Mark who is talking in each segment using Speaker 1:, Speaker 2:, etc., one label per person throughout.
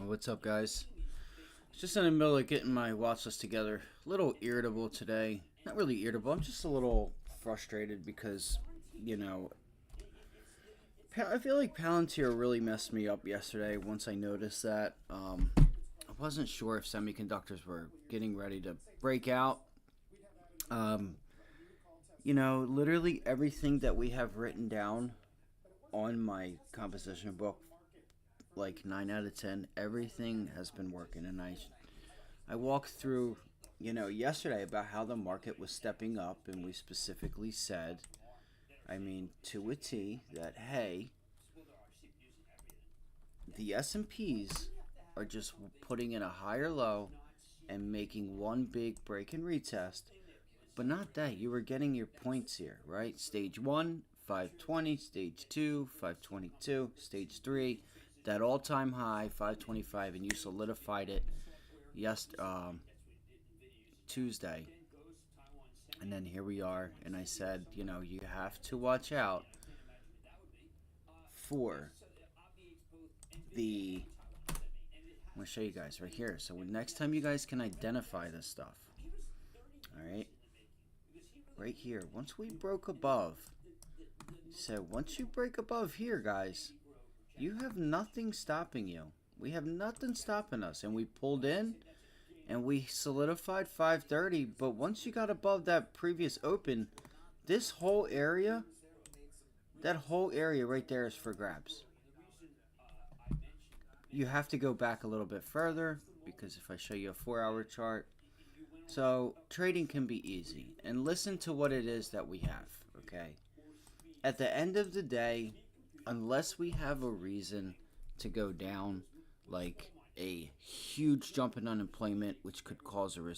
Speaker 1: What's up, guys? Just in the middle of getting my watch list together. A little irritable today. Not really irritable. I'm just a little frustrated because, you know, I feel like Palantir really messed me up yesterday once I noticed that. I wasn't sure if semiconductors were getting ready to break out. Um, Literally everything that we have written down on my composition book, like 9 out of 10, everything has been working. And I walked through, yesterday about how the market was stepping up, and we specifically said, to a T, that hey, the S&Ps are just putting in a higher low and making one big break and retest. But not that. You were getting your points here, right? Stage 1, 520. Stage 2, 522. Stage 3, that all-time high, 525, and you solidified it Tuesday. And then here we are, and I said, you have to watch out for the... I'm going to show you guys right here. So next time you guys can identify this stuff. Alright? Right here. Once we broke above. So once you break above here, guys, you have nothing stopping you. We have nothing stopping us. And we pulled in, and we solidified 530. But once you got above that previous open, this whole area, that whole area right there is for grabs. You have to go back a little bit further, because if I show you a 4-hour chart, so trading can be easy. And listen to what it is that we have, okay? At the end of the day, unless we have a reason to go down, like a huge jump in unemployment, which could cause a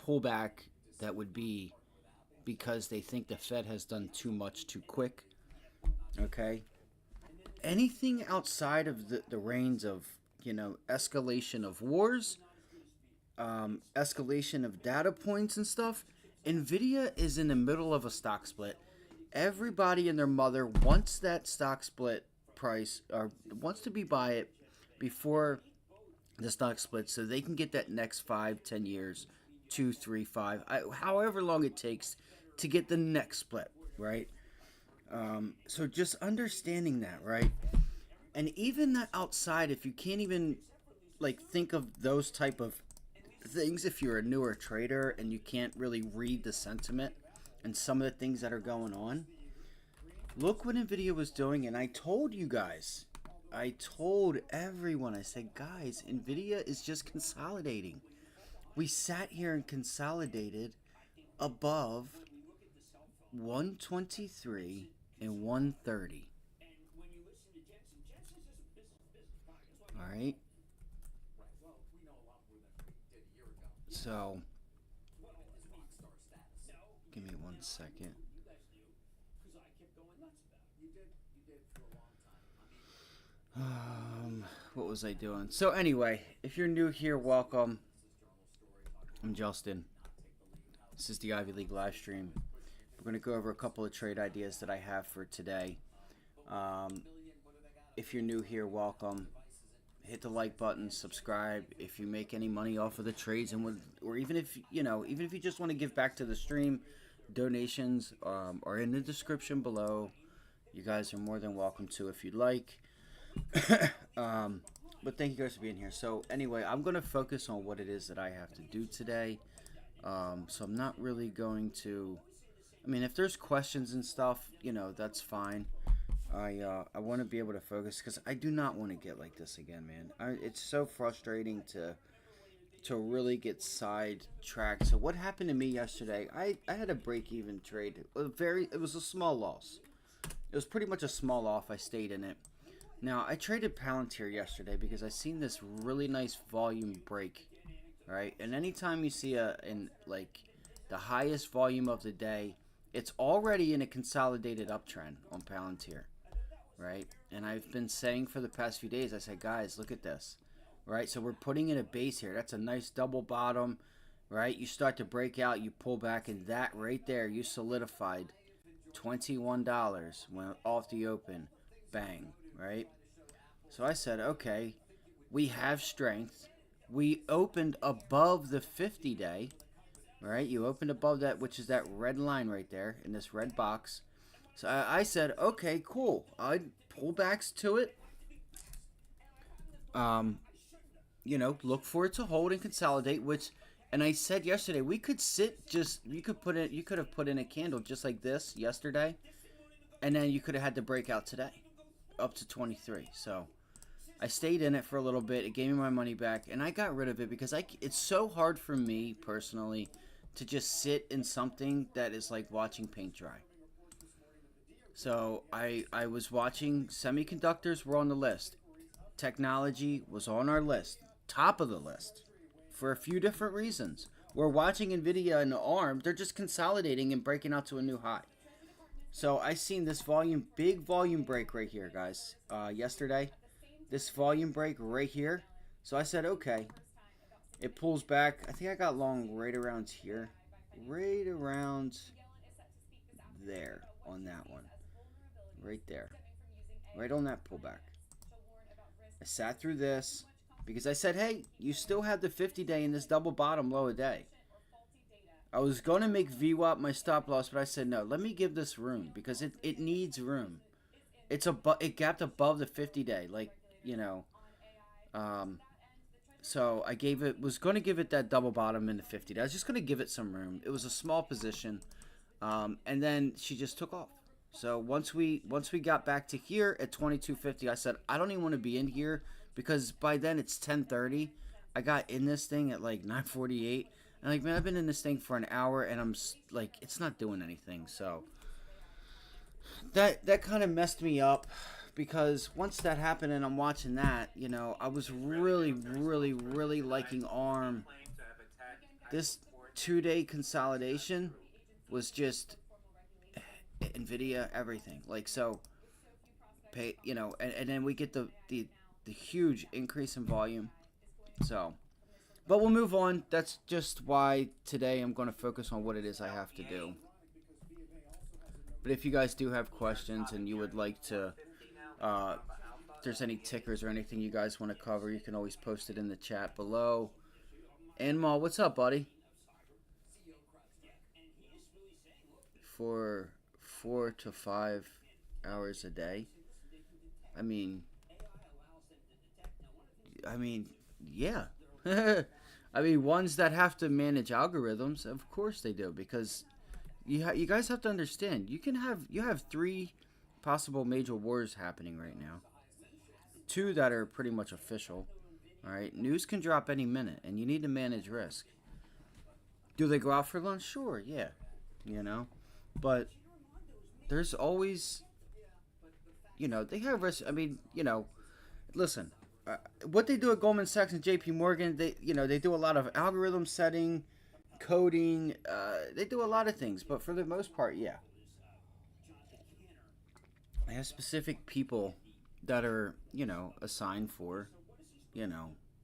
Speaker 1: pullback that would be because they think the Fed has done too much too quick, okay? Anything outside of the reigns of, escalation of wars, escalation of data points and stuff, NVIDIA is in the middle of a stock split. Everybody and their mother wants that stock split price, or wants to buy it before the stock split, so they can get that next 5-10 years, 2, 3, 5, however long it takes to get the next split, right? So just understanding that, right? And even that outside, if you can't even think of those type of things, if you're a newer trader and you can't really read the sentiment and some of the things that are going on, look what NVIDIA was doing. And I told you guys, I told everyone, I said, guys, NVIDIA is just consolidating. We sat here and consolidated above 123 and 130. All right. So, give me 1 second. What was I doing? So anyway, if you're new here, welcome. I'm Justin. This is the Ivy League live stream. We're going to go over a couple of trade ideas that I have for today. If you're new here, welcome. Hit the like button, subscribe. If you make any money off of the trades, or even if you just want to give back to the stream, donations are in the description below. You guys are more than welcome to if you'd like. But thank you guys for being here. So anyway, I'm going to focus on what it is that I have to do today. So I'm not really going to, if there's questions and stuff, that's fine. I want to be able to focus, because I do not want to get like this again, man. It's so frustrating to really get sidetracked. So what happened to me yesterday, I had a break-even trade. It was a small loss. It was pretty much a small loss. I stayed in it. Now, I traded Palantir yesterday because I seen this really nice volume break, right? And anytime you see the highest volume of the day, it's already in a consolidated uptrend on Palantir, right? And I've been saying for the past few days, I said, guys, look at this, right? So we're putting in a base here. That's a nice double bottom, right? You start to break out, you pull back, and that right there, you solidified $21 when off the open, bang, right? So I said, okay, we have strength. We opened above the 50-day, right? You opened above that, which is that red line right there in this red box. So I said, okay, cool. I'd pull backs to it. Look for it to hold and consolidate, and I said yesterday, we could you could have put in a candle just like this yesterday, and then you could have had the breakout today up to 23. So I stayed in it for a little bit. It gave me my money back, and I got rid of it because it's so hard for me personally to just sit in something that is like watching paint dry. So I was watching, semiconductors were on the list. Technology was on our list, top of the list, for a few different reasons. We're watching NVIDIA and the ARM. They're just consolidating and breaking out to a new high. So I seen this big volume break right here, guys, yesterday. This volume break right here. So I said, okay. It pulls back. I think I got long right around here. Right around there on that one. Right there. Right on that pullback. I sat through this because I said, hey, you still have the 50-day in this double bottom low a day. I was going to make VWAP my stop loss, but I said, no, let me give this room because it needs room. It gapped above the 50-day, so I was going to give it that double bottom in the 50-day. I was just going to give it some room. It was a small position, and then she just took off. So once we got back to here at 22.50, I said, I don't even want to be in here because by then it's 10:30. I got in this thing at like 9:48. And like, man, I've been in this thing for an hour and I'm like, it's not doing anything. So that kind of messed me up because once that happened and I'm watching that, I was really, really, really liking ARM. This 2-day consolidation was just NVIDIA, everything. Like, so, and then we get the huge increase in volume. So, but we'll move on. That's just why today I'm going to focus on what it is I have to do. But if you guys do have questions and you would like to, if there's any tickers or anything you guys want to cover, you can always post it in the chat below. Anmal, what's up, buddy? For 4 to 5 hours a day. I mean, yeah. I mean, ones that have to manage algorithms, of course they do, because you guys have to understand, you have 3 possible major wars happening right now. 2 that are pretty much official. All right, news can drop any minute, and you need to manage risk. Do they go out for lunch? Sure, yeah, but there's always, they have risk. I mean, listen, what they do at Goldman Sachs and JP Morgan, they do a lot of algorithm setting, coding, they do a lot of things, but for the most part, yeah. They have specific people that are, assigned for,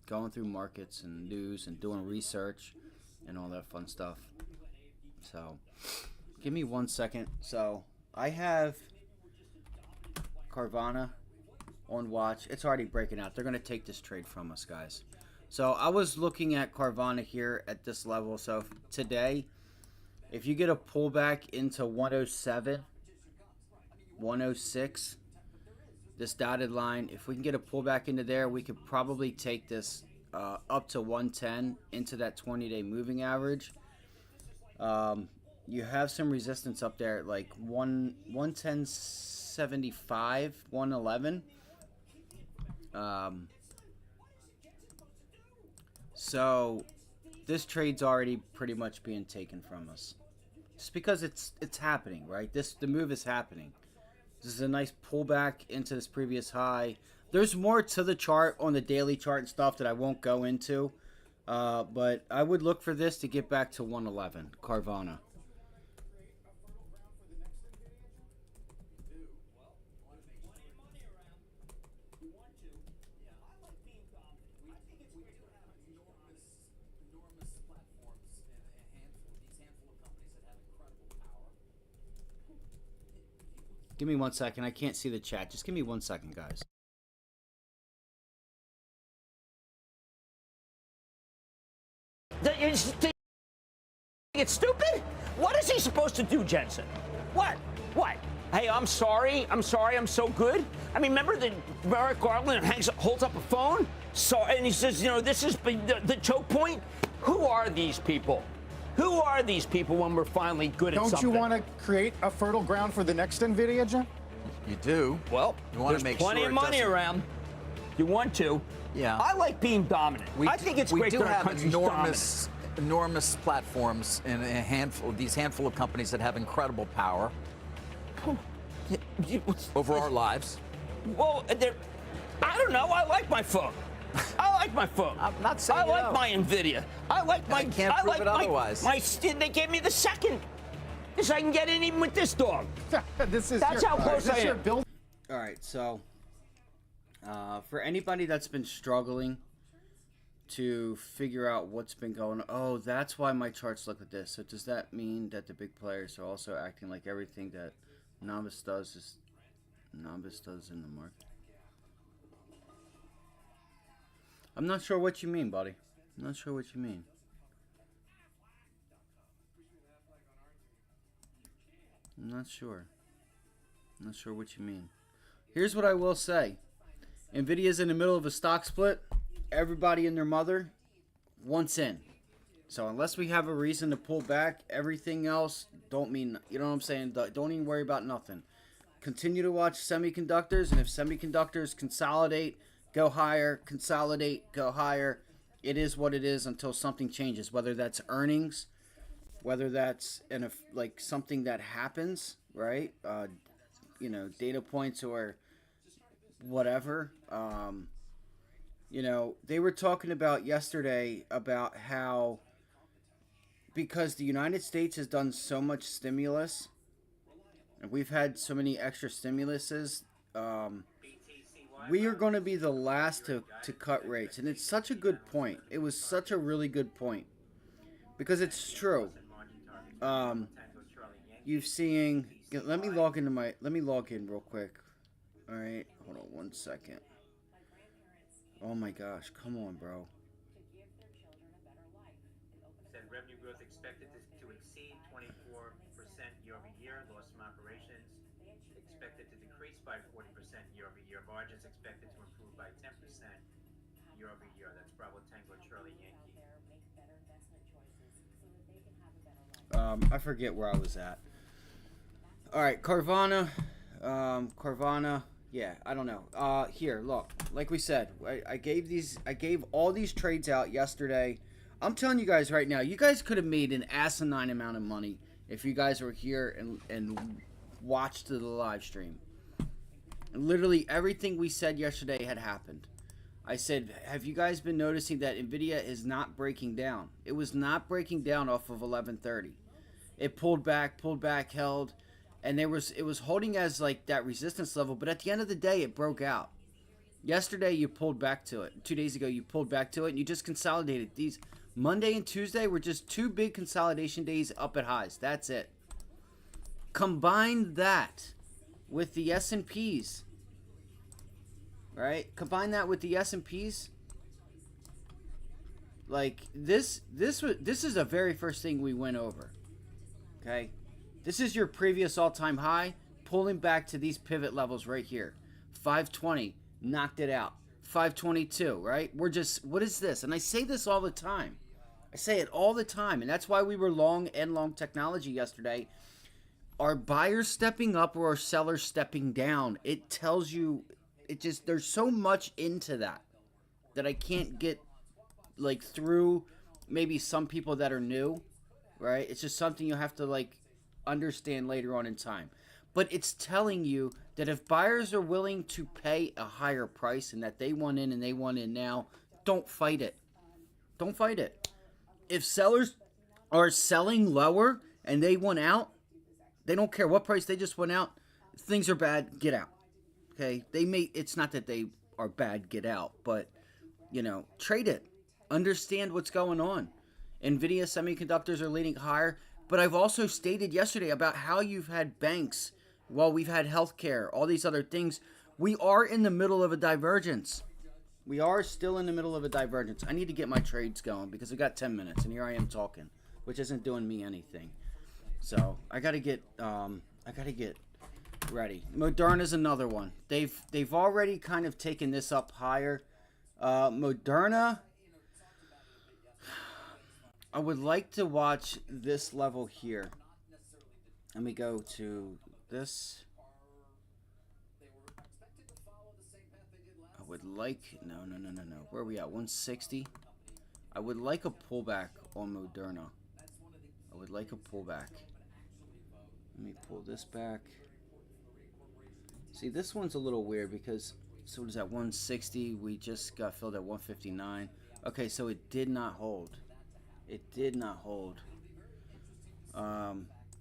Speaker 1: going through markets and news and doing research and all that fun stuff. So, give me 1 second. So, I have Carvana on watch. It's already breaking out. They're going to take this trade from us, guys. So, I was looking at Carvana here at this level. So, today, if you get a pullback into 107, 106, this dotted line, if we can get a pullback into there, we could probably take this up to 110 into that 20-day moving average. You have some resistance up there, like 110.75, 111. So this trade's already pretty much being taken from us, just because it's happening, right? The move is happening. This is a nice pullback into this previous high. There's more to the chart on the daily chart and stuff that I won't go into. But I would look for this to get back to 111, Carvana. Give me 1 second. I can't see the chat. Just give me 1 second, guys.
Speaker 2: It's stupid? What is he supposed to do, Jensen? What? What? Hey, I'm sorry. I'm sorry. I'm so good. I mean, remember that Merrick Garland holds up a phone? And he says, you know, this is the choke point? Who are these people? Who are these people when we're finally good at something?
Speaker 3: Don't you want to create a fertile ground for the next NVIDIA, Jim?
Speaker 4: You do.
Speaker 2: Well, there's plenty of money around. You want to.
Speaker 4: Yeah.
Speaker 2: I like being dominant. I think it's great that our country's dominant.
Speaker 4: Enormous platforms and these handful of companies that have incredible power over our lives.
Speaker 2: Well, I don't know. I like my phone. I like my phone.
Speaker 4: I'm not saying
Speaker 2: I like my NVIDIA. I like my.
Speaker 4: I can't prove it otherwise.
Speaker 2: They gave me the second. So I can get in even with this dog. That's how close I am.
Speaker 1: All right, so for anybody that's been struggling to figure out what's been going on. Oh, that's why my charts look like this. So does that mean that the big players are also acting like everything that novice does in the market? I'm not sure what you mean, buddy. I'm not sure what you mean. I'm not sure. I'm not sure what you mean. Here's what I will say. NVIDIA's in the middle of a stock split. Everybody and their mother wants in. So unless we have a reason to pull back, everything else don't mean, you know what I'm saying? Don't even worry about nothing. Continue to watch semiconductors, and if semiconductors consolidate, go higher, consolidate, go higher. It is what it is until something changes, whether that's earnings, whether that's like something that happens, right? You know, data points or whatever. You know, they were talking about yesterday about how because the United States has done so much stimulus and we've had so many extra stimuluses, we are going to be the last to cut rates. And it's such a good point. It was such a really good point because it's true. You've seen, let me log in real quick. All right, hold on 1 second. Oh my gosh, come on, bro.
Speaker 5: Said revenue growth expected to exceed 24% year over year. Loss from operations expected to decrease by 40% year over year. Margins expected to improve by 10% year over year. That's Bravo Tango Charlie Yankee.
Speaker 1: I forget where I was at. All right, Carvana. Yeah, I don't know. Here, look. Like we said, I gave all these trades out yesterday. I'm telling you guys right now, you guys could have made an asinine amount of money if you guys were here and watched the live stream. Literally everything we said yesterday had happened. I said, have you guys been noticing that NVIDIA is not breaking down? It was not breaking down off of 1130. It pulled back, held. And it was holding as like that resistance level, but at the end of the day, it broke out. Yesterday, you pulled back to it. 2 days ago, you pulled back to it, and you just consolidated. These Monday and Tuesday were just two big consolidation days up at highs. That's it. Combine that with the S&Ps, right? Combine that with the S&Ps. Like this is the very first thing we went over. Okay. This is your previous all-time high, pulling back to these pivot levels right here. 520, knocked it out. 522, right? We're just, what is this? And I say this all the time. I say it all the time, and that's why we were long technology yesterday. Are buyers stepping up or are sellers stepping down? It tells you, there's so much into that I can't get, like, through maybe some people that are new, right? It's just something you have to, like, understand later on in time. But it's telling you that if buyers are willing to pay a higher price and that they want in and they want in now, don't fight it. Don't fight it. If sellers are selling lower and they want out, they don't care what price, they just went out. Things are bad, get out. Okay? It's not that they are bad, get out, but you know, trade it. Understand what's going on. NVIDIA semiconductors are leading higher. But I've also stated yesterday about how you've had banks, while we've had healthcare, all these other things. We are in the middle of a divergence. We are still in the middle of a divergence. I need to get my trades going because we got 10 minutes, and here I am talking, which isn't doing me anything. So I gotta get ready. Moderna's another one. They've already kind of taken this up higher. Moderna, I would like to watch this level here. Let me go to this. I would like, no. Where are we at? 160? I would like a pullback on Moderna. I would like a pullback. Let me pull this back. See, this one's a little weird because, so what is that, 160? We just got filled at 159. Okay, so it did not hold. It did not hold.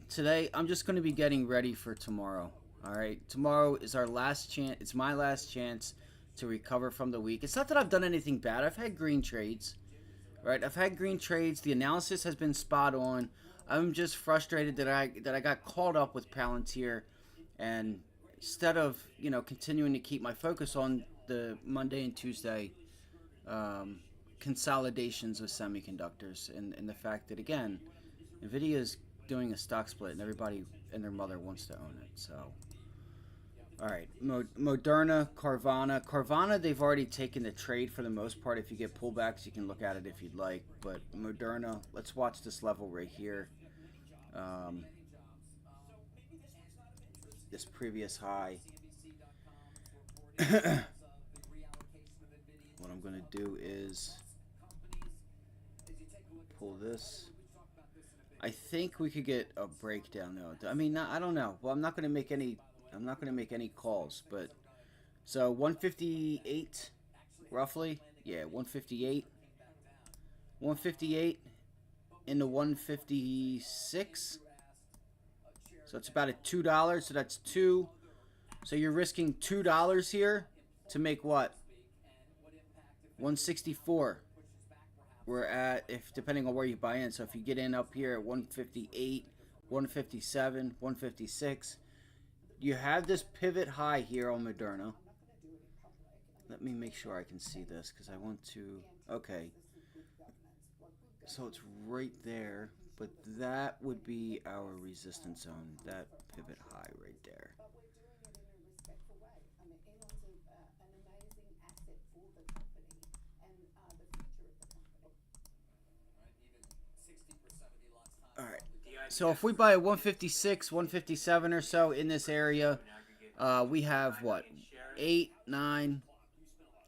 Speaker 1: Today, I'm just going to be getting ready for tomorrow. All right, tomorrow is our last chance. It's my last chance to recover from the week. It's not that I've done anything bad. I've had green trades, right? I've had green trades. The analysis has been spot on. I'm just frustrated that I got caught up with Palantir, and instead of, you know, continuing to keep my focus on the Monday and Tuesday consolidations with semiconductors, and the fact that, again, NVIDIA is doing a stock split and everybody and their mother wants to own it. So, all right, Moderna, Carvana, they've already taken the trade for the most part. If you get pullbacks, you can look at it if you'd like. But Moderna, let's watch this level right here. This previous high. What I'm going to do is pull this. I think we could get a breakdown though. I mean, I don't know. Well, I'm not going to make any calls, but so 158 roughly. Yeah, 158. 158 into 156. So it's about a $2. So that's 2. So you're risking $2 here to make what? 164. We're at, if depending on where you buy in. So if you get in up here at 158, 157, 156, you have this pivot high here on Moderna. Let me make sure I can see this because I want to. Okay. So it's right there, but that would be our resistance zone. That pivot high right there. All right. So if we buy a 156, 157 or so in this area, we have what? 8, 9,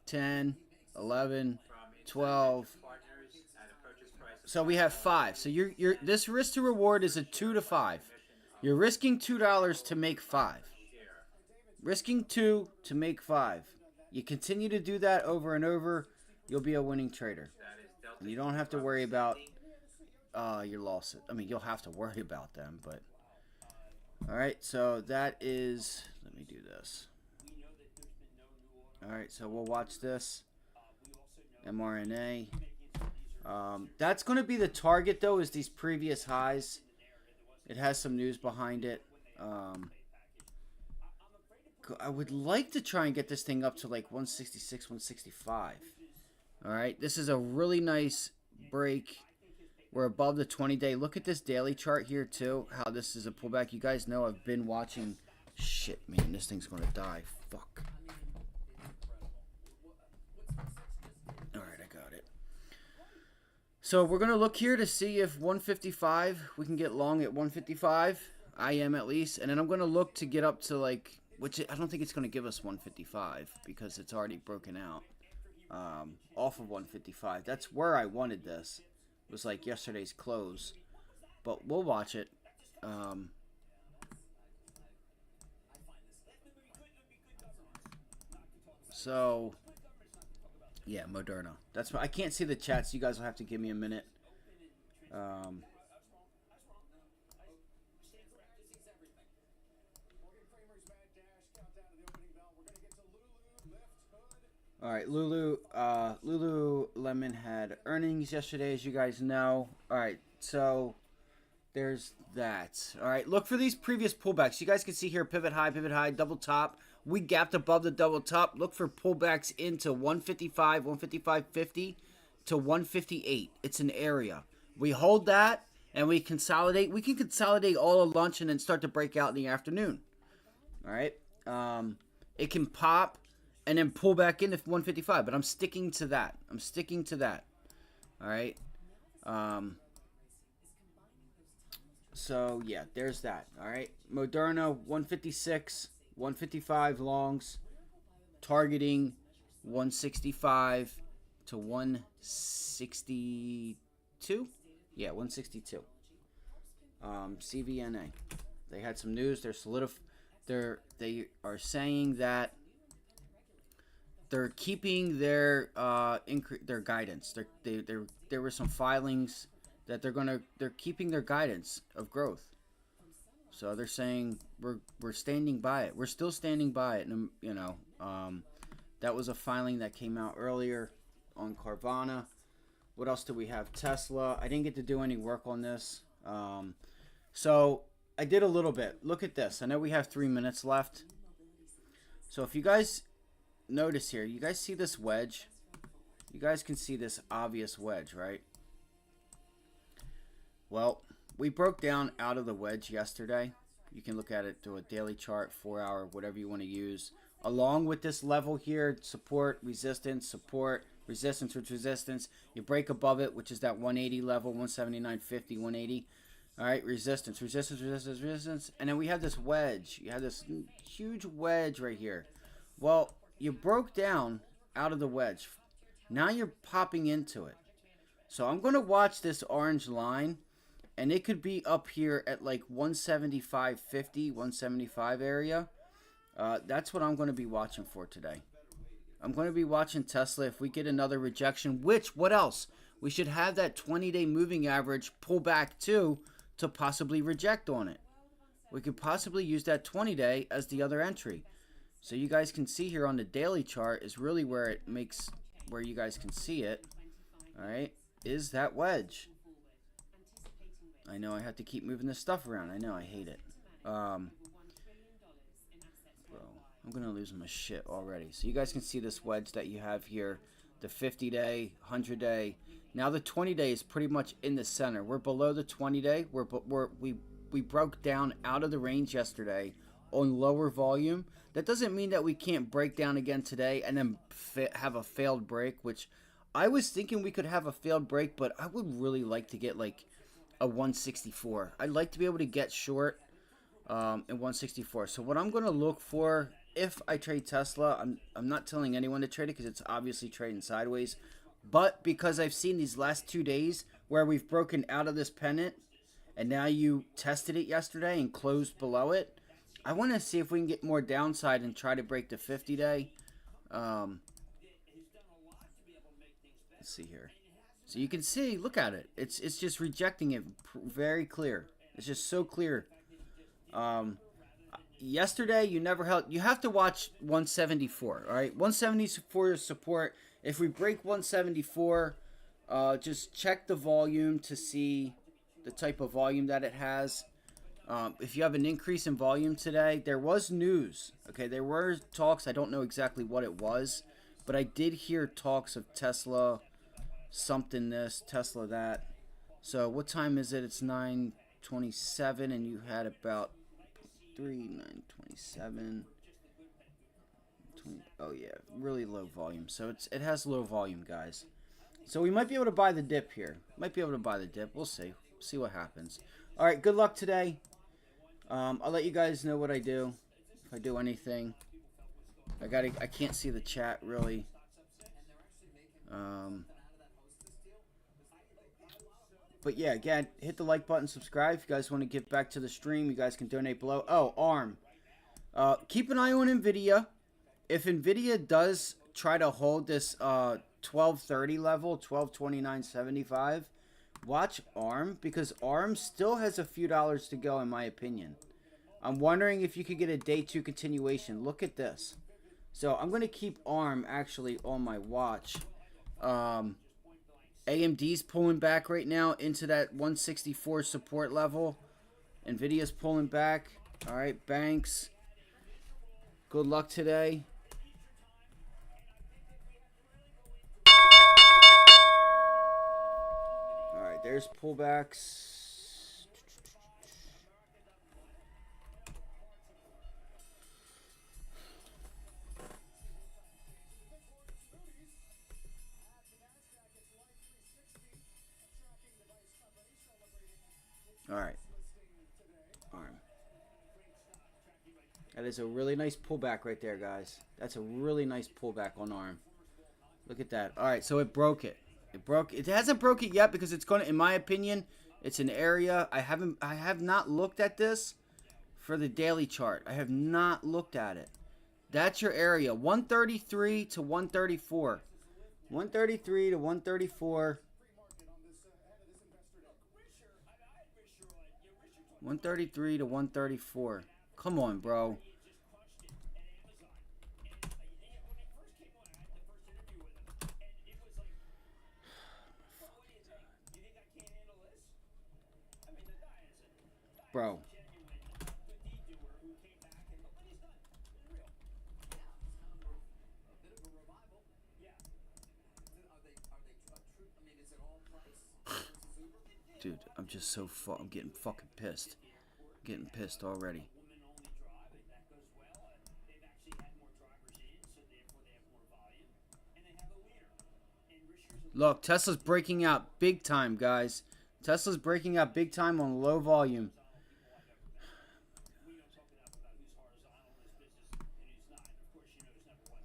Speaker 1: 10, 11, 12. So we have 5. So you're this risk to reward is a 2 to 5. You're risking $2 to make 5. Risking 2 to make 5. You continue to do that over and over, you'll be a winning trader. And you don't have to worry about your losses. I mean, you'll have to worry about them, but all right. So that is. Let me do this. All right. So we'll watch this. mRNA. That's going to be the target, though, is these previous highs. It has some news behind it. I would like to try and get this thing up to like 166, 165. All right. This is a really nice break. We're above the 20-day. Look at this daily chart here, too, how this is a pullback. You guys know I've been watching. Shit, man, this thing's going to die. Fuck. All right, I got it. So we're going to look here to see if 155, we can get long at 155. I am at least. And then I'm going to look to get up to like, which I don't think it's going to give us 155 because it's already broken out off of 155. That's where I wanted this. Was like yesterday's close, but we'll watch it. So yeah, Moderna. That's why I can't see the chats. You guys will have to give me a minute. All right, Lululemon had earnings yesterday, as you guys know. All right, so there's that. All right, look for these previous pullbacks. You guys can see here, pivot high, double top. We gapped above the double top. Look for pullbacks into 155, 155.50 to 158. It's an area. We hold that and we consolidate. We can consolidate all of lunch and then start to break out in the afternoon. All right. It can pop and then pull back into 155, but I'm sticking to that. All right. So yeah, there's that. All right. Moderna 156, 155 longs, targeting 165 to 162. Yeah, 162. CVNA. They had some news. They are saying that they're keeping their guidance. There were some filings that they're keeping their guidance of growth. So they're saying we're standing by it. We're still standing by it, and that was a filing that came out earlier on Carvana. What else do we have? Tesla. I didn't get to do any work on this. So I did a little bit. Look at this. I know we have 3 minutes left. So if you guys notice here, you guys see this wedge? You guys can see this obvious wedge, right? Well, we broke down out of the wedge yesterday. You can look at it through a daily chart, 4 hour, whatever you want to use. Along with this level here, support, resistance, resistance. You break above it, which is that 180 level, 179.50, 180. All right, resistance. And then we have this wedge. You have this huge wedge right here. Well, you broke down out of the wedge. Now you're popping into it. So I'm going to watch this orange line. And it could be up here at like 175.50, 175 area. That's what I'm going to be watching for today. I'm going to be watching Tesla. If we get another rejection, what else? We should have that 20-day moving average pull back to possibly reject on it. We could possibly use that 20-day as the other entry. So you guys can see here on the daily chart is really where you guys can see it. All right, is that wedge. I know I have to keep moving this stuff around. I know, I hate it. Bro, I'm going to lose my shit already. So you guys can see this wedge that you have here. The 50-day, 100-day. Now the 20-day is pretty much in the center. We're below the 20-day. We broke down out of the range yesterday on lower volume. That doesn't mean that we can't break down again today and then have a failed break, which I was thinking we could have a failed break, but I would really like to get like a 164. I'd like to be able to get short in 164. So what I'm going to look for if I trade Tesla, I'm not telling anyone to trade it because it's obviously trading sideways. But because I've seen these last 2 days where we've broken out of this pennant and now you tested it yesterday and closed below it, I want to see if we can get more downside and try to break the 50-day. Let's see here. So you can see, look at it. It's just rejecting it very clear. It's just so clear. Yesterday, you never held. You have to watch 174, all right? 174 is support. If we break 174, just check the volume to see the type of volume that it has. If you have an increase in volume today, there was news. Okay, there were talks. I don't know exactly what it was, but I did hear talks of Tesla something this, Tesla that. So what time is it? It's 9:27, and you had about 9:27. Oh yeah, really low volume. So it has low volume, guys. So we might be able to buy the dip here. Might be able to buy the dip. We'll see. See what happens. All right. Good luck today. I'll let you guys know what I do if I do anything. I can't see the chat really. But yeah, again, hit the like button, subscribe. If you guys want to get back to the stream, you guys can donate below. Oh, ARM. Keep an eye on NVIDIA. If NVIDIA does try to hold this 1230 level, 1229.75, watch ARM, because ARM still has a few dollars to go, in my opinion. I'm wondering if you could get a day 2 continuation. Look at this. So I'm going to keep ARM actually on my watch. AMD's pulling back right now into that 164 support level. NVIDIA's pulling back. All right, banks. Good luck today. All right, there's pullbacks. All right. Arm. That is a really nice pullback right there, guys. That's a really nice pullback on arm. Look at that. All right, so it broke it. It broke. It hasn't broke it yet because it's going to, in my opinion, it's an area. I have not looked at this for the daily chart. I have not looked at it. That's your area. 133 to 134. 133 to 134. 133 to 134. Come on, bro. Bro. Dude, I'm just so I'm getting fucking pissed. I'm getting pissed already. Look, Tesla's breaking out big time, guys. Tesla's breaking out big time on low volume.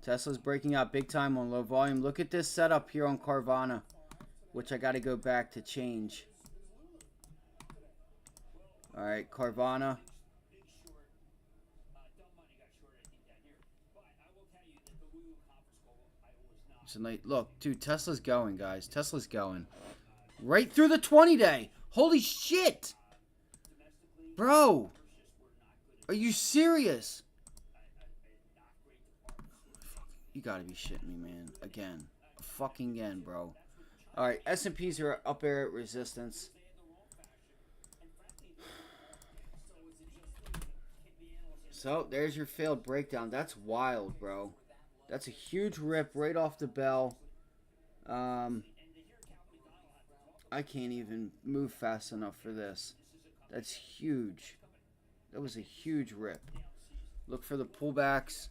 Speaker 1: Tesla's breaking out big time on low volume. Look at this setup here on Carvana, which I got to go back to change. All right, Carvana. So look, dude, Tesla's going, guys. Tesla's going right through the 20-day. Holy shit, bro! Are you serious? You gotta be shitting me, man. Again, fucking again, bro. All right, S&Ps are up there at resistance. So there's your failed breakdown. That's wild, bro. That's a huge rip right off the bell. I can't even move fast enough for this. That's huge. That was a huge rip. Look for the pullbacks.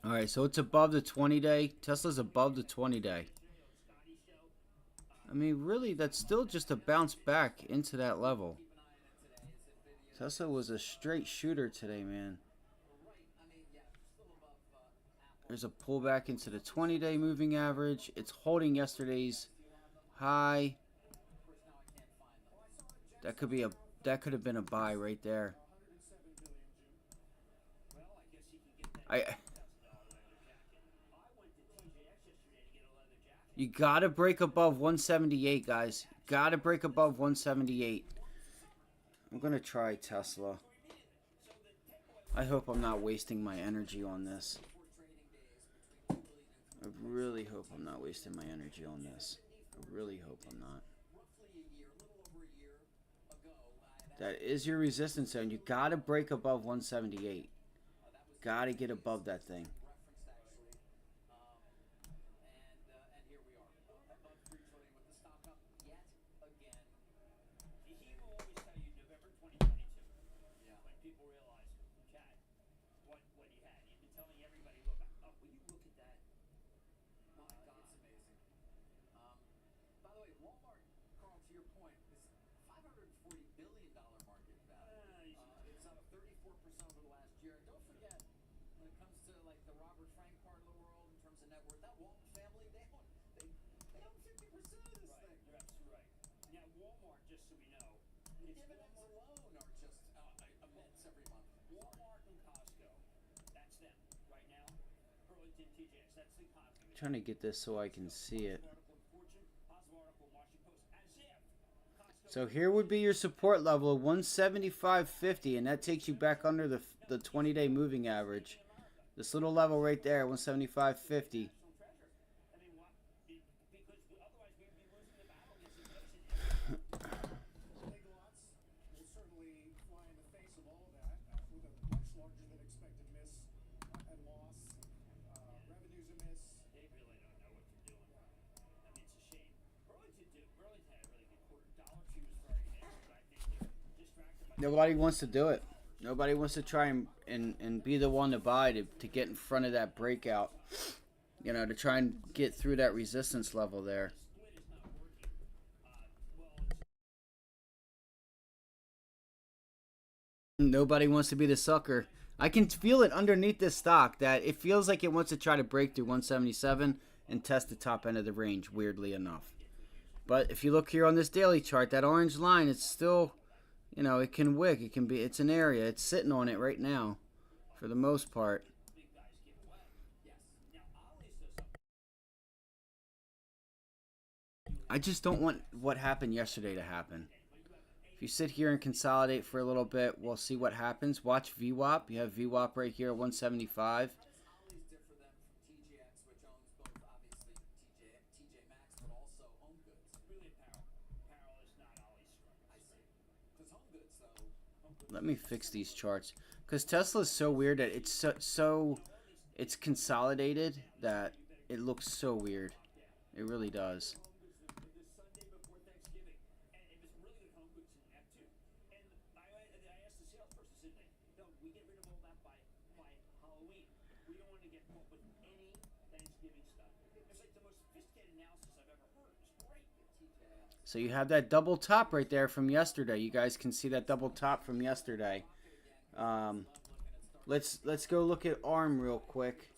Speaker 1: All right, so it's above the 20-day. Tesla's above the 20-day. I mean, really, that's still just a bounce back into that level. Tesla was a straight shooter today, man. There's a pullback into the 20-day moving average. It's holding yesterday's high. That could have been a buy right there. You gotta break above 178, guys. Gotta break above 178. I'm gonna try Tesla. I hope I'm not wasting my energy on this. I really hope I'm not wasting my energy on this. I really hope I'm not. That is your resistance zone. You gotta break above 178. Gotta get above that thing. trying to get this so I can see it. So here would be your support level of 175.50, and that takes you back under the 20-day moving average. This little level right there, 175.50. Nobody wants to do it. Nobody wants to try and be the one to buy to get in front of that breakout. You know, to try and get through that resistance level there. Nobody wants to be the sucker. I can feel it underneath this stock that it feels like it wants to try to break through 177 and test the top end of the range, weirdly enough. But if you look here on this daily chart, that orange line, it's still, you know, it can wick. It can be, it's an area. It's sitting on it right now for the most part. I just don't want what happened yesterday to happen. If you sit here and consolidate for a little bit, we'll see what happens. Watch VWAP. You have VWAP right here at 175. Let me fix these charts, because Tesla is so weird that it's it's consolidated that it looks so weird. It really does. So you have that double top right there from yesterday. You guys can see that double top from yesterday. Let's go look at ARM real quick.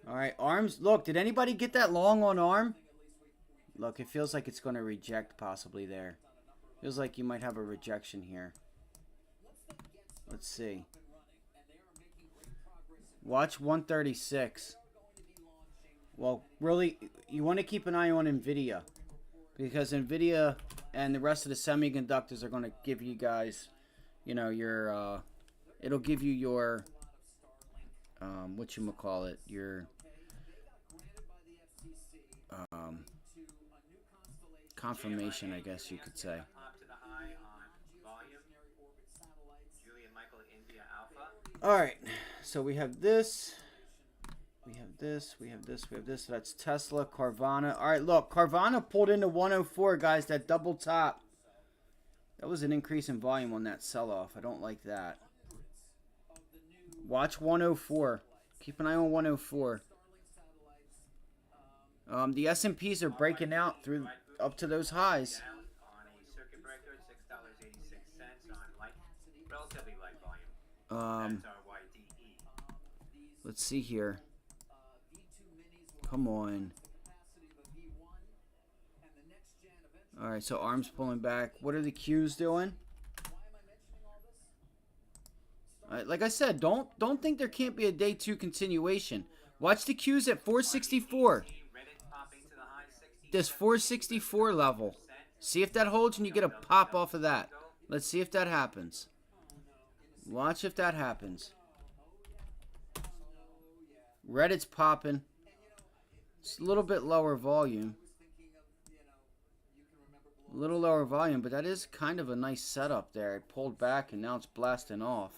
Speaker 1: All right, ARM's. Look, did anybody get that long on ARM? Look, it feels like it's going to reject possibly there. Feels like you might have a rejection here. Let's see. Watch 136. Well, really, you want to keep an eye on NVIDIA, because NVIDIA and the rest of the semiconductors are going to give you guys, you know, your, it'll give you your, whatchamacallit, your, confirmation, I guess you could say. Alright, so we have this. We have this, we have this, we have this. So that's Tesla, Carvana. All right, look, Carvana pulled into 104, guys. That double top. That was an increase in volume on that sell-off. I don't like that. Watch 104. Keep an eye on 104. The S&Ps are breaking out through up to those highs. Let's see here. Come on. Alright, so ARM's pulling back. What are the Qs doing? Alright, like I said, don't think there can't be a day 2 continuation. Watch the Qs at 464. This 464 level. See if that holds and you get a pop off of that. Let's see if that happens. Watch if that happens. Reddit's popping. It's a little bit lower volume. A little lower volume, but that is kind of a nice setup there. It pulled back and now it's blasting off.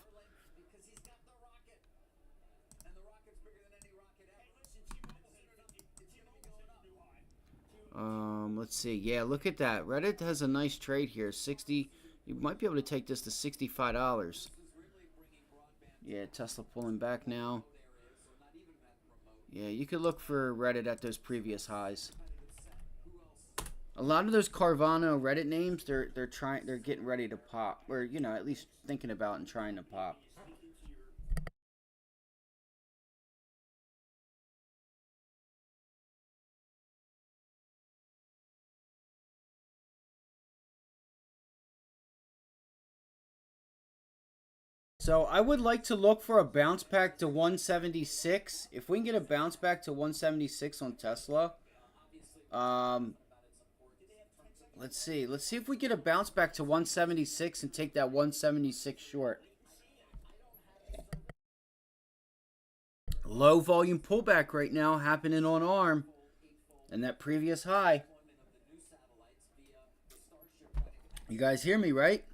Speaker 1: Let's see. Yeah, look at that. Reddit has a nice trade here. 60. You might be able to take this to $65. Yeah, Tesla pulling back now. Yeah, you could look for Reddit at those previous highs. A lot of those Carvana Reddit names, they're getting ready to pop, or you know, at least thinking about and trying to pop. So I would like to look for a bounce back to 176. If we can get a bounce back to 176 on Tesla, let's see. Let's see if we get a bounce back to 176 and take that 176 short. Low volume pullback right now happening on ARM and that previous high. You guys hear me, right?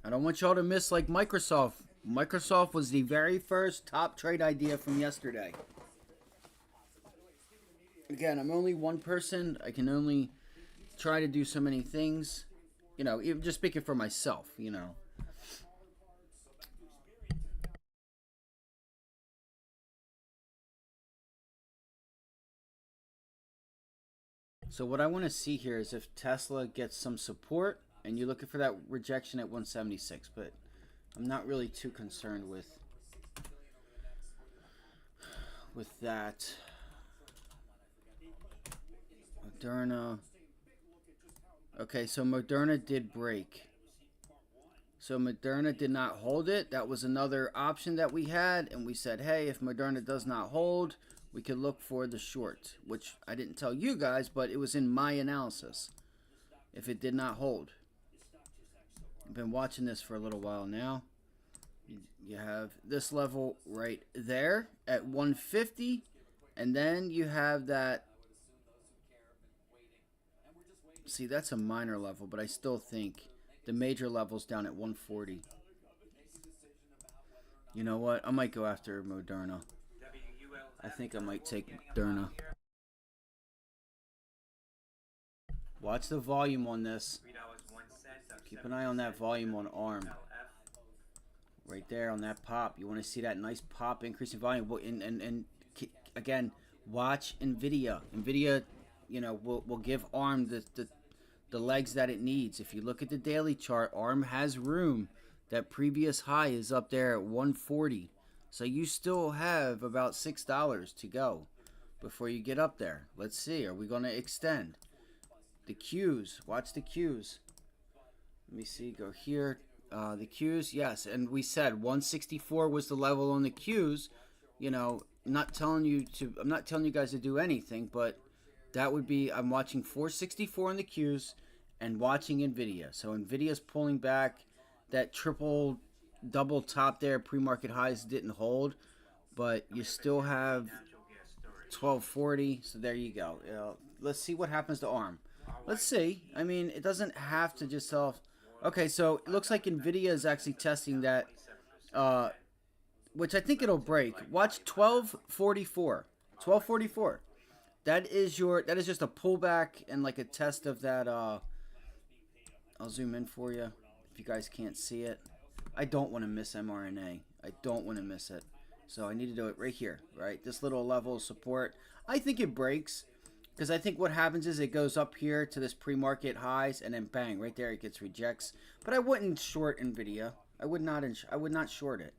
Speaker 1: I don't want y'all to miss like Microsoft. Microsoft was the very first top trade idea from yesterday. Again, I'm only one person. I can only try to do so many things. You know, even just speaking for myself, you know. So what I want to see here is if Tesla gets some support, and you're looking for that rejection at 176, but I'm not really too concerned with that. Moderna. Okay, so Moderna did break. So Moderna did not hold it. That was another option that we had, and we said, hey, if Moderna does not hold, we could look for the short, which I didn't tell you guys, but it was in my analysis if it did not hold. I've been watching this for a little while now. You have this level right there at 150, and then you have that. See, that's a minor level, but I still think the major level's down at 140. You know what? I might go after Moderna. I think I might take Moderna. Watch the volume on this. Keep an eye on that volume on ARM. Right there on that pop. You want to see that nice pop increase in volume. And again, watch NVIDIA. NVIDIA, you know, will give ARM the legs that it needs. If you look at the daily chart, ARM has room. That previous high is up there at 140. So you still have about $6 to go before you get up there. Let's see. Are we going to extend? The Qs. Watch the Qs. Let me see. Go here. The Qs. Yes. And we said 164 was the level on the Qs. You know, I'm not telling you guys to do anything, but that would be, I'm watching 464 on the Qs and watching NVIDIA. So NVIDIA's pulling back. That triple double top there, pre-market highs didn't hold, but you still have 1240. So there you go. Let's see what happens to ARM. Let's see. I mean, it doesn't have to just sell. Okay, so it looks like NVIDIA is actually testing that, which I think it'll break. Watch 1244. 1244. That is just a pullback and like a test of that. I'll zoom in for you if you guys can't see it. I don't want to miss mRNA. I don't want to miss it. So I need to do it right here, right? This little level of support. I think it breaks because I think what happens is it goes up here to this pre-market highs and then bang, right there it gets rejects. But I wouldn't short NVIDIA. I would not short it.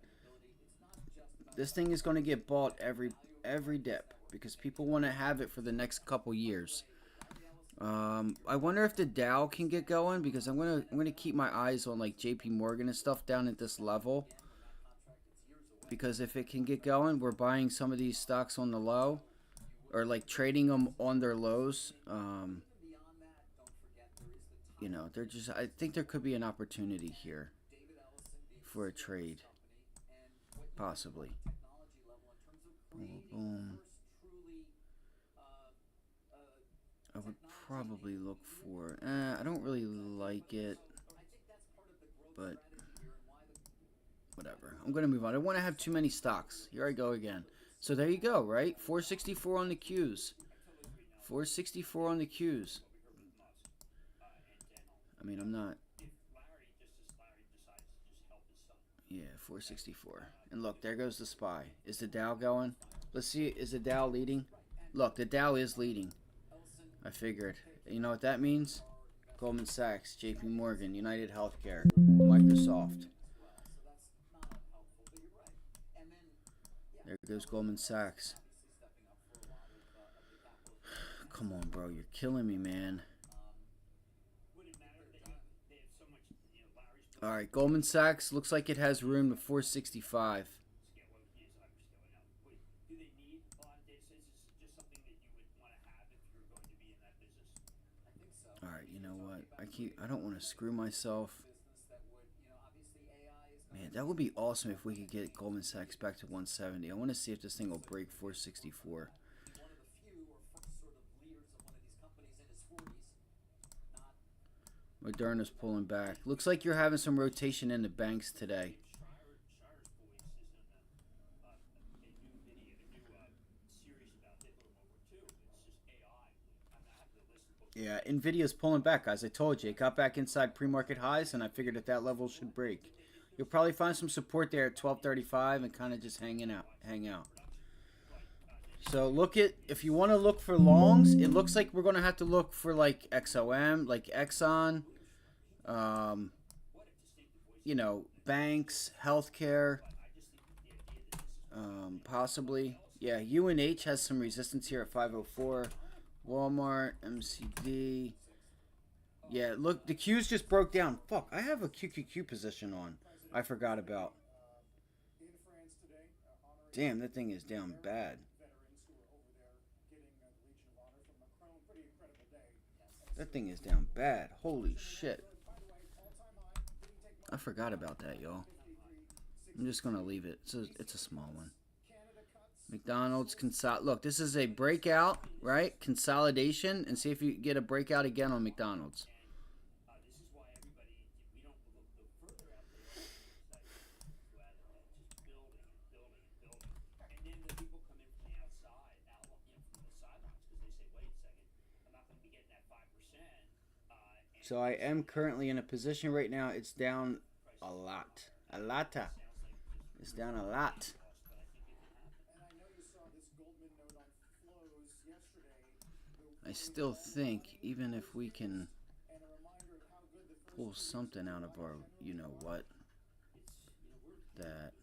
Speaker 1: This thing is going to get bought every dip because people want to have it for the next couple years. I wonder if the Dow can get going because I'm gonna keep my eyes on like JP Morgan and stuff down at this level, because if it can get going, we're buying some of these stocks on the low or like trading them on their lows. You know, I think there could be an opportunity here for a trade, possibly. Boom, boom. I would probably look for, I don't really like it, but whatever. I'm going to move on. I don't want to have too many stocks. Here I go again. So there you go, right? 464 on the Qs. 464 on the Qs. I mean, I'm not. Yeah, 464. And look, there goes the SPY. Is the Dow going? Let's see. Is the Dow leading? Look, the Dow is leading. I figured. You know what that means? Goldman Sachs, JP Morgan, United Healthcare, Microsoft. There goes Goldman Sachs. Come on, bro. You're killing me, man. All right, Goldman Sachs looks like it has room to 465. All right, you know what? I don't want to screw myself. Man, that would be awesome if we could get Goldman Sachs back to 170. I want to see if this thing will break 464. Moderna's pulling back. Looks like you're having some rotation in the banks today. Yeah, NVIDIA's pulling back, guys. I told you. It got back inside pre-market highs, and I figured that level should break. You'll probably find some support there at 1235 and kind of just hang out. So look at, if you want to look for longs, it looks like we're going to have to look for like XOM, like Exxon, you know, banks, healthcare, possibly. Yeah, UNH has some resistance here at 504. Walmart, MCD. Yeah, look, the Q's just broke down. Fuck, I have a QQQ position on. I forgot about. Damn, that thing is down bad. That thing is down bad. Holy shit. I forgot about that, y'all. I'm just going to leave it. It's a small one. McDonald's look, this is a breakout, right? Consolidation, and see if you get a breakout again on McDonald's. So I am currently in a position right now. It's down a lot. It's down a lot. I still think even if we can pull something out of our, you know what, that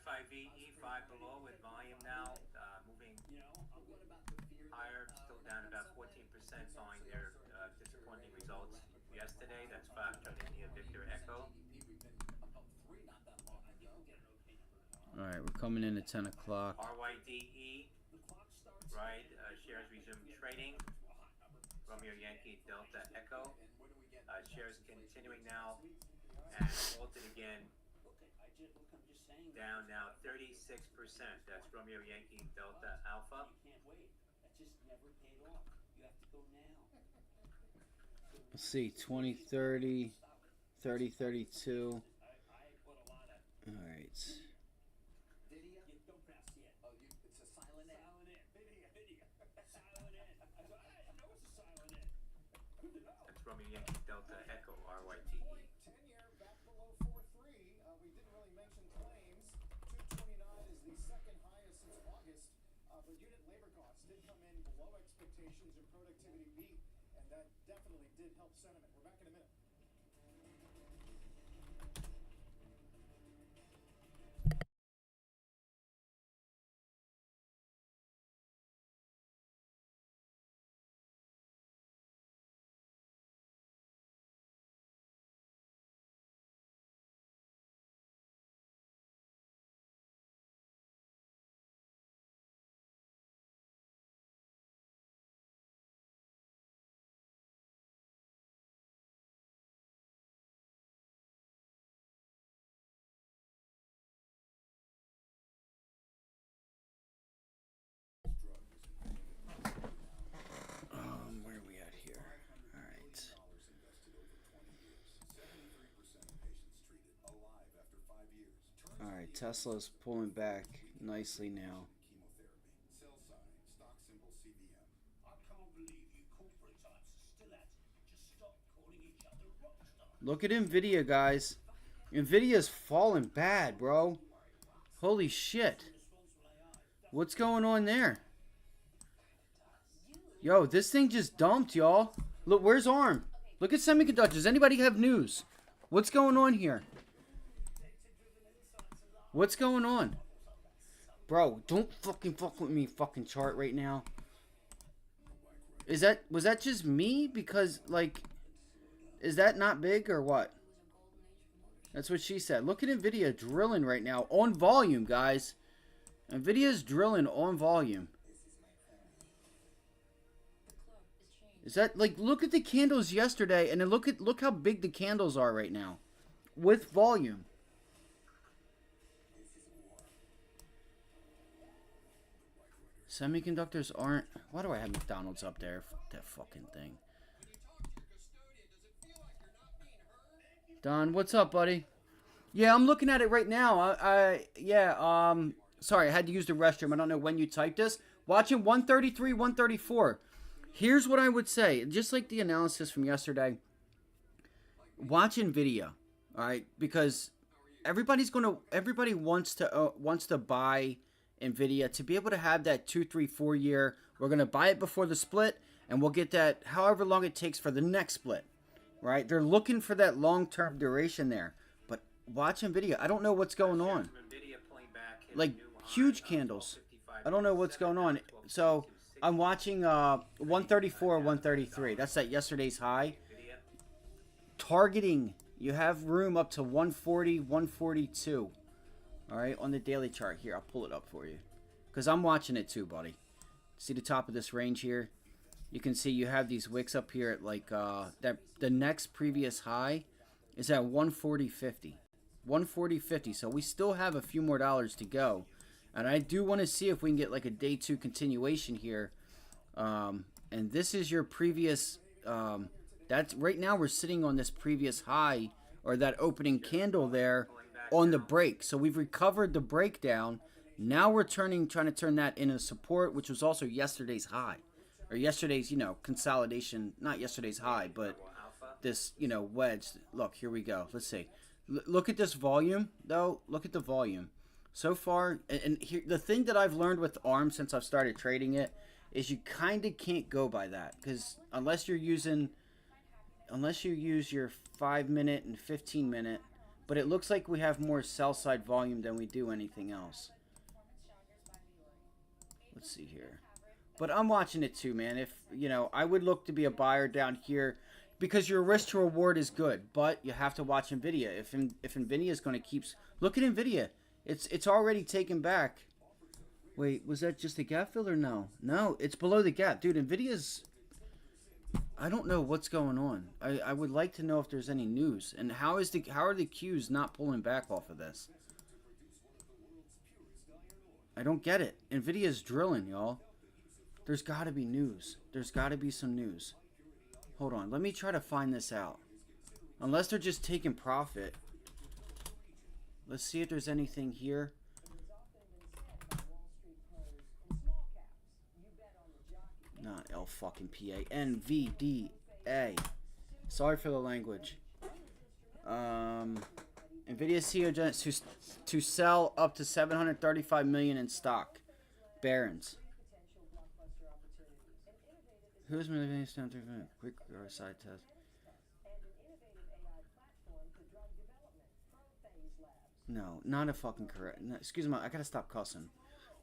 Speaker 5: FIVE 5 below with volume now moving higher, still down about 14% following their disappointing results yesterday. That's Foxtrot India Victor Echo.
Speaker 1: all right, we're coming in at 10 o'clock.
Speaker 5: RYDE, right, shares resume trading. Romeo Yankee Delta Echo, shares continuing now and halted again. Down now 36%. That's Romeo Yankee Delta Alpha.
Speaker 1: Let's see, 20, 30, 30, 32. All right.
Speaker 5: That's Romeo Yankee Delta Echo, RYTE.
Speaker 3: 10-year back below 4.3. We didn't really mention claims. 229 is the second highest since August. But unit labor costs did come in below expectations and productivity beat. And that definitely did help sentiment. We're back in a minute.
Speaker 1: Where are we at here? All right. All right, Tesla's pulling back nicely now. Look at NVIDIA, guys. NVIDIA's falling bad, bro. Holy shit. What's going on there? Yo, this thing just dumped, y'all. Look, where's ARM? Look at semiconductors. Does anybody have news? What's going on here? What's going on? Bro, don't fucking fuck with me fucking chart right now. Was that just me? Because, like, is that not big or what? That's what she said. Look at NVIDIA drilling right now on volume, guys. NVIDIA's drilling on volume. Is that, like, look at the candles yesterday, and then look how big the candles are right now with volume. Semiconductors aren't. Why do I have McDonald's up there? That fucking thing. Don, what's up, buddy? Yeah, I'm looking at it right now. Sorry, I had to use the restroom. I don't know when you typed this. Watching 133, 134. Here's what I would say. Just like the analysis from yesterday. Watch NVIDIA, all right? Because everybody wants to buy NVIDIA to be able to have that 2, 3, 4 year. We're going to buy it before the split, and we'll get that however long it takes for the next split, right? They're looking for that long-term duration there. But watch NVIDIA. I don't know what's going on. Like, huge candles. I don't know what's going on. So I'm watching 134, 133. That's that yesterday's high. Targeting, you have room up to 140, 142. All right, on the daily chart here. I'll pull it up for you because I'm watching it too, buddy. See the top of this range here? You can see you have these wicks up here at like that. The next previous high is at 140.50. 140.50. So we still have a few more dollars to go. And I do want to see if we can get like a day 2 continuation here. And this is your previous. That's right now we're sitting on this previous high or that opening candle there on the break. So we've recovered the breakdown. Now we're trying to turn that into support, which was also yesterday's high. Or yesterday's, consolidation. Not yesterday's high, but this, wedge. Look, here we go. Let's see. Look at this volume, though. Look at the volume. So far, and here, the thing that I've learned with ARM since I've started trading it is you kind of can't go by that. Because unless you use your 5-minute and 15-minute, but it looks like we have more sell-side volume than we do anything else. Let's see here. But I'm watching it too, man. If, I would look to be a buyer down here because your risk to reward is good, but you have to watch NVIDIA. If NVIDIA is going to keep... Look at NVIDIA. It's already taken back. Wait, was that just a gap fill or no? No, it's below the gap. Dude, NVIDIA's... I don't know what's going on. I would like to know if there's any news. And how are the Qs not pulling back off of this? I don't get it. NVIDIA's drilling, y'all. There's got to be news. There's got to be some news. Hold on. Let me try to find this out. Unless they're just taking profit. Let's see if there's anything here. Not L fucking PA. NVDA. Sorry for the language. NVIDIA CEO to sell up to 735 million in stock. Barron's. Who's moving down through quick side test? No, not a fucking correct. No, excuse me, I gotta stop cussing.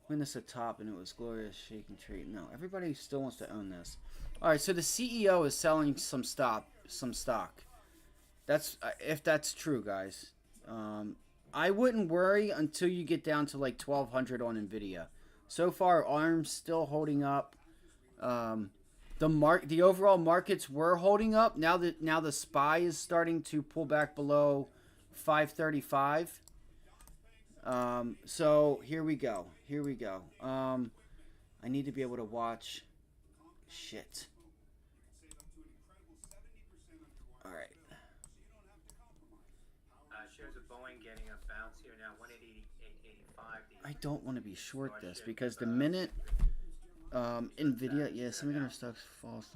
Speaker 1: When this at top and it was glorious shaking trade. No, everybody still wants to own this. All right, so the CEO is selling some stock. That's if that's true, guys. I wouldn't worry until you get down to like 1200 on NVIDIA. So far, ARM's still holding up. The overall markets were holding up. Now the SPY is starting to pull back below 535. So here we go. I need to be able to watch shit. All right.
Speaker 5: Shares of Boeing getting a bounce here now, 188.85.
Speaker 1: I don't want to be short this because the minute NVIDIA, yeah, semiconductor stocks falls.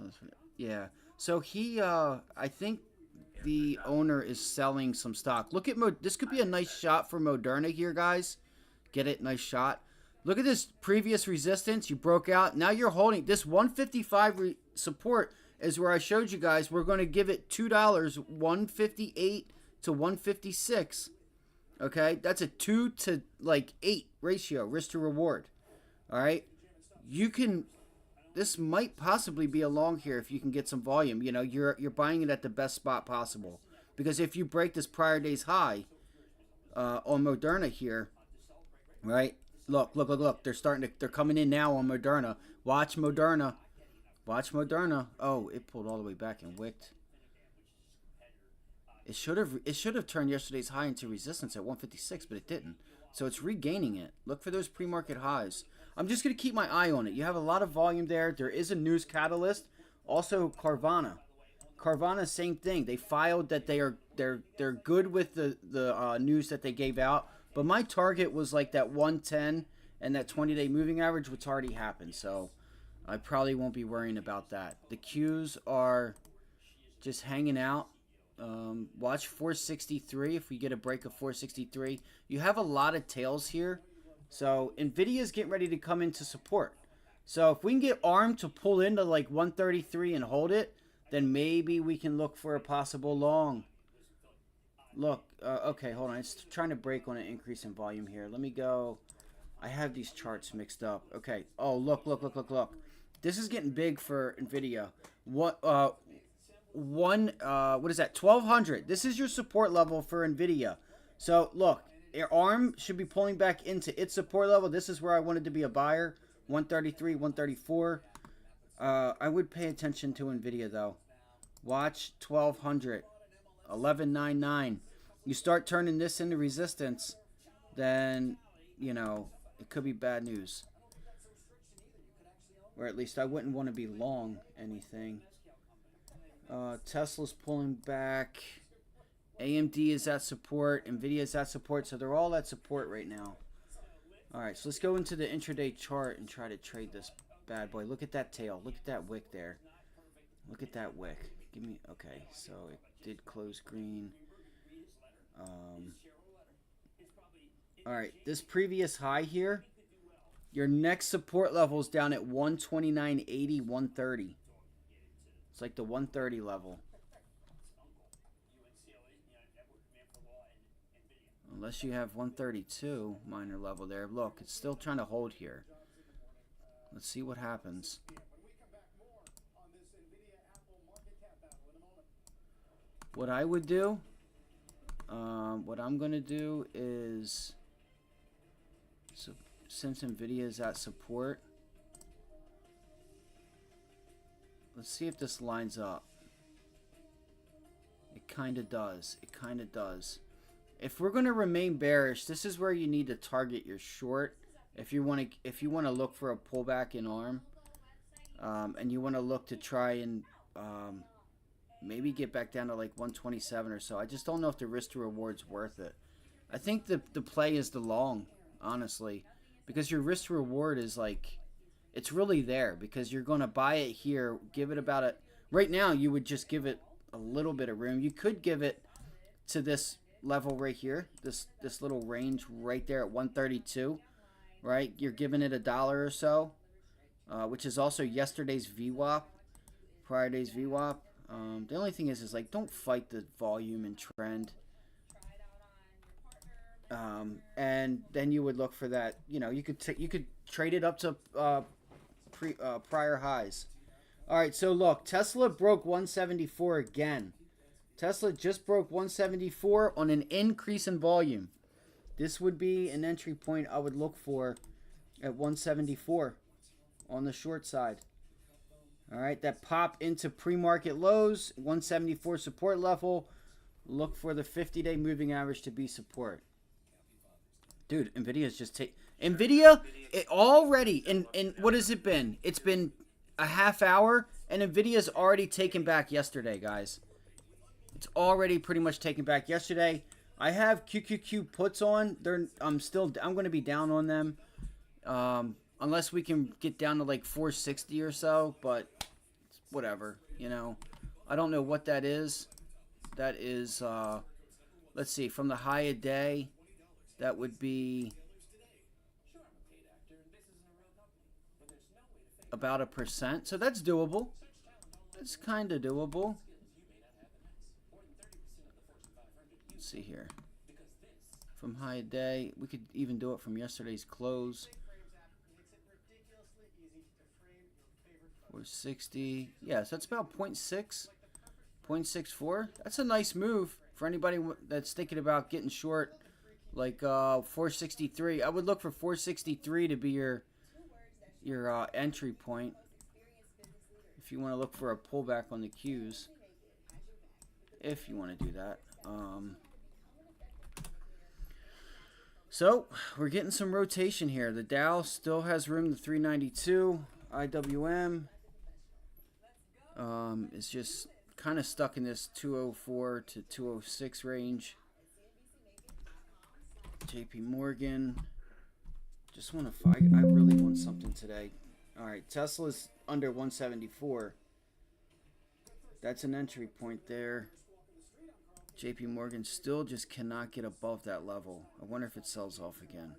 Speaker 1: Yeah. So he, I think the owner is selling some stock. Look at this could be a nice shot for Moderna here, guys. Get it? Nice shot. Look at this previous resistance. You broke out. Now you're holding this 155 support is where I showed you guys we're going to give it $2, 158 to 156. Okay, that's a 2 to like 8 ratio, risk to reward. All right, you can. This might possibly be a long here if you can get some volume. You know, you're buying it at the best spot possible, because if you break this prior day's high on Moderna here, right? Look. They're coming in now on Moderna. Watch Moderna. Watch Moderna. Oh, it pulled all the way back and wicked. It should have turned yesterday's high into resistance at 156, but it didn't. So it's regaining it. Look for those pre-market highs. I'm just going to keep my eye on it. You have a lot of volume there. There is a news catalyst. Also Carvana. Carvana, same thing. They filed that they're good with the news that they gave out. But my target was like that 110 and that 20-day moving average, which already happened. So I probably won't be worrying about that. The Qs are just hanging out. Watch 463 if we get a break of 463. You have a lot of tails here. So NVIDIA's getting ready to come into support. So if we can get ARM to pull into like 133 and hold it, then maybe we can look for a possible long. Look, okay, hold on. It's trying to break on an increase in volume here. Let me go. I have these charts mixed up. Okay. Oh, look. This is getting big for NVIDIA. What is that? 1200. This is your support level for NVIDIA. So look, ARM should be pulling back into its support level. This is where I wanted to be a buyer. 133, 134. I would pay attention to NVIDIA though. Watch 1200. 1199. You start turning this into resistance, then you know it could be bad news. Or at least I wouldn't want to be long anything. Tesla's pulling back. AMD is at support. NVIDIA is at support. So they're all at support right now. Alright, so let's go into the intraday chart and try to trade this bad boy. Look at that tail. Look at that wick there. Look at that wick. Give me... Okay, so it did close green. Alright, this previous high here, your next support level is down at 129.80, 130. It's like the 130 level. Unless you have 132 minor level there. Look, it's still trying to hold here. Let's see what happens. What I would do, what I'm going to do is, so since NVIDIA is at support, let's see if this lines up. It kind of does. It kind of does. If we're going to remain bearish, this is where you need to target your short. If you want to look for a pullback in ARM, and you want to look to try and maybe get back down to like 127 or so. I just don't know if the risk to reward's worth it. I think the play is the long, honestly, because your risk to reward is like, it's really there because you're going to buy it here, give it about a, right now you would just give it a little bit of room. You could give it to this level right here, this little range right there at 132, right? You're giving it $1 or so, which is also yesterday's VWAP, prior day's VWAP. The only thing is like, don't fight the volume and trend. And then you would look for that, you know, you could trade it up to prior highs. All right, so look, Tesla broke 174 again. Tesla just broke 174 on an increase in volume. This would be an entry point I would look for at 174 on the short side. All right, that pop into pre-market lows, 174 support level. Look for the 50-day moving average to be support. Dude, NVIDIA's just NVIDIA, it already, and what has it been? It's been a half hour, and NVIDIA's already taken back yesterday, guys. It's already pretty much taken back yesterday. I have QQQ puts on. I'm going to be down on them. Unless we can get down to like 460 or so, but whatever, you know. I don't know what that is. That is, let's see, from the high a day, that would be about 1%. So that's doable. It's kind of doable. Let's see here. From high a day, we could even do it from yesterday's close. 460. Yes, that's about 0.6, 0.64. That's a nice move for anybody that's thinking about getting short, like 463. I would look for 463 to be your entry point if you want to look for a pullback on the Qs. If you want to do that. So we're getting some rotation here. The Dow still has room to 392. IWM is just kind of stuck in this 204 to 206 range. JP Morgan. Just want to fight. I really want something today. All right, Tesla's under 174. That's an entry point there. JP Morgan still just cannot get above that level. I wonder if it sells off again.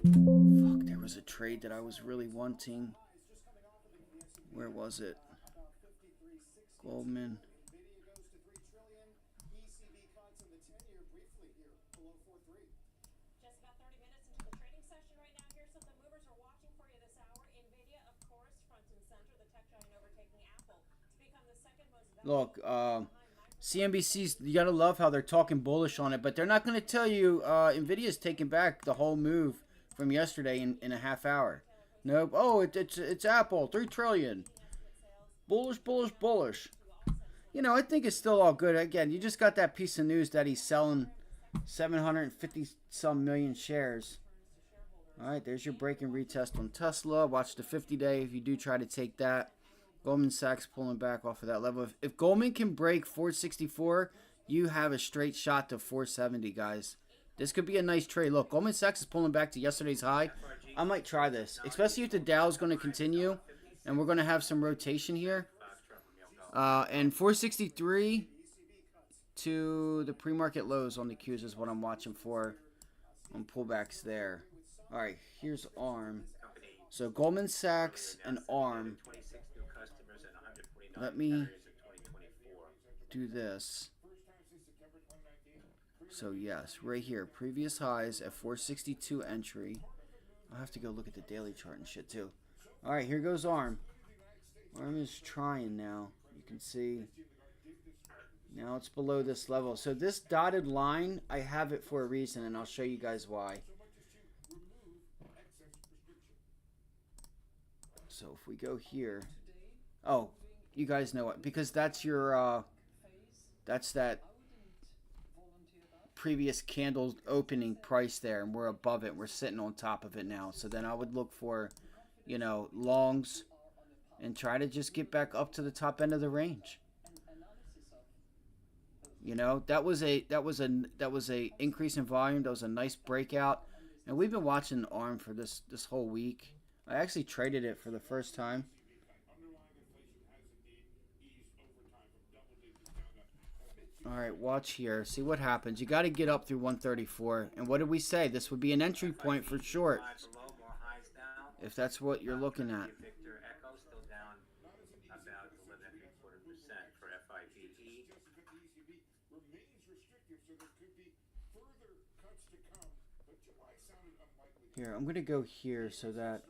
Speaker 1: Fuck, there was a trade that I was really wanting. Where was it? Goldman.
Speaker 6: Just about 30 minutes into the trading session right now. Here's some of the movers we're watching for you this hour. NVDA, of course, front and center. The tech giant overtaking Apple to become the second most valuable.
Speaker 1: Look, CNBC's, you gotta love how they're talking bullish on it, but they're not gonna tell you NVIDIA's taking back the whole move from yesterday in a half hour. Nope. Oh, it's Apple, 3 trillion. Bullish, bullish, bullish. You know, I think it's still all good. Again, you just got that piece of news that he's selling 750 some million shares. All right, there's your break and retest on Tesla. Watch the 50-day if you do try to take that. Goldman Sachs pulling back off of that level. If Goldman can break 464, you have a straight shot to 470, guys. This could be a nice trade. Look, Goldman Sachs is pulling back to yesterday's high. I might try this, especially if the Dow is going to continue and we're going to have some rotation here. And 463 to the pre-market lows on the Qs is what I'm watching for on pullbacks there. All right, here's ARM. So Goldman Sachs and ARM. Let me do this. So yes, right here, previous highs at 462 entry. I'll have to go look at the daily chart and shit too. All right, here goes ARM. ARM is trying now. You can see now it's below this level. So this dotted line, I have it for a reason, and I'll show you guys why. So if we go here, oh, you guys know it, because that's your that's that previous candle opening price there, and we're above it. We're sitting on top of it now. So then I would look for, you know, longs and try to just get back up to the top end of the range. You know, that was a increase in volume. That was a nice breakout, and we've been watching ARM for this whole week. I actually traded it for the first time. All right, watch here. See what happens. You got to get up through 134. And what did we say? This would be an entry point for short, if that's what you're looking at.
Speaker 5: Victor Echo still down about 11.25% for FIBE.
Speaker 1: Here, I'm going to go here so that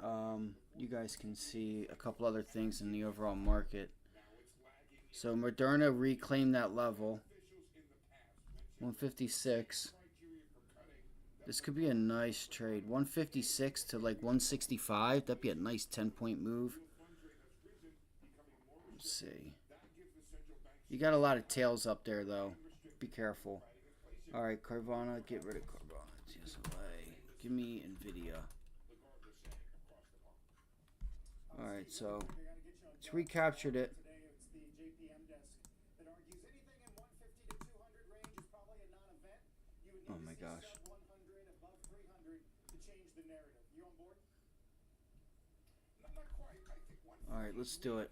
Speaker 1: you guys can see a couple other things in the overall market. So Moderna reclaimed that level. 156. This could be a nice trade. 156 to like 165. That'd be a nice 10-point move. Let's see. You got a lot of tails up there, though. Be careful. All right, Carvana. Get rid of Carvana. TSLA. Give me NVIDIA. All right, so it's recaptured it. Oh my gosh. All right, let's do it.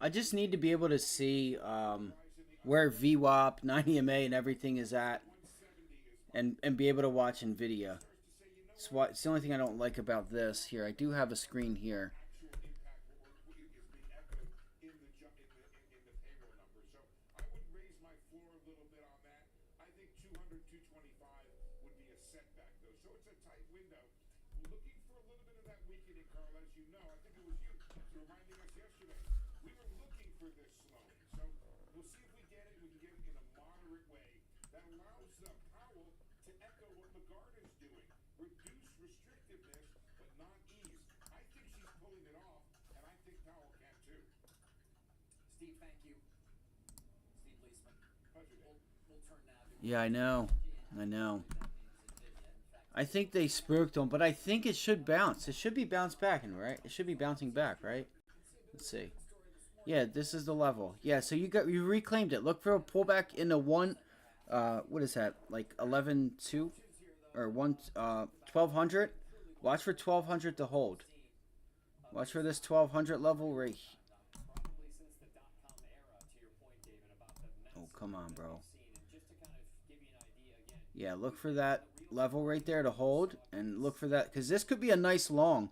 Speaker 1: I just need to be able to see where VWAP, 90MA, and everything is at, and be able to watch NVIDIA. It's the only thing I don't like about this. Here, I do have a screen here.
Speaker 7: 200, 225 would be a setback, though. So it's a tight window. We're looking for a little bit of that weakening, Carl, as you know. I think it was you reminding us yesterday. We were looking for this slowing. So we'll see if we get it. We can get it in a moderate way that allows Powell to echo what Lagarde is doing. Reduce restrictiveness, but not ease. I think she's pulling it off, and I think Powell can too.
Speaker 4: Steve, thank you. Steve Leisman.
Speaker 7: Pleasure, Dave.
Speaker 4: We'll turn now to
Speaker 1: Yeah, I know. I think they spooked them, but I think it should bounce. It should be bounced back, right? It should be bouncing back, right? Let's see. Yeah, this is the level. Yeah, so you reclaimed it. Look for a pullback in the one. What is that? Like 11.2 or 1200. Watch for 1200 to hold. Watch for this 1200 level right. Oh, come on, bro. Yeah, look for that level right there to hold, and look for that, because this could be a nice long.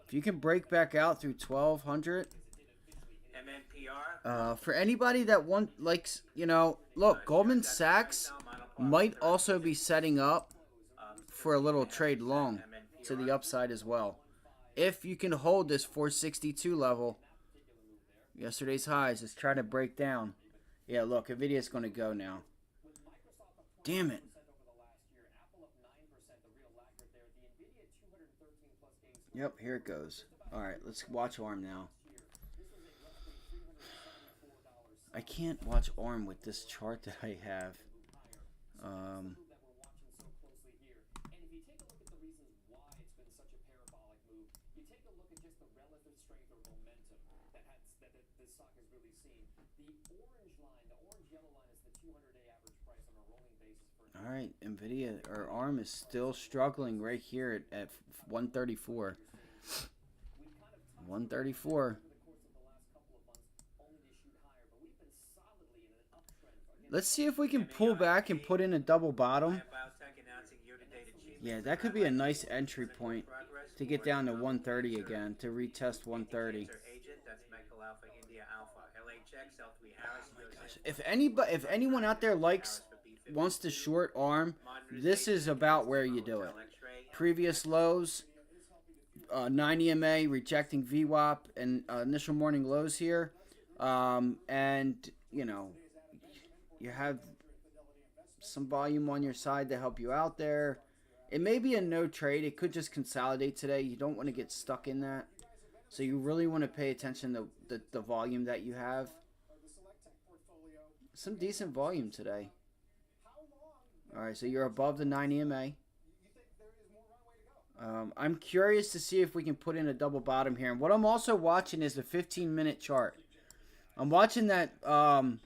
Speaker 1: If you can break back out through 1200. For anybody that likes, look, Goldman Sachs might also be setting up for a little trade long to the upside as well. If you can hold this 462 level, yesterday's highs, is trying to break down. Yeah, look, NVIDIA's going to go now. Damn it. Yep, here it goes. All right, let's watch ARM now. I can't watch ARM with this chart that I have. All right, NVIDIA or ARM is still struggling right here at 134. 134. Let's see if we can pull back and put in a double bottom. Yeah, that could be a nice entry point to get down to 130 again, to retest 130. If anyone out there wants to short ARM, this is about where you do it. Previous lows, 9 EMA rejecting VWAP and initial morning lows here, and you have some volume on your side to help you out there. It may be a no trade. It could just consolidate today. You don't want to get stuck in that. So you really want to pay attention to the volume that you have. Some decent volume today. All right, so you're above the 9 EMA. I'm curious to see if we can put in a double bottom here. And what I'm also watching is the 15-minute chart. I'm watching that. I'm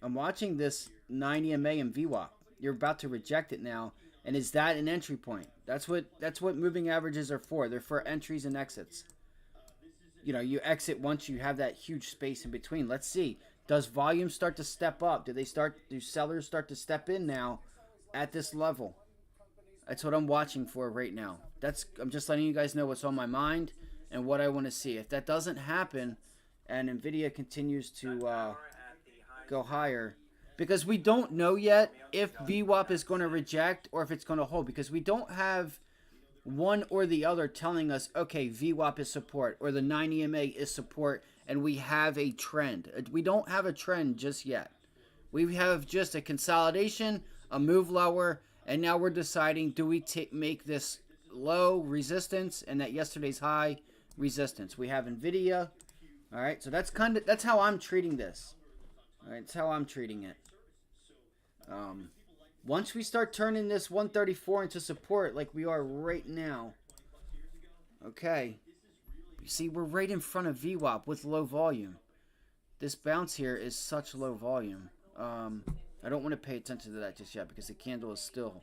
Speaker 1: watching this 9 EMA and VWAP. You're about to reject it now, and is that an entry point? That's what moving averages are for. They're for entries and exits. You exit once you have that huge space in between. Let's see. Does volume start to step up? Do sellers start to step in now at this level? That's what I'm watching for right now. I'm just letting you guys know what's on my mind and what I want to see. If that doesn't happen and NVIDIA continues to go higher, because we don't know yet if VWAP is going to reject or if it's going to hold, because we don't have one or the other telling us, okay, VWAP is support or the 9 EMA is support, and we have a trend. We don't have a trend just yet. We have just a consolidation, a move lower, and now we're deciding, do we make this low resistance and that yesterday's high resistance? We have NVIDIA. All right, so that's how I'm treating this. All right, that's how I'm treating it. Once we start turning this 134 into support like we are right now, okay, you see we're right in front of VWAP with low volume. This bounce here is such low volume. I don't want to pay attention to that just yet because the candle is still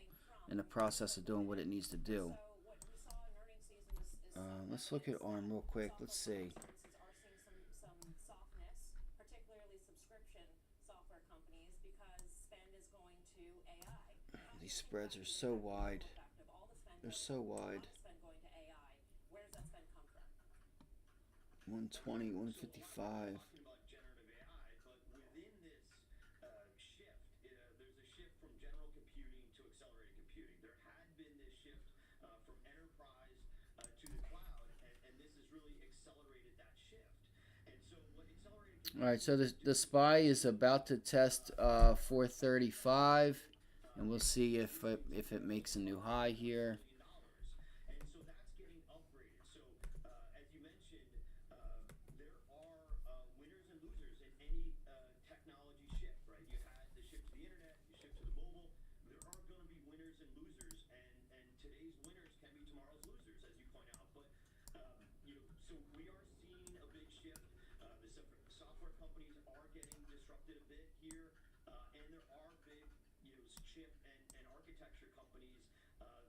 Speaker 1: in the process of doing what it needs to do. Let's look at ARM real quick. Let's see. These spreads are so wide. They're so wide. 120, 155.
Speaker 8: computing. There had been this shift from enterprise to the cloud, and this has really accelerated that shift. And so what accelerated
Speaker 1: All right, so the SPY is about to test 435, and we'll see if it makes a new high here.
Speaker 8: and so that's getting upgraded. So as you mentioned, there are winners and losers in any technology shift, right? You had the shift to the internet, you shift to the mobile. There are going to be winners and losers, and today's winners can be tomorrow's losers, as you point out. But so we are seeing a big shift. The software companies are getting disrupted a bit here, and there are big chip and architecture companies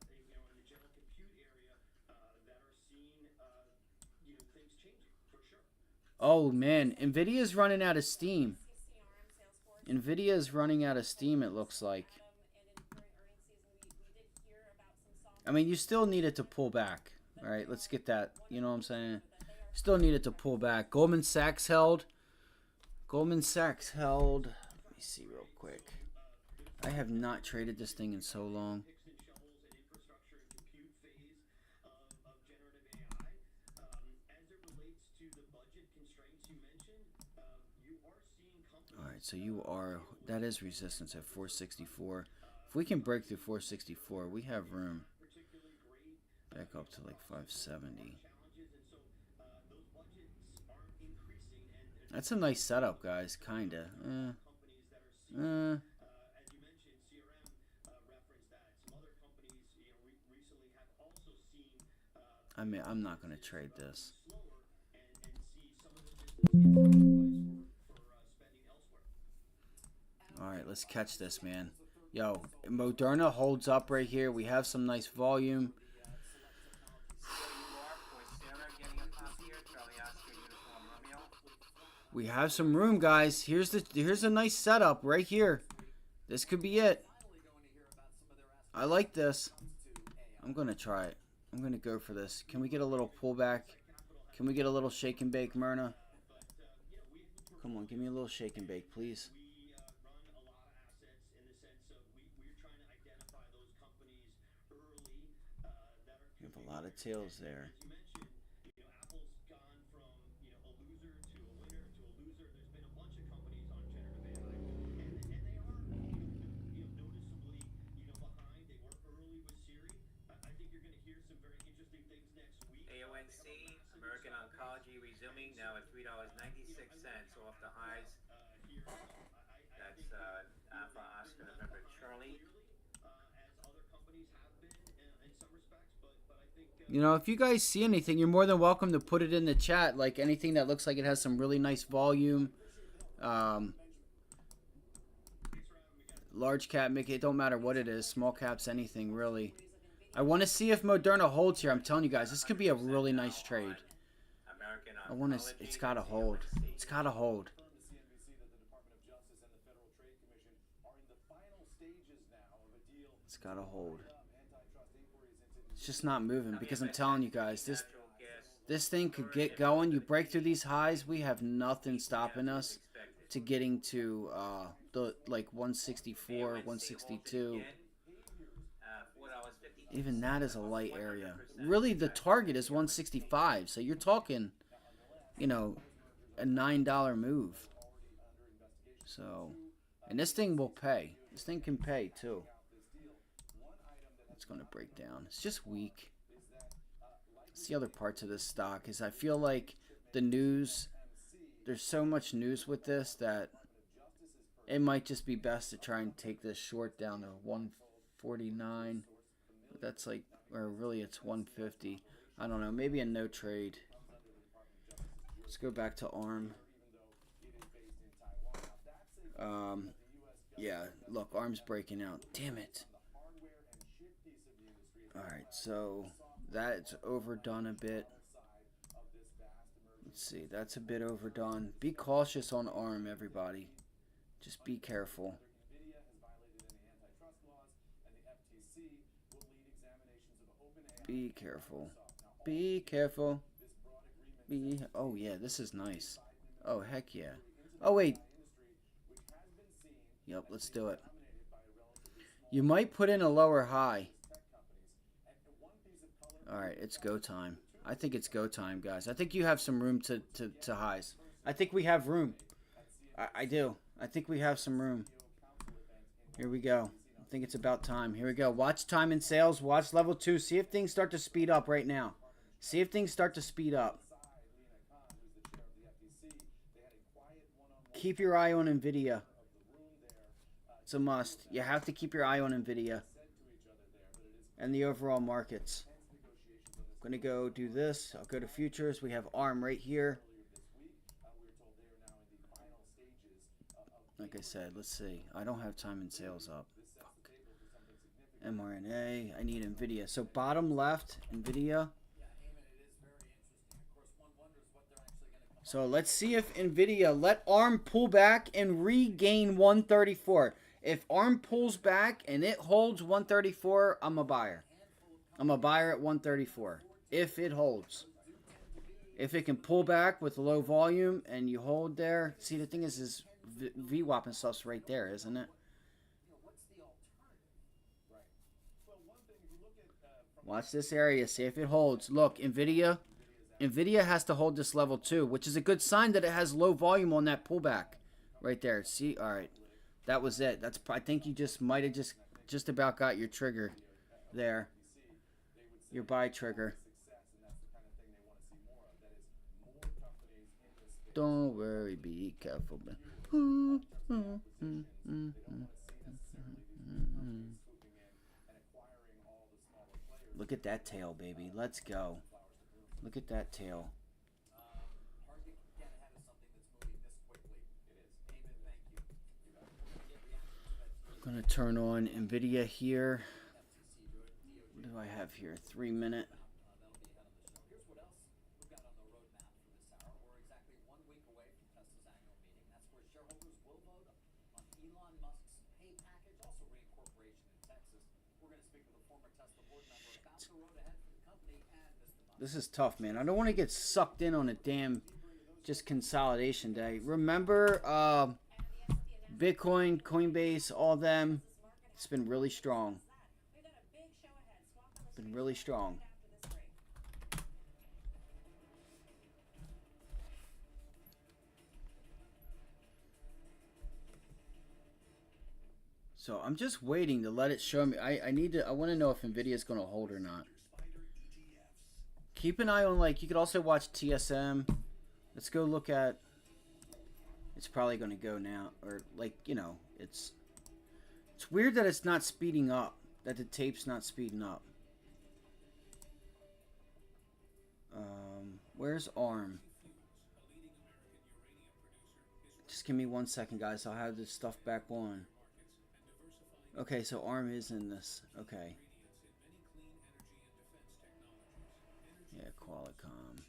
Speaker 8: in the general compute area that are seeing things changing for sure.
Speaker 1: Oh man, NVIDIA is running out of steam. NVIDIA is running out of steam, it looks like. I mean, you still need it to pull back. All right, let's get that. You know what I'm saying? Still need it to pull back. Goldman Sachs held. Goldman Sachs held. Let me see real quick. I have not traded this thing in so long.
Speaker 8: Picks and shovels and infrastructure and compute phase of generative AI. As it relates to the budget constraints you mentioned, you are seeing companies.
Speaker 1: All right, so that is resistance at 464. If we can break through 464, we have room.
Speaker 8: Particularly great
Speaker 1: Back up to like 570.
Speaker 8: challenges, and so those budgets aren't increasing. And
Speaker 1: That's a nice setup, guys. Kinda.
Speaker 8: companies that are seeing, as you mentioned, CRM referenced that. Some other companies, recently have also seen
Speaker 1: I mean, I'm not gonna trade this.
Speaker 8: slower and see some of the business get sacrificed for spending elsewhere.
Speaker 1: All right, let's catch this, man. Yo, Moderna holds up right here. We have some nice volume. We have some room, guys. Here's a nice setup right here. This could be it. I like this. I'm gonna try it. I'm gonna go for this. Can we get a little pullback? Can we get a little shake and bake, Myrna? Come on, give me a little shake and bake, please.
Speaker 8: We run a lot of assets in the sense of we're trying to identify those companies early that are.
Speaker 1: We have a lot of tails there.
Speaker 8: As you mentioned, Apple's gone from a loser to a winner to a loser. There's been a bunch of companies on generative AI, and they are noticeably behind. They were early with Siri. I think you're going to hear some very interesting things next week.
Speaker 5: AONC, American Oncology resuming now at $3.96 off the highs. That's Alpha Oscar November Charlie.
Speaker 8: As other companies have been in some respects, but I think
Speaker 1: You know, if you guys see anything, you're more than welcome to put it in the chat. Like anything that looks like it has some really nice volume. Large cap, it don't matter what it is. Small caps, anything really. I want to see if Moderna holds here. I'm telling you guys, this could be a really nice trade.
Speaker 5: American
Speaker 1: I want to. It's got to hold. It's got to hold.
Speaker 3: Confirmed to CNBC that the Department of Justice and the Federal Trade Commission are in the final stages now of a deal.
Speaker 1: It's got to hold.
Speaker 3: Antitrust inquiries into
Speaker 1: It's just not moving because I'm telling you guys, this thing could get going. You break through these highs, we have nothing stopping us to getting to the like 164, 162. Even that is a light area. Really, the target is 165. So you're talking, a $9 move. So, and this thing will pay. This thing can pay too. It's going to break down. It's just weak. It's the other parts of this stock is I feel like the news, there's so much news with this that it might just be best to try and take this short down to 149. That's like, or really it's 150. I don't know. Maybe a no trade. Let's go back to ARM. Yeah, look, ARM's breaking out. Damn it. Alright, so that's overdone a bit. Let's see, that's a bit overdone. Be cautious on ARM, everybody. Just be careful. Be careful. Be careful. Oh yeah, this is nice. Oh heck yeah. Oh wait. Yep, let's do it. You might put in a lower high. All right, it's go time. I think it's go time, guys. I think you have some room to highs. I think we have room. I do. I think we have some room. Here we go. I think it's about time. Here we go. Watch time and sales. Watch level 2. See if things start to speed up right now. See if things start to speed up. Keep your eye on NVIDIA. It's a must. You have to keep your eye on NVIDIA and the overall markets. I'm going to go do this. I'll go to futures. We have ARM right here. Like I said, let's see. I don't have time and sales up. Fuck. mRNA. I need NVIDIA. So bottom left, NVIDIA. So let's see if NVIDIA let ARM pull back and regain 134. If ARM pulls back and it holds 134, I'm a buyer. I'm a buyer at 134. If it holds. If it can pull back with low volume and you hold there. See, the thing is VWAP and stuff's right there, isn't it? Watch this area. See if it holds. Look, NVIDIA has to hold this level too, which is a good sign that it has low volume on that pullback right there. See, all right, that was it. That's, I think you just might have just about got your trigger there, your buy trigger. Don't worry, be careful, man. Look at that tail, baby. Let's go. Look at that tail. I'm going to turn on NVIDIA here. What do I have here? 3 minute. This is tough, man. I don't want to get sucked in on a damn just consolidation day. Remember Bitcoin, Coinbase, all them. It's been really strong. Been really strong. So I'm just waiting to let it show me. I want to know if NVIDIA is going to hold or not. Keep an eye on, like, you could also watch TSM. Let's go look at, it's probably going to go now, or like, you know, it's weird that it's not speeding up, that the tape's not speeding up. Where's ARM? Just give me 1 second, guys. I'll have this stuff back on. Okay, so ARM is in this. Okay. Yeah, Qualcomm.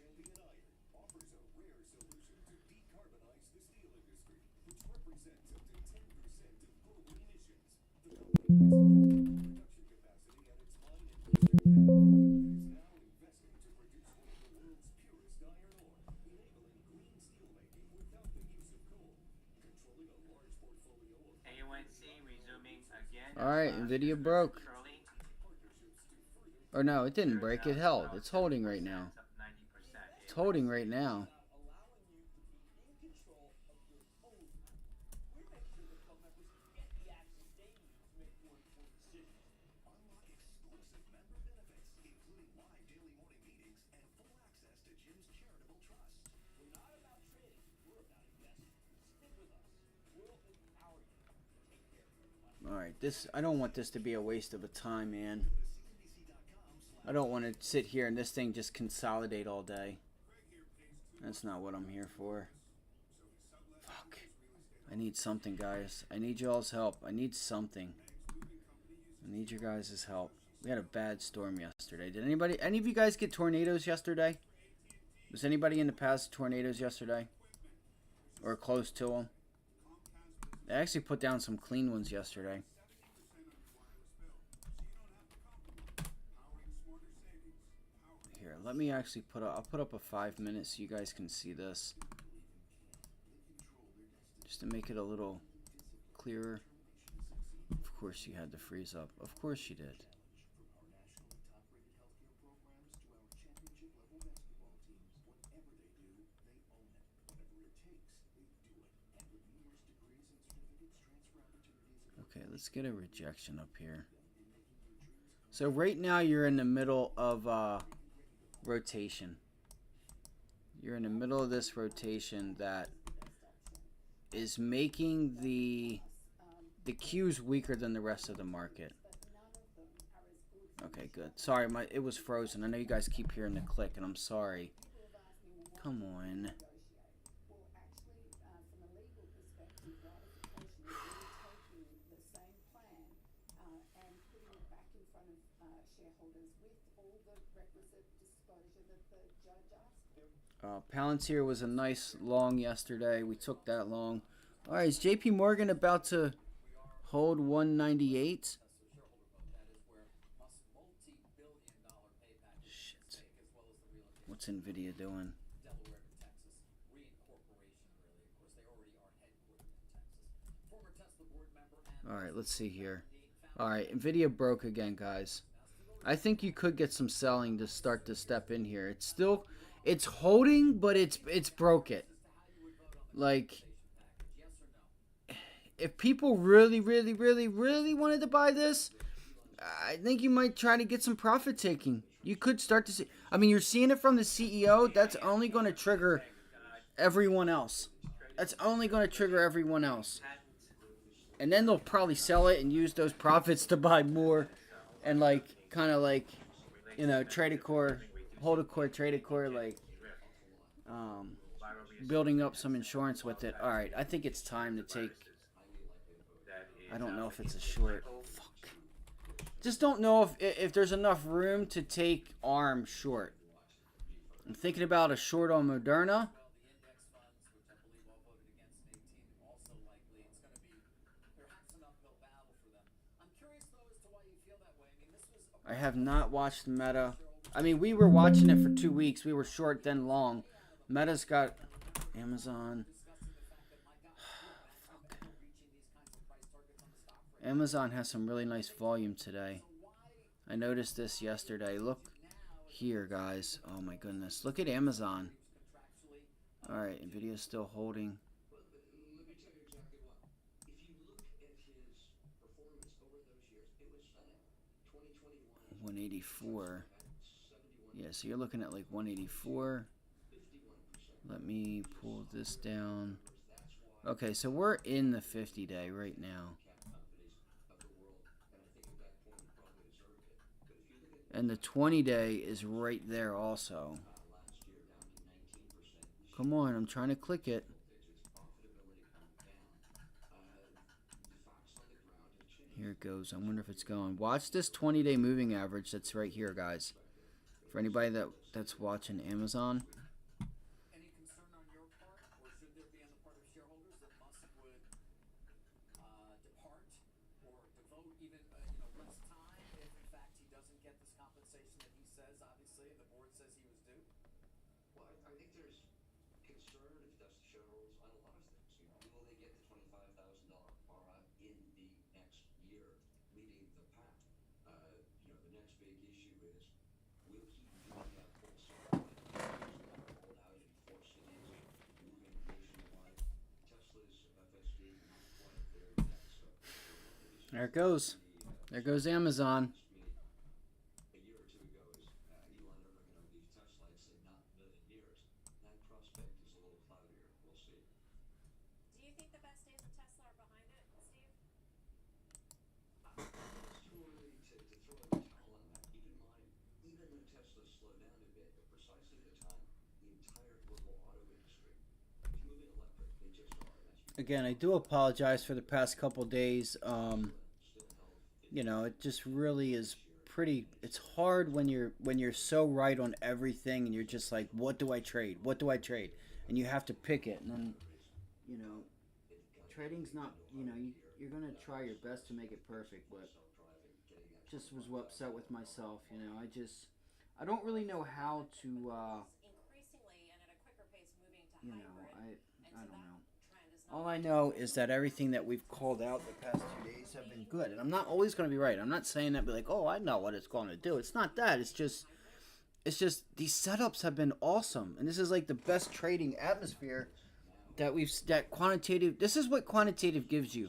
Speaker 1: All right, NVIDIA broke. Or no, it didn't break. It held. It's holding right now. It's holding right now. Alright, I don't want this to be a waste of a time, man. I don't want to sit here and this thing just consolidate all day. That's not what I'm here for. Fuck. I need something, guys. I need y'all's help. I need something. I need your guys' help. We had a bad storm yesterday. Did any of you guys get tornadoes yesterday? Was anybody in the past tornadoes yesterday? Or close to them? They actually put down some clean ones yesterday. Here, let me actually I'll put up a 5 minute so you guys can see this. Just to make it a little clearer. Of course you had to freeze up. Of course you did.
Speaker 3: From our nationally top-rated healthcare programs to our championship-level basketball teams, whatever they do, they own it. Whatever it takes, they do it. And with numerous degrees and certificates, transfer opportunities,
Speaker 1: Okay, let's get a rejection up here. So right now you're in the middle of rotation. You're in the middle of this rotation that is making the cues weaker than the rest of the market. Okay, good. Sorry, it was frozen. I know you guys keep hearing the click, and I'm sorry. Come on. Palantir was a nice long yesterday. We took that long. All right, is JP Morgan about to hold 198? Shit. What's NVIDIA doing? All right, let's see here. All right, NVIDIA broke again, guys. I think you could get some selling to start to step in here. It's holding, but it's broke it. Like, if people really wanted to buy this, I think you might try to get some profit taking. You could start to see. I mean, you're seeing it from the CEO. That's only going to trigger everyone else. That's only going to trigger everyone else. And then they'll probably sell it and use those profits to buy more, and like kind of like, you know, trade a core, hold a core, trade a core, like building up some insurance with it. All right, I think it's time to take. I don't know if it's a short. Fuck. Just don't know if there's enough room to take ARM short. I'm thinking about a short on Moderna. I have not watched Meta. I mean, we were watching it for 2 weeks. We were short, then long. Meta's got Amazon. Fuck. Amazon has some really nice volume today. I noticed this yesterday. Look here, guys. Oh my goodness. Look at Amazon. All right, NVIDIA's still holding. 184. Yeah, so you're looking at like 184. Let me pull this down. Okay, so we're in the 50-day right now. And the 20-day is right there also. Come on, I'm trying to click it. Here it goes. I wonder if it's going. Watch this 20-day moving average that's right here, guys. For anybody that's watching Amazon.
Speaker 4: Any concern on your part, or should there be on the part of shareholders that Musk would depart or devote even less time if in fact he doesn't get this compensation that he says, obviously, and the board says he was due?
Speaker 9: Well, I think there's concern if that's the shareholders on a lot of things. Will they get the $25,000 ARA in the next year, leading the pack? The next big issue is, will he do that full circle? Rolled out in 4 cities, moving nationwide. Tesla's FSD not quite there yet, so
Speaker 1: There it goes. There goes Amazon.
Speaker 9: a year or two ago is Elon ever going to leave Tesla? I'd say not in a million years. That prospect is a little cloudier. We'll see.
Speaker 6: Do you think the best days of Tesla are behind it, Steve?
Speaker 9: It's too early to throw in the towel on that. Keep in mind, even though Tesla slowed down a bit, at precisely the time the entire global auto industry is moving electric. They just are.
Speaker 1: Again, I do apologize for the past couple days. It just really is pretty. It's hard when you're so right on everything, and you're just like, what do I trade? What do I trade? And you have to pick it, and then, trading's not. You're gonna try your best to make it perfect, but just was upset with myself. I don't really know how to.
Speaker 6: Increasingly and at a quicker pace moving to hybrid.
Speaker 1: I don't know.
Speaker 6: Trend is
Speaker 1: All I know is that everything that we've called out the past 2 days have been good. And I'm not always going to be right. I'm not saying that be like, oh, I know what it's going to do. It's not that. It's just these setups have been awesome. And this is like the best trading atmosphere that quantitative. This is what quantitative gives you.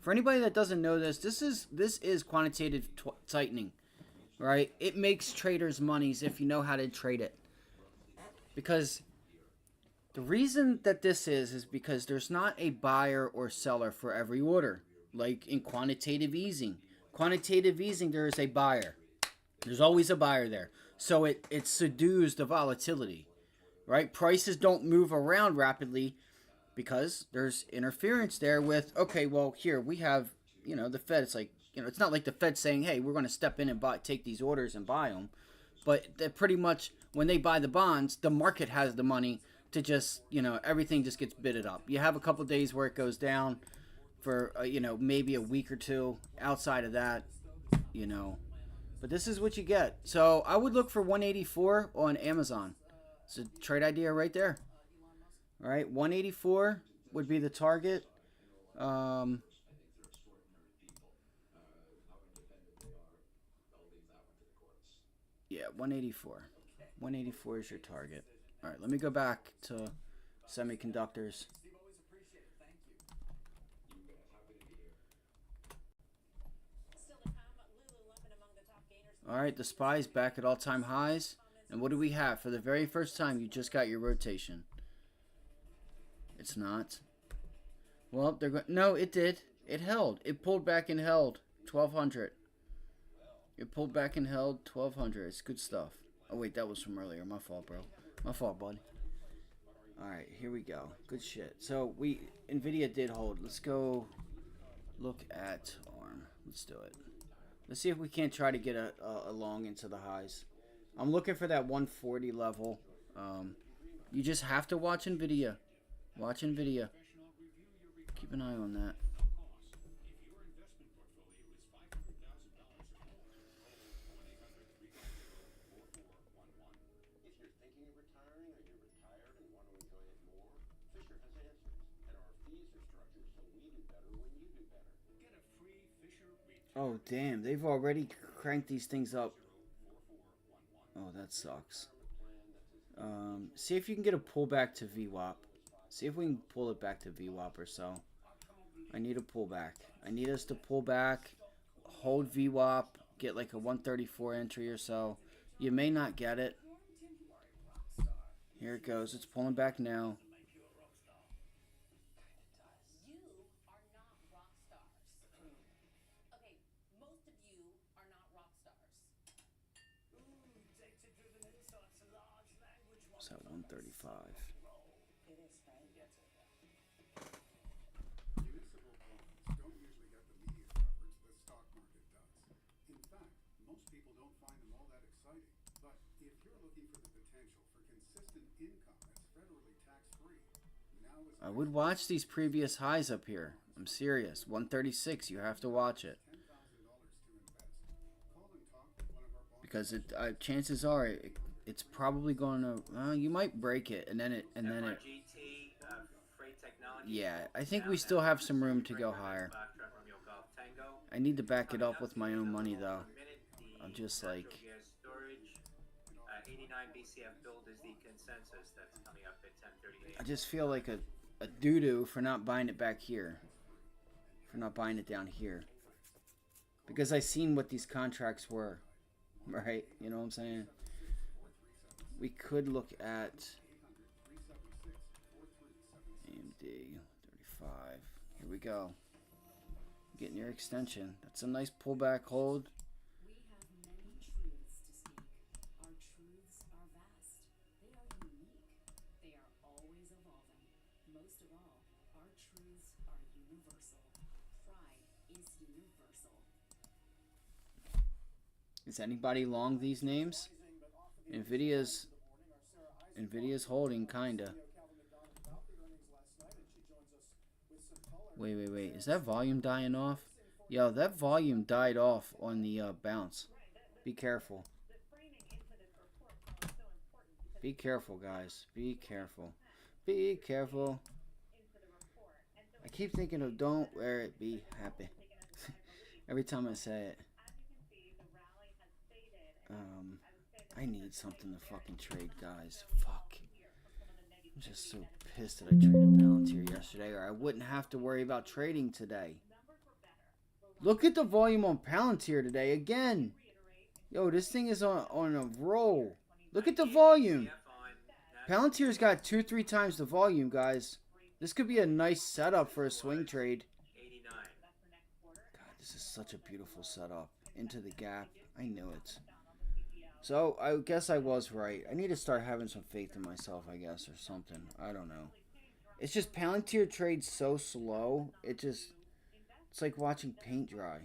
Speaker 1: For anybody that doesn't know this, this is quantitative tightening, right? It makes traders monies if you know how to trade it. Because the reason that this is because there's not a buyer or seller for every order. Like in quantitative easing. Quantitative easing, there is a buyer. There's always a buyer there. So it subdues the volatility, right? Prices don't move around rapidly because there's interference there with, okay, well, here we have, the Fed. It's like, it's not like the Fed saying, hey, we're going to step in and take these orders and buy them. But they pretty much, when they buy the bonds, the market has the money to just, everything just gets bidded up. You have a couple of days where it goes down for, maybe a week or two. Outside of that, But this is what you get. So I would look for 184 on Amazon. It's a trade idea right there. All right, 184 would be the target. Yeah, 184. 184 is your target. All right, let me go back to semiconductors. All right, the SPY's back at all-time highs. And what do we have? For the very first time, you just got your rotation. It's not. Well, they're going. No, it did. It held. It pulled back and held 1,200. It pulled back and held 1,200. It's good stuff. Oh wait, that was from earlier. My fault, bro. My fault, bud. All right, here we go. Good shit. So NVIDIA did hold. Let's go look at ARM. Let's do it. Let's see if we can't try to get a long into the highs. I'm looking for that 140 level. You just have to watch NVIDIA. Watch NVIDIA. Keep an eye on that. Oh, damn. They've already cranked these things up. Oh, that sucks. See if you can get a pullback to VWAP. See if we can pull it back to VWAP or so. I need a pullback. I need us to pull back, hold VWAP, get like a 134 entry or so. You may not get it. Here it goes. It's pulling back now. So 135.
Speaker 7: Municipal bonds don't usually get the media coverage the stock market does. In fact, most people don't find them all that exciting. But if you're looking for the potential for consistent income that's federally tax-free, now is
Speaker 1: I would watch these previous highs up here. I'm serious. 136. You have to watch it.
Speaker 7: $10,000 to invest. Call and talk with one of our bonds.
Speaker 1: Because chances are it's probably going to. You might break it, and then it.
Speaker 5: FRGT, Freight Technology.
Speaker 1: Yeah, I think we still have some room to go higher. I need to back it up with my own money, though. I'm just like.
Speaker 5: 89 BCF build is the consensus that's coming up at 10:38.
Speaker 1: I just feel like a doo-doo for not buying it back here. For not buying it down here. Because I seen what these contracts were. Right? You know what I'm saying? We could look at AMD 35. Here we go. Getting your extension. That's a nice pullback hold.
Speaker 10: We have many truths to speak. Our truths are vast. They are unique. They are always evolving. Most of all, our truths are universal. Pride is universal.
Speaker 1: Is anybody long these names? NVIDIA's holding, kinda. Wait. Is that volume dying off? Yo, that volume died off on the bounce. Be careful. Be careful, guys. Be careful. Be careful. I keep thinking of don't wear it, be happy. Every time I say it. I need something to fucking trade, guys. Fuck. I'm just so pissed that I traded Palantir yesterday, or I wouldn't have to worry about trading today. Look at the volume on Palantir today again. Yo, this thing is on a roll. Look at the volume. Palantir's got 2-3 times the volume, guys. This could be a nice setup for a swing trade. God, this is such a beautiful setup. Into the gap. I knew it. So, I guess I was right. I need to start having some faith in myself, I guess, or something. I don't know. It's just Palantir trades so slow. It's like watching paint dry.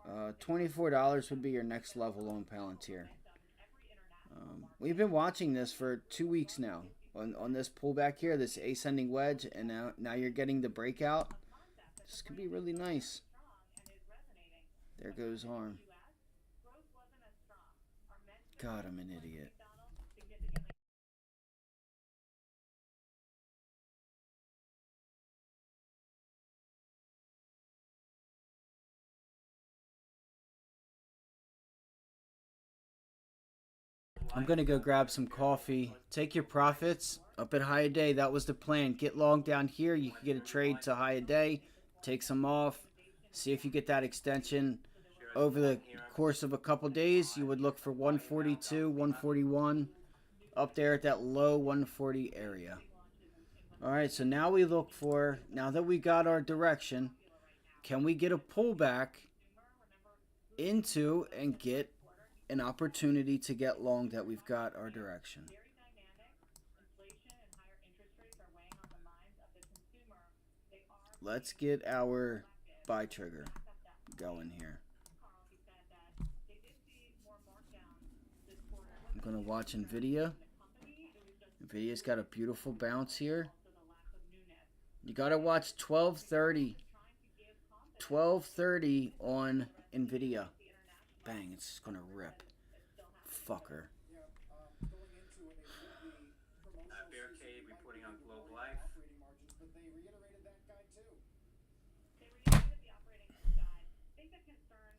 Speaker 1: $24 would be your next level on Palantir. We've been watching this for 2 weeks now. On this pullback here, this ascending wedge, and now you're getting the breakout. This could be really nice. There goes arm. God, I'm an idiot. I'm going to go grab some coffee. Take your profits up at high a day. That was the plan. Get long down here. You can get a trade to high a day. Take some off. See if you get that extension. Over the course of a couple days, you would look for 142, 141. Up there at that low 140 area. Alright, so now we look for, now that we got our direction, can we get a pullback into and get an opportunity to get long that we've got our direction. Let's get our buy trigger going here. I'm going to watch NVIDIA. NVIDIA's got a beautiful bounce here. You got to watch 1230. 1230 on NVIDIA. Bang, it's just going to rip. Fucker.
Speaker 5: Bear Cave reporting on Globe Life.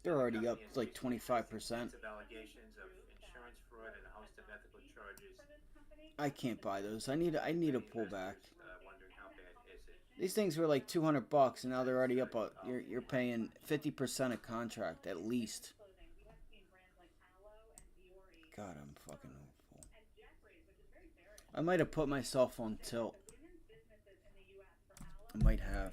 Speaker 1: They're already up like 25%.
Speaker 5: Allegations of insurance fraud and a host of ethical charges.
Speaker 1: I can't buy those. I need a pullback.
Speaker 5: Wondering how bad is it?
Speaker 1: These things were like $200, and now they're already up. You're paying 50% a contract at least. God, I'm fucking hopeful. I might have put myself on tilt. I might have.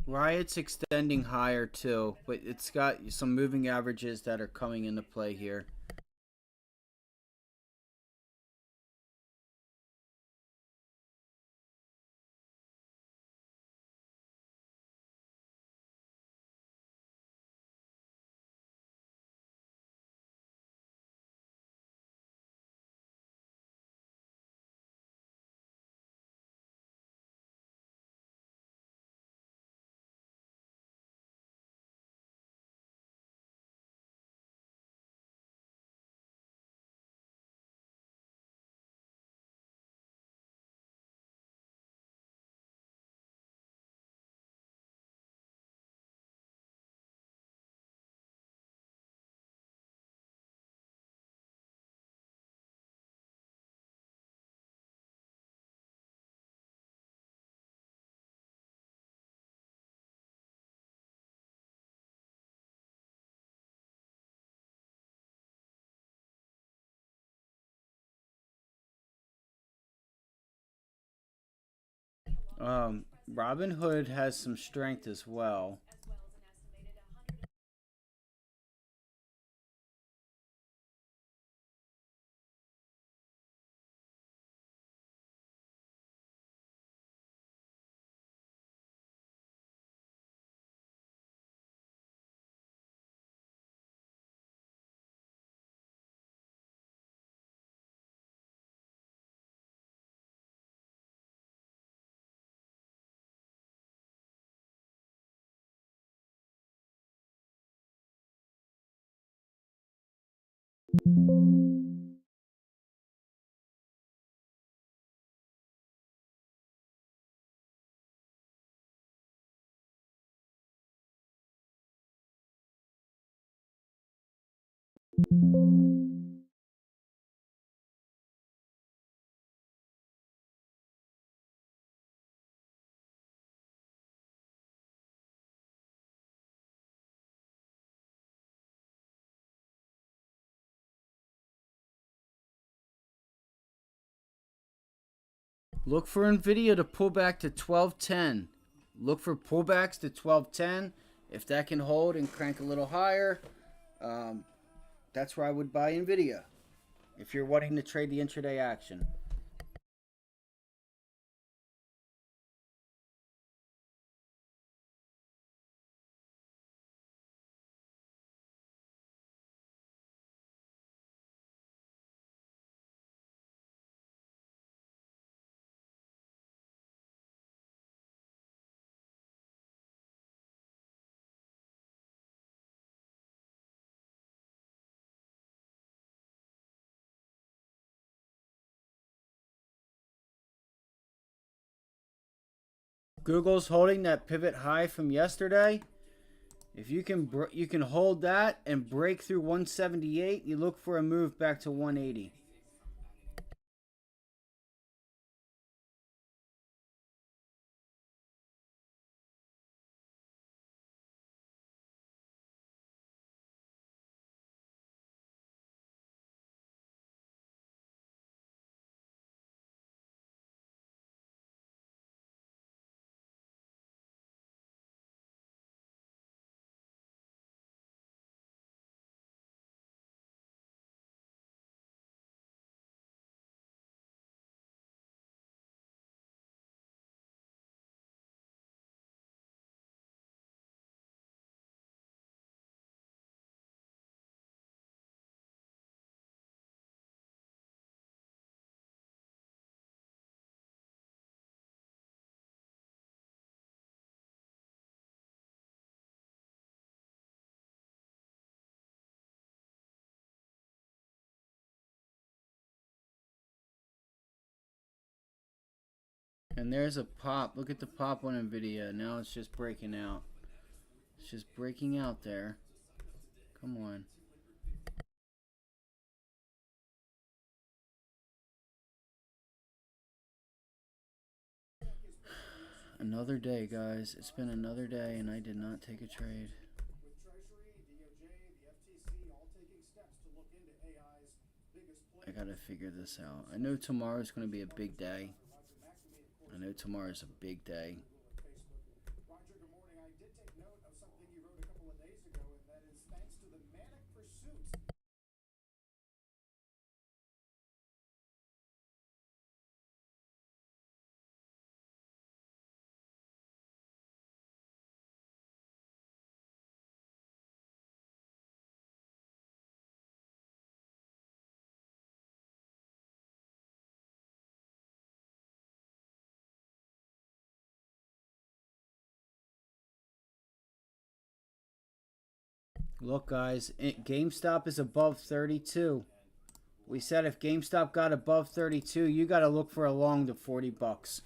Speaker 1: Riot's extending higher too, but it's got some moving averages that are coming into play here. Robinhood has some strength as well. Look for NVIDIA to pull back to 1210. Look for pullbacks to 1210. If that can hold and crank a little higher, that's where I would buy NVIDIA if you're wanting to trade the intraday action. Google's holding that pivot high from yesterday. If you can hold that and break through 178, you look for a move back to 180. And there's a pop. Look at the pop on NVIDIA. Now it's just breaking out. It's just breaking out there. Come on. Another day, guys. It's been another day, and I did not take a trade.
Speaker 3: With Treasury, DOJ, the FTC all taking steps to look into AI's biggest play.
Speaker 1: I gotta figure this out. I know tomorrow's gonna be a big day. I know tomorrow's a big day.
Speaker 3: Roger, good morning. I did take note of something you wrote a couple of days ago, and that is thanks to the manic pursuit.
Speaker 1: Look, guys, GameStop is above 32. We said if GameStop got above 32, you got to look for a long to 40 bucks.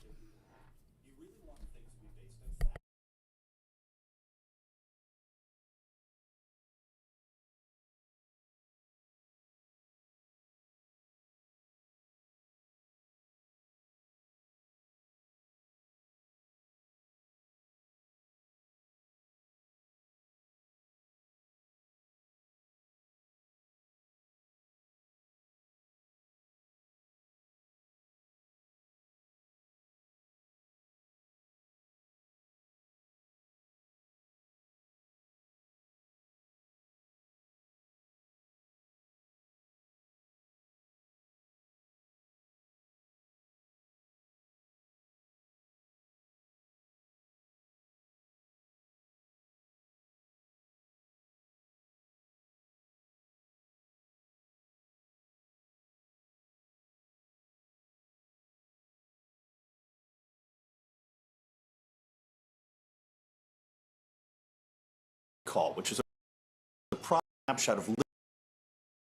Speaker 11: Call, which is a snapshot of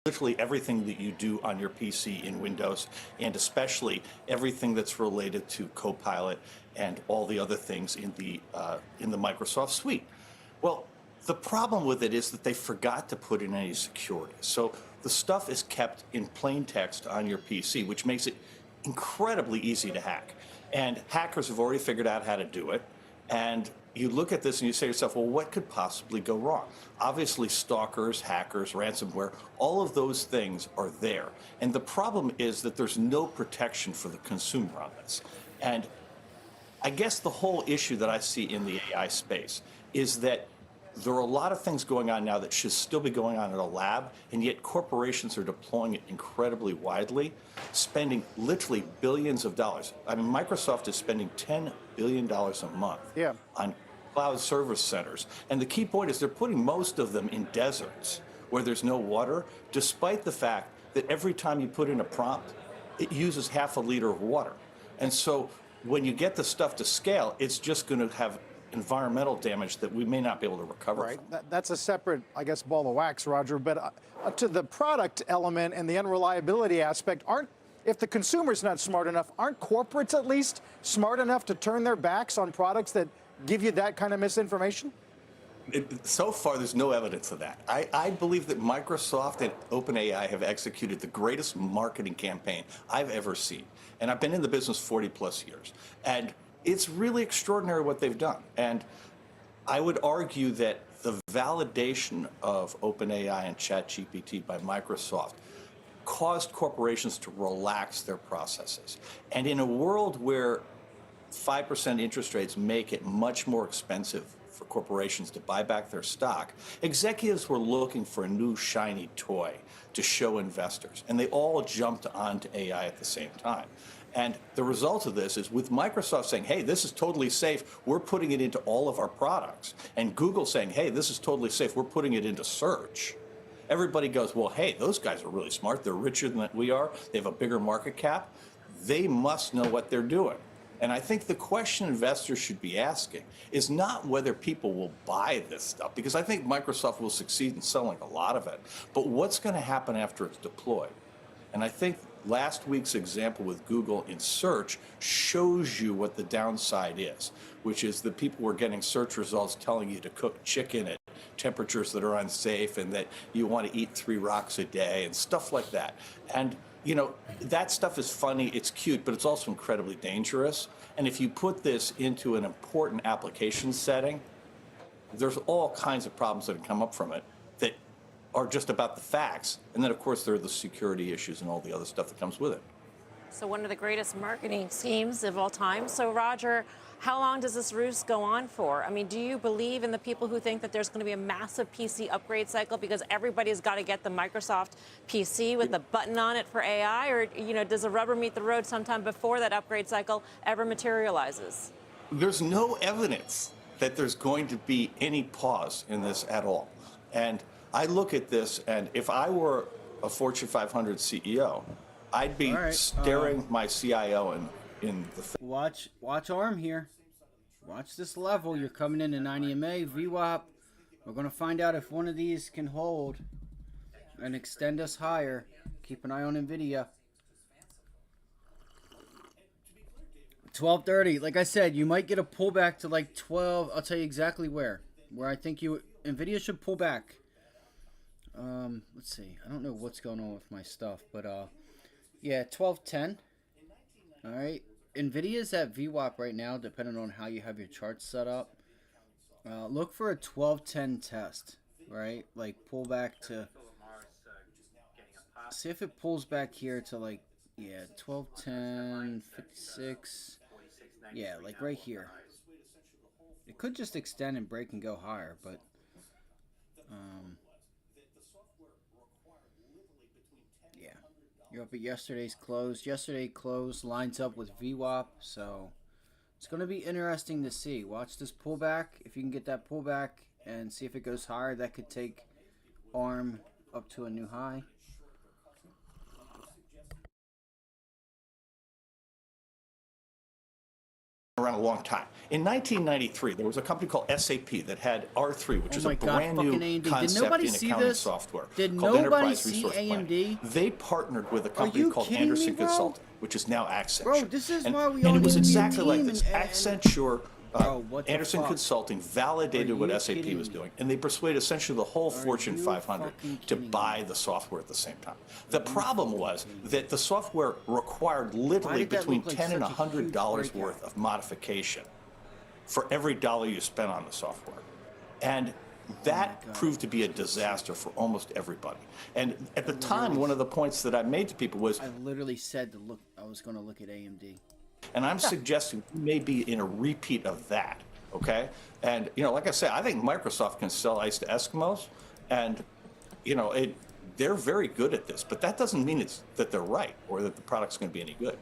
Speaker 11: literally everything that you do on your PC in Windows, and especially everything that's related to Copilot and all the other things in the Microsoft suite. Well, The problem with it is that they forgot to put in any security. So the stuff is kept in plain text on your PC, which makes it incredibly easy to hack. And hackers have already figured out how to do it. And you look at this and you say to yourself, well, what could possibly go wrong? Obviously, stalkers, hackers, ransomware, all of those things are there. And the problem is that there's no protection for the consumer on this. And I guess the whole issue that I see in the AI space is that there are a lot of things going on now that should still be going on in a lab, and yet corporations are deploying it incredibly widely, spending literally billions of dollars. I mean, Microsoft is spending $10 billion a month on cloud service centers. And the key point is they're putting most of them in deserts where there's no water, despite the fact that every time you put in a prompt, it uses half a liter of water. And so when you get the stuff to scale, it's just going to have environmental damage that we may not be able to recover from.
Speaker 3: That's a separate, I guess, ball of wax, Roger. But to the product element and the unreliability aspect, if the consumer's not smart enough, aren't corporates at least smart enough to turn their backs on products that give you that kind of misinformation?
Speaker 11: So far, there's no evidence of that. I believe that Microsoft and OpenAI have executed the greatest marketing campaign I've ever seen. And I've been in the business 40 plus years. And it's really extraordinary what they've done. And I would argue that the validation of OpenAI and ChatGPT by Microsoft caused corporations to relax their processes. And in a world where 5% interest rates make it much more expensive for corporations to buy back their stock, executives were looking for a new shiny toy to show investors. And they all jumped onto AI at the same time. And the result of this is with Microsoft saying, hey, this is totally safe, we're putting it into all of our products. And Google saying, hey, this is totally safe, we're putting it into search. Everybody goes, well, hey, those guys are really smart. They're richer than we are. They have a bigger market cap. They must know what they're doing. And I think the question investors should be asking is not whether people will buy this stuff, because I think Microsoft will succeed in selling a lot of it, but what's going to happen after it's deployed. And I think last week's example with Google in search shows you what the downside is, which is that people were getting search results telling you to cook chicken at temperatures that are unsafe and that you want to eat 3 rocks a day and stuff like that. And, you know, that stuff is funny, it's cute, but it's also incredibly dangerous. And if you put this into an important application setting, there's all kinds of problems that come up from it that are just about the facts. And then, of course, there are the security issues and all the other stuff that comes with it.
Speaker 6: So one of the greatest marketing schemes of all time. So, Roger, how long does this ruse go on for? I mean, do you believe in the people who think that there's going to be a massive PC upgrade cycle because everybody's got to get the Microsoft PC with the button on it for AI? Or, you know, does the rubber meet the road sometime before that upgrade cycle ever materializes?
Speaker 11: There's no evidence that there's going to be any pause in this at all. And I look at this, and if I were a Fortune 500 CEO, I'd be staring my CIO in the face.
Speaker 1: Watch ARM here. Watch this level. You're coming into 90 MA, VWAP. We're going to find out if one of these can hold and extend us higher. Keep an eye on NVIDIA. 1230. Like I said, you might get a pullback to like 12. I'll tell you exactly where I think NVIDIA should pull back. Let's see. I don't know what's going on with my stuff, but yeah, 1210. All right. NVIDIA's at VWAP right now, depending on how you have your charts set up. Look for a 1210 test, right? Like pull back to. See if it pulls back here to like, yeah, 1210, 56. Yeah, like right here. It could just extend and break and go higher, but yeah, you're up at yesterday's close. Yesterday close lines up with VWAP, so it's going to be interesting to see. Watch this pullback. If you can get that pullback and see if it goes higher, that could take ARM up to a new high.
Speaker 11: Around a long time. In 1993, there was a company called SAP that had R3, which is a brand new concept in accounting software called Enterprise Resource Planning. They partnered with a company called Anderson Consulting, which is now Accenture.
Speaker 1: Bro, this is why we
Speaker 11: and
Speaker 1: all
Speaker 11: it was
Speaker 1: need to be a
Speaker 11: exactly like
Speaker 1: team
Speaker 11: this. Accenture
Speaker 1: what the
Speaker 11: Anderson
Speaker 1: fuck?
Speaker 11: Consulting validated
Speaker 1: Are
Speaker 11: what
Speaker 1: you
Speaker 11: SAP
Speaker 1: kidding
Speaker 11: was
Speaker 1: me?
Speaker 11: doing, and they persuaded essentially the whole
Speaker 1: Are
Speaker 11: Fortune
Speaker 1: you
Speaker 11: 500
Speaker 1: fucking
Speaker 11: to
Speaker 1: kidding
Speaker 11: buy
Speaker 1: me?
Speaker 11: the software at the same time. The problem was that the software required literally
Speaker 1: did that
Speaker 11: between
Speaker 1: look like
Speaker 11: $10 and
Speaker 1: such a huge
Speaker 11: $100
Speaker 1: breakout?
Speaker 11: worth of modification for every dollar you spent on the software. And that
Speaker 1: God.
Speaker 11: proved to be a disaster for almost everybody. And at the time, one of the points that I made to people was,
Speaker 1: I literally said to look. I was going to look at AMD.
Speaker 11: and I'm suggesting we may be in a repeat of that, okay? And, you know, like I said, I think Microsoft can sell ice to Eskimos, and, you know, they're very good at this, but that doesn't mean that they're right or that the product's going to be any good.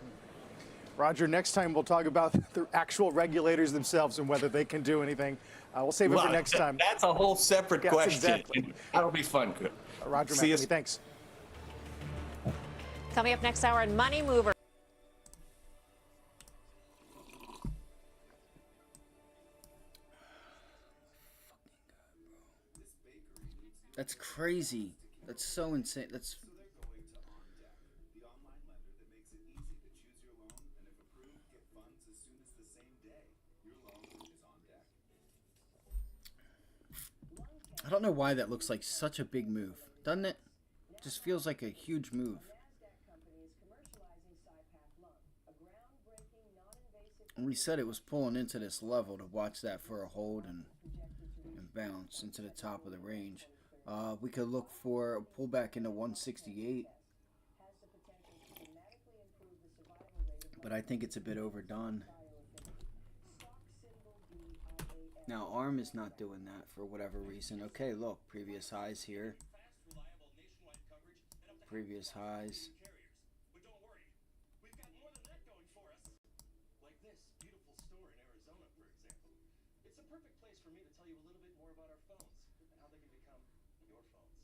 Speaker 3: Roger, next time we'll talk about the actual regulators themselves and whether they can do anything. We'll save it for next time.
Speaker 11: That's a whole separate
Speaker 3: Yes,
Speaker 11: question.
Speaker 3: exactly.
Speaker 11: That'll be fun. Good.
Speaker 3: Roger
Speaker 11: See you.
Speaker 3: McNamee, thanks.
Speaker 6: Coming up next hour on Money Mover.
Speaker 1: That's crazy. That's so insane. That's
Speaker 7: The online lender that makes it easy to choose your loan, and if approved, get funds as soon as the same day. Your loan is on deck.
Speaker 1: I don't know why that looks like such a big move, doesn't it? Just feels like a huge move. And we said it was pulling into this level to watch that for a hold and bounce into the top of the range. We could look for a pullback into 168. But I think it's a bit overdone. Now, ARM is not doing that for whatever reason. Okay, look, previous highs here. Previous highs.
Speaker 8: But don't worry, we've got more than that going for us. Like this beautiful store in Arizona, for example. It's a perfect place for me to tell you a little bit more about our phones and how they can become your phones.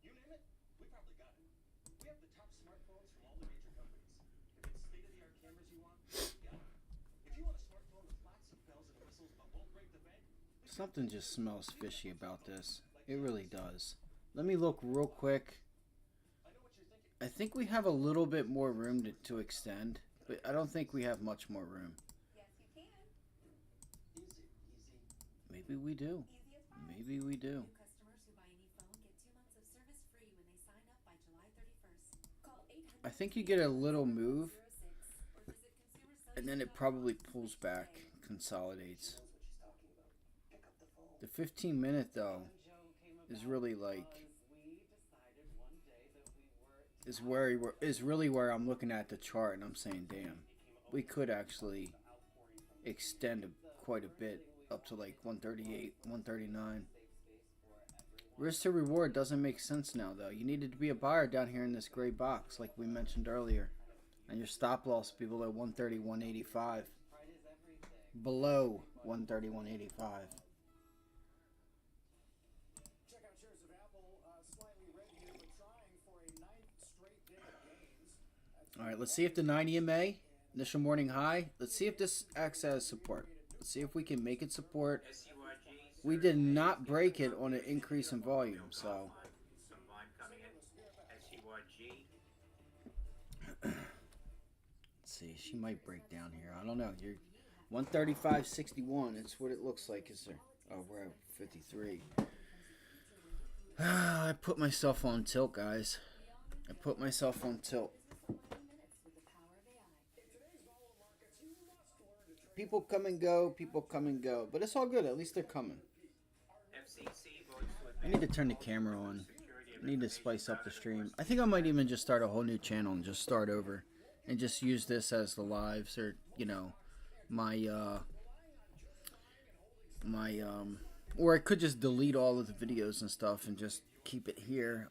Speaker 8: You name it, we probably got it. We have the top smartphones from all the major companies. If it's state-of-the-art cameras you want, we got it. If you want a smartphone with lots of bells and whistles but won't break the bank,
Speaker 1: Something just smells fishy about this. It really does. Let me look real quick. I think we have a little bit more room to extend, but I don't think we have much more room. Maybe we do. Maybe we do.
Speaker 10: Customers who buy any phone get 2 months of service free when they sign up by July 31st. Call 800
Speaker 1: I think you get a little move, and then it probably pulls back, consolidates. The 15-minute, though, is really like... is really where I'm looking at the chart and I'm saying, damn, we could actually extend quite a bit up to like 138, 139. Risk to reward doesn't make sense now, though. You needed to be a buyer down here in this gray box, like we mentioned earlier, and your stop loss be below 130, 185, below 130, 185.
Speaker 3: Check out shares of Apple, slightly red here, but trying for a 9th straight day of gains.
Speaker 1: All right, let's see if the 90 MA, initial morning high, let's see if this acts as support. Let's see if we can make it support. We did not break it on an increase in volume, so.
Speaker 5: Some volume coming in. SURG.
Speaker 1: Let's see, she might break down here. I don't know. You're 135.61. It's what it looks like. Is there? Oh, we're at 53. I put myself on tilt, guys. I put myself on tilt. People come and go. People come and go. But it's all good. At least they're coming. I need to turn the camera on. I need to spice up the stream. I think I might even just start a whole new channel and just start over. And just use this as the lives or, you know, my, or I could just delete all of the videos and stuff and just keep it here.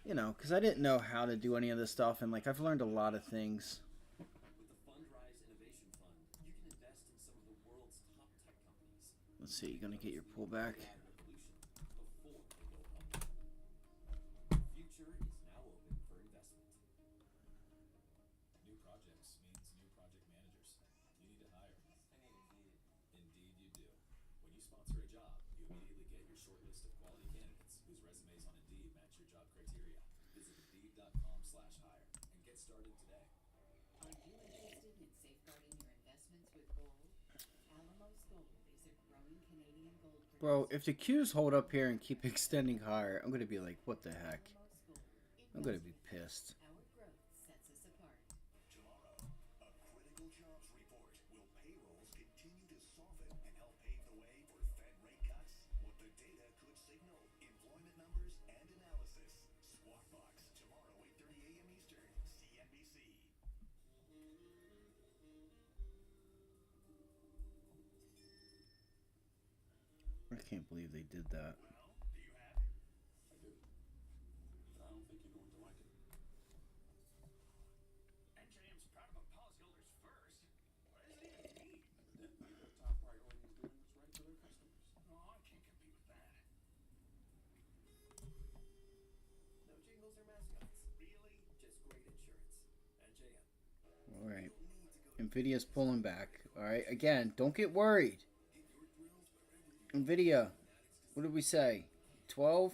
Speaker 1: You know, because I didn't know how to do any of this stuff. And, like, I've learned a lot of things. Let's see, you're going to get your pullback. Bro, if the Qs hold up here and keep extending higher, I'm going to be like, what the heck? I'm going to be pissed.
Speaker 7: Tomorrow, a critical jobs report. Will payrolls continue to soften and help pave the way for Fed rate cuts? What the data could signal, employment numbers and analysis. Squawk Box, tomorrow, 8:30 a.m. Eastern, CNBC.
Speaker 1: I can't believe they did that.
Speaker 7: Well, do you have it? I do. But I don't think you're going to like it. NJM's proud of policyholders first. What does it even mean? Evidently, their top priority is doing what's right for their customers. Oh, I can't compete with that. No jingles or mascots. Really? Just great insurance. NJM.
Speaker 1: All right. NVIDIA's pulling back. All right. Again, don't get worried. NVIDIA, what did we say? 12?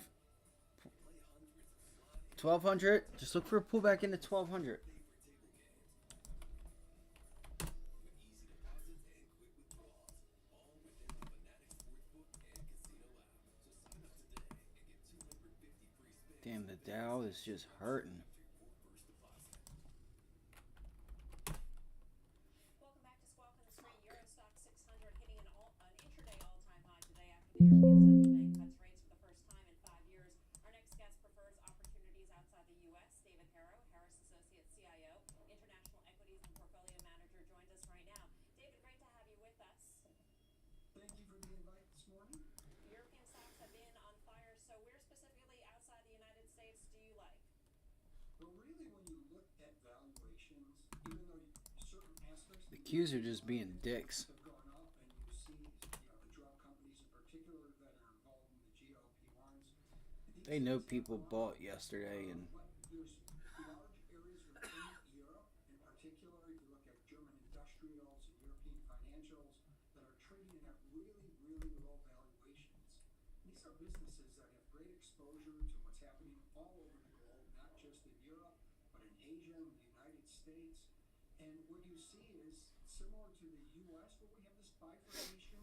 Speaker 1: 1200? Just look for a pullback into 1200. Damn, the Dow is just hurting.
Speaker 6: Welcome back to Squawk on the Street. Euro stock 600 hitting an intraday all-time high today after the European Central Bank cuts rates for the first time in 5 years. Our next guest prefers opportunities outside the U.S. David Harrow, Harris Associates CIO, International Equities and Portfolio Manager, joins us right now. David, great to have you with us.
Speaker 3: Thank you for the invite this morning.
Speaker 6: European stocks have been on fire, so where specifically outside the United States do you like?
Speaker 3: But really, when you look at valuations, even though certain aspects
Speaker 1: The Qs are just being dicks.
Speaker 3: have gone up, and you see, the drug companies in particular that are involved in the GLP-1s.
Speaker 1: They know people bought yesterday, and
Speaker 3: But there's large areas within Europe, in particular, if you look at German industrials and European financials that are trading at really, really low valuations. These are businesses that have great exposure to what's happening all over the globe, not just in Europe, but in Asia and the United States. And what you see is similar to the U.S., where we have this bifurcation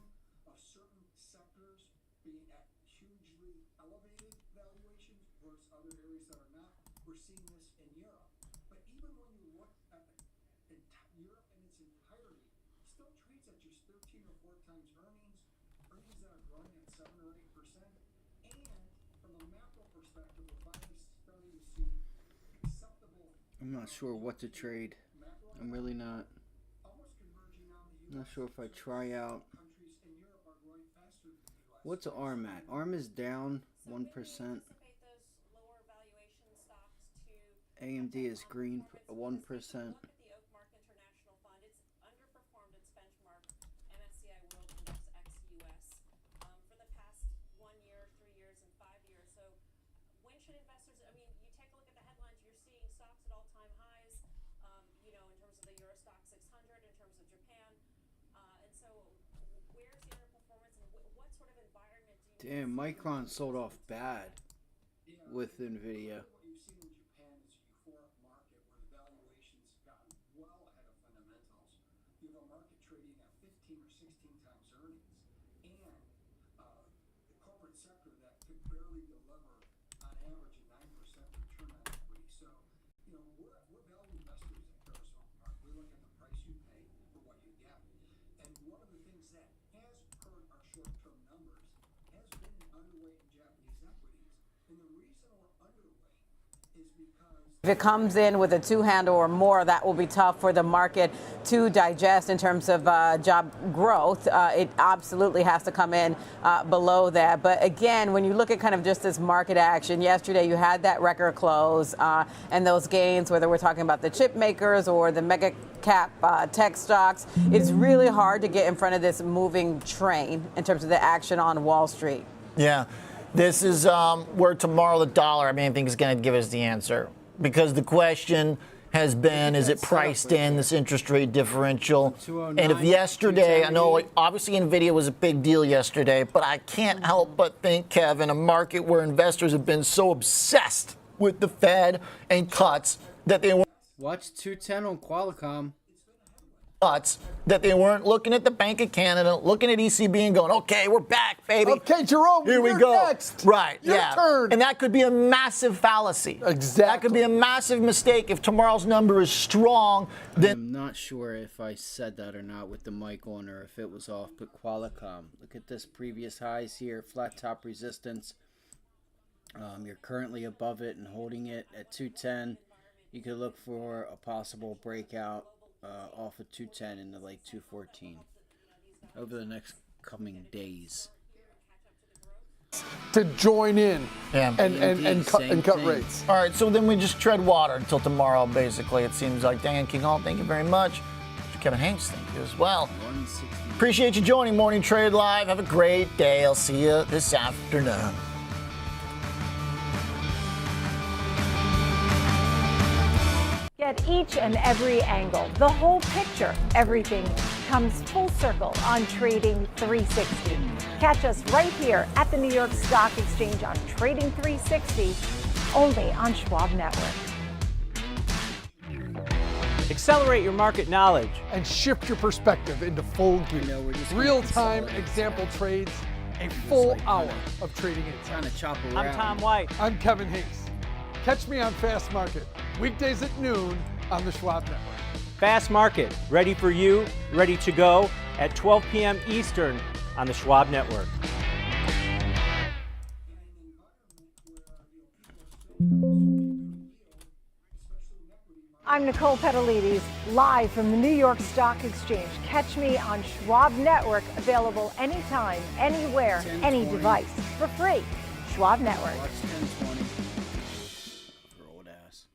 Speaker 3: of certain sectors being at hugely elevated valuations versus other areas that are not. We're seeing this in Europe. But even when you look at Europe in its entirety, still trades at just 13 or 4 times earnings that are growing at 7 or 8%. And from a macro perspective, we're finally starting to see acceptable.
Speaker 1: I'm not sure what to trade. I'm really not. I'm not sure if I try out. What's ARM at? ARM is down 1%. AMD is green 1%.
Speaker 6: Look at the Oakmark International Fund. It's underperformed its benchmark MSCI World Index ex-US for the past 1 year, 3 years, and 5 years. So when should investors, I mean, you take a look at the headlines, you're seeing stocks at all-time highs, in terms of the Euro stock 600, in terms of Japan. And so where's the underperformance and what sort of environment do you
Speaker 1: Damn, Micron sold off bad with NVIDIA.
Speaker 3: What you've seen in Japan is a euphoric market where the valuations have gotten well ahead of fundamentals. You have a market trading at 15 or 16 times earnings, and the corporate sector that could barely deliver on average a 9% return on equity. So, we're value investors at Harris Oakmark. We look at the price you pay for what you get. And one of the things that has hurt our short-term numbers has been an underweight in Japanese equities. And the reason we're underweight is because
Speaker 12: If it comes in with a 2-handle or more, that will be tough for the market to digest in terms of job growth. It absolutely has to come in below that. But again, when you look at kind of just this market action, yesterday you had that record close and those gains, whether we're talking about the chip makers or the mega cap tech stocks, it's really hard to get in front of this moving train in terms of the action on Wall Street.
Speaker 13: Yeah, this is where tomorrow the dollar, I think, is going to give us the answer. Because the question has been, is it priced in, this interest rate differential? And if yesterday, I know obviously NVIDIA was a big deal yesterday, but I can't help but think, Kevin, a market where investors have been so obsessed with the Fed and cuts that they want.
Speaker 1: Watch 210 on Qualcomm.
Speaker 13: nuts that they weren't looking at the Bank of Canada, looking at ECB and going, okay, we're back, baby.
Speaker 14: Okay, Jerome,
Speaker 13: here we
Speaker 14: you're
Speaker 13: go.
Speaker 14: Next.
Speaker 13: Right,
Speaker 14: Your
Speaker 13: yeah.
Speaker 14: turn.
Speaker 13: And that could be a massive fallacy.
Speaker 14: Exactly.
Speaker 13: That could be a massive mistake if tomorrow's number is strong. Then
Speaker 1: I'm not sure if I said that or not with the mic on or if it was off, but Qualcomm, look at this previous highs here, flat top resistance. You're currently above it and holding it at 210. You could look for a possible breakout off of 210 into like 214 over the next coming days.
Speaker 14: To join in
Speaker 13: Yeah.
Speaker 14: and cut rates.
Speaker 13: All right, so then we just tread water until tomorrow, basically. It seems like. Dan King Hall, thank you very much. Kevin Hanks, thank you as well. Appreciate you joining Morning Trade Live. Have a great day. I'll see you this afternoon.
Speaker 15: Get each and every angle, the whole picture. Everything comes full circle on Trading 360. Catch us right here at the New York Stock Exchange on Trading 360, only on Schwab Network.
Speaker 16: Accelerate your market knowledge
Speaker 14: And shift your perspective into full gear. Real-time example trades, a full hour of trading
Speaker 1: Trying
Speaker 14: insights.
Speaker 1: to chop around.
Speaker 16: I'm Tom White.
Speaker 14: I'm Kevin Hanks. Catch me on Fast Market, weekdays at noon on the Schwab Network.
Speaker 16: Fast Market, ready for you, ready to go at 12 p.m. Eastern on the Schwab Network.
Speaker 15: I'm Nicole Petalides, live from the New York Stock Exchange. Catch me on Schwab Network, available anytime, anywhere, any device, for free. Schwab Network.
Speaker 1: Watch 1020. Her old ass.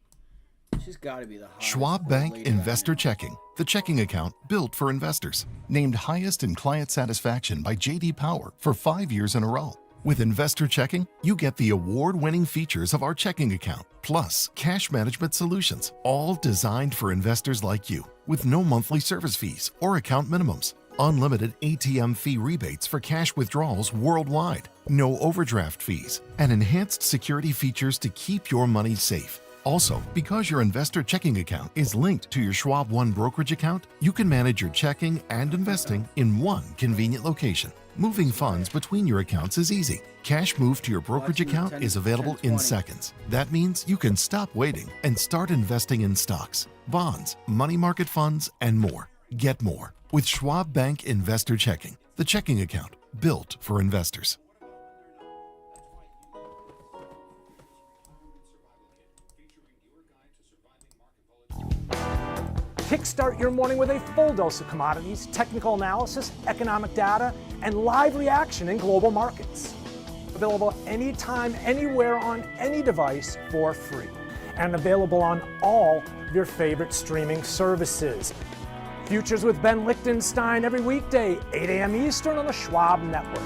Speaker 1: She's got to be the hottest
Speaker 17: Schwab
Speaker 1: old
Speaker 17: Bank
Speaker 1: lady
Speaker 17: Investor Checking, the checking account built for investors. Named highest in client satisfaction by J.D. Power for 5 years in a row. With Investor Checking, you get the award-winning features of our checking account, plus cash management solutions, all designed for investors like you, with no monthly service fees or account minimums. Unlimited ATM fee rebates for cash withdrawals worldwide, no overdraft fees, and enhanced security features to keep your money safe. Also, because your investor checking account is linked to your Schwab One brokerage account, you can manage your checking and investing in one convenient location. Moving funds between your accounts is easy. Cash moved to your brokerage account is available in seconds. That means you can stop waiting and start investing in stocks, bonds, money market funds, and more. Get more with Schwab Bank Investor Checking, the checking account built for investors.
Speaker 18: Kickstart your morning with a full dose of commodities, technical analysis, economic data, and live reaction in global markets. Available anytime, anywhere, on any device for free. And available on all of your favorite streaming services. Futures with Ben Lichtenstein every weekday, 8 a.m. Eastern on the Schwab Network.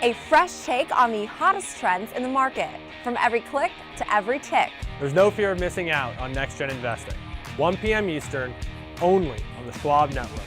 Speaker 19: A fresh take on the hottest trends in the market, from every click to every tick.
Speaker 16: There's no fear of missing out on Next Gen Investing. 1 p.m. Eastern, only on the Schwab Network.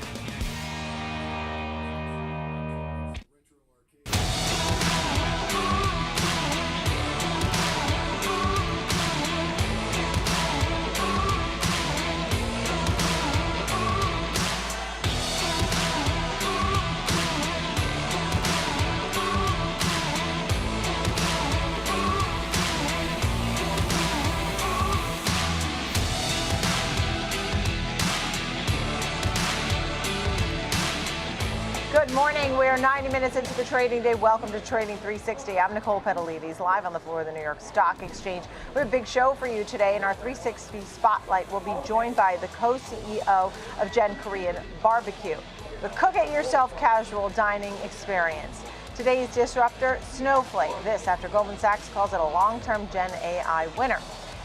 Speaker 12: Good morning. We are 90 minutes into the trading day. Welcome to Trading 360. I'm Nicole Petalides, live on the floor of the New York Stock Exchange. We have a big show for you today. In our 360 Spotlight, we'll be joined by the co-CEO of Gen Korean Barbecue, the cook-it-yourself casual dining experience. Today's disruptor, Snowflake. This after Goldman Sachs calls it a long-term Gen AI winner.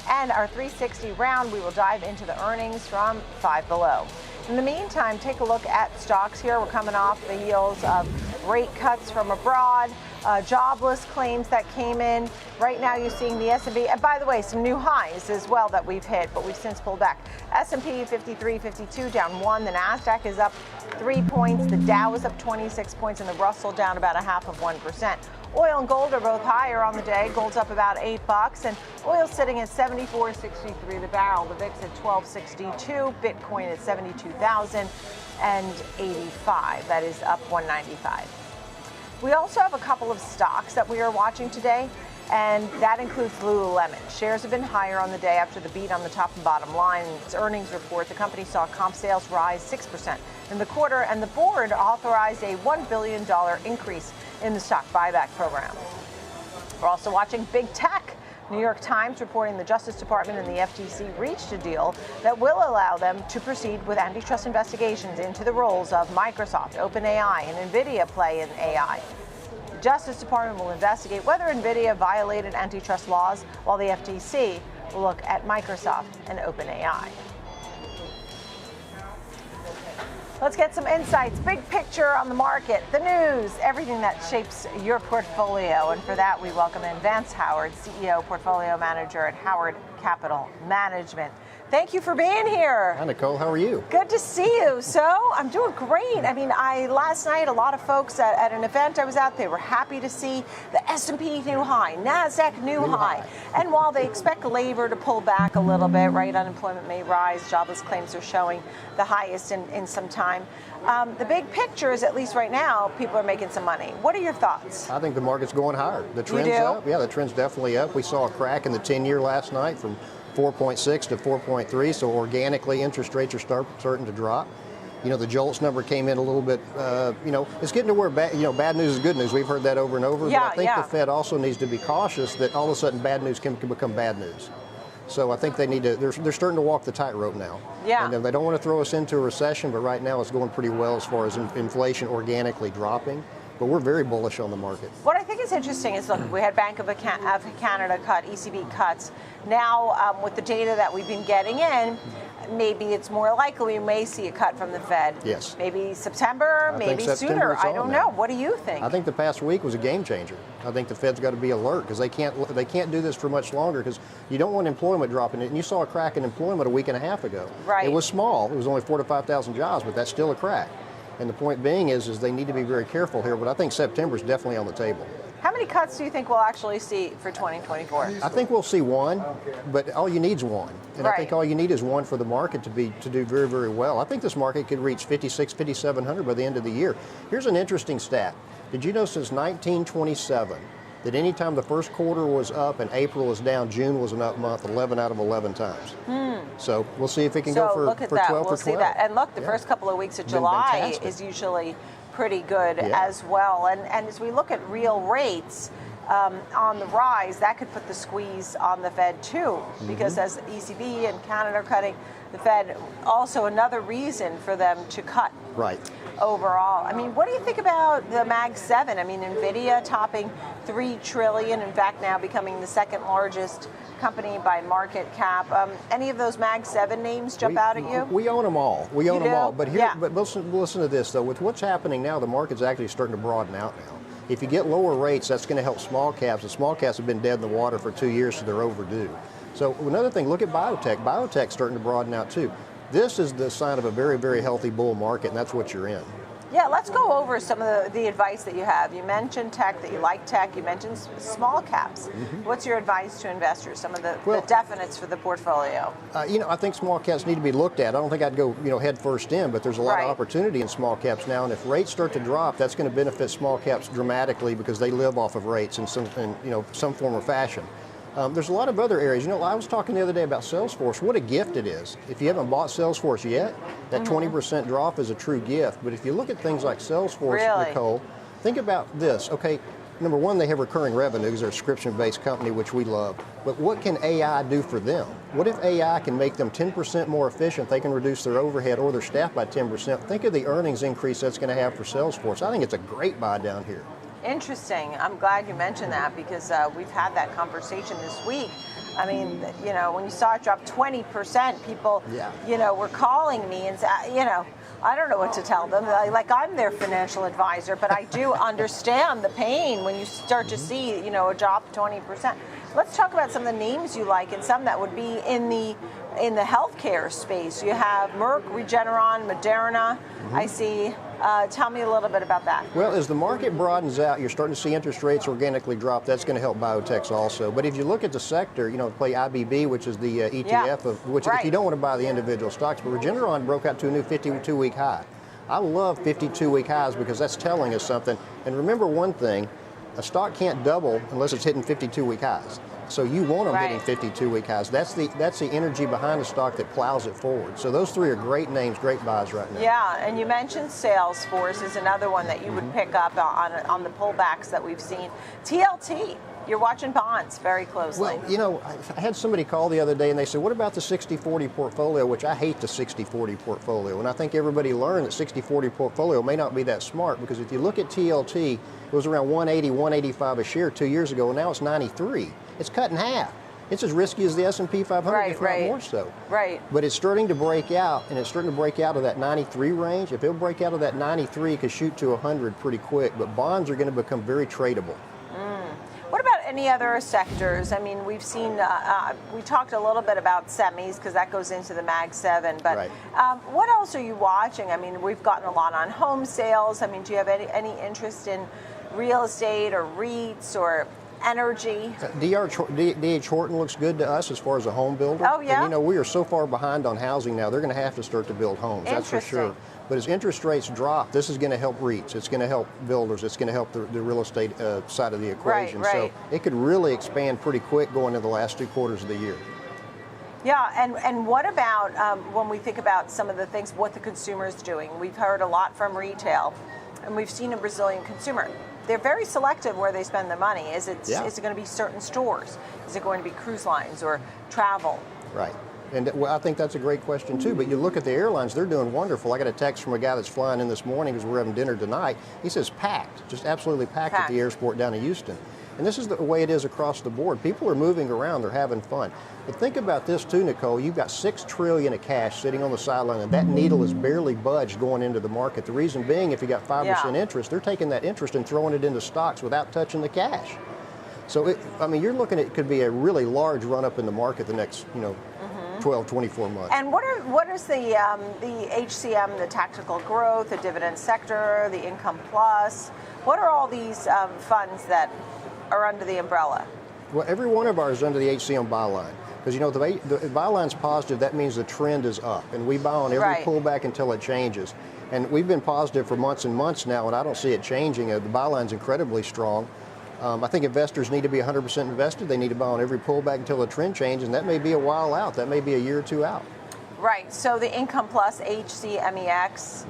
Speaker 12: And our 360 round, we will dive into the earnings from Five Below. In the meantime, take a look at stocks here. We're coming off the heels of
Speaker 15: rate cuts from abroad, jobless claims that came in. Right now you're seeing the S&P, and by the way, some new highs as well that we've hit, but we've since pulled back. S&P 53.52 down 1. The NASDAQ is up 3 points. The Dow is up 26 points, and the Russell down about 0.5%. Oil and gold are both higher on the day. Gold's up about $8, and oil's sitting at 74.63 the barrel. The VIX at 12.62. Bitcoin at 72,085. That is up 195. We also have a couple of stocks that we are watching today, and that includes Lululemon. Shares have been higher on the day after the beat on the top and bottom line. In its earnings report, the company saw comp sales rise 6% in the quarter, and the board authorized a $1 billion increase in the stock buyback program. We're also watching big tech. New York Times reporting the Justice Department and the FTC reached a deal that will allow them to proceed with antitrust investigations into the roles of Microsoft, OpenAI, and NVIDIA play in AI. The Justice Department will investigate whether NVIDIA violated antitrust laws, while the FTC will look at Microsoft and OpenAI. Let's get some insights, big picture on the market, the news, everything that shapes your portfolio. And for that, we welcome in Vance Howard, CEO, Portfolio Manager at Howard Capital Management. Thank you for being here.
Speaker 20: Hi, Nicole. How are you?
Speaker 15: Good to see you. So I'm doing great. I mean, last night, a lot of folks at an event I was at, they were happy to see the S&P new high, NASDAQ new high. And while they expect labor to pull back a little bit, right, unemployment may rise, jobless claims are showing the highest in some time. The big picture is, at least right now, people are making some money. What are your thoughts?
Speaker 20: I think the market's going higher. The trend's up. Yeah, the trend's definitely up. We saw a crack in the 10-year last night from 4.6 to 4.3, so organically interest rates are starting to drop. You know, the JOLTS number came in a little bit, it's getting to where bad news is good news. We've heard that over and over, but I think the Fed also needs to be cautious that all of a sudden bad news can become bad news. So I think they need to, they're starting to walk the tightrope now.
Speaker 15: Yeah.
Speaker 20: And they don't want to throw us into a recession, but right now it's going pretty well as far as inflation organically dropping. But we're very bullish on the market.
Speaker 15: What I think is interesting is, look, we had Bank of Canada cut, ECB cuts. Now, with the data that we've been getting in, maybe it's more likely we may see a cut from the Fed.
Speaker 20: Yes.
Speaker 15: Maybe September, maybe sooner. I don't know. What do you think?
Speaker 20: I think the past week was a game changer. I think the Fed's got to be alert because they can't do this for much longer because you don't want employment dropping. And you saw a crack in employment a week and a half ago.
Speaker 15: Right.
Speaker 20: It was small. It was only 4,000 to 5,000 jobs, but that's still a crack. And the point being is they need to be very careful here, but I think September is definitely on the table.
Speaker 15: How many cuts do you think we'll actually see for 2024?
Speaker 20: I think we'll see one, but all you need is one. And I think all you need is one for the market to do very, very well. I think this market could reach 56, 5,700 by the end of the year. Here's an interesting stat. Did you know since 1927 that any time the first quarter was up and April was down, June was an up month 11 out of 11 times. So we'll see if it can go for 12 for 12.
Speaker 15: We'll see that. And look, the first couple of weeks of July is usually pretty good as well. And as we look at real rates on the rise, that could put the squeeze on the Fed too, because as the ECB and Canada are cutting, the Fed also another reason for them to cut.
Speaker 20: Right.
Speaker 15: Overall, I mean, what do you think about the Mag 7? I mean, NVIDIA topping $3 trillion, in fact, now becoming the second largest company by market cap. Any of those Mag 7 names jump out at you?
Speaker 20: We own them all. We own them all. But here,
Speaker 15: Yeah.
Speaker 20: but listen to this though. With what's happening now, the market's actually starting to broaden out now. If you get lower rates, that's going to help small caps. And small caps have been dead in the water for 2 years, so they're overdue. So another thing, look at biotech. Biotech's starting to broaden out too. This is the sign of a very, very healthy bull market, and that's what you're in.
Speaker 15: Yeah, let's go over some of the advice that you have. You mentioned tech, that you like tech. You mentioned small caps. What's your advice to investors, some of the definites for the portfolio?
Speaker 20: I think small caps need to be looked at. I don't think I'd go, head first in, but there's a lot of opportunity in small caps now. And if rates start to drop, that's going to benefit small caps dramatically because they live off of rates in some form or fashion. There's a lot of other areas. I was talking the other day about Salesforce. What a gift it is. If you haven't bought Salesforce yet, that 20% drop is a true gift. But if you look at things like Salesforce, Nicole, think about this. Okay, number one, they have recurring revenues. They're a subscription-based company, which we love. But what can AI do for them? What if AI can make them 10% more efficient? They can reduce their overhead or their staff by 10%. Think of the earnings increase that's going to have for Salesforce. I think it's a great buy down here.
Speaker 15: Interesting. I'm glad you mentioned that because we've had that conversation this week. I mean, when you saw it drop 20%, people, were calling me and,
Speaker 21: I don't know what to tell them. Like, I'm their financial advisor, but I do understand the pain when you start to see, you know, a drop 20%. Let's talk about some of the names you like and some that would be in the healthcare space. You have Merck, Regeneron, Moderna. I see. Tell me a little bit about that.
Speaker 20: Well, as the market broadens out, you're starting to see interest rates organically drop. That's going to help biotechs also. But if you look at the sector, you know, play IBB, which is the ETF, of which if you don't want to buy the individual stocks, but Regeneron broke out to a new 52-week high. I love 52-week highs because that's telling us something. And remember one thing, a stock can't double unless it's hitting 52-week highs. So you want them hitting 52-week highs. That's the energy behind the stock that plows it forward. So those three are great names, great buys right now.
Speaker 21: Yeah, and you mentioned Salesforce is another one that you would pick up on the pullbacks that we've seen. TLT, you're watching bonds very closely.
Speaker 20: Well, you know, I had somebody call the other day and they said, what about the 60-40 portfolio, which I hate the 60-40 portfolio. And I think everybody learned that 60-40 portfolio may not be that smart because if you look at TLT, it was around 180, 185 a share 2 years ago, and now it's 93. It's cut in half. It's as risky as the S&P 500, if not more so.
Speaker 21: Right.
Speaker 20: But it's starting to break out, and it's starting to break out of that 93 range. If it'll break out of that 93, it could shoot to 100 pretty quick. But bonds are going to become very tradable.
Speaker 21: What about any other sectors? I mean, we've seen, we talked a little bit about semis because that goes into the Mag 7, but what else are you watching? I mean, we've gotten a lot on home sales. I mean, do you have any interest in real estate or REITs or energy?
Speaker 20: D.H. Horton looks good to us as far as a home builder.
Speaker 21: Oh, yeah?
Speaker 20: And, you know, we are so far behind on housing now, they're going to have to start to build homes, that's for sure. But as interest rates drop, this is going to help REITs. It's going to help builders. It's going to help the real estate side of the equation. So it could really expand pretty quick going into the last 2 quarters of the year.
Speaker 21: Yeah, and what about when we think about some of the things, what the consumer is doing? We've heard a lot from retail, and we've seen a Brazilian consumer. They're very selective where they spend the money. Is it going to be certain stores? Is it going to be cruise lines or travel?
Speaker 20: Right. And I think that's a great question, too. But you look at the airlines, they're doing wonderful. I got a text from a guy that's flying in this morning because we're having dinner tonight. He says packed, just absolutely packed at the airport down in Houston. And this is the way it is across the board. People are moving around. They're having fun. But think about this, too, Nicole. You've got $6 trillion of cash sitting on the sideline, and that needle is barely budged going into the market. The reason being, if you got 5% interest, they're taking that interest and throwing it into stocks without touching the cash. So, I mean, you're looking at it could be a really large run-up in the market the next, 12, 24 months.
Speaker 21: And what is the HCM, the tactical growth, the dividend sector, the income plus? What are all these funds that are under the umbrella?
Speaker 20: Well, every one of ours is under the HCM buy line. Because, the buy line's positive, that means the trend is up. And we buy on every pullback until it changes. And we've been positive for months and months now, and I don't see it changing. The buy line's incredibly strong. I think investors need to be 100% invested. They need to buy on every pullback until the trend changes, and that may be a while out. That may be a year or two out.
Speaker 21: Right. So the income plus HCMEX,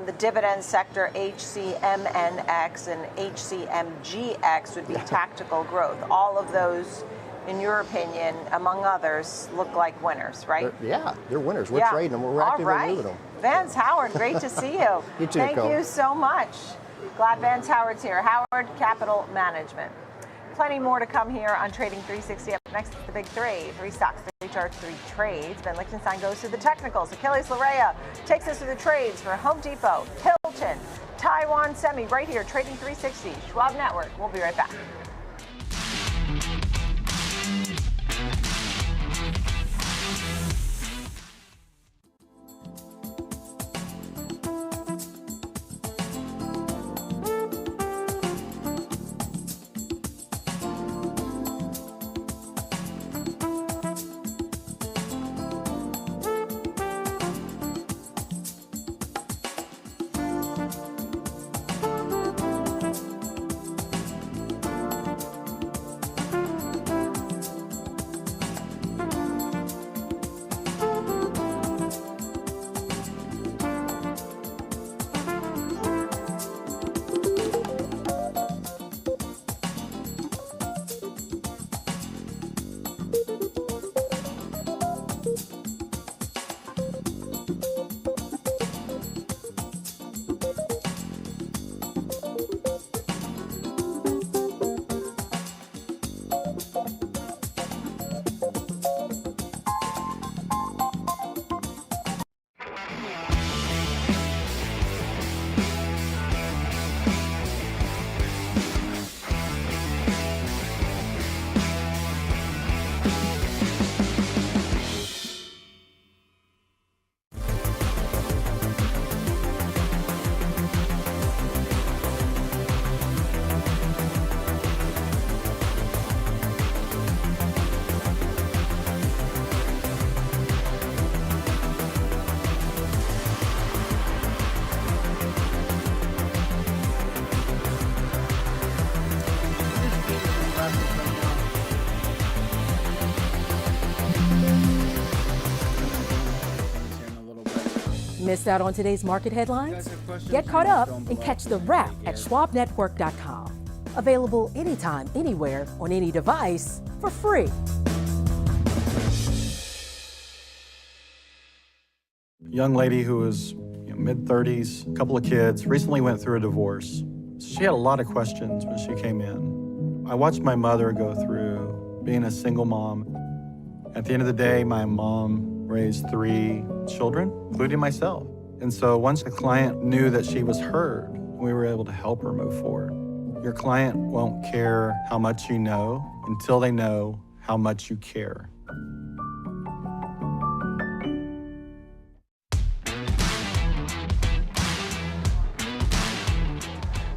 Speaker 21: the dividend sector HCMNX, and HCMGX would be tactical growth. All of those, in your opinion, among others, look like winners, right?
Speaker 20: They're winners. We're trading them. We're actively moving them.
Speaker 21: Vance Howard, great to see you.
Speaker 20: You too,
Speaker 21: Thank
Speaker 20: Nicole.
Speaker 21: you so much. Glad Vance Howard's here. Howard Capital Management. Plenty more to come here on Trading 360. Up next is the big three. 3 stocks, 3 charts, 3 trades. Ben Lichtenstein goes through the technicals. Achilles Larea takes us through the trades for Home Depot, Hilton, Taiwan Semi, right here, Trading 360, Schwab Network. We'll be right back.
Speaker 2: Missed out on today's market headlines? Get caught up and catch the wrap at schwabnetwork.com. Available anytime, anywhere, on any device for free.
Speaker 22: Young lady who was mid-30s, a couple of kids, recently went through a divorce. She had a lot of questions when she came in. I watched my mother go through being a single mom. At the end of the day, my mom raised 3 children, including myself. And so once the client knew that she was heard, we were able to help her move forward. Your client won't care how much you know until they know how much you care.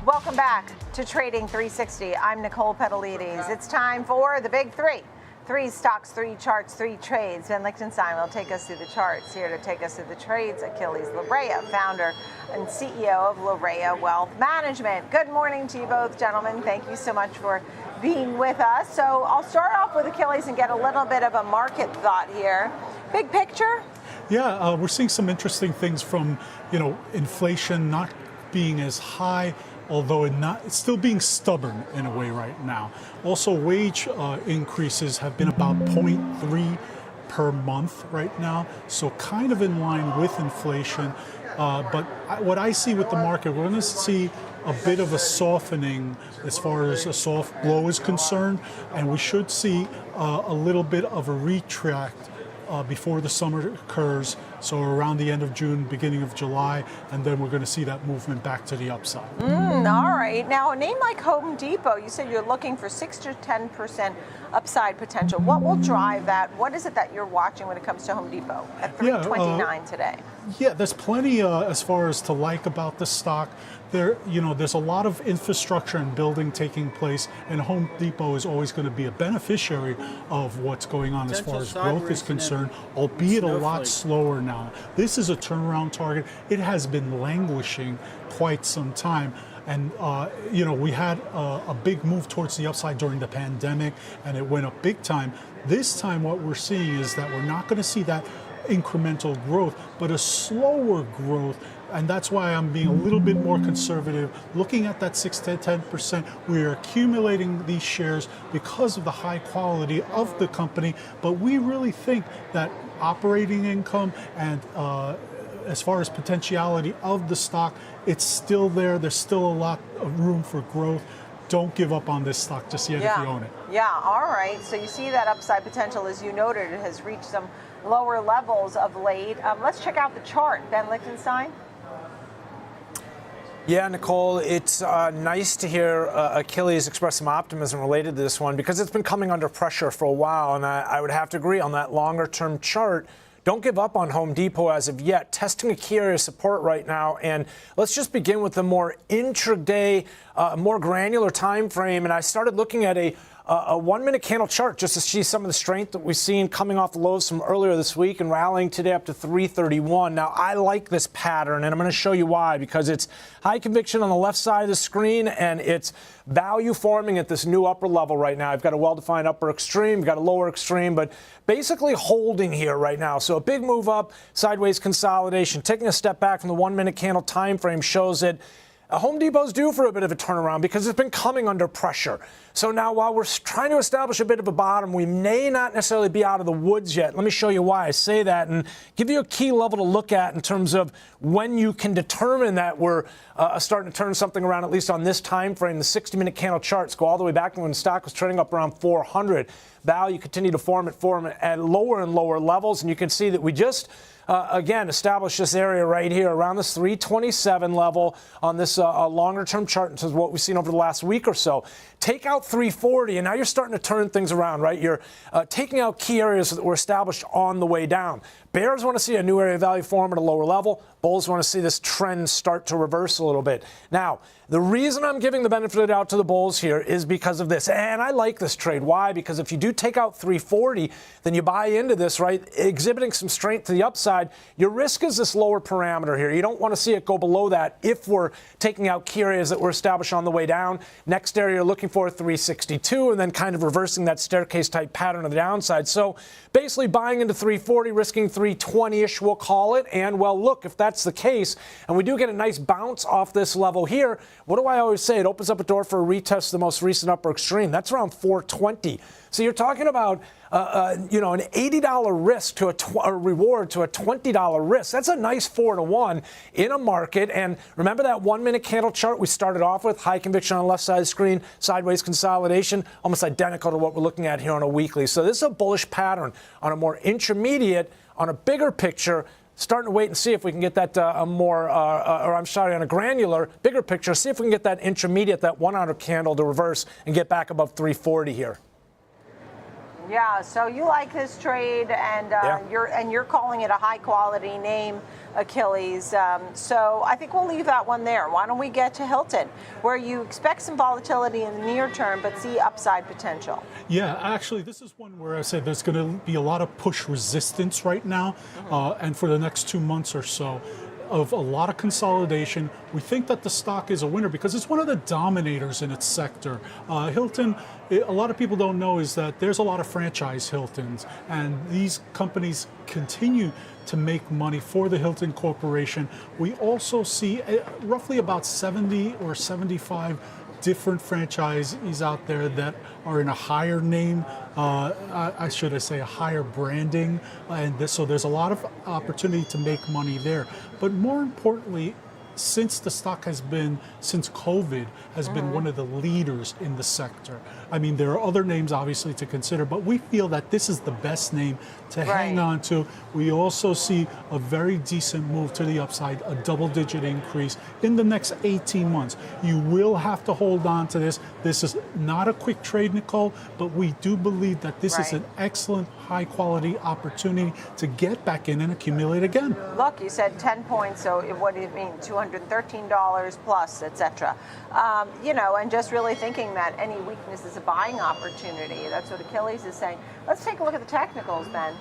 Speaker 21: Welcome back to Trading 360. I'm Nicole Petalides. It's time for the Big Three. 3 stocks, 3 charts, 3 trades. Ben Lichtenstein will take us through the charts. Here to take us through the trades, Achilles Larea, founder and CEO of Larea Wealth Management. Good morning to you both, gentlemen. Thank you so much for being with us. So I'll start off with Achilles and get a little bit of a market thought here. Big picture?
Speaker 23: Yeah, we're seeing some interesting things from, inflation not being as high, although it's still being stubborn in a way right now. Also, wage increases have been about 0.3 per month right now, so kind of in line with inflation. But what I see with the market, we're going to see a bit of a softening as far as a soft blow is concerned, and we should see a little bit of a retract before the summer occurs, so around the end of June, beginning of July, and then we're going to see that movement back to the upside.
Speaker 21: All right. Now, a name like Home Depot, you said you're looking for 6 to 10% upside potential. What will drive that? What is it that you're watching when it comes to Home Depot at $329 today?
Speaker 23: Yeah, there's plenty as far as to like about the stock. There's a lot of infrastructure and building taking place, and Home Depot is always going to be a beneficiary of what's going on as far as growth is concerned, albeit a lot slower now. This is a turnaround target. It has been languishing quite some time. And, we had a big move towards the upside during the pandemic, and it went up big time. This time what we're seeing is that we're not going to see that incremental growth, but a slower growth. And that's why I'm being a little bit more conservative. Looking at that 6 to 10%, we are accumulating these shares because of the high quality of the company. But we really think that operating income and as far as potentiality of the stock, it's still there. There's still a lot of room for growth. Don't give up on this stock just yet if you own it.
Speaker 21: Yeah, all right. So you see that upside potential, as you noted, it has reached some lower levels of late. Let's check out the chart. Ben Lichtenstein.
Speaker 18: Yeah, Nicole, it's nice to hear Achilles express some optimism related to this one because it's been coming under pressure for a while, and I would have to agree on that longer-term chart. Don't give up on Home Depot as of yet. Testing a key area of support right now, and let's just begin with the more intraday, more granular time frame. And I started looking at a 1-minute candle chart just to see some of the strength that we've seen coming off the lows from earlier this week and rallying today up to 331. Now, I like this pattern, and I'm going to show you why, because it's high conviction on the left side of the screen, and it's value forming at this new upper level right now. I've got a well-defined upper extreme, got a lower extreme, but basically holding here right now. So a big move up, sideways consolidation. Taking a step back from the 1-minute candle time frame shows that Home Depot's due for a bit of a turnaround because it's been coming under pressure. So now while we're trying to establish a bit of a bottom, we may not necessarily be out of the woods yet. Let me show you why I say that and give you a key level to look at in terms of when you can determine that we're starting to turn something around, at least on this time frame. The 60-minute candle charts go all the way back to when the stock was trading up around 400. Value continued to form at lower and lower levels, and you can see that we just again, establish this area right here around this 327 level on this longer-term chart in terms of what we've seen over the last week or so. Take out 340, and now you're starting to turn things around, right? You're taking out key areas that were established on the way down. Bears want to see a new area of value form at a lower level. Bulls want to see this trend start to reverse a little bit. Now, the reason I'm giving the benefit of the doubt to the bulls here is because of this. And I like this trade. Why? Because if you do you take out 340, then you buy into this, right, exhibiting some strength to the upside. Your risk is this lower parameter here. You don't want to see it go below that if we're taking out key areas that were established on the way down. Next area you're looking for 362, and then kind of reversing that staircase type pattern on the downside. So basically buying into 340, risking 320-ish, we'll call it. And well, look, if that's the case, and we do get a nice bounce off this level here, what do I always say? It opens up a door for a retest of the most recent upper extreme. That's around 420. So you're talking about, an $80 risk to a reward to a $20 risk. That's a nice 4-to-1 in a market. And remember that 1-minute candle chart we started off with? High conviction on the left side of the screen, sideways consolidation, almost identical to what we're looking at here on a weekly. So this is a bullish pattern on a more intermediate, on a bigger picture. Starting to wait and see if we can get that on a granular, bigger picture, see if we can get that intermediate, that 1-hour candle to reverse and get back above 340 here.
Speaker 21: Yeah, so you like this trade, and you're calling it a high quality name, Achilles. So I think we'll leave that one there. Why don't we get to Hilton, where you expect some volatility in the near term, but see upside potential?
Speaker 23: Yeah, actually, this is one where I said there's going to be a lot of push resistance right now, and for the next 2 months or so, of a lot of consolidation. We think that the stock is a winner because it's one of the dominators in its sector. Hilton, a lot of people don't know is that there's a lot of franchise Hiltons, and these companies continue to make money for the Hilton Corporation. We also see roughly about 70 or 75 different franchisees out there that are in a higher name, should I say a higher branding, and so there's a lot of opportunity to make money there. But more importantly, since the stock has been, since COVID, has been one of the leaders in the sector. I mean, there are other names obviously to consider, but we feel that this is the best name to hang on to. We also see a very decent move to the upside, a double-digit increase in the next 18 months. You will have to hold on to this. This is not a quick trade, Nicole, but we do believe that this is an excellent, high-quality opportunity to get back in and accumulate again.
Speaker 21: Look, you said 10 points, so what do you mean, $213 plus, etc. And just really thinking that any weakness is a buying opportunity. That's what Achilles is saying. Let's take a look at the technicals, Ben.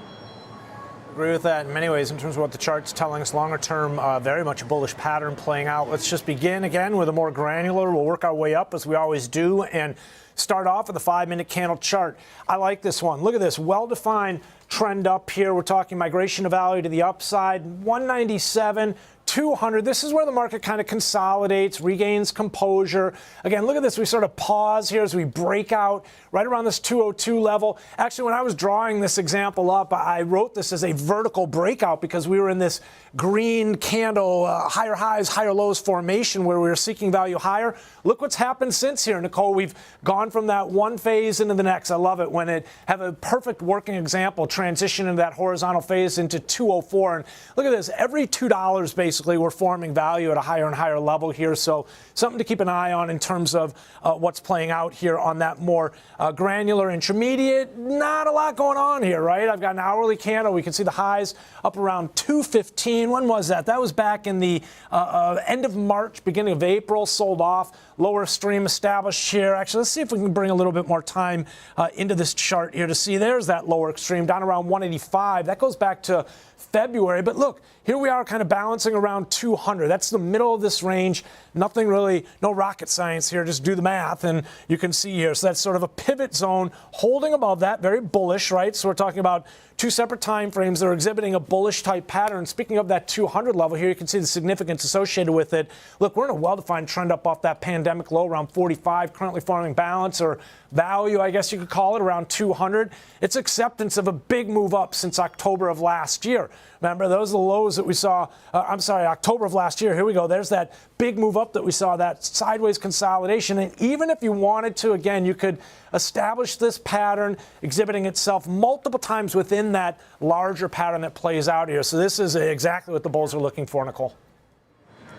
Speaker 18: Agree with that in many ways in terms of what the chart's telling us. Longer term, very much a bullish pattern playing out. Let's just begin again with a more granular. We'll work our way up as we always do and start off with the 5-minute candle chart. I like this one. Look at this, well-defined trend up here. We're talking migration of value to the upside, 197. 200. This is where the market kind of consolidates, regains composure. Again, look at this. We sort of pause here as we break out right around this 202 level. Actually, when I was drawing this example up, I wrote this as a vertical breakout because we were in this green candle, higher highs, higher lows formation where we were seeking value higher. Look what's happened since here, Nicole. We've gone from that one phase into the next. I love it when it have a perfect working example, transition into that horizontal phase into 204. And look at this. Every $2 basically we're forming value at a higher and higher level here. So something to keep an eye on in terms of what's playing out here on that more granular intermediate. Not a lot going on here, right? I've got an hourly candle. We can see the highs up around 215. When was that? That was back in the end of March, beginning of April, sold off. Lower stream established here. Actually, let's see if we can bring a little bit more time into this chart here to see. There's that lower extreme down around 185. That goes back to February. But look, here we are kind of balancing around 200. That's the middle of this range. Nothing really, no rocket science here. Just do the math and you can see here. So that's sort of a pivot zone holding above that. Very bullish, right? So we're talking about two separate time frames that are exhibiting a bullish type pattern. Speaking of that 200 level here, you can see the significance associated with it. Look, we're in a well-defined trend up off that pandemic low around 45, currently forming balance or value, I guess you could call it, around 200. It's acceptance of a big move up since October of last year. Remember, those are the lows that we saw, October of last year. Here we go. There's that big move up that we saw, that sideways consolidation. And even if you wanted to, again, you could establish this pattern exhibiting itself multiple times within that larger pattern that plays out here. So this is exactly what the bulls are looking for, Nicole.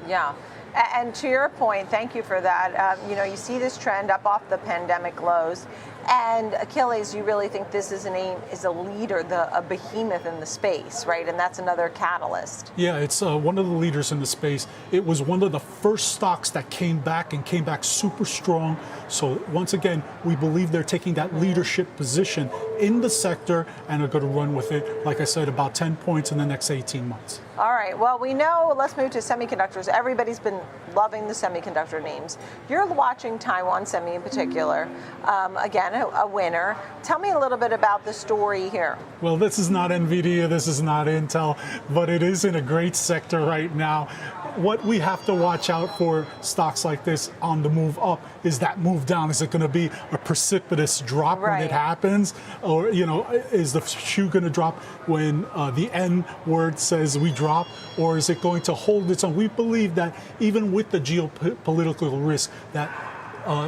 Speaker 21: Yeah. And to your point, thank you for that. You see this trend up off the pandemic lows. And Achilles, you really think this is a leader, a behemoth in the space, right? And that's another catalyst.
Speaker 23: Yeah, it's one of the leaders in the space. It was one of the first stocks that came back super strong. So once again, we believe they're taking that leadership position in the sector and are going to run with it, like I said, about 10 points in the next 18 months.
Speaker 21: All right, well, we know, let's move to semiconductors. Everybody's been loving the semiconductor names. You're watching Taiwan Semi in particular. Again, a winner. Tell me a little bit about the story here.
Speaker 23: Well, this is not NVIDIA, this is not Intel, but it is in a great sector right now. What we have to watch out for stocks like this on the move up is that move down. Is it going to be a precipitous drop when it happens? Or, is the shoe going to drop when the N word says we drop? Or is it going to hold its own? We believe that even with the geopolitical risk, that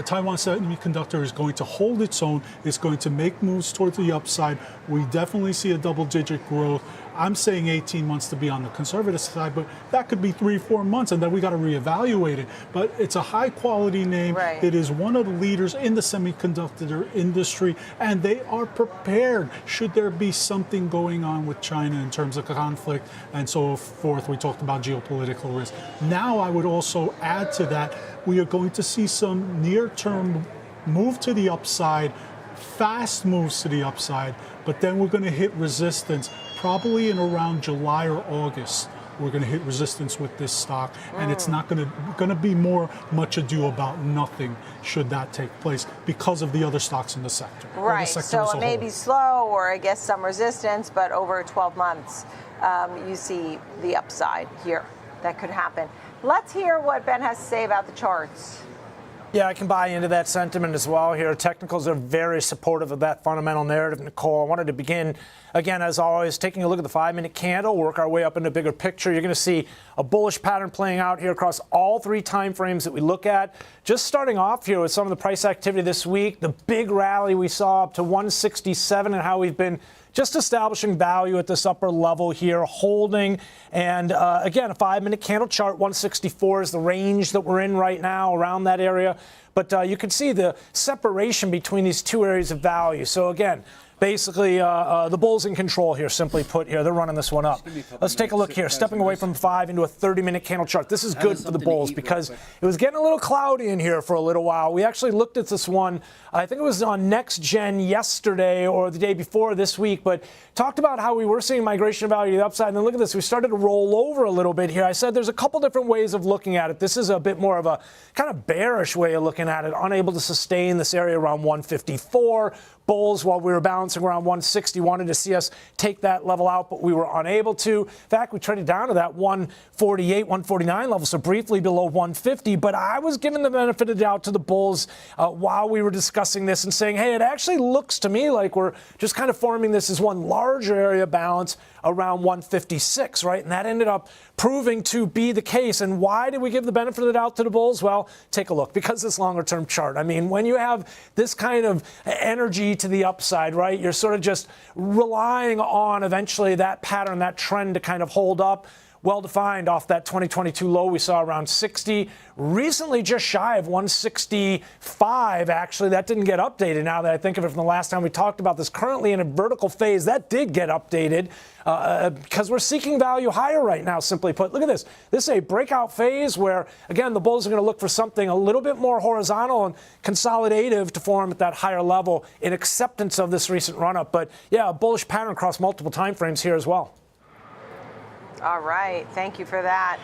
Speaker 23: Taiwan Semiconductor is going to hold its own. It's going to make moves towards the upside. We definitely see a double-digit growth. I'm saying 18 months to be on the conservative side, but that could be 3-4 months, and then we got to reevaluate it. But it's a high-quality name.
Speaker 21: Right.
Speaker 23: It is one of the leaders in the semiconductor industry, and they are prepared should there be something going on with China in terms of conflict and so forth. We talked about geopolitical risk. Now, I would also add to that, we are going to see some near-term move to the upside, fast moves to the upside, but then we're going to hit resistance probably in around July or August. We're going to hit resistance with this stock, and it's not going to be much ado about nothing should that take place because of the other stocks in the sector.
Speaker 21: Right, so it may be slow or I guess some resistance, but over 12 months you see the upside here. That could happen. Let's hear what Ben has to say about the charts.
Speaker 18: Yeah, I can buy into that sentiment as well here. Technicals are very supportive of that fundamental narrative, Nicole. I wanted to begin, again, as always, taking a look at the 5-minute candle, work our way up into a bigger picture. You're going to see a bullish pattern playing out here across all 3 time frames that we look at. Just starting off here with some of the price activity this week, the big rally we saw up to 167 and how we've been just establishing value at this upper level here, holding. And again, a 5-minute candle chart, 164 is the range that we're in right now, around that area. But you can see the separation between these two areas of value. So again, basically the bulls in control here, simply put here. They're running this one up. Let's take a look here. Stepping away from 5 into a 30-minute candle chart. This is good for the bulls because it was getting a little cloudy in here for a little while. We actually looked at this one, I think it was on Next Gen yesterday or the day before this week, but talked about how we were seeing migration of value to the upside. And then look at this. We started to roll over a little bit here. I said there's a couple different ways of looking at it. This is a bit more of a kind of bearish way of looking at it, unable to sustain this area around 154. Bulls, while we were bouncing around 160, wanted to see us take that level out, but we were unable to. In fact, we traded down to that 148, 149 level, so briefly below 150. But I was giving the benefit of the doubt to the bulls while we were discussing this and saying, hey, it actually looks to me like we're just kind of forming this as one larger area balance around 156, right? And that ended up proving to be the case. And why did we give the benefit of the doubt to the bulls? Well, take a look. Because this longer-term chart. I mean, when you have this kind of energy to the upside, right, you're sort of just relying on eventually that pattern, that trend to kind of hold up. Well defined off that 2022 low we saw around 60, recently just shy of 165. Actually, that didn't get updated now that I think of it from the last time we talked about this. Currently in a vertical phase, that did get updated because we're seeking value higher right now, simply put. Look at this. This is a breakout phase where, again, the bulls are going to look for something a little bit more horizontal and consolidative to form at that higher level in acceptance of this recent run-up. But, yeah, a bullish pattern across multiple time frames here as well.
Speaker 21: All right. Thank you for that.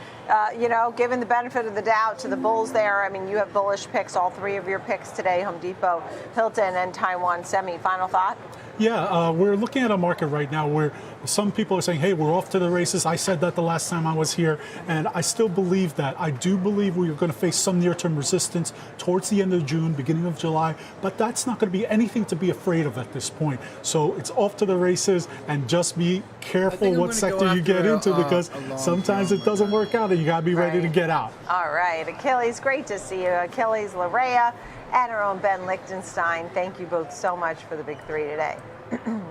Speaker 21: Given the benefit of the doubt to the bulls there, I mean, you have bullish picks, all 3 of your picks today, Home Depot, Hilton, and Taiwan Semi. Final thought?
Speaker 23: Yeah, we're looking at a market right now where some people are saying, hey, we're off to the races. I said that the last time I was here, and I still believe that. I do believe we are going to face some near-term resistance towards the end of June, beginning of July, but that's not going to be anything to be afraid of at this point. So it's off to the races, and just be careful what sector you get into because sometimes it doesn't work out, and you got to be ready to get out.
Speaker 21: All right. Achilles, great to see you. Achilles, Larea, and our own Ben Lichtenstein. Thank you both so much for the big 3 today.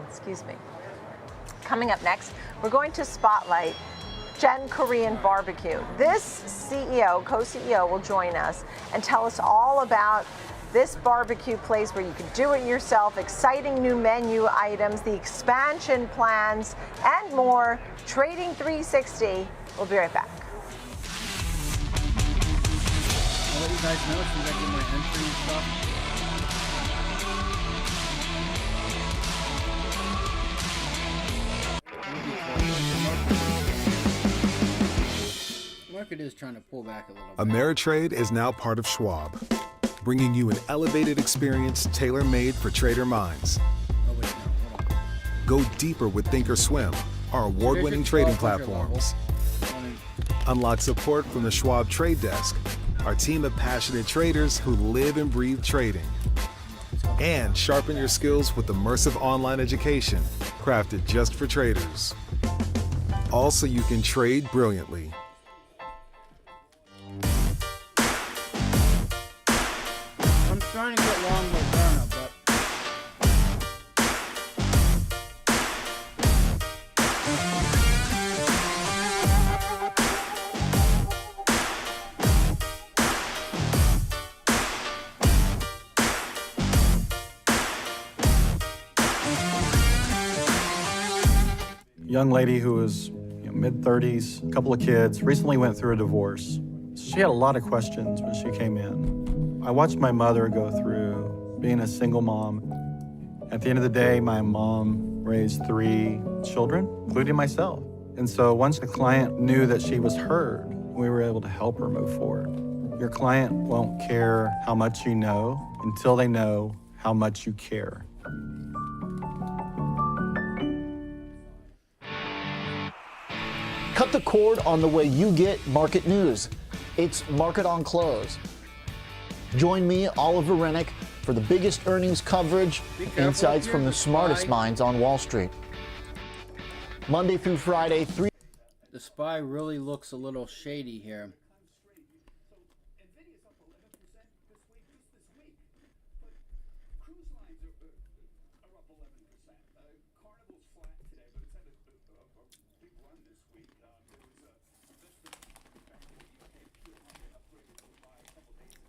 Speaker 21: Excuse me. Coming up next, we're going to spotlight Gen Korean Barbecue. This CEO, co-CEO, will join us and tell us all about this barbecue place where you can do it yourself, exciting new menu items, the expansion plans, and more. Trading 360. We'll be right back.
Speaker 1: I'll let you guys know as soon as I get my entry and stuff. The market is trying to pull back a little bit.
Speaker 4: Ameritrade is now part of Schwab, bringing you an elevated experience tailor-made for trader minds.
Speaker 1: Oh, wait, no, hold on.
Speaker 4: Go deeper with Thinkorswim, our award-winning trading platforms. Unlock support from the Schwab Trade Desk, our team of passionate traders who live and breathe trading. And sharpen your skills with immersive online education, crafted just for traders. Also, you can trade brilliantly.
Speaker 1: I'm trying to get long Moderna, but
Speaker 22: Young lady who was mid-30s, a couple of kids, recently went through a divorce. She had a lot of questions when she came in. I watched my mother go through being a single mom. At the end of the day, my mom raised 3 children, including myself. And so once the client knew that she was heard, we were able to help her move forward. Your client won't care how much you know until they know how much you care.
Speaker 13: Cut the cord on the way you get market news. It's Market on Close. Join me, Oliver Rennick, for the biggest earnings coverage, insights from the smartest minds on Wall Street. Monday through Friday, 3.
Speaker 1: the SPY really looks a little shady here.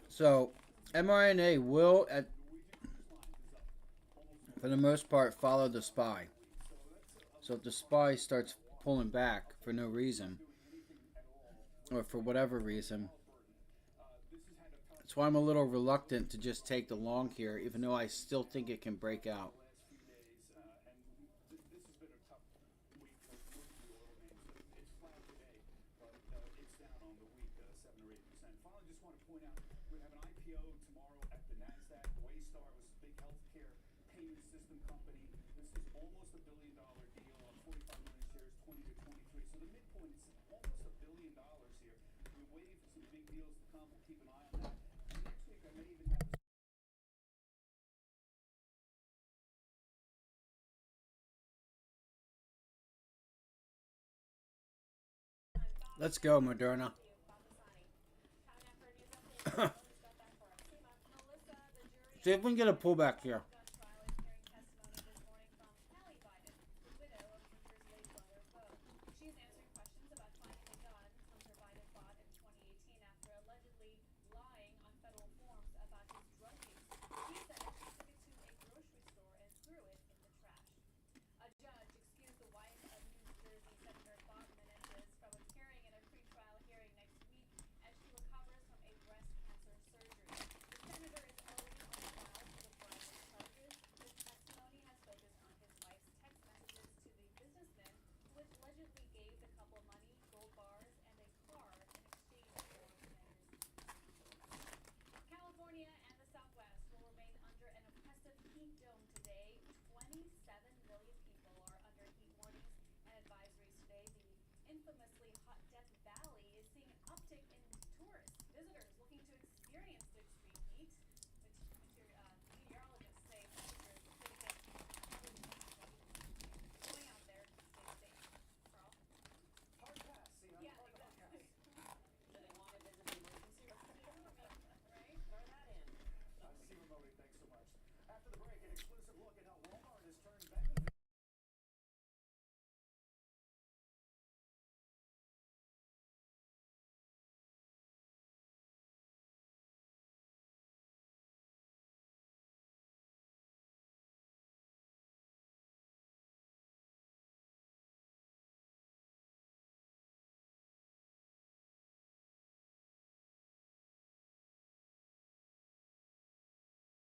Speaker 1: So, mRNA will, for the most part, follow the SPY. So if the SPY starts pulling back for no reason, or for whatever reason, that's why I'm a little reluctant to just take the long here, even though I still think it can break out. Let's go, Moderna. See if we can get a pullback here.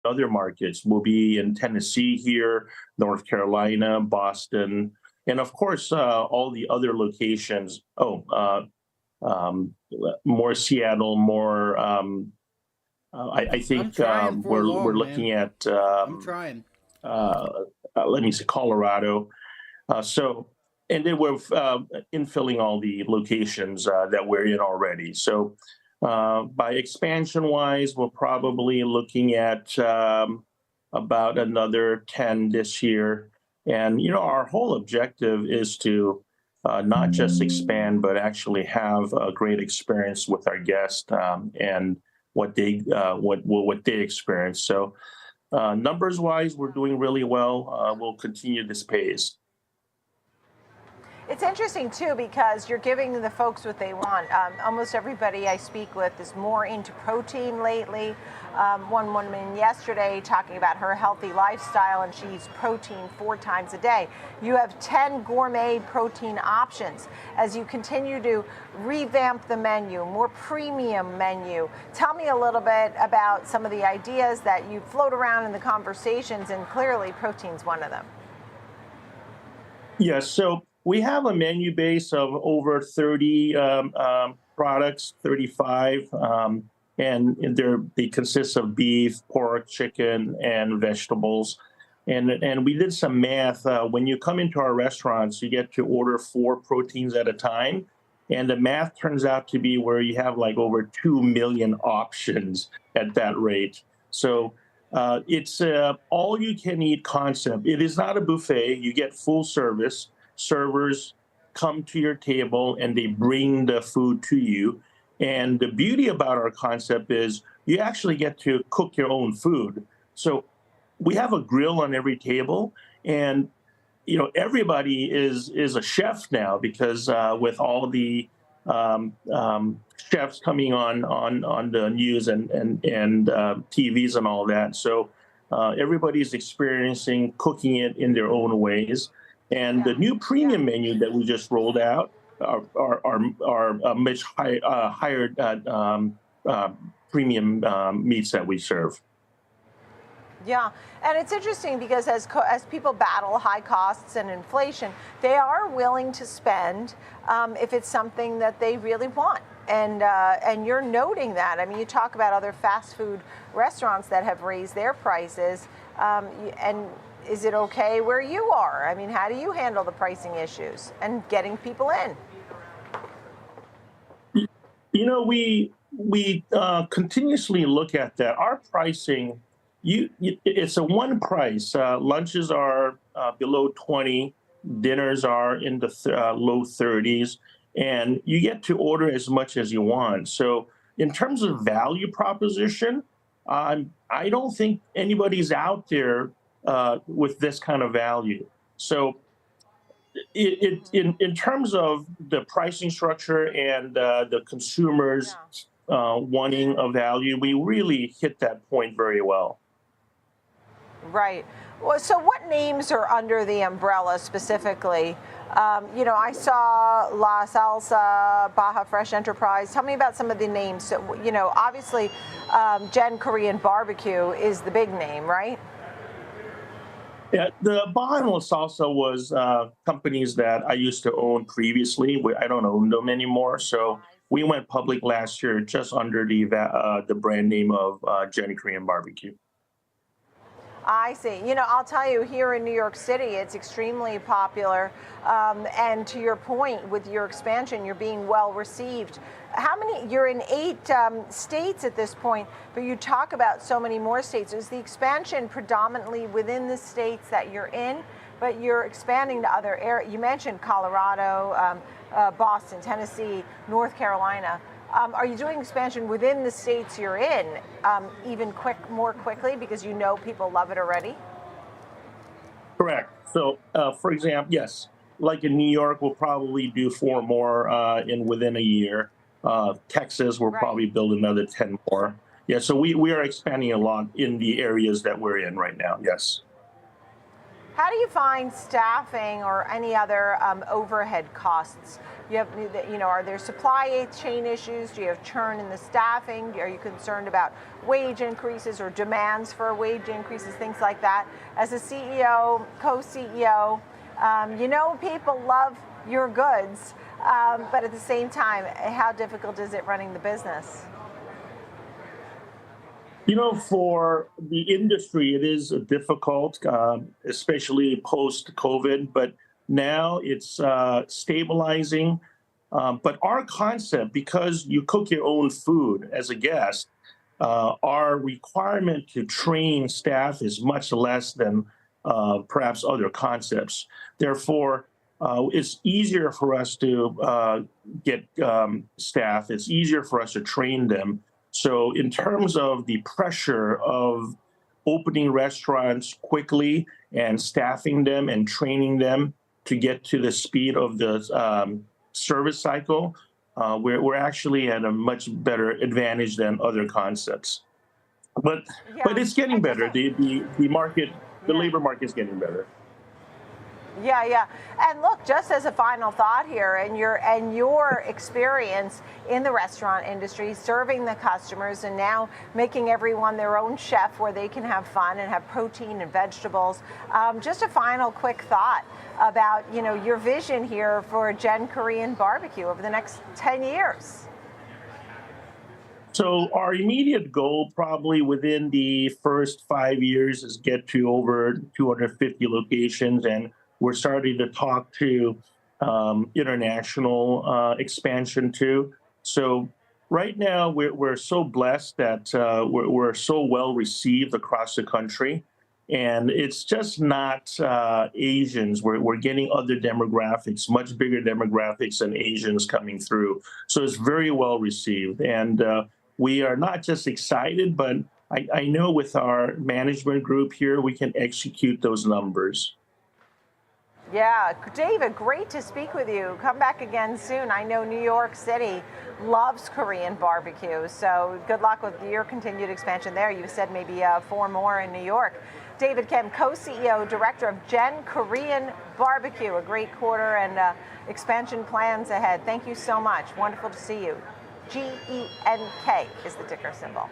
Speaker 8: other markets. We'll be in Tennessee here, North Carolina, Boston, and of course, all the other locations. More Seattle, more. I think we're looking at.
Speaker 1: I'm trying.
Speaker 8: Let me see, Colorado. And then we're infilling all the locations that we're in already. So by expansion-wise, we're probably looking at about another 10 this year. And, our whole objective is to not just expand, but actually have a great experience with our guests and what they experience. So numbers-wise, we're doing really well. We'll continue this pace.
Speaker 21: It's interesting, too, because you're giving the folks what they want. Almost everybody I speak with is more into protein lately. One woman yesterday talking about her healthy lifestyle, and she eats protein 4 times a day. You have 10 gourmet protein options as you continue to revamp the menu, more premium menu. Tell me a little bit about some of the ideas that you float around in the conversations, and clearly protein's one of them.
Speaker 8: Yes, so we have a menu base of over 30 products, 35, and they consist of beef, pork, chicken, and vegetables. And we did some math. When you come into our restaurants, you get to order 4 proteins at a time. And the math turns out to be where you have like over 2 million options at that rate. So it's all you can eat concept. It is not a buffet. You get full service. Servers come to your table and they bring the food to you. And the beauty about our concept is you actually get to cook your own food. So we have a grill on every table, and everybody is a chef now because with all the chefs coming on the news and TVs and all that. So everybody's experiencing cooking it in their own ways. And the new premium menu that we just rolled out are much higher premium meats that we serve.
Speaker 21: Yeah, and it's interesting because as people battle high costs and inflation, they are willing to spend if it's something that they really want. And you're noting that. I mean, you talk about other fast food restaurants that have raised their prices, and is it okay where you are? I mean, how do you handle the pricing issues and getting people in?
Speaker 8: We continuously look at that. Our pricing, it's a one price. Lunches are below 20, dinners are in the low 30s, and you get to order as much as you want. So in terms of value proposition, I don't think anybody's out there with this kind of value. So in terms of the pricing structure and the consumers wanting a value, we really hit that point very well.
Speaker 21: Right. Well, so what names are under the umbrella specifically? I saw La Salsa, Baja Fresh Enterprise. Tell me about some of the names. So, obviously, Gen Korean Barbecue is the big name, right?
Speaker 8: Yeah, the Baja and La Salsa was companies that I used to own previously. I don't own them anymore. So we went public last year just under the brand name of Gen Korean Barbecue.
Speaker 21: I see. I'll tell you, here in New York City, it's extremely popular. And to your point, with your expansion, you're being well received. You're in 8 states at this point, but you talk about so many more states. Is the expansion predominantly within the states that you're in, but you're expanding to other areas? You mentioned Colorado, Boston, Tennessee, North Carolina. Are you doing expansion within the states you're in even more quickly because people love it already?
Speaker 8: Correct. So, for example, yes, like in New York, we'll probably do 4 more within a year. Texas, we'll probably build another 10 more. Yeah, so we are expanding a lot in the areas that we're in right now, yes.
Speaker 21: How do you find staffing or any other overhead costs? Are there supply chain issues? Do you have churn in the staffing? Are you concerned about wage increases or demands for wage increases, things like that? As a CEO, co-CEO, people love your goods, but at the same time, how difficult is it running the business?
Speaker 8: For the industry, it is difficult, especially post-COVID, but now it's stabilizing. But our concept, because you cook your own food as a guest, our requirement to train staff is much less than perhaps other concepts. Therefore, it's easier for us to get staff. It's easier for us to train them. So in terms of the pressure of opening restaurants quickly and staffing them and training them to get to the speed of the service cycle, we're actually at a much better advantage than other concepts. But it's getting better. The market, the labor market is getting better.
Speaker 21: Yeah. And look, just as a final thought here, and your experience in the restaurant industry, serving the customers and now making everyone their own chef where they can have fun and have protein and vegetables. Just a final quick thought about, your vision here for Gen Korean barbecue over the next 10 years.
Speaker 8: So our immediate goal probably within the first 5 years is get to over 250 locations, and we're starting to talk to international expansion too. So right now we're so blessed that we're so well received across the country, and it's just not Asians. We're getting other demographics, much bigger demographics than Asians coming through. So it's very well received, and we are not just excited, but I know with our management group here we can execute those numbers.
Speaker 21: Yeah, David, great to speak with you. Come back again soon. I know New York City loves Korean barbecue, so good luck with your continued expansion there. You said maybe 4 more in New York. David Kim, co-CEO, director of Gen Korean Barbecue. A great quarter and expansion plans ahead. Thank you so much. Wonderful to see you. GENK is the ticker symbol.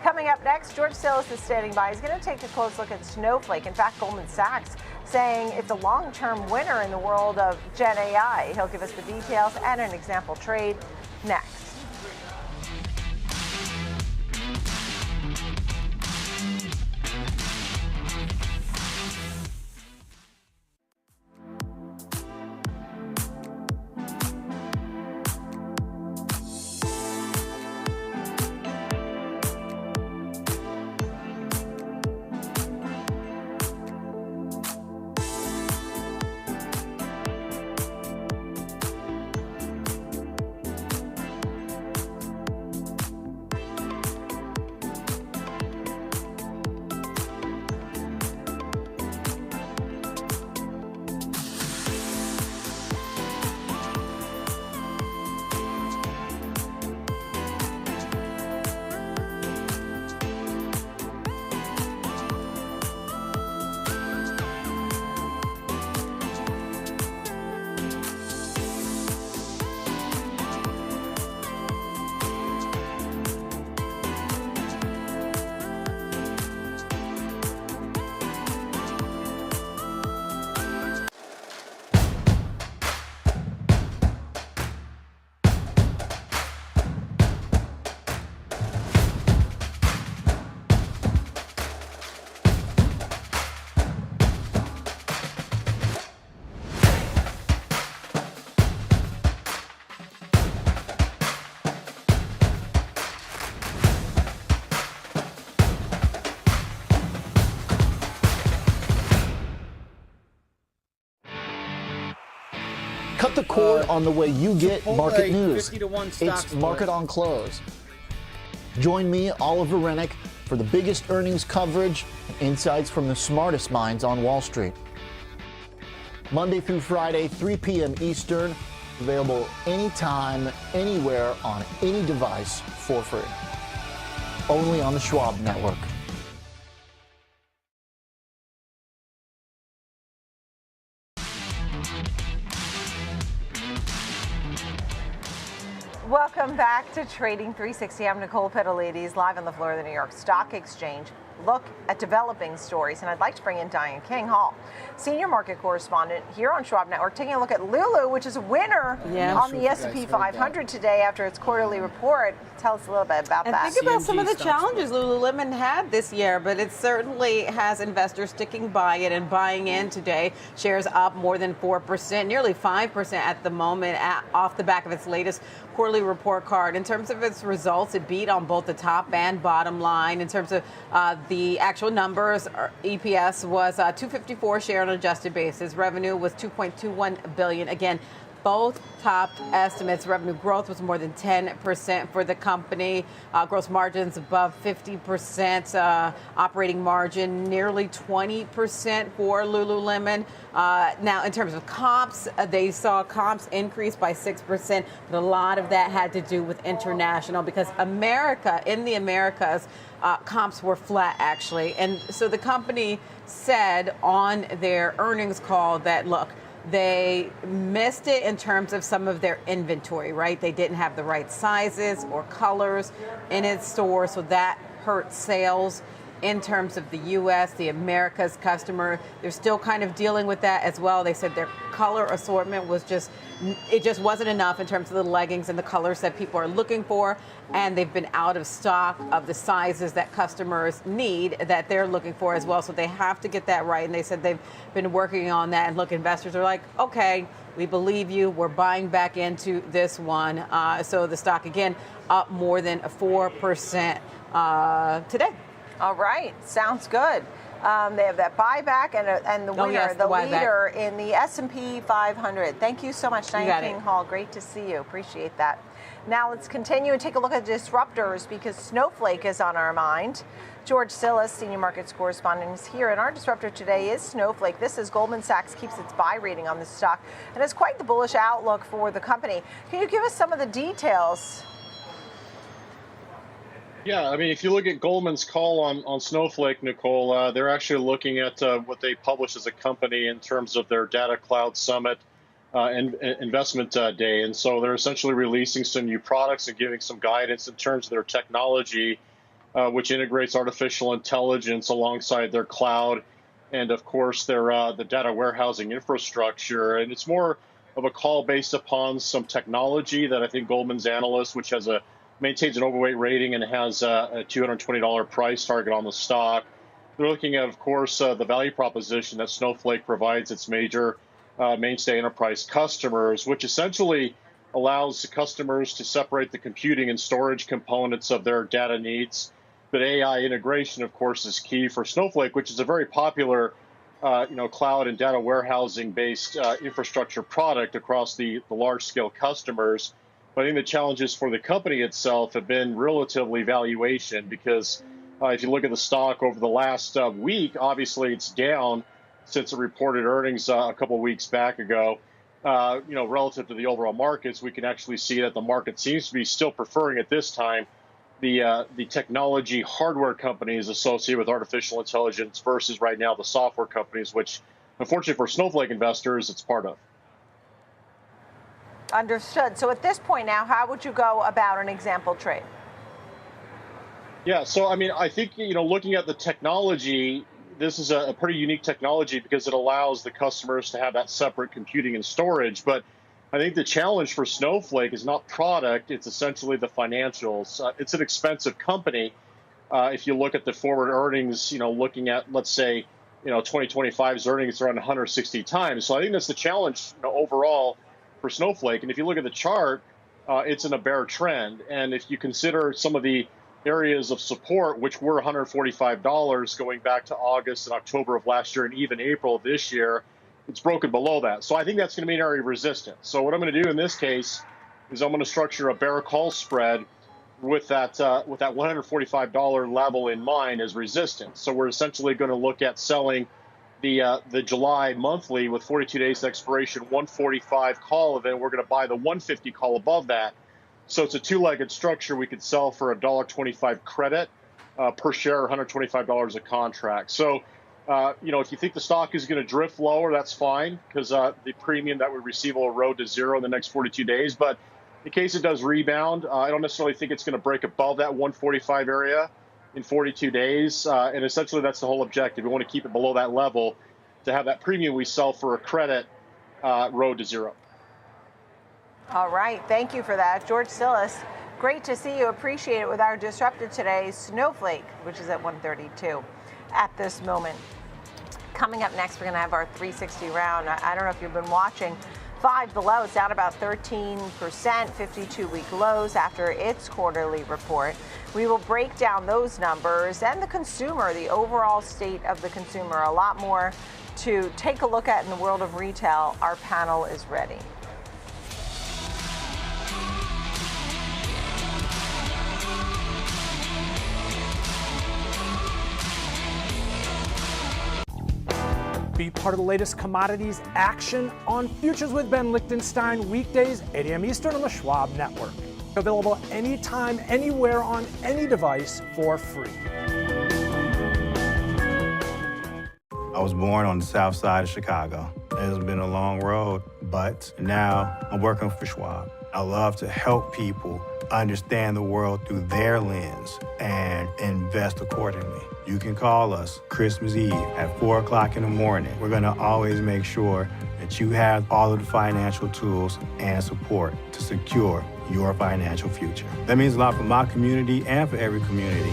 Speaker 21: Coming up next, George Silas is standing by. He's going to take a close look at Snowflake. In fact, Goldman Sachs saying it's a long-term winner in the world of Gen AI. He'll give us the details and an example trade next.
Speaker 13: Cut the cord on the way you get market news.
Speaker 1: 50-to-1 stock
Speaker 13: It's
Speaker 1: split.
Speaker 13: Market on Close. Join me, Oliver Rennick, for the biggest earnings coverage and insights from the smartest minds on Wall Street. Monday through Friday, 3 p.m. Eastern. Available anytime, anywhere, on any device for free. Only on the Schwab Network.
Speaker 21: Welcome back to Trading 360. I'm Nicole Petalides, live on the floor of the New York Stock Exchange. Look at developing stories, and I'd like to bring in Diane King-Hall, senior market correspondent here on Schwab Network, taking a look at Lulu, which is a winner on the S&P 500 today after its quarterly report. Tell us a little bit about that.
Speaker 12: And think about some of the challenges Lululemon had this year, but it certainly has investors sticking by it and buying in today. Shares up more than 4%, nearly 5% at the moment, off the back of its latest quarterly report card. In terms of its results, it beat on both the top and bottom line. In terms of the actual numbers, EPS was $2.54 share on an adjusted basis. Revenue was $2.21 billion. Again, both topped estimates. Revenue growth was more than 10% for the company. Gross margins above 50%. Operating margin nearly 20% for Lululemon. Now, in terms of comps, they saw comps increase by 6%, but a lot of that had to do with international because in the Americas, comps were flat, actually. And so the company said on their earnings call that, look, they missed it in terms of some of their inventory, right? They didn't have the right sizes or colors in its store, so that hurt sales. In terms of the U.S., the Americas customer, they're still kind of dealing with that as well. They said their color assortment was just wasn't enough in terms of the leggings and the colors that people are looking for, and they've been out of stock of the sizes that customers need that they're looking for as well. So they have to get that right, and they said they've been working on that. And look, investors are like, okay, we believe you. We're buying back into this one. So the stock, again, up more than 4% today.
Speaker 21: All right, sounds good. They have that buyback and the winner, the leader in the S&P 500. Thank you so much, Diane King-Hall. Great to see you. Appreciate that. Now let's continue and take a look at disruptors because Snowflake is on our mind. George Sillis, senior markets correspondent, is here, and our disruptor today is Snowflake. This is Goldman Sachs keeps its buy rating on the stock and has quite the bullish outlook for the company. Can you give us some of the details?
Speaker 9: Yeah, I mean, if you look at Goldman's call on Snowflake, Nicole, they're actually looking at what they publish as a company in terms of their Data Cloud Summit and Investment Day. And so they're essentially releasing some new products and giving some guidance in terms of their technology, which integrates artificial intelligence alongside their cloud and, of course, their the data warehousing infrastructure. And it's more of a call based upon some technology that I think Goldman's analyst, which maintains an overweight rating and has a $220 price target on the stock. They're looking at, of course, the value proposition that Snowflake provides its major mainstay enterprise customers, which essentially allows customers to separate the computing and storage components of their data needs. But AI integration, of course, is key for Snowflake, which is a very popular cloud and data warehousing-based infrastructure product across the large-scale customers. But I think the challenges for the company itself have been relatively valuation because if you look at the stock over the last week, obviously it's down since it reported earnings a couple of weeks back ago. Relative to the overall markets, we can actually see that the market seems to be still preferring at this time the technology hardware companies associated with artificial intelligence versus right now the software companies, which unfortunately for Snowflake investors, it's part of.
Speaker 21: Understood. So at this point now, how would you go about an example trade?
Speaker 9: Yeah, so I mean, I think, looking at the technology, this is a pretty unique technology because it allows the customers to have that separate computing and storage. But I think the challenge for Snowflake is not product, it's essentially the financials. It's an expensive company. If you look at the forward earnings, looking at, let's say, 2025's earnings around 160 times. So I think that's the challenge overall for Snowflake. And if you look at the chart, it's in a bear trend. And if you consider some of the areas of support, which were $145 going back to August and October of last year and even April of this year, it's broken below that. So I think that's going to be an area of resistance. So what I'm going to do in this case is I'm going to structure a bear call spread with that $145 level in mind as resistance. So we're essentially going to look at selling the July monthly with 42 days expiration 145 call, and then we're going to buy the 150 call above that. So it's a two-legged structure. We could sell for $1.25 credit per share, $125 a contract. So if you think the stock is going to drift lower, that's fine because the premium that we receive will erode to zero in the next 42 days. But in case it does rebound. I don't necessarily think it's going to break above that 145 area in 42 days. And essentially, that's the whole objective. We want to keep it below that level to have that premium we sell for a credit road to zero.
Speaker 21: All right. Thank you for that. George Sillis, great to see you. Appreciate it with our disrupted today, Snowflake, which is at 132 at this moment. Coming up next, we're going to have our 360 round. I don't know if you've been watching. Five Below is down about 13%, 52-week lows after its quarterly report. We will break down those numbers and the consumer, the overall state of the consumer. A lot more to take a look at in the world of retail. Our panel is ready.
Speaker 18: Be part of the latest commodities action on Futures with Ben Lichtenstein, weekdays, 8 a.m. Eastern on the Schwab Network. Available anytime, anywhere, on any device for free.
Speaker 5: I was born on the south side of Chicago. It's been a long road, but now I'm working for Schwab. I love to help people understand the world through their lens and invest accordingly. You can call us Christmas Eve at 4 o'clock in the morning. We're gonna always make sure that you have all of the financial tools and support to secure your financial future. That means a lot for my community and for every community.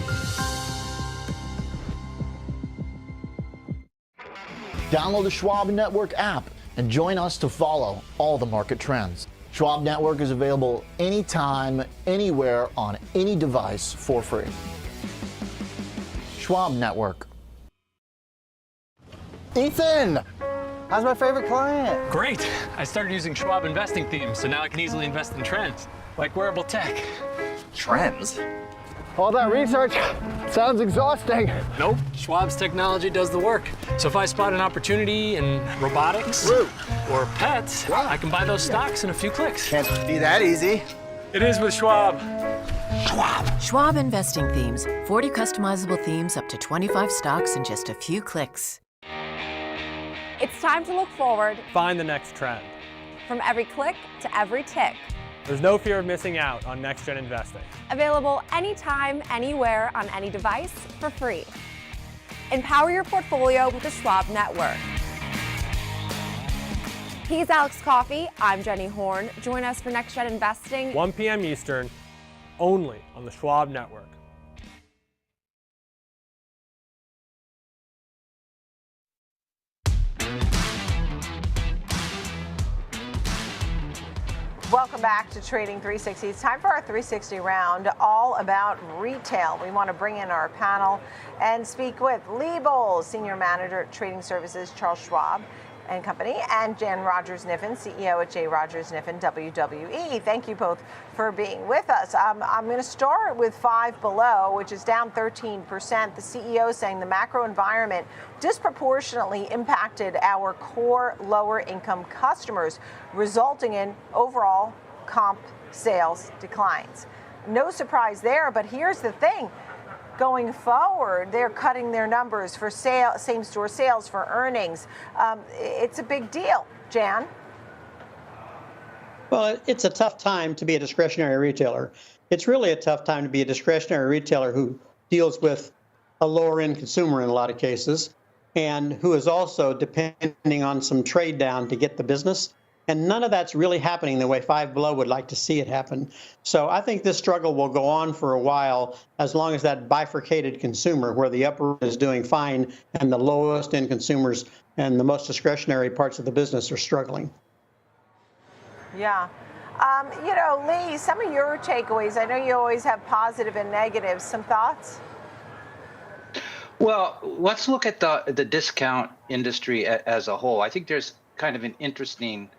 Speaker 13: Download the Schwab Network app and join us to follow all the market trends. Schwab Network is available anytime, anywhere, on any device for free. Schwab Network. Ethan, how's my favorite client?
Speaker 10: Great. I started using Schwab investing themes, so now I can easily invest in trends, like wearable tech.
Speaker 13: Trends? All that research sounds exhausting.
Speaker 10: Nope, Schwab's technology does the work. So if I spot an opportunity in robotics or pets, I can buy those stocks in a few clicks.
Speaker 13: Can't be that easy.
Speaker 10: It is with Schwab.
Speaker 2: Schwab Investing Themes. 40 customizable themes, up to 25 stocks in just a few clicks.
Speaker 19: It's time to look forward.
Speaker 16: Find the next trend.
Speaker 19: From every click to every tick.
Speaker 16: There's no fear of missing out on next-gen investing.
Speaker 19: Available anytime, anywhere, on any device for free. Empower your portfolio with the Schwab Network. He's Alex Coffey. I'm Jenny Horn. Join us for Next Gen Investing.
Speaker 16: 1 p.m. Eastern, only on the Schwab Network.
Speaker 21: Welcome back to Trading 360. It's time for our 360 round, all about retail. We want to bring in our panel and speak with Lee Bowles, Senior Manager at Trading Services, Charles Schwab and Company, and Jan Rogers-Niffen, CEO at J. Rogers-Niffen WWE. Thank you both for being with us. I'm going to start with Five Below, which is down 13%. The CEO saying the macro environment disproportionately impacted our core lower income customers, resulting in overall comp sales declines. No surprise there, but here's the thing. Going forward, they're cutting their numbers for same-store sales, for earnings. It's a big deal. Jan?
Speaker 11: Well, it's a tough time to be a discretionary retailer. It's really a tough time to be a discretionary retailer who deals with a lower-end consumer in a lot of cases, and who is also depending on some trade down to get the business. And none of that's really happening the way Five Below would like to see it happen. So I think this struggle will go on for a while, as long as that bifurcated consumer, where the upper is doing fine and the lowest end consumers and the most discretionary parts of the business are struggling.
Speaker 21: Yeah. Lee, some of your takeaways, I know you always have positive and negatives. Some thoughts?
Speaker 24: Well, let's look at the discount industry as a whole. I think there's kind of an interesting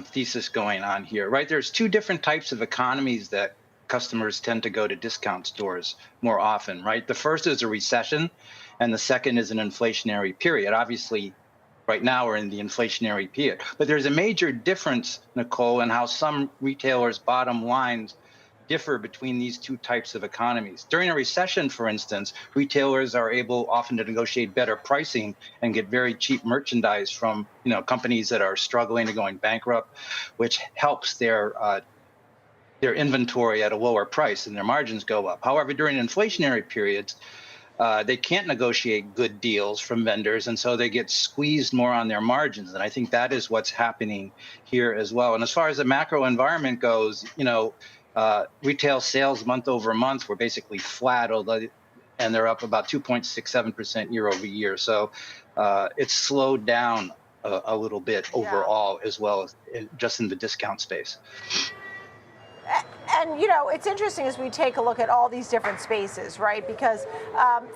Speaker 24: thesis going on here, right? There's two different types of economies that customers tend to go to discount stores more often, right? The first is a recession, and the second is an inflationary period. Obviously, right now we're in the inflationary period. But there's a major difference, Nicole, in how some retailers' bottom lines differ between these two types of economies. During a recession, for instance, retailers are able often to negotiate better pricing and get very cheap merchandise from companies that are struggling or going bankrupt, which helps their their inventory at a lower price and their margins go up. However, during inflationary periods, they can't negotiate good deals from vendors, and so they get squeezed more on their margins. And I think that is what's happening here as well. And as far as the macro environment goes, retail sales month over month were basically flat, and they're up about 2.67% year over year. So it's slowed down a little bit overall, as well as just in the discount space.
Speaker 21: And, it's interesting as we take a look at all these different spaces, right? Because,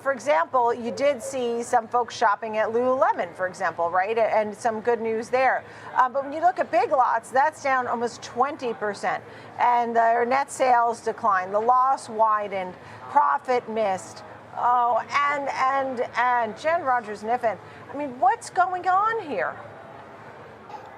Speaker 21: for example, you did see some folks shopping at Lululemon, for example, right? And some good news there. But when you look at Big Lots, that's down almost 20%. And their net sales declined. The loss widened. Profit missed. Oh, and Jen Rogers-Niffen, I mean, what's going on here?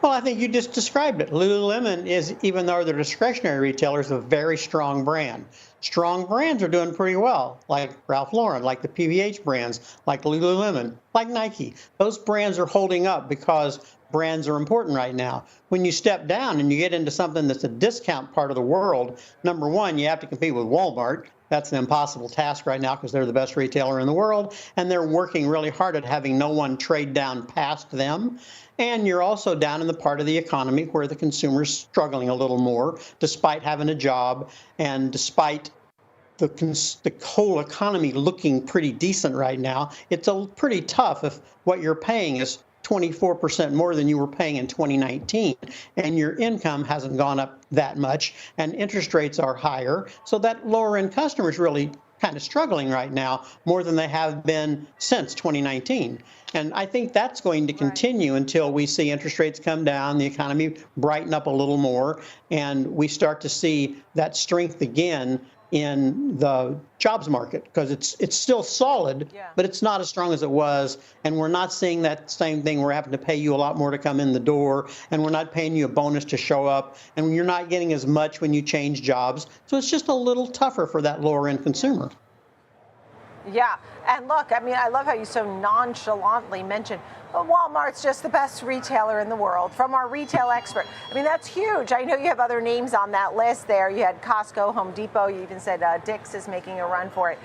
Speaker 11: Well, I think you just described it. Lululemon is, even though they're discretionary retailers, a very strong brand. Strong brands are doing pretty well, like Ralph Lauren, like the PVH brands, like Lululemon, like Nike. Those brands are holding up because brands are important right now. When you step down and you get into something that's a discount part of the world, number one, you have to compete with Walmart. That's an impossible task right now because they're the best retailer in the world, and they're working really hard at having no one trade down past them. And you're also down in the part of the economy where the consumer's struggling a little more, despite having a job and despite the whole economy looking pretty decent right now. It's pretty tough if what you're paying is 24% more than you were paying in 2019, and your income hasn't gone up that much, and interest rates are higher. So that lower-end customer is really kind of struggling right now more than they have been since 2019. And I think that's going to continue until we see interest rates come down, the economy brighten up a little more, and we start to see that strength again in the jobs market, because it's still solid, but it's not as strong as it was. And we're not seeing that same thing. We're having to pay you a lot more to come in the door, and we're not paying you a bonus to show up, and you're not getting as much when you change jobs. So it's just a little tougher for that lower end consumer.
Speaker 21: Yeah, and look, I mean, I love how you so nonchalantly mentioned, well, Walmart's just the best retailer in the world, from our retail expert. I mean, that's huge. I know you have other names on that list there. You had Costco, Home Depot. You even said Dick's is making a run for it.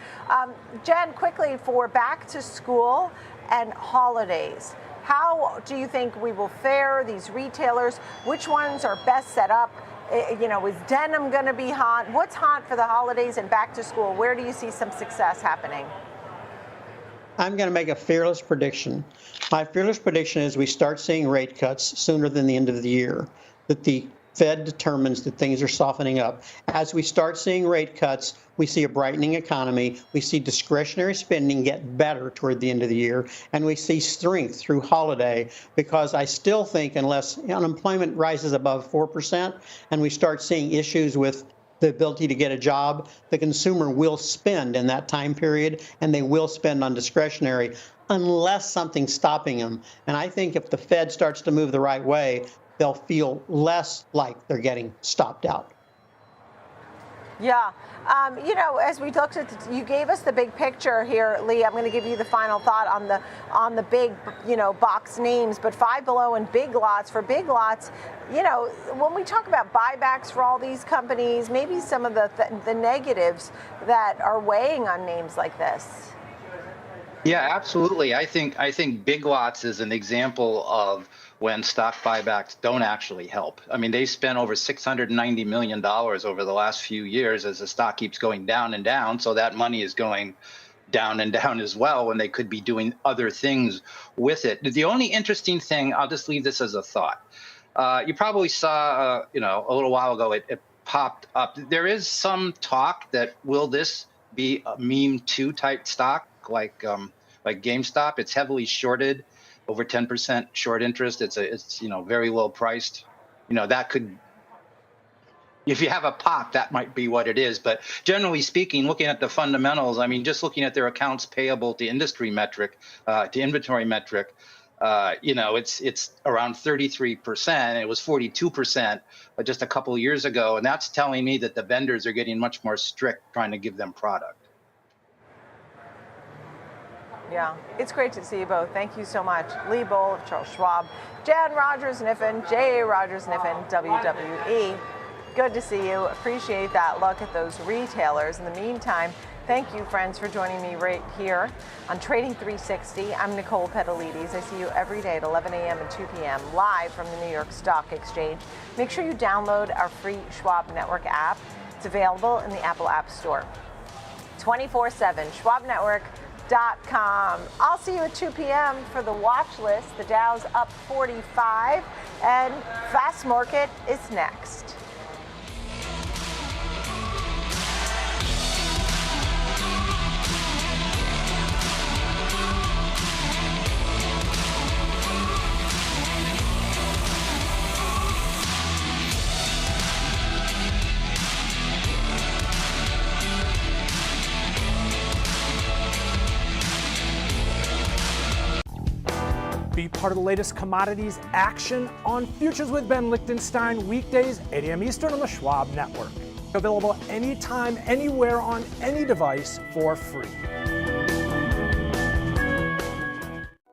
Speaker 21: Jen, quickly, for back to school and holidays, how do you think we will fare, these retailers? Which ones are best set up? Is denim going to be hot? What's hot for the holidays and back to school? Where do you see some success happening?
Speaker 11: I'm going to make a fearless prediction. My fearless prediction is we start seeing rate cuts sooner than the end of the year, that the Fed determines that things are softening up. As we start seeing rate cuts, we see a brightening economy. We see discretionary spending get better toward the end of the year, and we see strength through holiday, because I still think unless unemployment rises above 4% and we start seeing issues with the ability to get a job, the consumer will spend in that time period, and they will spend on discretionary unless something's stopping them. And I think if the Fed starts to move the right way, they'll feel less like they're getting stopped out.
Speaker 21: Yeah. As we looked at, you gave us the big picture here, Lee. I'm going to give you the final thought on the big, box names, but Five Below and Big Lots. For Big Lots, when we talk about buybacks for all these companies, maybe some of the negatives that are weighing on names like this.
Speaker 24: Yeah, absolutely. I think Big Lots is an example of when stock buybacks don't actually help. I mean, they spent over $690 million over the last few years as the stock keeps going down and down. So that money is going down and down as well when they could be doing other things with it. The only interesting thing, I'll just leave this as a thought. You probably saw, a little while ago, it popped up. There is some talk that will this be a meme 2 type stock like GameStop? It's heavily shorted. Over 10% short interest. It's very low priced. That could, if you have a pop, that might be what it is. But generally speaking, looking at the fundamentals, I mean, just looking at their accounts payable to industry metric, to inventory metric, it's around 33%. It was 42% just a couple of years ago, and that's telling me that the vendors are getting much more strict trying to give them product.
Speaker 21: Yeah, it's great to see you both. Thank you so much. Lee Bohl of Charles Schwab, Jen Rogers-Niffen, J. Rogers-Niffen, WWE. Good to see you. Appreciate that look at those retailers. In the meantime, thank you, friends, for joining me right here on Trading 360. I'm Nicole Petalides. I see you every day at 11 a.m. and 2 p.m. live from the New York Stock Exchange. Make sure you download our free Schwab Network app. It's available in the Apple App Store. 24/7, schwabnetwork.com. I'll see you at 2 p.m. for the watch list. The Dow's up 45, and Fast Market is next.
Speaker 18: Be part of the latest commodities action on Futures with Ben Lichtenstein, weekdays, 8 a.m. Eastern on the Schwab Network. Available anytime, anywhere, on any device for free.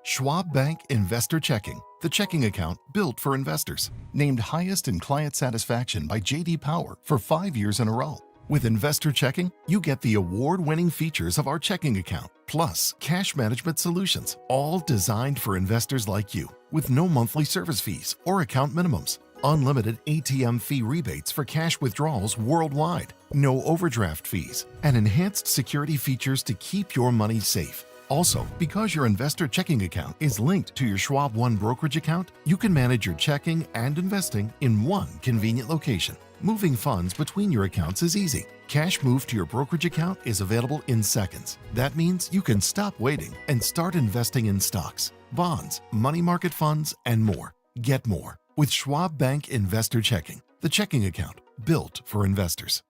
Speaker 17: Schwab Bank Investor Checking, the checking account built for investors. Named highest in client satisfaction by J.D. Power for 5 years in a row. With Investor Checking, you get the award-winning features of our checking account, plus cash management solutions, all designed for investors like you, with no monthly service fees or account minimums. Unlimited ATM fee rebates for cash withdrawals worldwide, no overdraft fees, and enhanced security features to keep your money safe. Also, because your investor checking account is linked to your Schwab One brokerage account, you can manage your checking and investing in one convenient location. Moving funds between your accounts is easy. Cash moved to your brokerage account is available in seconds. That means you can stop waiting and start investing in stocks, bonds, money market funds, and more. Get more with Schwab Bank Investor Checking, the checking account built for investors.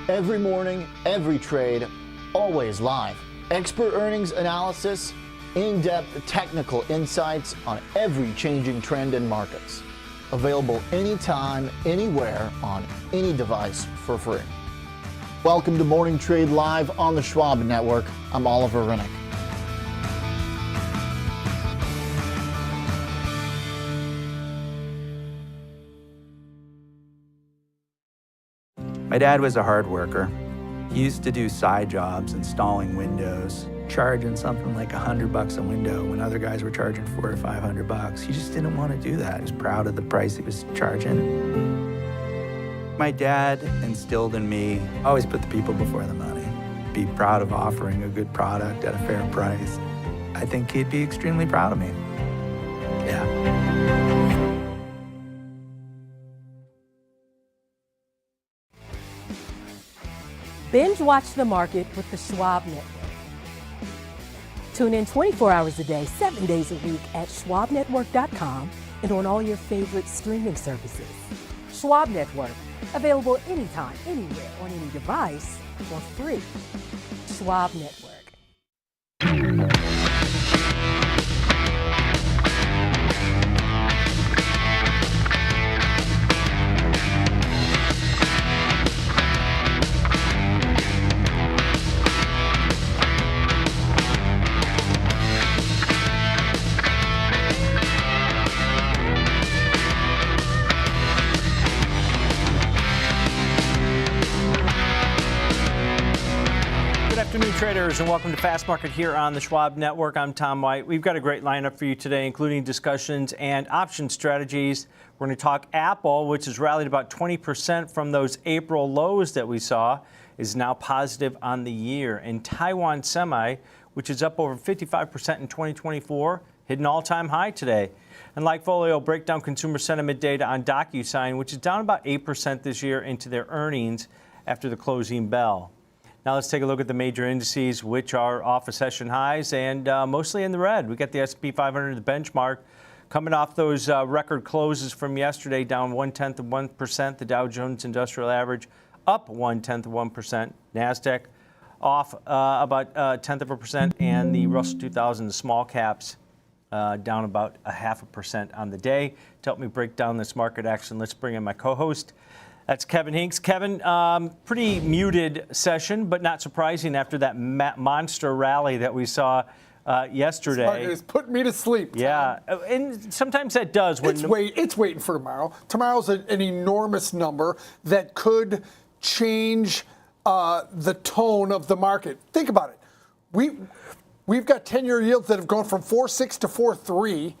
Speaker 13: Every morning, every trade, always live. Expert earnings analysis, in-depth technical insights on every changing trend in markets. Available anytime, anywhere, on any device for free. Welcome to Morning Trade Live on the Schwab Network. I'm Oliver Rennick.
Speaker 3: My dad was a hard worker. He used to do side jobs installing windows, charging something like $100 a window when other guys were charging $400 or $500. He just didn't want to do that. He was proud of the price he was charging. My dad instilled in me, always put the people before the money. Be proud of offering a good product at a fair price. I think he'd be extremely proud of me. Yeah.
Speaker 2: Binge watch the market with the Schwab Network. Tune in 24 hours a day, 7 days a week at schwabnetwork.com and on all your favorite streaming services. Schwab Network, available anytime, anywhere, on any device for free. Schwab Network.
Speaker 16: Traders, and welcome to Fast Market here on the Schwab Network. I'm Tom White. We've got a great lineup for you today, including discussions and option strategies. We're going to talk Apple, which has rallied about 20% from those April lows that we saw, is now positive on the year. And Taiwan Semi, which is up over 55% in 2024, hit an all-time high today. And like Folio, break down consumer sentiment data on DocuSign, which is down about 8% this year into their earnings after the closing bell. Now let's take a look at the major indices, which are off of session highs and mostly in the red. We got the S&P 500, the benchmark, Coming off those record closes from yesterday, down 0.1%. The Dow Jones Industrial Average up 0.1%. NASDAQ off about 0.1%, and the Russell 2000, the small caps, down about 0.5% on the day. To help me break down this market action, let's bring in my co-host. That's Kevin Hinks. Kevin, pretty muted session, but not surprising after that monster rally that we saw yesterday.
Speaker 6: It's put me to sleep. Tom.
Speaker 16: Yeah, and sometimes that does. When
Speaker 6: it's waiting for tomorrow. Tomorrow's an enormous number that could change the tone of the market. Think about it. We've got 10-year yields that have gone from 4.6 to 4.3,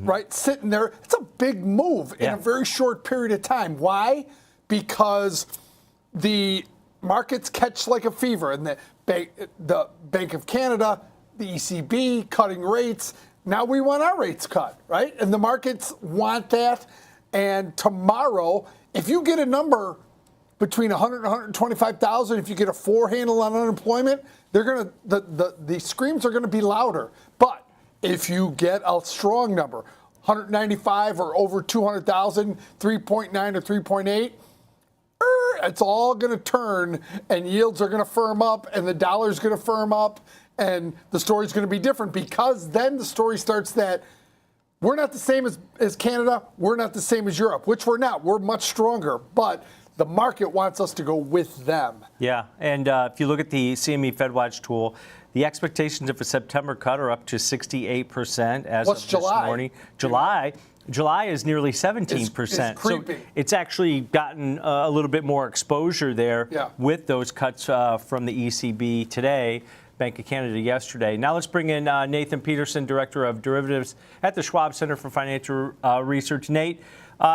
Speaker 6: right? Sitting there. It's a big move in a very short period of time. Why? Because the markets catch like a fever, and the Bank of Canada, the ECB cutting rates. Now we want our rates cut, right? And the markets want that. And tomorrow, if you get a number between 100 and 125,000, if you get a 4 handle on unemployment, the screams are gonna be louder. But if you get a strong number, 195 or over 200,000, 3.9 or 3.8, it's all going to turn, and yields are going to firm up, and the dollar's going to firm up, and the story's going to be different, because then the story starts that we're not the same as Canada, we're not the same as Europe, which we're not. We're much stronger, but the market wants us to go with them.
Speaker 16: Yeah, and if you look at the CME FedWatch tool, the expectations of a September cut are up to 68% as
Speaker 6: What's
Speaker 16: of
Speaker 6: July?
Speaker 16: This morning. July is nearly 17%.
Speaker 6: It's creepy.
Speaker 16: So it's actually gotten a little bit more exposure there with those cuts from the ECB today, Bank of Canada yesterday. Now let's bring in Nathan Peterson, Director of Derivatives at the Schwab Center for Financial Research. Nate,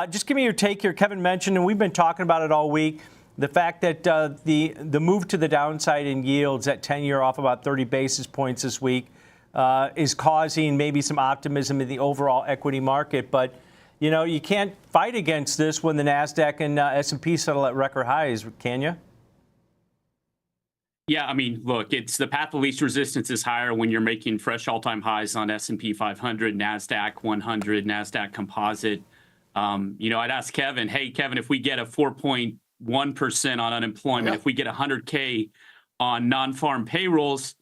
Speaker 16: just give me your take here. Kevin mentioned, and we've been talking about it all week, the fact that the move to the downside in yields at 10-year off about 30 basis points this week is causing maybe some optimism in the overall equity market. But, you know, you can't fight against this when the NASDAQ and S&P settle at record highs, can you?
Speaker 7: Yeah, I mean, look, it's the path of least resistance is higher when you're making fresh all-time highs on S&P 500, NASDAQ 100, NASDAQ Composite. You know, I'd ask Kevin, hey, Kevin, if we get a 4.1% on unemployment, if we get 100K on non-farm payrolls,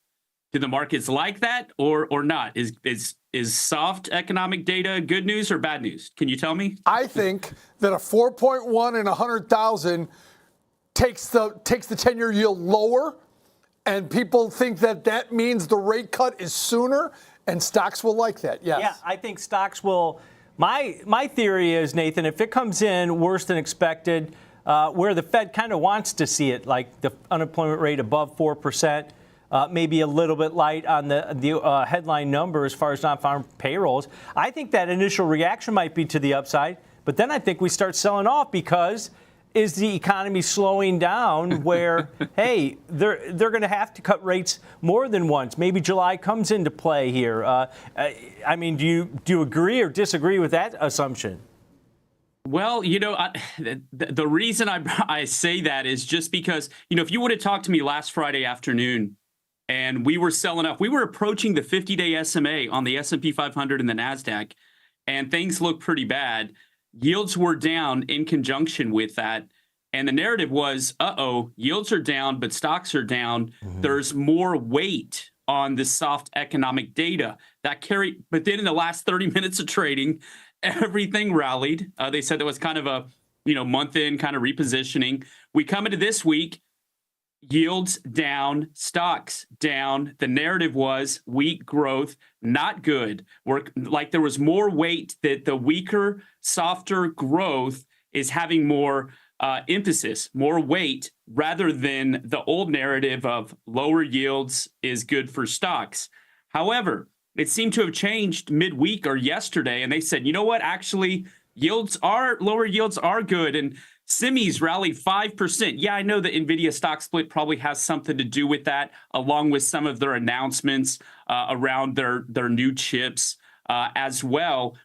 Speaker 7: do the markets like that or not? Is soft economic data good news or bad news? Can you tell me?
Speaker 6: I think that a 4.1 and 100,000 takes the 10-year yield lower, and people think that means the rate cut is sooner, and stocks will like that. Yes.
Speaker 16: Yeah, I think stocks will. My theory is, Nathan, if it comes in worse than expected, where the Fed kind of wants to see it, like the unemployment rate above 4%. Maybe a little bit light on the headline number as far as non-farm payrolls. I think that initial reaction might be to the upside, but then I think we start selling off because is the economy slowing down where, hey, they're going to have to cut rates more than once. Maybe July comes into play here. I mean, do you agree or disagree with that assumption?
Speaker 7: Well, you know, the reason I say that is just because, you know, if you would have talked to me last Friday afternoon, and we were selling off. We were approaching the 50-day SMA on the S&P 500 and the NASDAQ, and things looked pretty bad. Yields were down in conjunction with that. And the narrative was, yields are down, but stocks are down. There's more weight on the soft economic data. That carried, but then in the last 30 minutes of trading, everything rallied. They said there was kind of a, month in kind of repositioning. We come into this week, yields down, stocks down. The narrative was weak growth, not good. Like there was more weight that the weaker, softer growth is having more emphasis, more weight, rather than the old narrative of lower yields is good for stocks. However, it seemed to have changed midweek or yesterday, and they said, you know what, actually, lower yields are good, and semis rallied 5%. Yeah, I know the NVIDIA stock split probably has something to do with that, along with some of their announcements around their new chips as well.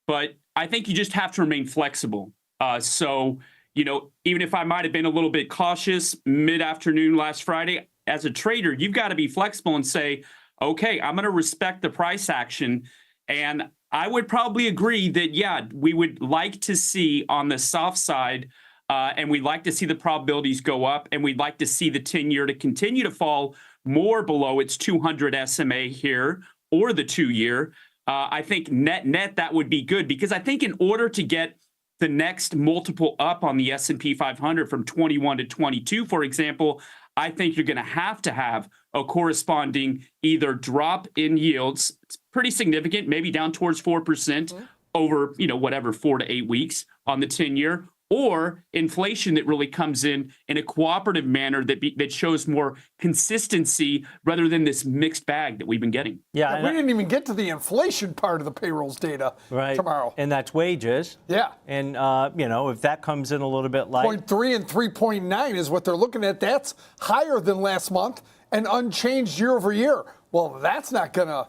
Speaker 7: But I think you just have to remain flexible. So, even if I might have been a little bit cautious mid-afternoon last Friday, as a trader, you've got to be flexible and say, okay, I'm going to respect the price action. And I would probably agree that, yeah, we would like to see on the soft side, and we'd like to see the probabilities go up, and we'd like to see the 10-year to continue to fall more below its 200 SMA here or the 2-year. I think net that would be good, because I think in order to get the next multiple up on the S&P 500 from 21 to 22, for example, I think you're going to have a corresponding either drop in yields. It's pretty significant, maybe down towards 4% over, whatever, 4 to 8 weeks on the 10-year, or inflation that really comes in a cooperative manner that shows more consistency rather than this mixed bag that we've been getting.
Speaker 6: Yeah, we didn't even get to the inflation part of the payrolls data tomorrow.
Speaker 16: And that's wages.
Speaker 6: Yeah.
Speaker 16: And, if that comes in a little bit light.
Speaker 6: 0.3 and 3.9 is what they're looking at. That's higher than last month and unchanged year over year. Well, that's not going to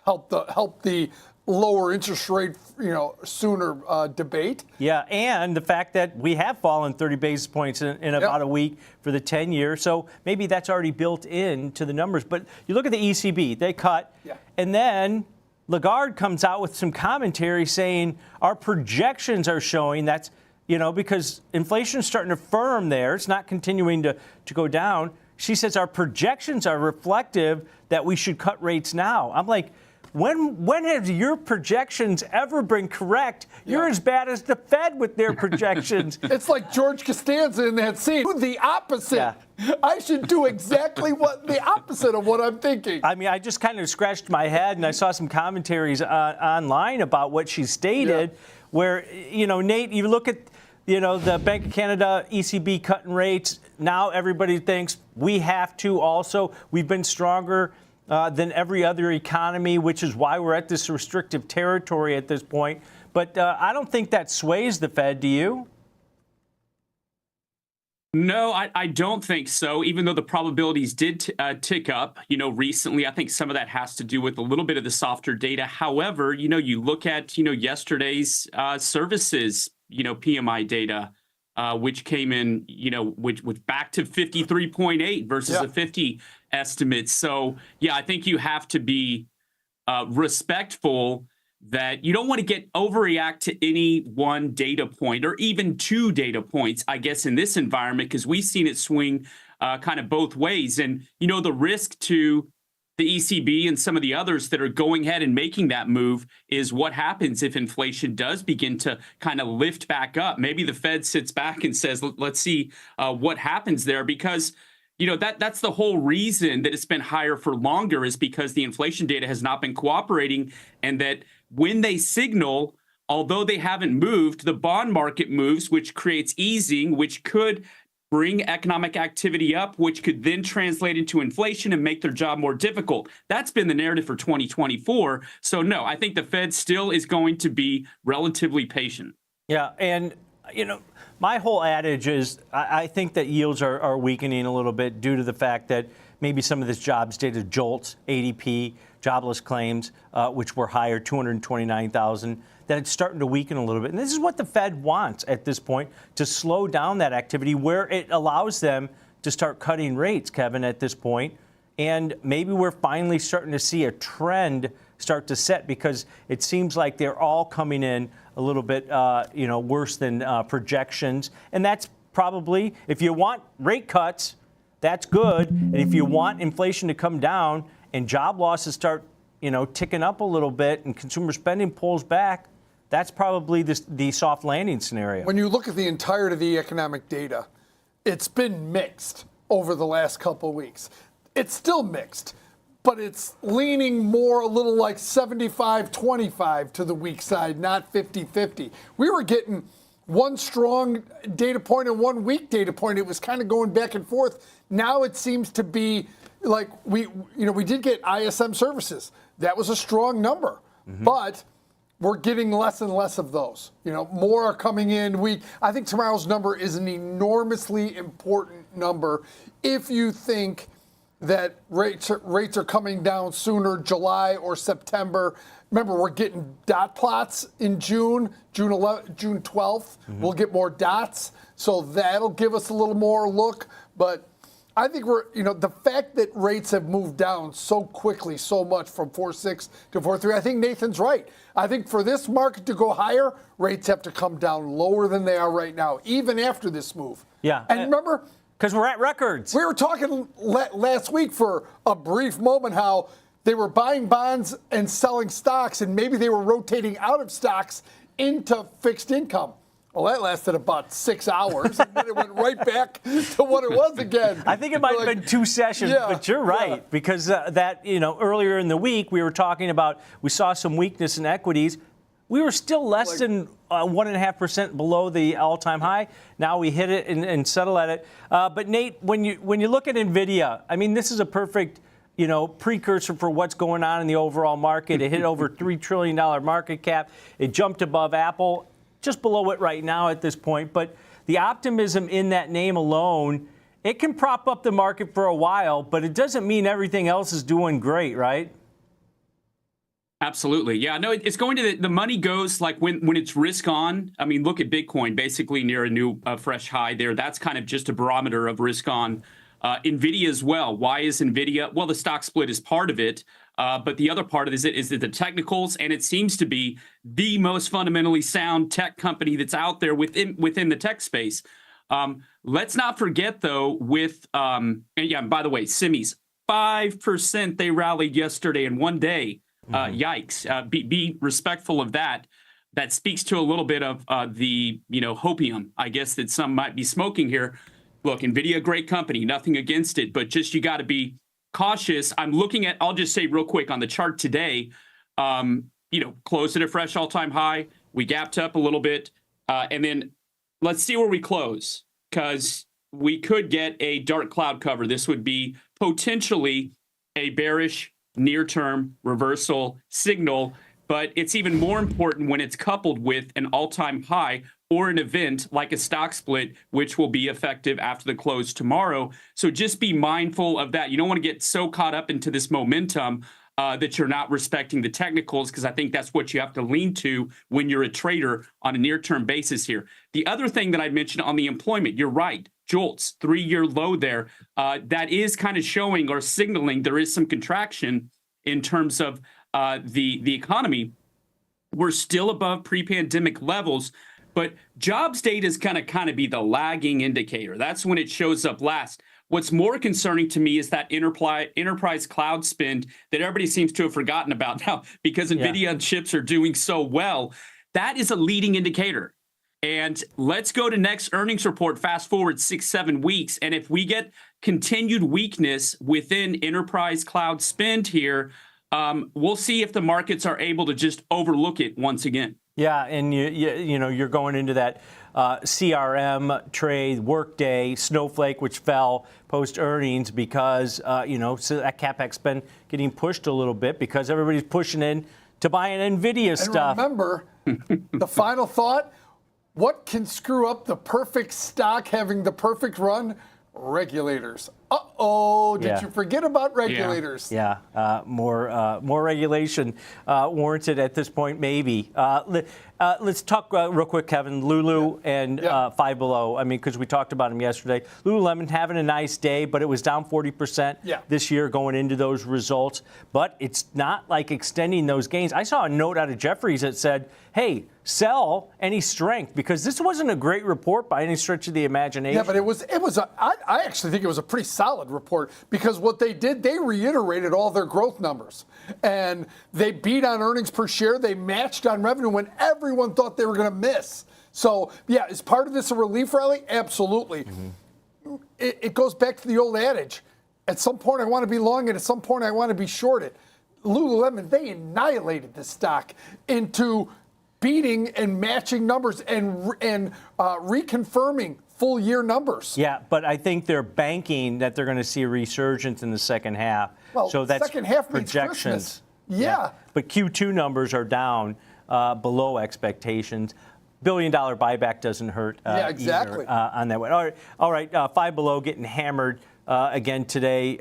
Speaker 6: help the lower interest rate, sooner debate.
Speaker 16: Yeah, and the fact that we have fallen 30 basis points in about a week for the 10-year. So maybe that's already built into the numbers. But you look at the ECB, they cut. Yeah. And then Lagarde comes out with some commentary saying our projections are showing that's, because inflation's starting to firm there. It's not continuing to go down. She says our projections are reflective that we should cut rates now. I'm like, when have your projections ever been correct? You're as bad as the Fed with their projections.
Speaker 6: It's like George Costanza in that scene. The opposite. Yeah. I should do exactly the opposite of what I'm thinking.
Speaker 16: I mean, I just kind of scratched my head, and I saw some commentaries online about what she stated, where, Nate, you look at, the Bank of Canada, ECB cutting rates. Now everybody thinks we have to also. We've been stronger than every other economy, which is why we're at this restrictive territory at this point. But I don't think that sways the Fed, do you?
Speaker 7: No, I don't think so, even though the probabilities did tick up, recently. I think some of that has to do with a little bit of the softer data. However, you look at, yesterday's services, PMI data, which came in, which back to 53.8 versus a 50 estimate. So, yeah, I think you have to be respectful that you don't want to overreact to any one data point or even two data points, I guess, in this environment, because we've seen it swing kind of both ways. And, the risk to the ECB and some of the others that are going ahead and making that move is what happens if inflation does begin to kind of lift back up. Maybe the Fed sits back and says, let's see what happens there, because that's the whole reason that it's been higher for longer, is because the inflation data has not been cooperating, and that when they signal, although they haven't moved, the bond market moves, which creates easing, which could bring economic activity up, which could then translate into inflation and make their job more difficult. That's been the narrative for 2024. So no, I think the Fed still is going to be relatively patient.
Speaker 16: Yeah, and my whole adage is I think that yields are weakening a little bit due to the fact that maybe some of this jobs data jolts, ADP, jobless claims, which were higher, 229,000, that it's starting to weaken a little bit. And this is what the Fed wants at this point, to slow down that activity where it allows them to start cutting rates, Kevin, at this point. And maybe we're finally starting to see a trend start to set, because it seems like they're all coming in a little bit, worse than projections. And that's probably, if you want rate cuts, that's good. And if you want inflation to come down and job losses start, ticking up a little bit and consumer spending pulls back, that's probably the soft landing scenario.
Speaker 6: When you look at the entirety of the economic data, it's been mixed over the last couple of weeks. It's still mixed, but it's leaning more a little like 75-25 to the weak side, not 50-50. We were getting one strong data point and one weak data point. It was kind of going back and forth. Now it seems to be like we did get ISM services. That was a strong number, but we're getting less and less of those. More are coming in. I think tomorrow's number is an enormously important number if you think that rates are coming down sooner, July or September. Remember, we're getting dot plots in June 12th. We'll get more dots, so that'll give us a little more look. But I think the fact that rates have moved down so quickly, so much from 4.6 to 4.3, I think Nathan's right. I think for this market to go higher, rates have to come down lower than they are right now, even after this move.
Speaker 16: Yeah.
Speaker 6: And remember,
Speaker 16: because we're at records.
Speaker 6: We were talking last week for a brief moment how they were buying bonds and selling stocks, and maybe they were rotating out of stocks into fixed income. Well, that lasted about 6 hours, and then it went right back to what it was again.
Speaker 16: I think it might have been 2 sessions, but you're right, because earlier in the week we were talking about, we saw some weakness in equities. We were still less than 1.5% below the all-time high. Now we hit it and settle at it. But Nate, when you look at NVIDIA, I mean, this is a perfect precursor for what's going on in the overall market. It hit over $3 trillion market cap. It jumped above Apple. Just below it right now at this point, but the optimism in that name alone, it can prop up the market for a while, but it doesn't mean everything else is doing great, right?
Speaker 7: Absolutely. Yeah, no, it's going to the money goes like when it's risk on. I mean, look at Bitcoin, basically near a new fresh high there. That's kind of just a barometer of risk on. NVIDIA as well. Why is NVIDIA? Well, the stock split is part of it. But the other part of it is the technicals, and it seems to be the most fundamentally sound tech company that's out there within the tech space. Let's not forget, though, and by the way, semis, 5% they rallied yesterday in one day. Yikes. Be respectful of that. That speaks to a little bit of the hopium, I guess, that some might be smoking here. Look, NVIDIA, great company, nothing against it, but just you got to be cautious. I'm looking at, I'll just say real quick on the chart today, closed at a fresh all-time high. We gapped up a little bit. And then let's see where we close, because we could get a dark cloud cover. This would be potentially a bearish near-term reversal signal, but it's even more important when it's coupled with an all-time high or an event like a stock split, which will be effective after the close tomorrow. So just be mindful of that. You don't want to get so caught up into this momentum that you're not respecting the technicals, because I think that's what you have to lean to when you're a trader on a near-term basis here. The other thing that I mentioned on the employment, you're right. JOLTS, 3-year low there. That is kind of showing or signaling there is some contraction in terms of the economy. We're still above pre-pandemic levels, but jobs data is going to kind of be the lagging indicator. That's when it shows up last. What's more concerning to me is that enterprise cloud spend that everybody seems to have forgotten about now because NVIDIA and chips are doing so well. That is a leading indicator. And let's go to next earnings report, fast forward 6-7 weeks. And if we get continued weakness within enterprise cloud spend here, we'll see if the markets are able to just overlook it once again.
Speaker 16: Yeah, and you're going into that CRM trade, Workday, Snowflake, which fell post earnings because so that CapEx been getting pushed a little bit because everybody's pushing in to buy an NVIDIA stuff.
Speaker 6: And remember, the final thought: what can screw up the perfect stock having the perfect run? Regulators. Did you forget about regulators?
Speaker 16: Yeah, more regulation warranted at this point, maybe. Let's talk real quick, Kevin. Lulu and Five Below. I mean, because we talked about them yesterday. Lululemon having a nice day, but it was down 40% this year going into those results. But it's not like extending those gains. I saw a note out of Jefferies that said, hey, sell any strength, because this wasn't a great report by any stretch of the imagination.
Speaker 6: Yeah, but I actually think it was a pretty solid report, because what they did, they reiterated all their growth numbers, and they beat on earnings per share. They matched on revenue when everyone thought they were going to miss. So, yeah, is part of this a relief rally? Absolutely. Mm-hmm. It goes back to the old adage. At some point I want to be long, and at some point I want to be short it. Lululemon, they annihilated the stock into beating and matching numbers and reconfirming full year numbers.
Speaker 16: Yeah, but I think they're banking that they're going to see a resurgence in the second half.
Speaker 6: Well,
Speaker 16: so that's
Speaker 6: second half
Speaker 16: projections.
Speaker 6: Yeah.
Speaker 16: But Q2 numbers are down below expectations. $1 billion buyback doesn't hurt either, on that one. All right. Five Below getting hammered again today.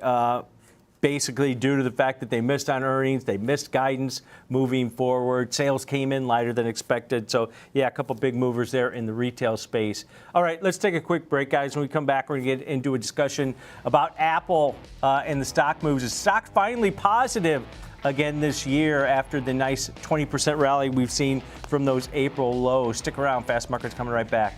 Speaker 16: basically due to the fact that they missed on earnings, they missed guidance moving forward. Sales came in lighter than expected. So, yeah, a couple big movers there in the retail space. All right, let's take a quick break, guys. When we come back, we're going to get into a discussion about Apple and the stock moves. The stock finally positive again this year after the nice 20% rally we've seen from those April lows. Stick around. Fast Market's coming right back.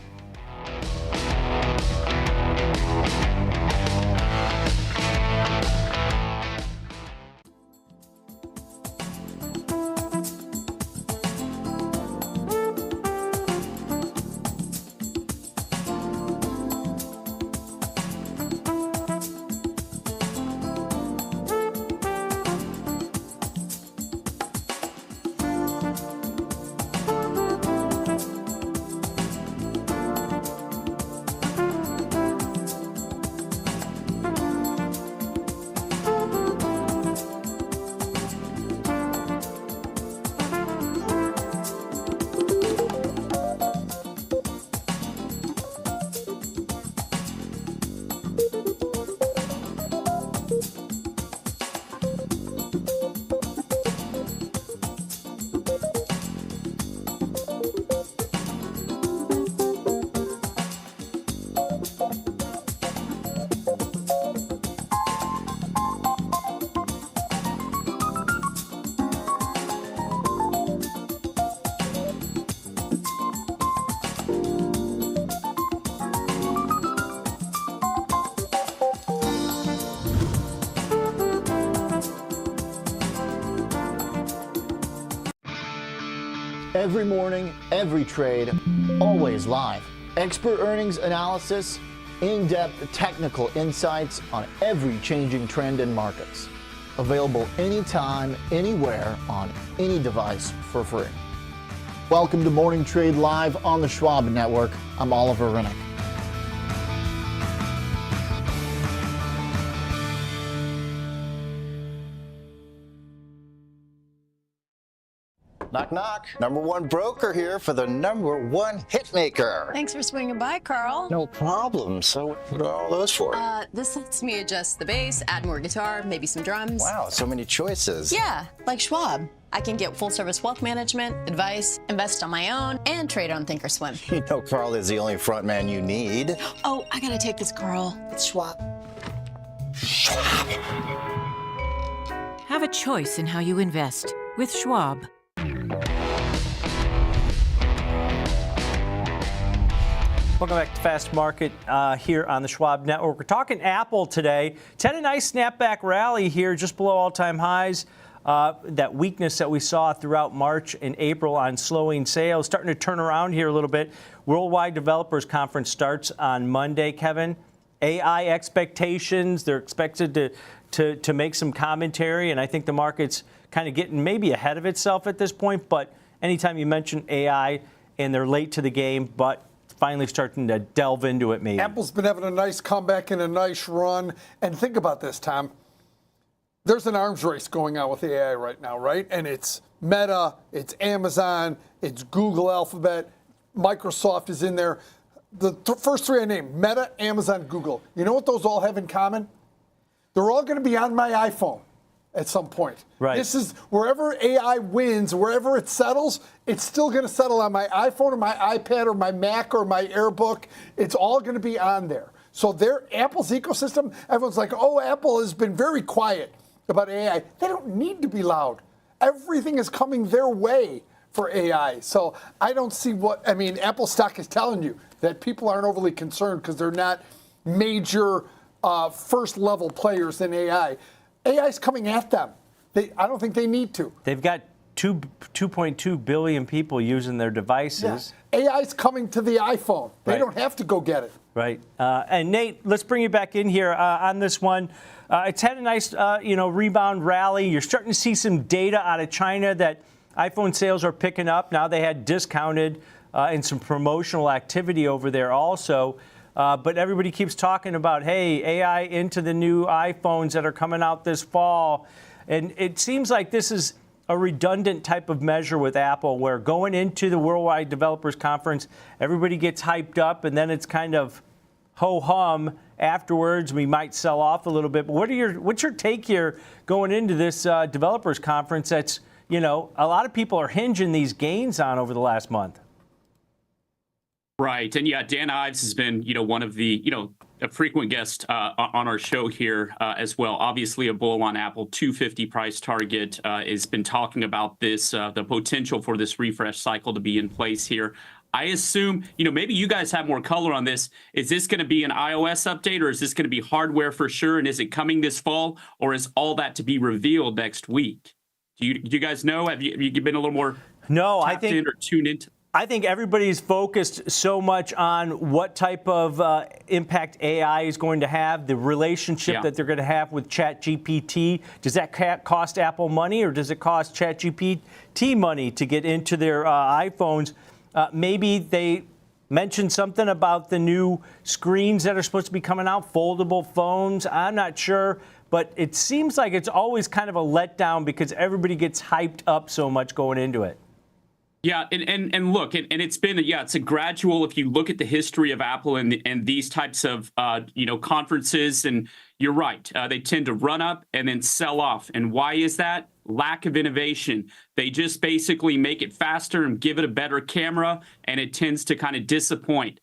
Speaker 13: Every morning, every trade, always live. Expert earnings analysis, in-depth technical insights on every changing trend in markets. Available anytime, anywhere, on any device for free. Welcome to Morning Trade Live on the Schwab Network. I'm Oliver Rennick.
Speaker 14: Knock, knock. Number one broker here for the number one hit maker.
Speaker 15: Thanks for swinging by, Carl.
Speaker 14: No problem. So what are all those for?
Speaker 15: This lets me adjust the bass, add more guitar, maybe some drums.
Speaker 14: Wow, so many choices.
Speaker 15: Yeah, like Schwab. I can get full-service wealth management, advice, invest on my own, and trade on Thinkorswim.
Speaker 14: You know Carl is the only front man you need.
Speaker 15: Oh, I gotta take this, Carl. It's Schwab.
Speaker 14: Schwab.
Speaker 20: Have a choice in how you invest with Schwab.
Speaker 16: Welcome back to Fast Market here on the Schwab Network. We're talking Apple today. It's had a nice snapback rally here just below all-time highs. That weakness that we saw throughout March and April on slowing sales starting to turn around here a little bit. Worldwide Developers Conference starts on Monday, Kevin. AI expectations, they're expected to make some commentary, and I think the market's kind of getting maybe ahead of itself at this point, but anytime you mention AI and they're late to the game, but finally starting to delve into it maybe.
Speaker 6: Apple's been having a nice comeback and a nice run. And think about this, Tom. There's an arms race going on with AI right now, right? And it's Meta, it's Amazon, it's Google Alphabet, Microsoft is in there. The first three I named, Meta, Amazon, Google. You know what those all have in common? They're all going to be on my iPhone at some point.
Speaker 16: Right.
Speaker 6: This is wherever AI wins, wherever it settles, it's still going to settle on my iPhone or my iPad or my Mac or my AirBook. It's all going to be on there. So Apple's ecosystem, everyone's like, oh, Apple has been very quiet about AI. They don't need to be loud. Everything is coming their way for AI. So I don't see Apple stock is telling you that people aren't overly concerned because they're not major first level players in AI. AI is coming at them. I don't think they need to.
Speaker 16: They've got 2.2 billion people using their devices.
Speaker 6: Yeah. AI is coming to the iPhone. They don't have to go get it.
Speaker 16: Right. And Nate, let's bring you back in here on this one. It's had a nice, rebound rally. You're starting to see some data out of China that iPhone sales are picking up. Now they had discounted and some promotional activity over there also. But everybody keeps talking about, hey, AI into the new iPhones that are coming out this fall. And it seems like this is a redundant type of measure with Apple, where going into the Worldwide Developers Conference, everybody gets hyped up, and then it's kind of ho-hum afterwards. We might sell off a little bit. But what's your take here going into this developers conference that's, a lot of people are hinging these gains on over the last month?
Speaker 7: Right. And yeah, Dan Ives has been, one of the, a frequent guest on our show here as well. Obviously a bull on Apple, 250 price target, has been talking about this, the potential for this refresh cycle to be in place here. I assume, maybe you guys have more color on this. Is this going to be an iOS update, or is this going to be hardware for sure? And is it coming this fall, or is all that to be revealed next week? Do you guys know? Have you been a little more tapped in or tuned into?
Speaker 16: I think everybody's focused so much on what type of impact AI is going to have, the relationship that they're going to have with ChatGPT. Does that cost Apple money, or does it cost ChatGPT money to get into their iPhones? Maybe they mentioned something about the new screens that are supposed to be coming out, foldable phones. I'm not sure. But it seems like it's always kind of a letdown because everybody gets hyped up so much going into it.
Speaker 7: Yeah, and look, and it's been, it's a gradual, if you look at the history of Apple and these types of, conferences, and you're right, they tend to run up and then sell off. And why is that? Lack of innovation. They just basically make it faster and give it a better camera, and it tends to kind of disappoint.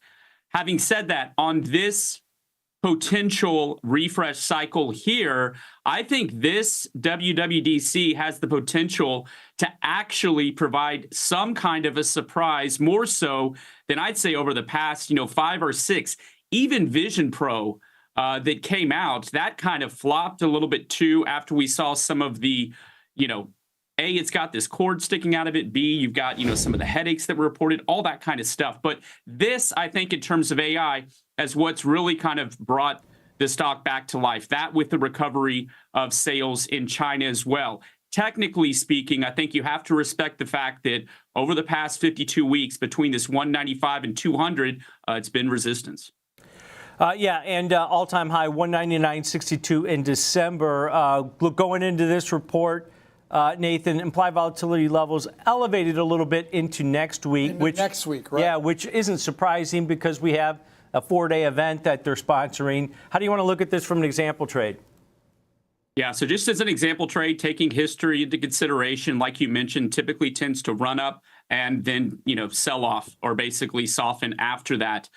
Speaker 7: Having said that, on this potential refresh cycle here, I think this WWDC has the potential to actually provide some kind of a surprise, more so than I'd say over the past, 5 or 6. Even Vision Pro that came out, that kind of flopped a little bit too after we saw some of the, A, it's got this cord sticking out of it. B, you've got, some of the headaches that were reported, all that kind of stuff. But this, I think, in terms of AI, as what's really kind of brought the stock back to life, that with the recovery of sales in China as well. Technically speaking, I think you have to respect the fact that over the past 52 weeks, between this 195 and 200, it's been resistance.
Speaker 16: And all-time high 199.62 in December. Going into this report, Nathan, implied volatility levels elevated a little bit into next week.
Speaker 6: Next week, right?
Speaker 16: Yeah, which isn't surprising because we have a 4-day event that they're sponsoring. How do you want to look at this from an example trade?
Speaker 7: Yeah, so just as an example trade, taking history into consideration, like you mentioned, typically tends to run up and then, sell off or basically soften after that.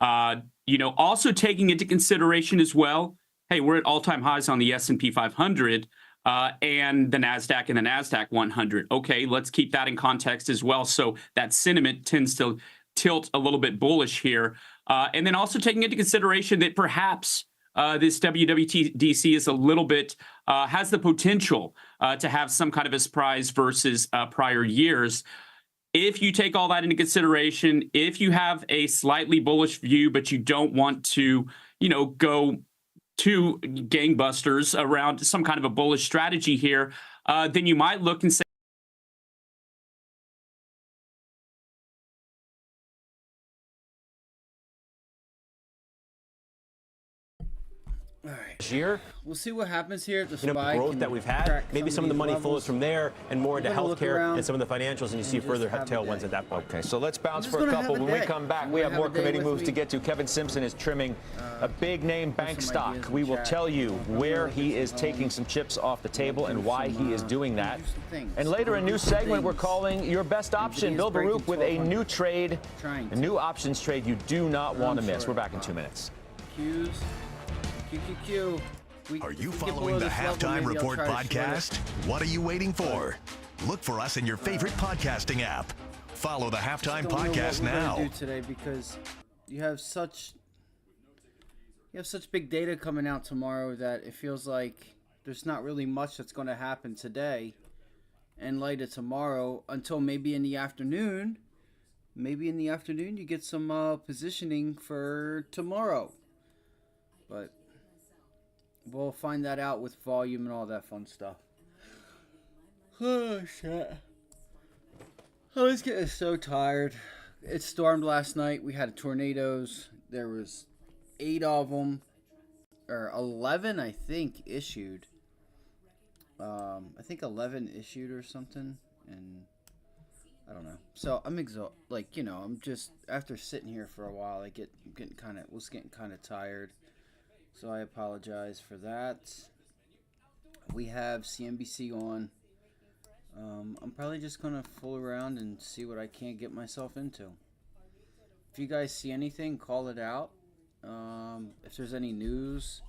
Speaker 7: Also taking into consideration as well, hey, we're at all-time highs on the S&P 500 and the NASDAQ and the NASDAQ 100. Okay, let's keep that in context as well. So that sentiment tends to tilt a little bit bullish here. And then also taking into consideration that perhaps this WWDC is a little bit, has the potential to have some kind of a surprise versus prior years. If you take all that into consideration, if you have a slightly bullish view, but you don't want to, go to gangbusters around some kind of a bullish strategy here, then you might look and say,
Speaker 1: All right.
Speaker 4: This year,
Speaker 1: we'll see what happens here at the
Speaker 4: growth that we've had. Maybe some of the money flows from there and more into healthcare and some of the financials, and you see further tailwinds at that point.
Speaker 8: Okay, so let's bounce for a couple. When we come back, we have more committee moves to get to. Kevin Simpson is trimming a big name bank stock. We will tell you where he is taking some chips off the table and why he is doing that. And later, a new segment we're calling Your Best Option. Bill Baruch with a new trade, a new options trade you do not want to miss. We're back in 2 minutes.
Speaker 22: Are you following the Halftime Report podcast? What are you waiting for? Look for us in your favorite podcasting app. Follow the Halftime podcast now.
Speaker 1: Do today because you have such big data coming out tomorrow that it feels like there's not really much that's going to happen today and later tomorrow until maybe in the afternoon. Maybe in the afternoon you get some positioning for tomorrow, but we'll find that out with volume and all that fun stuff. Oh, shit. I was getting so tired. It stormed last night. We had tornadoes. There was 8 of them. Or 11, I think, issued. I think 11 issued or something. And I don't know. So I'm exhausted. Like, you know, I'm just, after sitting here for a while, I was getting kind of tired. So I apologize for that. We have CNBC on. I'm probably just going to fool around and see what I can't get myself into. If you guys see anything, call it out. If there's any news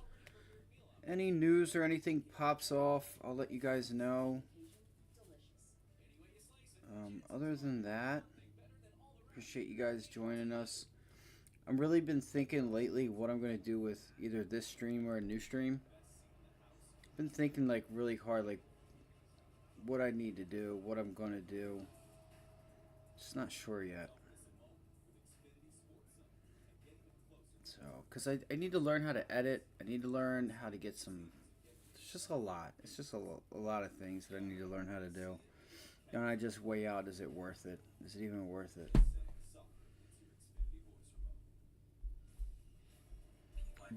Speaker 1: or anything pops off, I'll let you guys know. Other than that, appreciate you guys joining us. I've really been thinking lately what I'm going to do with either this stream or a new stream. I've been thinking like really hard, like what I need to do, what I'm going to do. Just not sure yet. So, because I need to learn how to edit. I need to learn how to get some... It's just a lot. It's just a lot of things that I need to learn how to do. And I just weigh out, is it worth it? Is it even worth it?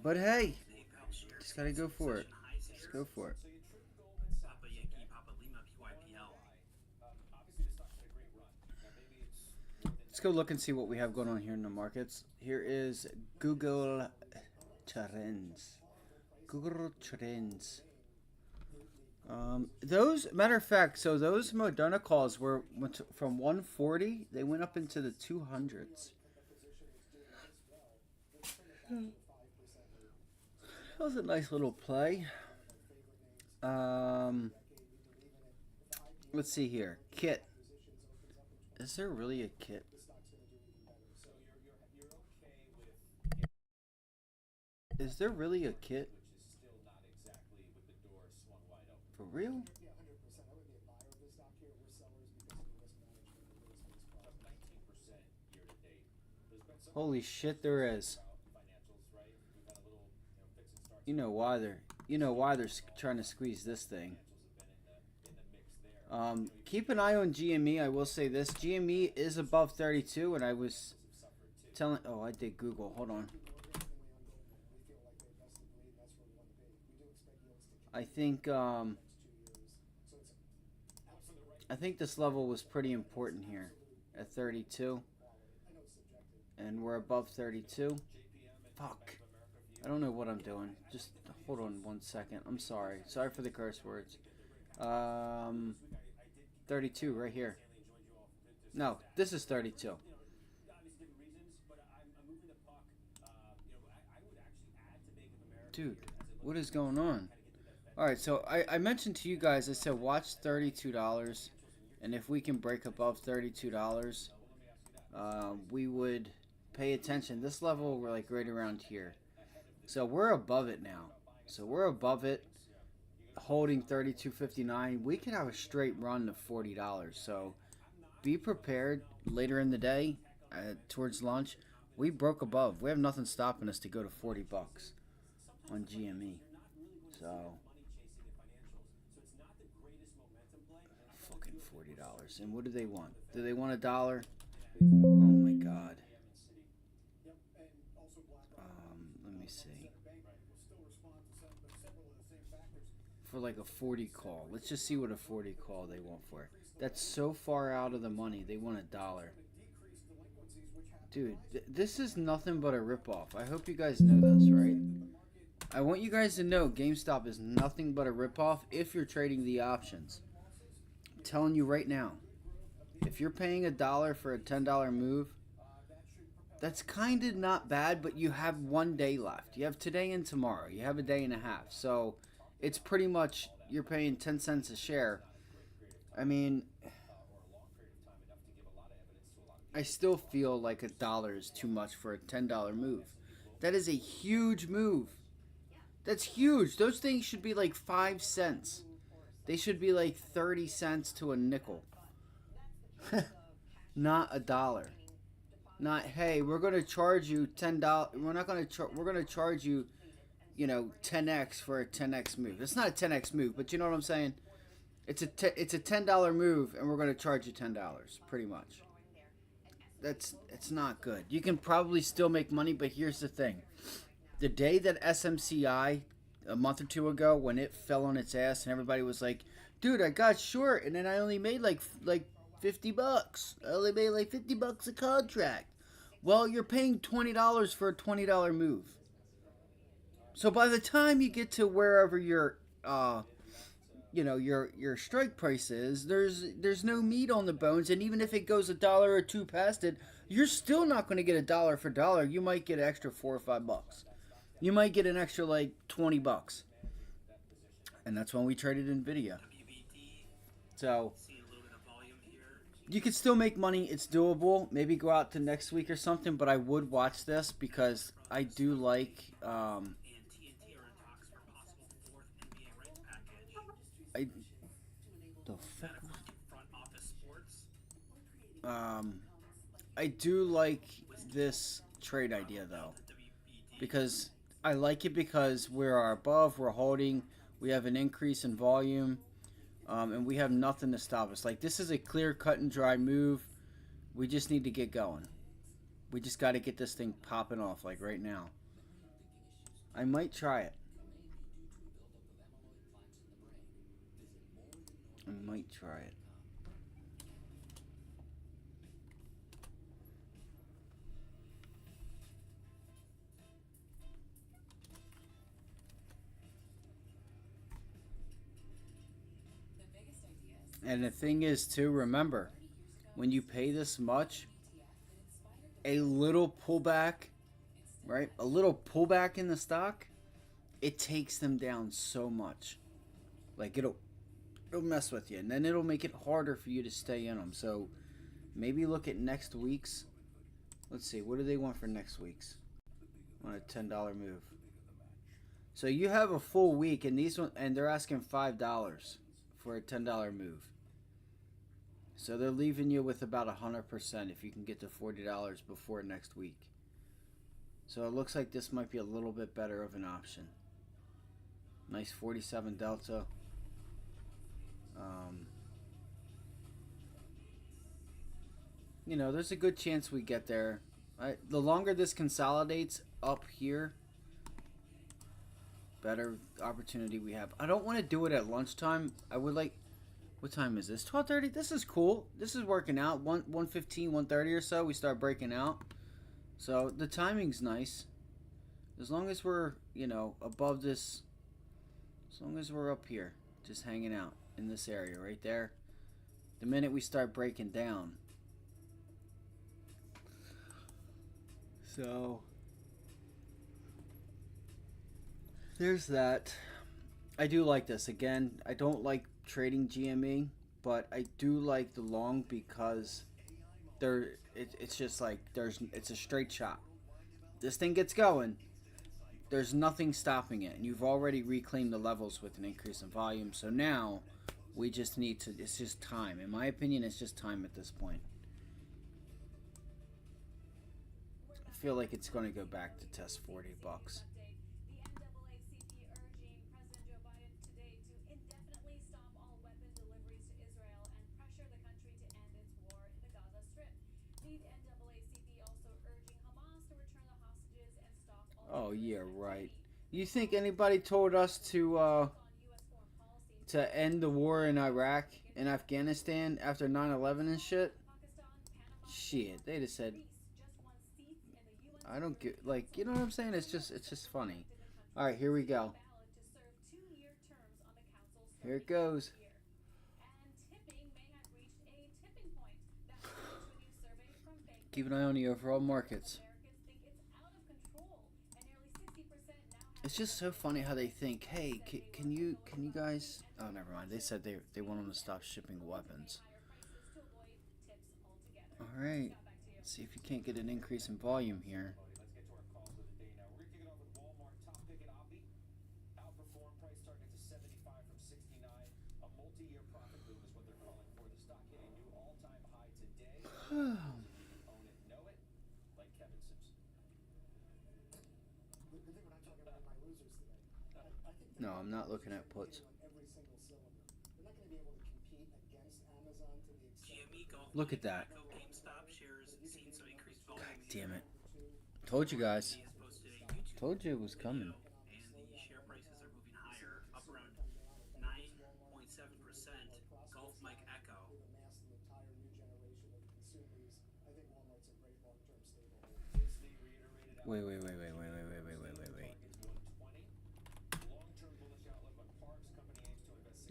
Speaker 1: But hey, just gotta go for it. Just go for it. Let's go look and see what we have going on here in the markets. Here is Google Trends. Google Trends. Matter of fact, so those Moderna calls went from 140, they went up into the 200s. That was a nice little play. Let's see here. Kit. Is there really a kit? Is there really a kit? For real? Holy shit, there is. You know why they're trying to squeeze this thing. Keep an eye on GME. I will say this: GME is above 32, and I was telling. Oh, I did Google. Hold on. I think this level was pretty important here at 32, and we're above 32. Fuck. I don't know what I'm doing. Just hold on 1 second. I'm sorry. Sorry for the curse words. 32 right here. No, this is 32. Dude, what is going on? Alright, so I mentioned to you guys, I said watch $32, and if we can break above $32, we would pay attention. This level, we're like right around here. So we're above it now. So we're above it, holding 32.59. We could have a straight run to $40. So be prepared later in the day, towards lunch. We broke above. We have nothing stopping us to go to 40 bucks on GME. So fucking $40. And what do they want? Do they want $1? Oh my god. Let me see. For like a 40 call. Let's just see what a 40 call they want for. That's so far out of the money. They want $1. Dude, this is nothing but a ripoff. I hope you guys know this, right? I want you guys to know GameStop is nothing but a ripoff if you're trading the options. I'm telling you right now. If you're paying $1 for a $10 move, that's kind of not bad, but you have 1 day left. You have today and tomorrow. You have a day and a half. So it's pretty much, you're paying 10 cents a share. I mean, I still feel like $1 is too much for a $10 move. That is a huge move. That's huge. Those things should be like 5 cents. They should be like 30 cents to a nickel. Not $1. Not, hey, we're going to charge you $10. We're not going to we're going to charge you, you know, 10x for a 10x move. It's not a 10x move, but you know what I'm saying? It's a $10 move and we're going to charge you $10 pretty much. It's not good. You can probably still make money, but here's the thing. The day that SMCI, a month or two ago, when it fell on its ass and everybody was like, dude, I got short and then I only made like 50 bucks. Oh, they made like 50 bucks a contract. Well, you're paying $20 for a $20 move. So by the time you get to wherever your your strike price is, there's no meat on the bones, and even if it goes $1 or $2 past it, you're still not going to get $1 for dollar. You might get an extra $4 or $5. You might get an extra like 20 bucks. And that's when we traded NVIDIA. So you could still make money. It's doable. Maybe go out to next week or something, but I would watch this because I do like I do like this trade idea though, because I like it because we're above, we're holding, we have an increase in volume, and we have nothing to stop us. Like, this is a clear, cut and dry move. We just need to get going. We just got to get this thing popping off like right now. I might try it. I might try it. And the thing is, too, remember, when you pay this much, a little pullback, right? A little pullback in the stock, it takes them down so much. Like, it'll mess with you, and then it'll make it harder for you to stay in them. So maybe look at next week's. Let's see, what do they want for next week's? On a $10 move. So you have a full week, and they're asking $5 for a $10 move. So they're leaving you with about 100% if you can get to $40 before next week. So it looks like this might be a little bit better of an option. Nice 47 delta. There's a good chance we get there. The longer this consolidates up here, better opportunity we have. I don't want to do it at lunchtime. I would like... What time is this? 12:30? This is cool. This is working out. 1:15, 1:30 or so, we start breaking out. So the timing's nice. As long as we're, above this... As long as we're up here, just hanging out in this area right there. The minute we start breaking down. So... There's that. I do like this. Again, I don't like trading GME, but I do like the long because it's just like it's a straight shot. This thing gets going, there's nothing stopping it, and you've already reclaimed the levels with an increase in volume. So now we just need to, it's just time. In my opinion, it's just time at this point. I feel like it's going to go back to test $40. Oh yeah, right. You think anybody told us to end the war in Iraq and Afghanistan after 9/11 and shit? Shit, they just said. I don't get, like, you know what I'm saying? It's just funny. All right, here we go. Here it goes. Keep an eye on the overall markets. It's just so funny how they think, hey, can you guys... Oh, never mind. They said they want them to stop shipping weapons. All right. Let's see if you can't get an increase in volume here. No, I'm not looking at puts. Look at that. God damn it. Told you guys. Told you it was coming.
Speaker 7: And the share prices are moving higher, up around 9.7%. Gulf Mike Echo.
Speaker 1: Wait.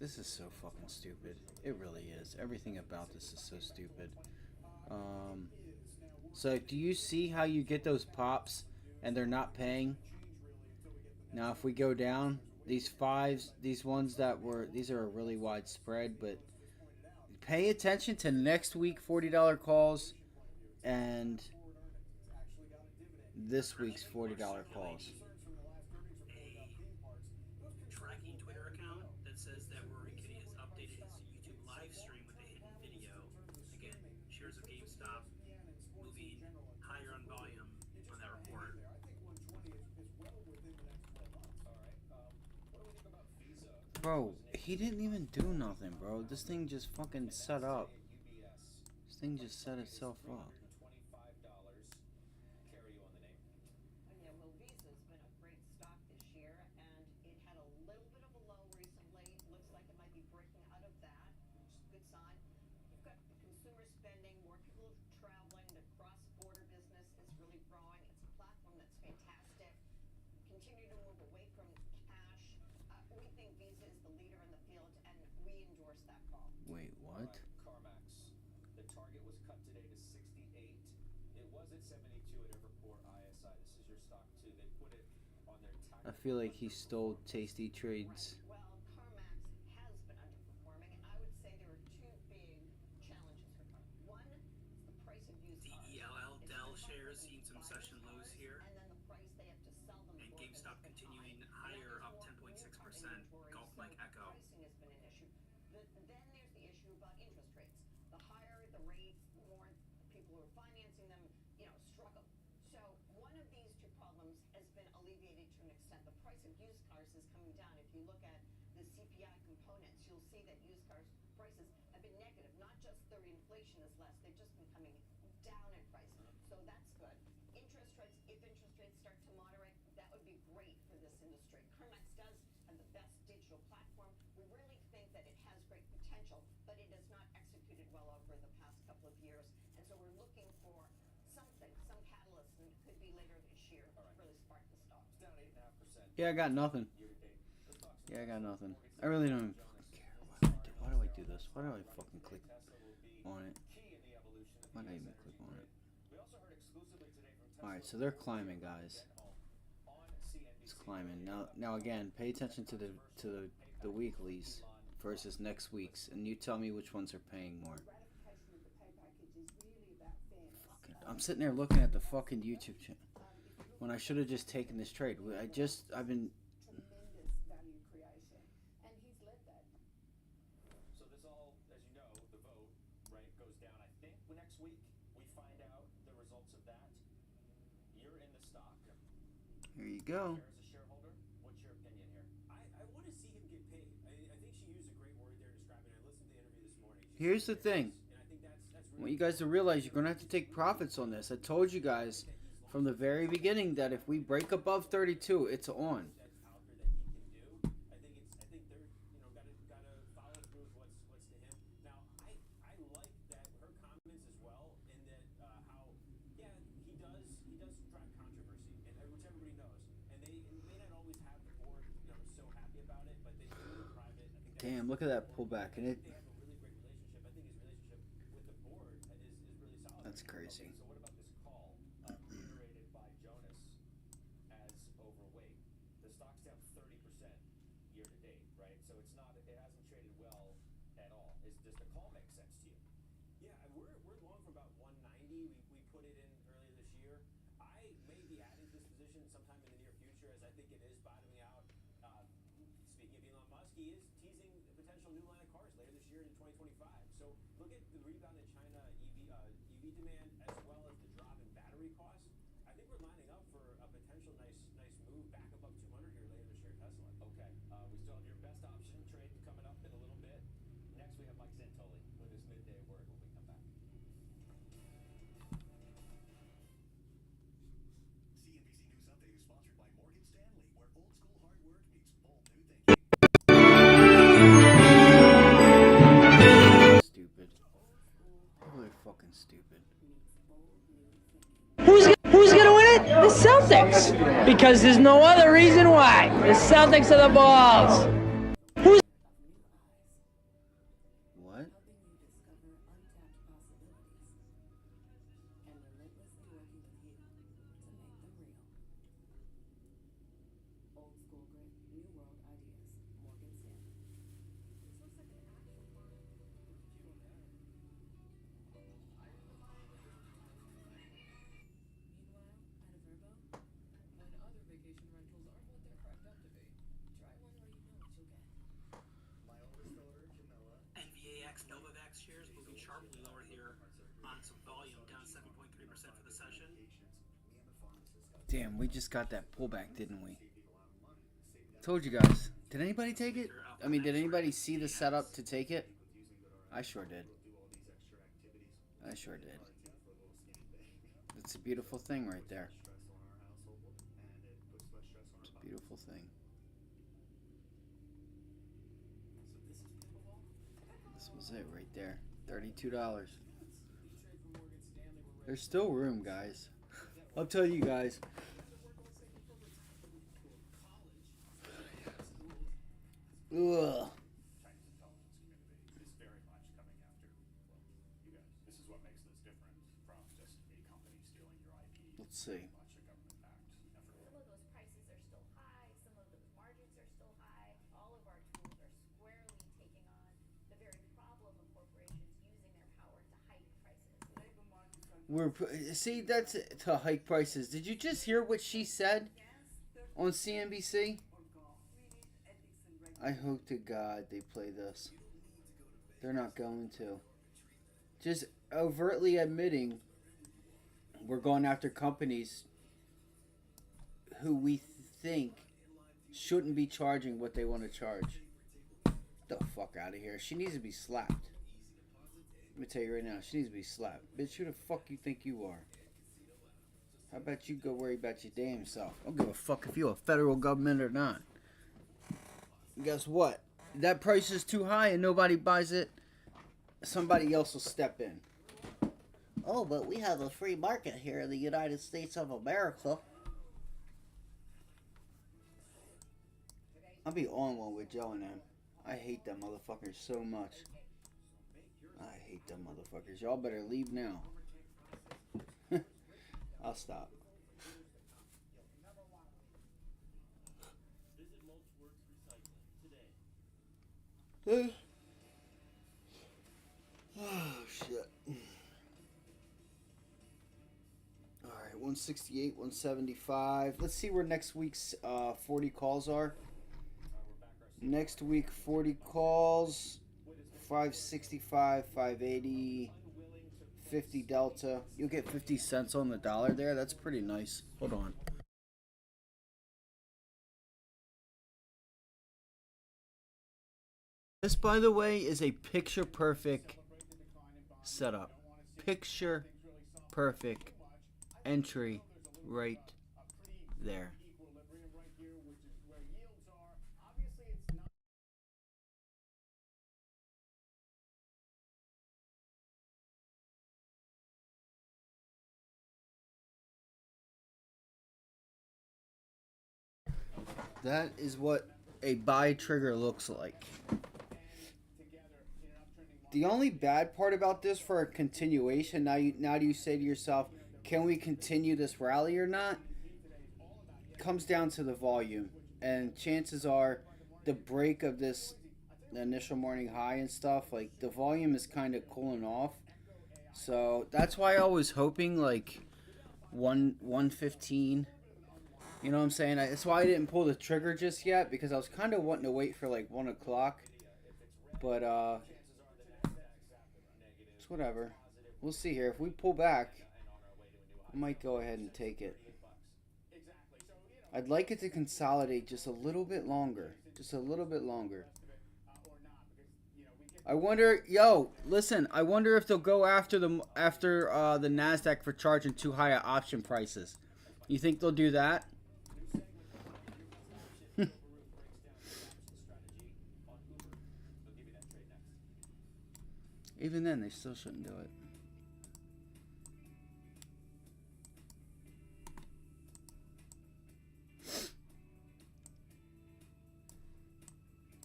Speaker 1: This is so fucking stupid. It really is. Everything about this is so stupid. So do you see how you get those pops and they're not paying? Now if we go down, these fives, these ones that were, these are a really wide spread, but pay attention to next week $40 calls and this week's $40 calls.
Speaker 7: Tracking Twitter account that says that Rory Kitty has updated his YouTube live stream with a hidden video. Again, shares of GameStop moving higher on volume on that report.
Speaker 1: Bro, he didn't even do nothing, bro. This thing just fucking set up. This thing just set itself up. Wait, what?
Speaker 8: CarMax, the target was cut today to 68. It was at 72 at Evercore ISI. This is your stock too. They put it on their
Speaker 1: I feel like he stole Tasty Trades.
Speaker 5: Well, CarMax has been underperforming, and I would say there are two big challenges for CarMax. One is the price of used cars.
Speaker 7: DELL, Dell shares seen some session lows here.
Speaker 5: And then the price they have to sell them
Speaker 7: And
Speaker 5: for.
Speaker 7: GameStop continuing higher, up 10.6%. Golf like Echo.
Speaker 5: Pricing has been an issue. Then there's the issue about interest rates. The higher the rates, the more people who are financing them, struggle. So one of these two problems has been alleviated to an extent. The price of used cars is coming down. If you look at the CPI components, you'll see that used cars prices have been negative. Not just their inflation is less, they've just been coming down in price. So that's good. Interest rates, if interest rates start to moderate, that would be great for this industry. CarMax does have the best digital platform. We really think that it has great potential, but it has not executed well over the past couple of years. And so we're looking for something, some catalyst, and it could be later this year to really spark the stock.
Speaker 8: It's down 8.5%.
Speaker 1: Yeah, I got nothing. Yeah, I got nothing. I really don't even fucking care. Why do I do this? Why do I fucking click on it? Why did I even click on it? Alright, so they're climbing, guys. It's climbing. Now again, pay attention to the weeklies versus next week's, and you tell me which ones are paying more. Fucking, I'm sitting there looking at the fucking YouTube channel when I should have just taken this trade. I've been.
Speaker 5: Tremendous value creation, and he's led that.
Speaker 8: So this all, as you know, the vote, right, goes down. I think next week we find out the results of that. You're in the stock.
Speaker 1: Here you go.
Speaker 8: As a shareholder, what's your opinion here?
Speaker 4: I want to see him get paid. I think she used a great word there describing it. I listened to the interview this morning.
Speaker 1: Here's the thing. I want you guys to realize you're going to have to take profits on this. I told you guys from the very beginning that if we break above 32, it's on.
Speaker 4: I think they're gotta follow through with what's to him. Now I like that her comments as well, in that how he does drive controversy, and which everybody knows, and they may not always have the board so happy about it, but they do in private. I think
Speaker 1: Damn, look at that pullback, and it.
Speaker 4: they have a really great relationship. I think his relationship with the board is really solid.
Speaker 1: That's crazy.
Speaker 8: So what about this call reiterated by Jonas as overweight? The stock's down 30% year to date, right? So it hasn't traded well at all. Does the call make sense to you?
Speaker 4: Yeah, we're long for about 190. We put it in earlier this year. I may be adding to this position sometime in the near future, as I think it is bottoming out. Speaking of Elon Musk, he is teasing a potential new line of cars later this year in 2025. So look at the rebound in China EV demand, as well as the drop in battery costs. I think we're lining up for a potential nice move back above 200 here later this year at Tesla.
Speaker 8: Okay. We still have your best option trade coming up in a little bit. Next, we have Mike Santoli with his midday word when we come back.
Speaker 22: CNBC News Update is sponsored by Morgan Stanley, where old school hard work meets bold new thinking.
Speaker 1: Stupid. Really fucking stupid.
Speaker 9: Who's gonna win it? The cell Celtics because there's no other reason why. The Celtics are the balls. Who's
Speaker 1: What?
Speaker 10: shares moving sharply lower here on some volume, down 7.3% for the session.
Speaker 1: Damn, we just got that pullback, didn't we? Told you guys. Did anybody take it? I mean, did anybody see the setup to take it? I sure did. I sure did. It's a beautiful thing right there. It's a beautiful thing. This was it right there. $32. There's still room, guys. I'll tell you guys. Ugh. Let's see.
Speaker 12: Some of those prices are still high, some of those margins are still high. All of our tools are squarely taking on the very problem of corporations using their power to hike prices.
Speaker 1: See, that's to hike prices. Did you just hear what she said on CNBC? I hope to God they play this. They're not going to. Just overtly admitting we're going after companies who we think shouldn't be charging what they want to charge. Get the fuck out of here. She needs to be slapped. Let me tell you right now, she needs to be slapped. Bitch, who the fuck you think you are? How about you go worry about your damn self? I don't give a fuck if you're a federal government or not. Guess what? That price is too high and nobody buys it. Somebody else will step in. Oh, but we have a free market here in the United States of America. I'll be on one with Joe and them. I hate them motherfuckers so much. I hate them motherfuckers. Y'all better leave now. I'll stop. Oh, shit. Alright, 168, 175. Let's see where next week's 40 calls are. Next week, 40 calls. 565, 580, 50 delta. You'll get 50 cents on the dollar there. That's pretty nice. Hold on. This, by the way, is a picture-perfect setup. Picture-perfect entry right there. That is what a buy trigger looks like. The only bad part about this for a continuation, now do you say to yourself, can we continue this rally or not? Comes down to the volume. And chances are the break of this initial morning high and stuff, like the volume is kind of cooling off. So that's why I was hoping like 115. You know what I'm saying? That's why I didn't pull the trigger just yet, because I was kind of wanting to wait for like 1 o'clock. But it's whatever. We'll see here. If we pull back, I might go ahead and take it. I'd like it to consolidate just a little bit longer. Just a little bit longer. I wonder, listen, I wonder if they'll go after the NASDAQ for charging too high at option prices. You think they'll do that? Even then, they still shouldn't do it.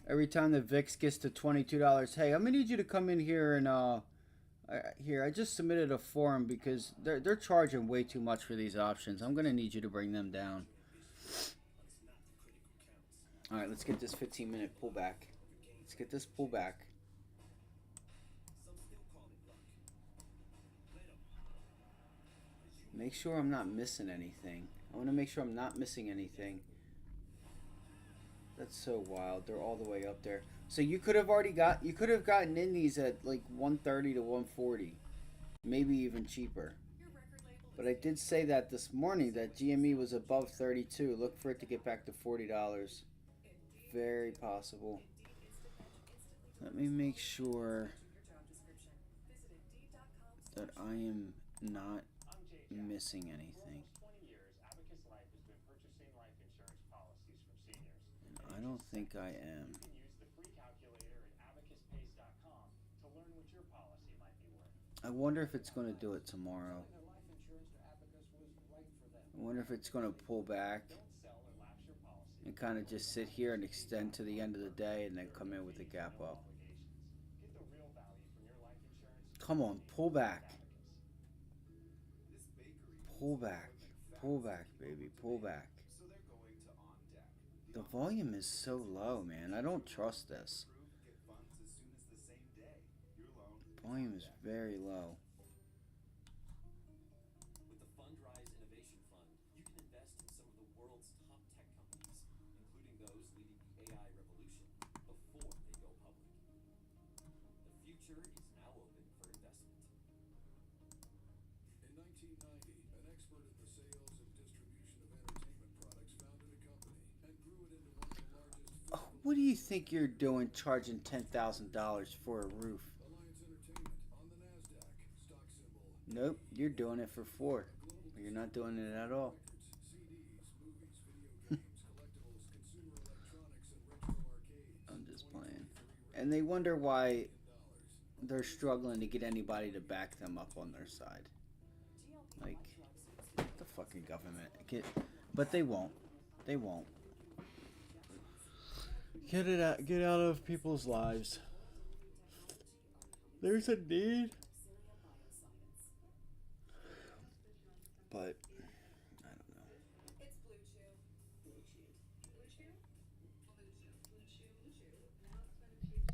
Speaker 1: Every time the VIX gets to $22, hey, I'm gonna need you to come in here and here. I just submitted a form because they're charging way too much for these options. I'm gonna need you to bring them down. All right, let's get this 15-minute pullback. Let's get this pullback. Make sure I'm not missing anything. I want to make sure I'm not missing anything. That's so wild. They're all the way up there. So you could have gotten in these at like 130 to 140, maybe even cheaper. But I did say that this morning that GME was above 32. Look for it to get back to $40. Very possible. Let me make sure that I am not missing anything. And I don't think I am. I wonder if it's going to do it tomorrow. I wonder if it's going to pull back and kind of just sit here and extend to the end of the day and then come in with a gap up. Come on, pull back. Pull back. Pull back, baby. Pull back. The volume is so low, man. I don't trust this. Volume is very low.
Speaker 4: With the Fundrise Innovation Fund, you can invest in some of the world's top tech companies, including those leading the AI revolution before they go public. The future is now open for investment.
Speaker 11: In 1990, an expert in the sales and distribution of entertainment products founded a company and grew it into one of the largest.
Speaker 1: What do you think you're doing charging $10,000 for a roof? Nope, you're doing it for $4. You're not doing it at all. I'm just playing. And they wonder why they're struggling to get anybody to back them up on their side. Like, the fucking government. But they won't. They won't. Get it out. Get out of people's lives. There's a need. But I don't know.
Speaker 19: It's Blue Chew. Blue Chew. Blue Chew? Blue Chew. Blue Chew. Blue Chew. Now it's been a few.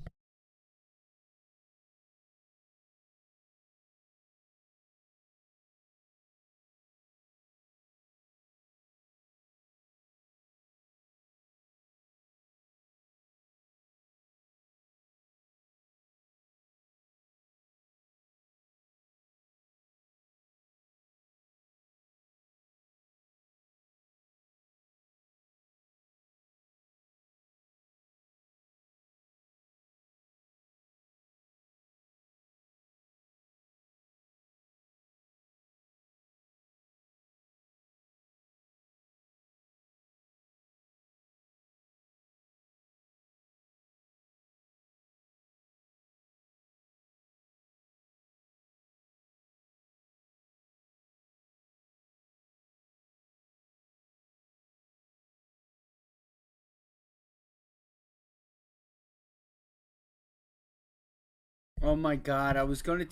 Speaker 1: Oh my god, I was gonna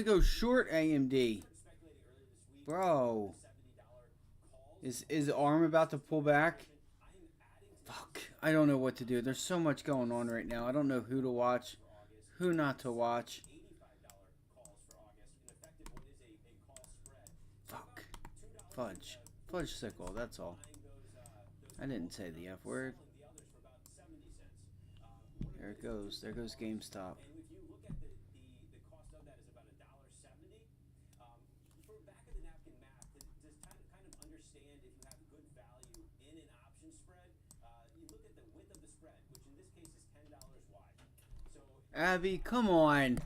Speaker 1: go short AMD. Bro. Is ARM about to pull back? Fuck. I don't know what to do. There's so much going on right now. I don't know who to watch, who not to watch. Fuck. Fudge. Fudge sickle, that's all. I didn't say the F word. There it goes. There goes GameStop. Abby, come on.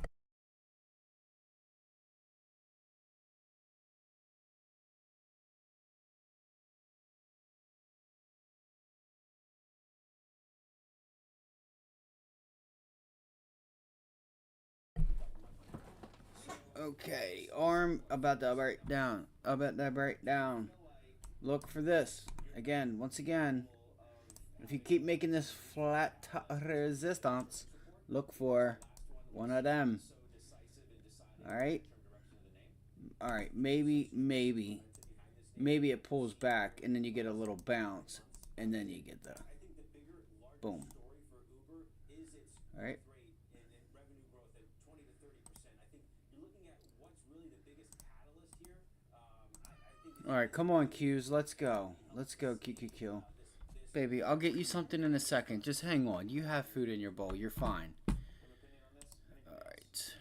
Speaker 1: Okay, ARM about to break down. About to break down. Look for this. Again, once again, If you keep making this flat resistance, look for one of them. All right. All right. Maybe it pulls back and then you get a little bounce and then you get the boom. All right. All right, come on, Q's. Let's go. Let's go, QQQ. Baby, I'll get you something in a second. Just hang on. You have food in your bowl. You're fine. All right.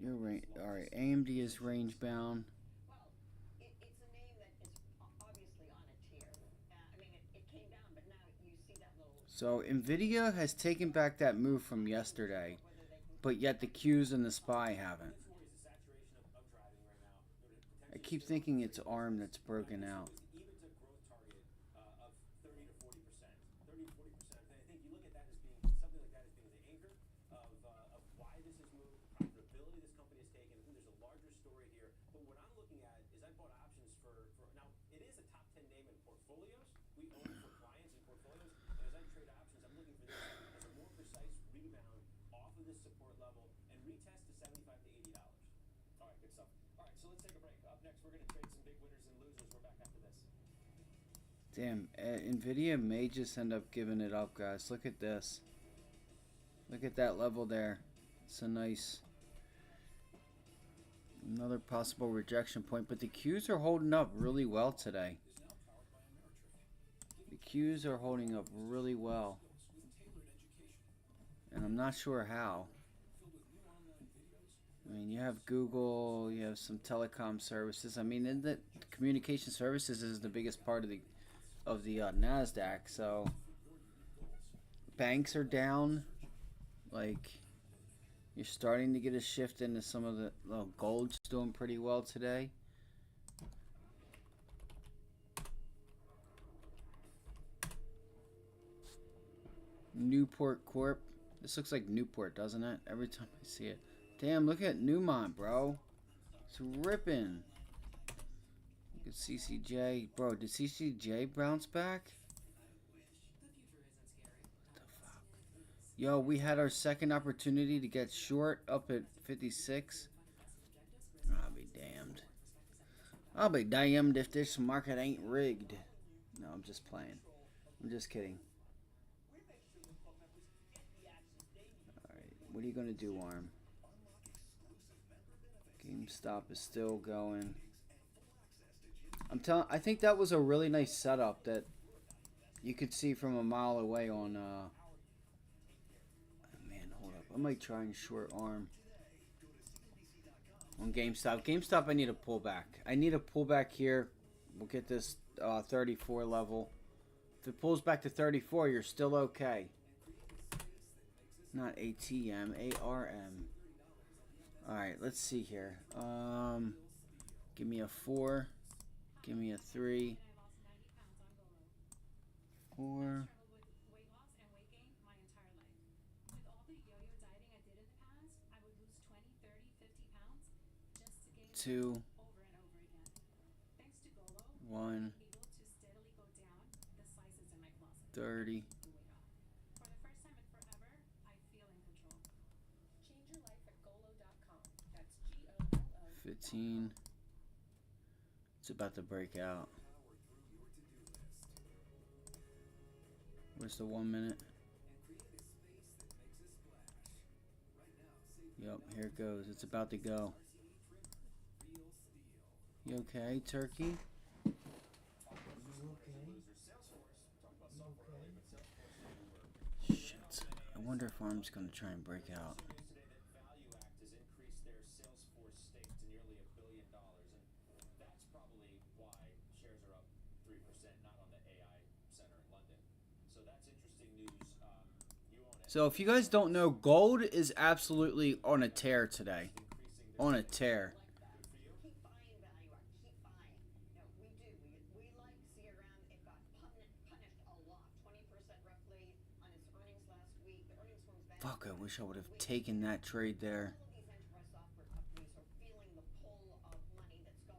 Speaker 1: You're right. All right. AMD is range bound.
Speaker 5: It's a name that is obviously on a tear. I mean, it came down, but now you see that little.
Speaker 1: So NVIDIA has taken back that move from yesterday, but yet the Qs and the SPY haven't. I keep thinking it's ARM that's broken out. Damn, NVIDIA may just end up giving it up, guys. Look at this. Look at that level there. It's a nice... another possible rejection point. But the Qs are holding up really well today. The Qs are holding up really well. And I'm not sure how. I mean, you have Google, you have some telecom services. I mean, the communication services is the biggest part of the NASDAQ, so banks are down. Like, you're starting to get a shift into some of the gold's doing pretty well today. Newport Corp. This looks like Newport, doesn't it? Every time I see it. Damn, look at Newmont, bro. It's ripping. Look at CCJ. Bro, did CCJ bounce back? What the fuck? Yo, we had our second opportunity to get short up at 56. I'll be damned. I'll be damned if this market ain't rigged. No, I'm just playing. I'm just kidding. Alright, what are you going to do, Arm? GameStop is still going. I think that was a really nice setup that you could see from a mile away on man, hold up. I might try and short Arm on GameStop. GameStop, I need a pullback. I need a pullback here. We'll get this 34 level. If it pulls back to 34, you're still okay. Not ATM, ARM. Alright, let's see here. Give me a 4. Give me a 3. 4. 2. 1. 30. 15. It's about to break out. Where's the 1 minute? Yep, here it goes. It's about to go. You okay, Turkey? Shit. I wonder if Arm's gonna try and break out. So if you guys don't know, gold is absolutely on a tear today. On a tear.
Speaker 5: Keep buying value, keep buying. No, we do. We like CRM. It got punished a lot. 20% roughly on its earnings last week. The earnings swings back.
Speaker 1: Fuck, I wish I would have taken that trade there.
Speaker 5: All of these enterprise software companies are feeling the pull of money that's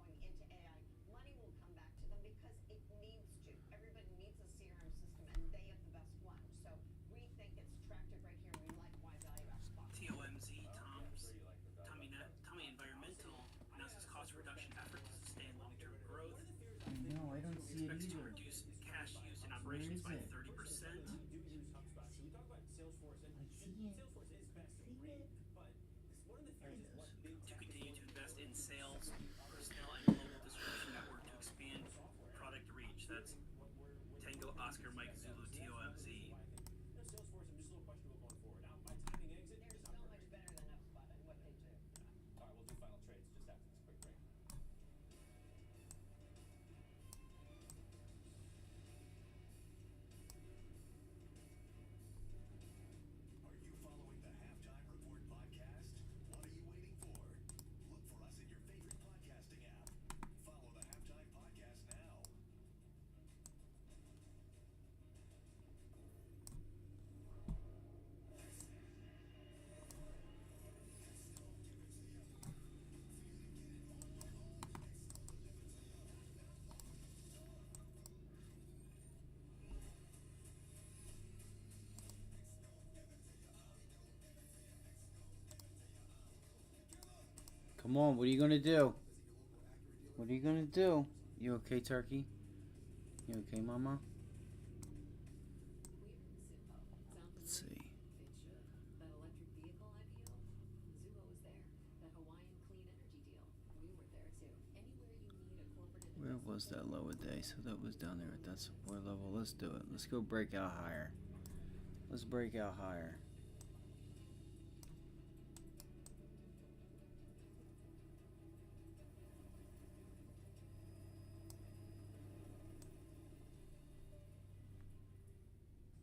Speaker 1: see it
Speaker 10: expects to
Speaker 1: either.
Speaker 10: reduce cash used in operations by 30%.
Speaker 4: Do use HubSpot. So we talk about Salesforce, and Salesforce is best of breed, but one of the fears is what big
Speaker 10: To
Speaker 4: tech is
Speaker 10: continue to
Speaker 4: going
Speaker 10: invest
Speaker 4: do.
Speaker 10: in sales, personnel, and global distribution network to expand product reach. That's Tango Oscar Mike Zulu TOMZ.
Speaker 4: Salesforce, I'm just a little questionable going forward. Now, my timing exit is not
Speaker 5: So much
Speaker 4: perfect.
Speaker 5: better than HubSpot and what they do.
Speaker 4: All right, we'll do final trades just after this quick break.
Speaker 22: Are you following the Halftime Report podcast? What are you waiting for? Look for us in your favorite podcasting app. Follow the Halftime Podcast now.
Speaker 1: Come on, what are you gonna do? What are you gonna do? You okay, Turkey? You okay, Mama? Let's see.
Speaker 19: That electric vehicle IPO, Zuo was there. That Hawaiian clean energy deal, we were there too. Anywhere you need a corporate
Speaker 1: Where was that lower day? So that was down there at that support level. Let's do it. Let's go break out higher. Let's break out higher.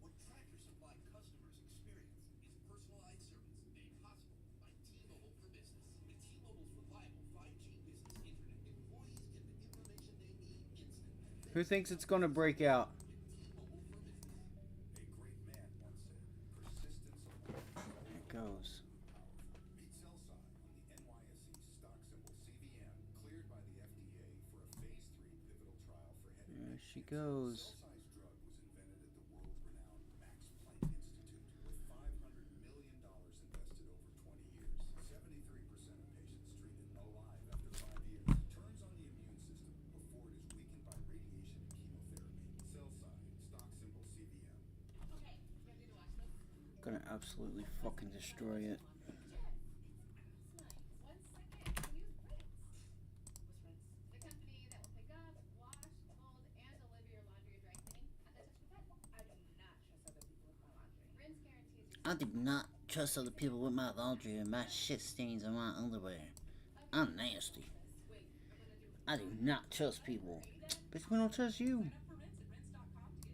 Speaker 22: What Tractor Supply customers experience is personalized service made possible by T-Mobile for Business. With T-Mobile's reliable 5G business internet, employees get the information they need instantly.
Speaker 1: Who thinks it's gonna break out?
Speaker 11: A great man once said, persistence
Speaker 1: There it goes.
Speaker 11: Meet sell side on the NYSE stock symbol CVM, cleared by the FDA for a phase 3 pivotal trial for head and
Speaker 1: There
Speaker 11: neck
Speaker 1: she
Speaker 11: cancer.
Speaker 1: goes.
Speaker 11: Cell-size drug was invented at the world-renowned Max Planck Institute with $500 million invested over 20 years. 73% of patients treated alive after 5 years. Turns on the immune system before it is weakened by radiation and chemotherapy. Sell side, stock symbol CVM.
Speaker 19: Okay, ready to watch this?
Speaker 1: Gonna absolutely fucking destroy it.
Speaker 19: One second. Use Rinse. What's Rinse? The company that will pick up, wash, fold, and deliver your laundry or dry cleaning at the touch of a button. I do not trust other people with my laundry. Rinse guarantees your
Speaker 1: I do not trust other people with my laundry and my shit stains on my underwear. I'm nasty. I do not trust people. Bitch, we don't trust you.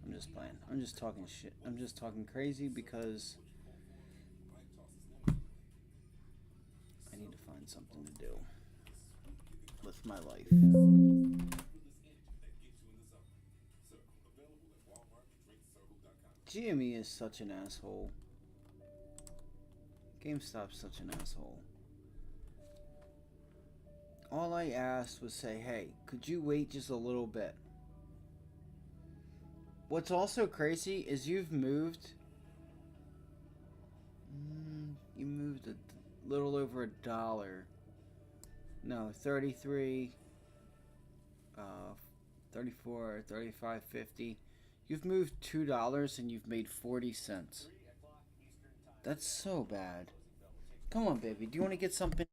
Speaker 1: I'm just playing. I'm just talking shit. I'm just talking crazy because I need to find something to do with my life. GME is such an asshole. GameStop's such an asshole. All I asked was say, hey, could you wait just a little bit? What's also crazy is you've moved. You moved a little over $1. No, 33, 34, 35.50. You've moved $2 and you've made 40 cents. That's so bad. Come on, baby. Do you want to get something?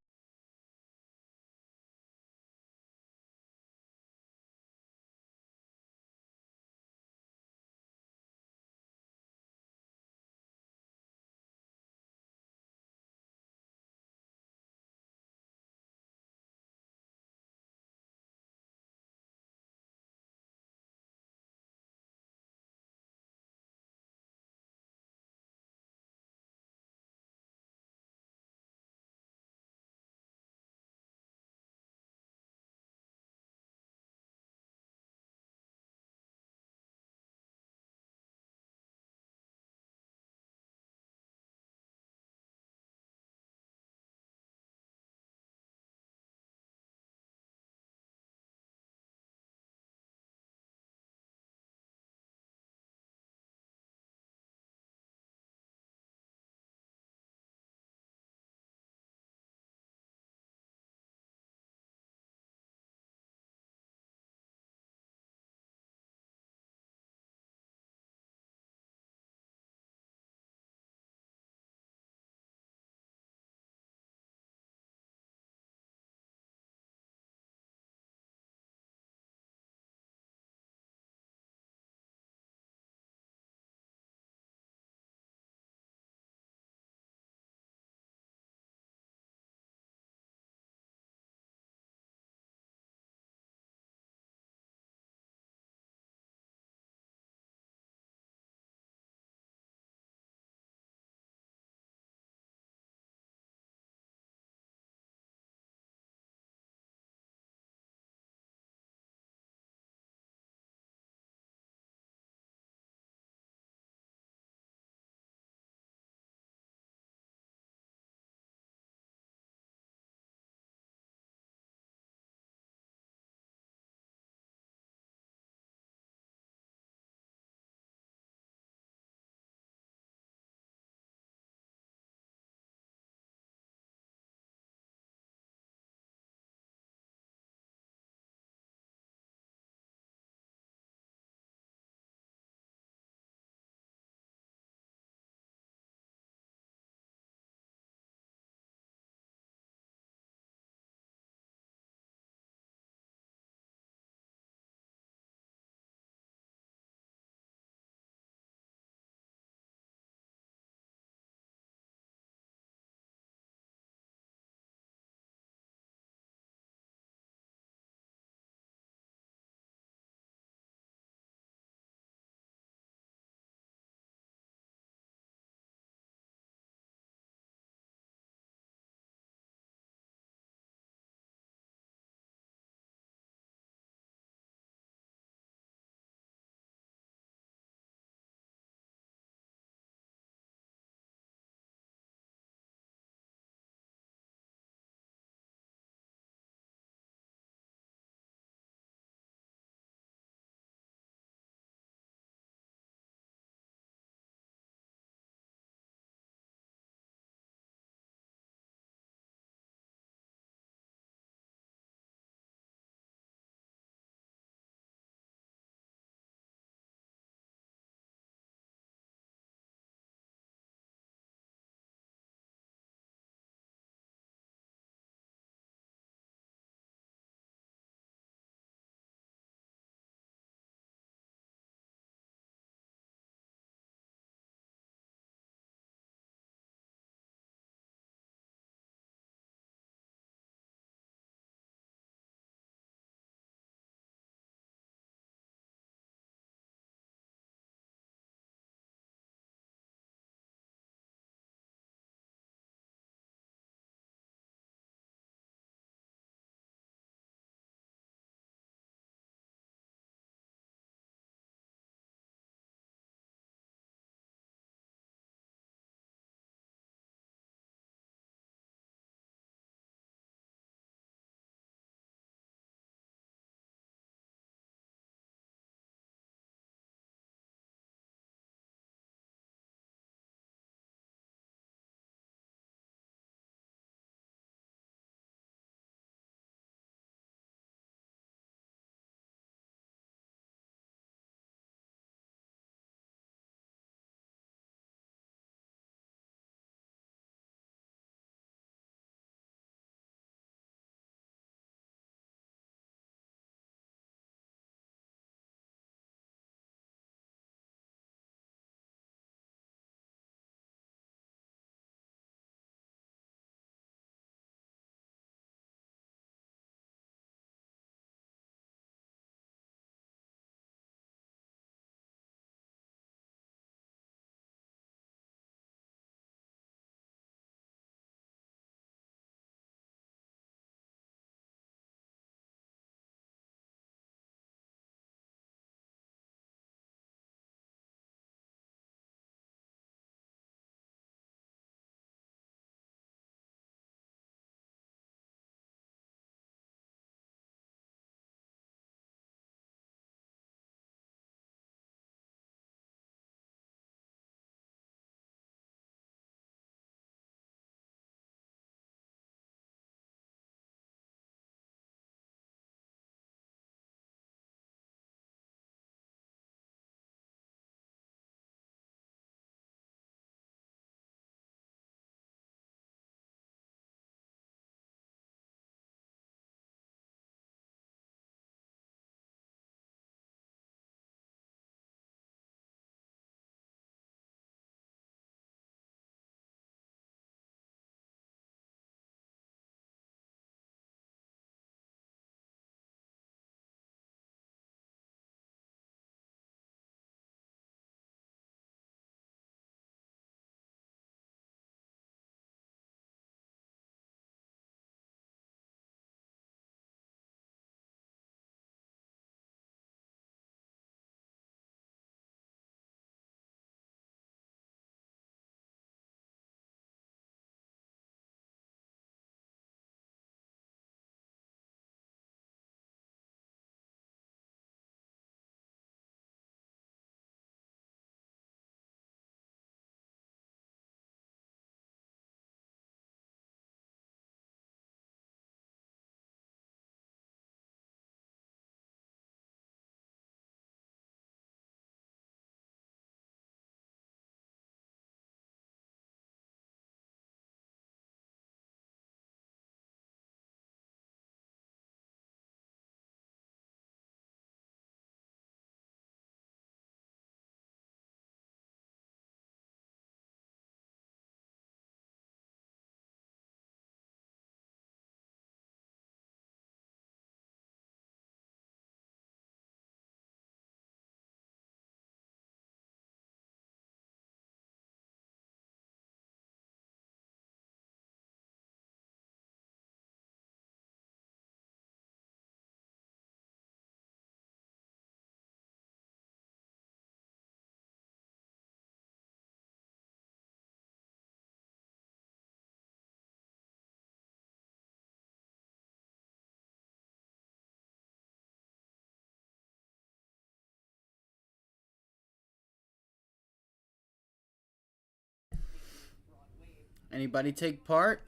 Speaker 1: Anybody take part?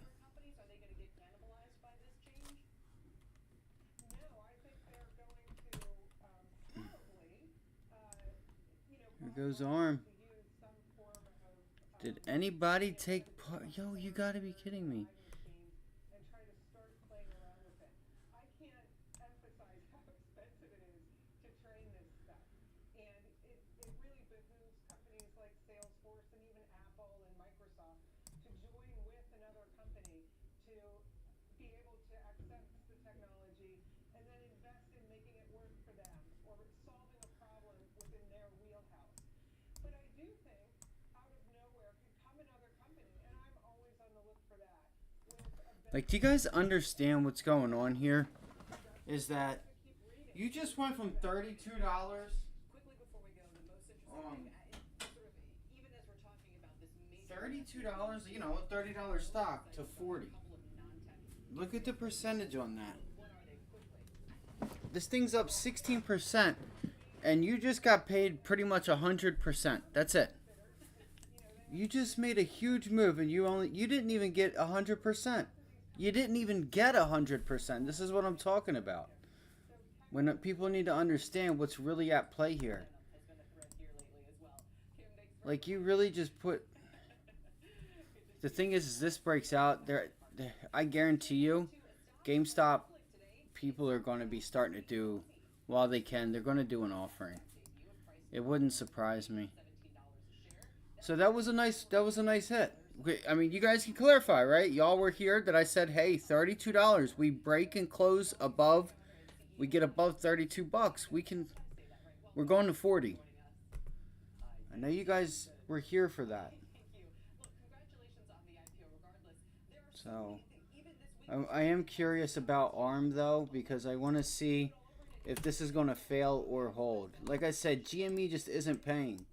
Speaker 1: Here goes Arm. Did anybody take part? Yo, you gotta be kidding me. Like, do you guys understand what's going on here? Is that you just went from $32 $32, you know, a $30 stock to 40. Look at the percentage on that. This thing's up 16%, and you just got paid pretty much 100%. That's it. You just made a huge move, and you didn't even get 100%. You didn't even get 100%. This is what I'm talking about. When people need to understand what's really at play here. Like, you really just put... The thing is this breaks out, I guarantee you, GameStop people are going to be starting to do, while they can, they're going to do an offering. It wouldn't surprise me. So that was a nice hit. I mean, you guys can clarify, right? Y'all were here that I said, hey, $32. We break and close above. We get above 32 bucks. We're going to 40. I know you guys were here for that. So, I am curious about ARM, though, because I want to see if this is going to fail or hold. Like I said, GME just isn't paying.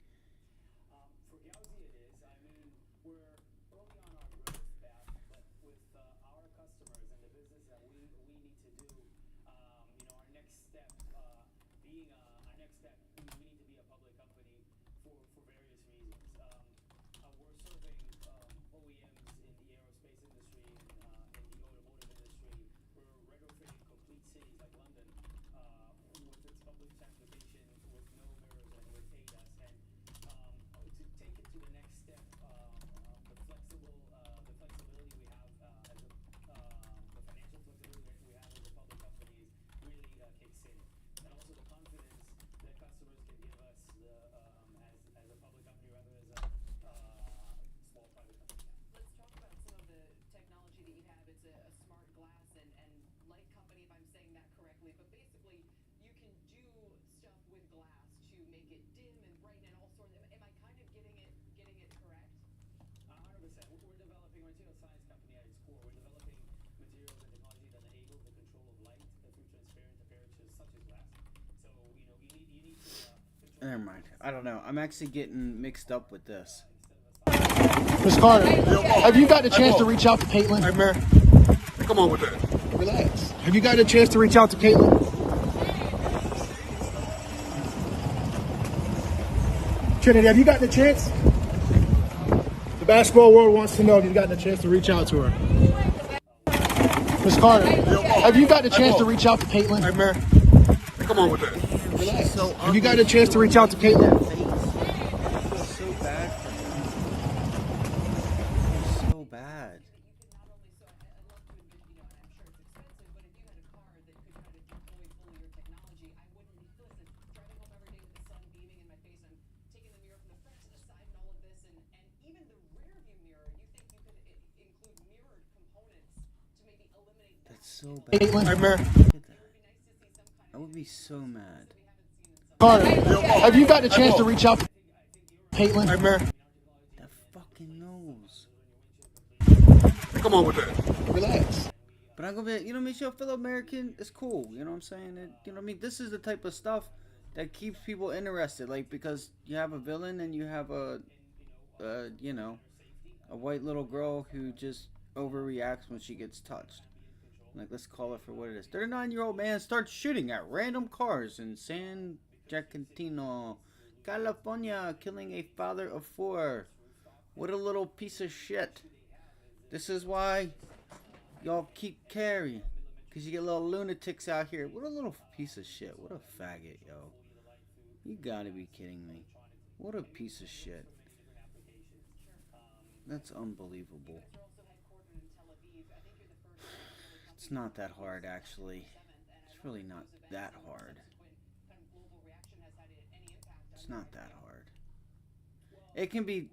Speaker 1: Never mind. I don't know. I'm actually getting mixed up with this.
Speaker 6: Ms. Carter, have you got a chance to reach out to Caitlin?
Speaker 18: Hey, man. Come on with that.
Speaker 6: Relax. Have you got a chance to reach out to Caitlin? Trinity, have you gotten a chance? The basketball world wants to know if you've gotten a chance to reach out to her. Ms. Carter, have you gotten a chance to reach out to Caitlin?
Speaker 18: Hey, man. Come on with that.
Speaker 6: Relax. Have you got a chance to reach out to Caitlin?
Speaker 1: It's so bad for her. It's so bad. That's so bad.
Speaker 6: Caitlin,
Speaker 18: Hey, man.
Speaker 1: I would be so mad.
Speaker 6: Carter, have you got a chance to reach out to Caitlin?
Speaker 18: Hey, man.
Speaker 1: That fucking knows.
Speaker 18: Come on with that.
Speaker 6: Relax.
Speaker 1: But I'm gonna be, you know, Michelle, fellow American, it's cool. You know what I'm saying? You know what I mean? This is the type of stuff that keeps people interested. Like, because you have a villain and you have you know, a white little girl who just overreacts when she gets touched. Like, let's call it for what it is. 39-year-old man starts shooting at random cars in San Jacinto, California, killing a father of 4. What a little piece of shit. This is why y'all keep carrying. Because you get little lunatics out here. What a little piece of shit. What a faggot, yo. You gotta be kidding me. What a piece of shit. That's unbelievable. It's not that hard, actually. It's really not that hard. It's not that hard. It can be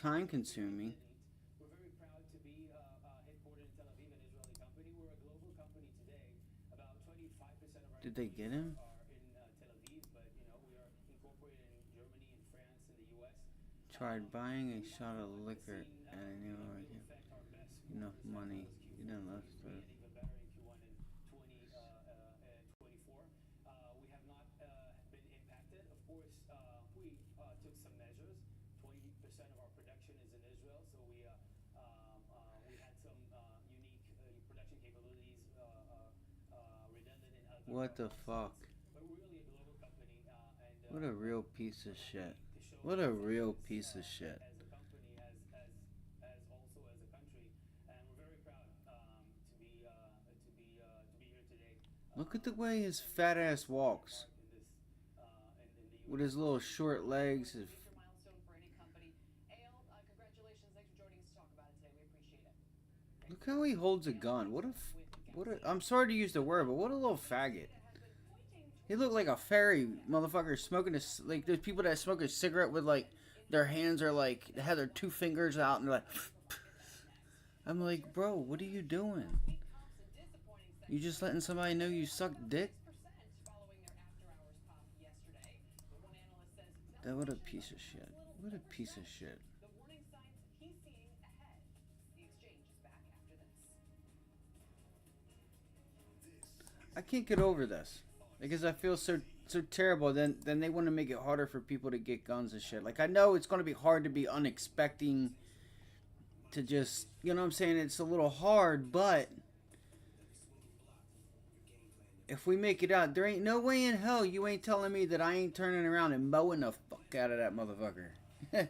Speaker 1: time consuming.
Speaker 4: We're very proud to be headquartered in Tel Aviv, an Israeli company. We're a global company today. About 25% of our
Speaker 1: Did they get him?
Speaker 4: are in Tel Aviv, but we are incorporated in Germany and France and the US.
Speaker 1: Tried buying a shot of liquor and I knew I get enough money. You didn't left for
Speaker 4: Even better in Q1 in 2024. We have not been impacted. Of course, we took some measures. 20% of our production is in Israel, so we had some unique production capabilities redundant in other.
Speaker 1: What the fuck?
Speaker 4: But we're really a global company, and
Speaker 1: What a real piece of shit. What a real piece of shit.
Speaker 4: as a company, as also as a country, and we're very proud to be here today.
Speaker 1: Look at the way his fat ass walks. With his little short legs. His... Look how he holds a gun. What a I'm sorry to use the word, but what a little faggot. He looked like a fairy motherfucker smoking a, like there's people that smoke a cigarette with like their hands are like they have their two fingers out and they're like I'm like, bro, what are you doing? You just letting somebody know you suck dick? That what a piece of shit. What a piece of shit. I can't get over this because I feel so terrible. Then they want to make it harder for people to get guns and shit. Like I know it's gonna be hard to be unexpecting, to just you know what I'm saying. It's a little hard, but if we make it out, there ain't no way in hell you ain't telling me that I ain't turning around and mowing the fuck out of that motherfucker.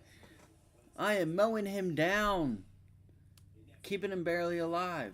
Speaker 1: I am mowing him down, keeping him barely alive.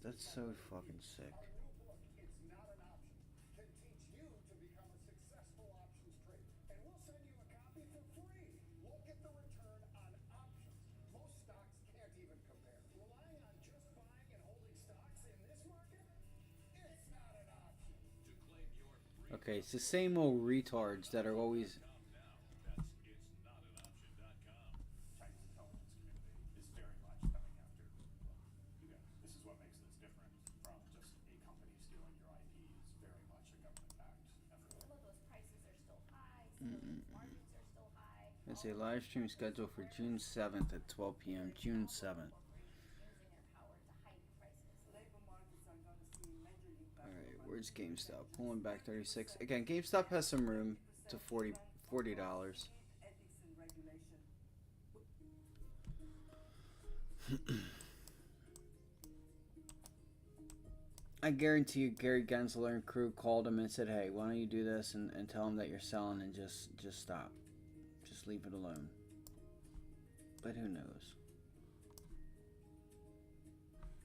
Speaker 1: That's so fucking sick.
Speaker 11: It's not an option. Can teach you to become a successful options trader. And we'll send you a copy for free. Look at the return on options. Most stocks can't even compare. Relying on just buying and holding stocks in this market? It's not an option. To claim your
Speaker 1: Okay, it's the same old retards that are always. It's a live stream scheduled for June 7th at 12 p.m. June 7th. Alright, where's GameStop? Pulling back 36. Again, GameStop has some room to $40. I guarantee you Gary Gensler and crew called him and said, hey, why don't you do this and tell him that you're selling and just stop. Just leave it alone. But who knows?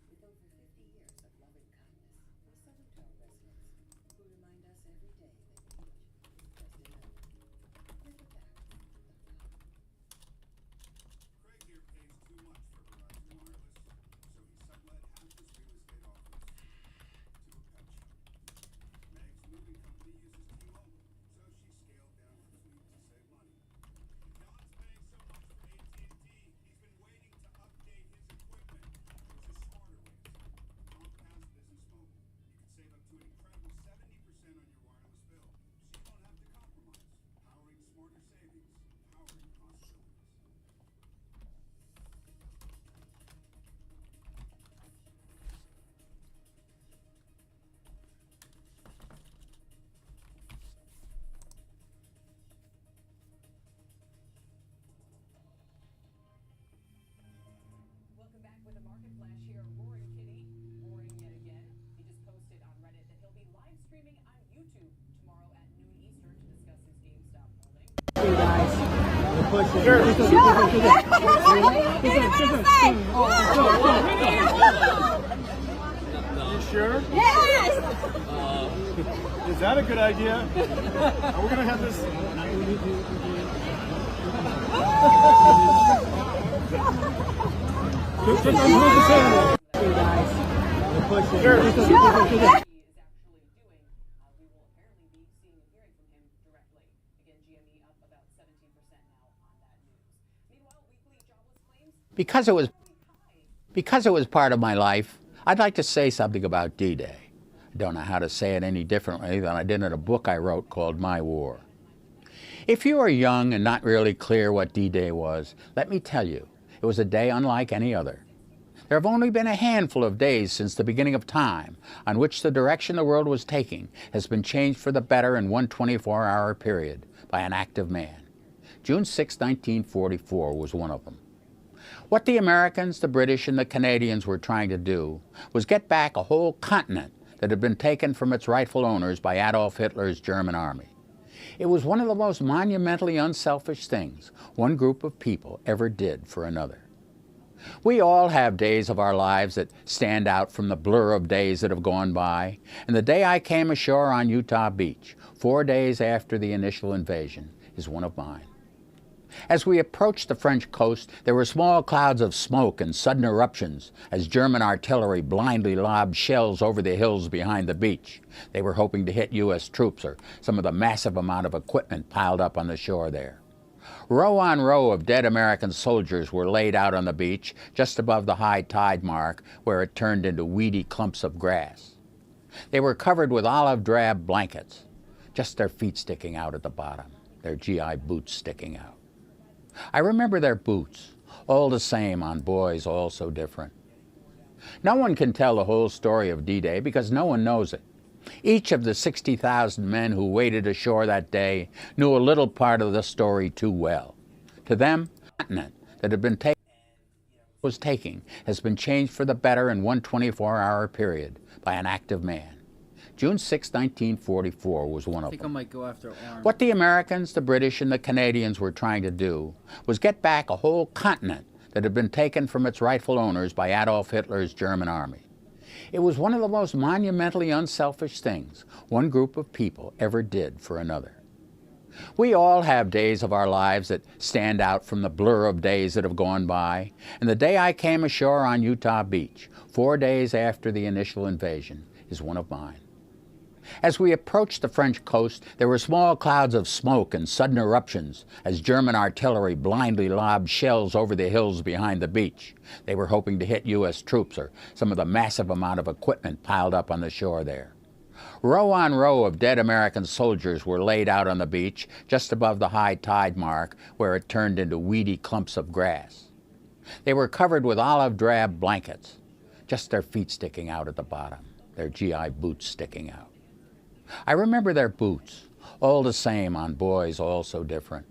Speaker 17: With over 50 years of loving kindness, we salute our residents who remind us every day that each is just enough.
Speaker 11: Craig here pays too much for Verizon Wireless, so he sublet half his real estate office to a pet shop. Meg's moving company uses T-Mobile, so she scaled down her fleet to save money. Don's paying so much for AT&T, he's been waiting
Speaker 17: YouTube tomorrow at noon Eastern to discuss his GameStop
Speaker 18: You sure?
Speaker 17: Yes!
Speaker 18: Is that a good idea? Are we gonna have this?
Speaker 3: Because it was part of my life, I'd like to say something about D-Day. I don't know how to say it any differently than I did in a book I wrote called My War. If you are young and not really clear what D-Day was, let me tell you, it was a day unlike any other. There have only been a handful of days since the beginning of time on which the direction the world was taking has been changed for the better in one 24-hour period by an act of man. June 6, 1944 was one of them. What the Americans, the British, and the Canadians were trying to do was get back a whole continent that had been taken from its rightful owners by Adolf Hitler's German army. It was one of the most monumentally unselfish things one group of people ever did for another. We all have days of our lives that stand out from the blur of days that have gone by, and the day I came ashore on Utah Beach, 4 days after the initial invasion, is one of mine. As we approached the French coast, there were small clouds of smoke and sudden eruptions as German artillery blindly lobbed shells over the hills behind the beach. They were hoping to hit U.S. troops or some of the massive amount of equipment piled up on the shore there. Row on row of dead American soldiers were laid out on the beach just above the high tide mark where it turned into weedy clumps of grass. They were covered with olive drab blankets, just their feet sticking out at the bottom, their GI boots sticking out. I remember their boots, all the same on boys all so different. No one can tell the whole story of D-Day because no one knows it. Each of the 60,000 men who waded ashore that day knew a little part of the story too well. To them, the continent that had been taking has been changed for the better in one 24-hour period by an act of man. June 6, 1944 was one of them.
Speaker 1: I think I might go after Orange.
Speaker 3: What the Americans, the British, and the Canadians were trying to do was get back a whole continent that had been taken from its rightful owners by Adolf Hitler's German army. It was one of the most monumentally unselfish things one group of people ever did for another. We all have days of our lives that stand out from the blur of days that have gone by, and the day I came ashore on Utah Beach, 4 days after the initial invasion, is one of mine. As we approached the French coast, there were small clouds of smoke and sudden eruptions as German artillery blindly lobbed shells over the hills behind the beach. They were hoping to hit U.S. troops or some of the massive amount of equipment piled up on the shore there. Row on row of dead American soldiers were laid out on the beach just above the high tide mark where it turned into weedy clumps of grass. They were covered with olive drab blankets, just their feet sticking out at the bottom, their GI boots sticking out. I remember their boots, all the same on boys all so different.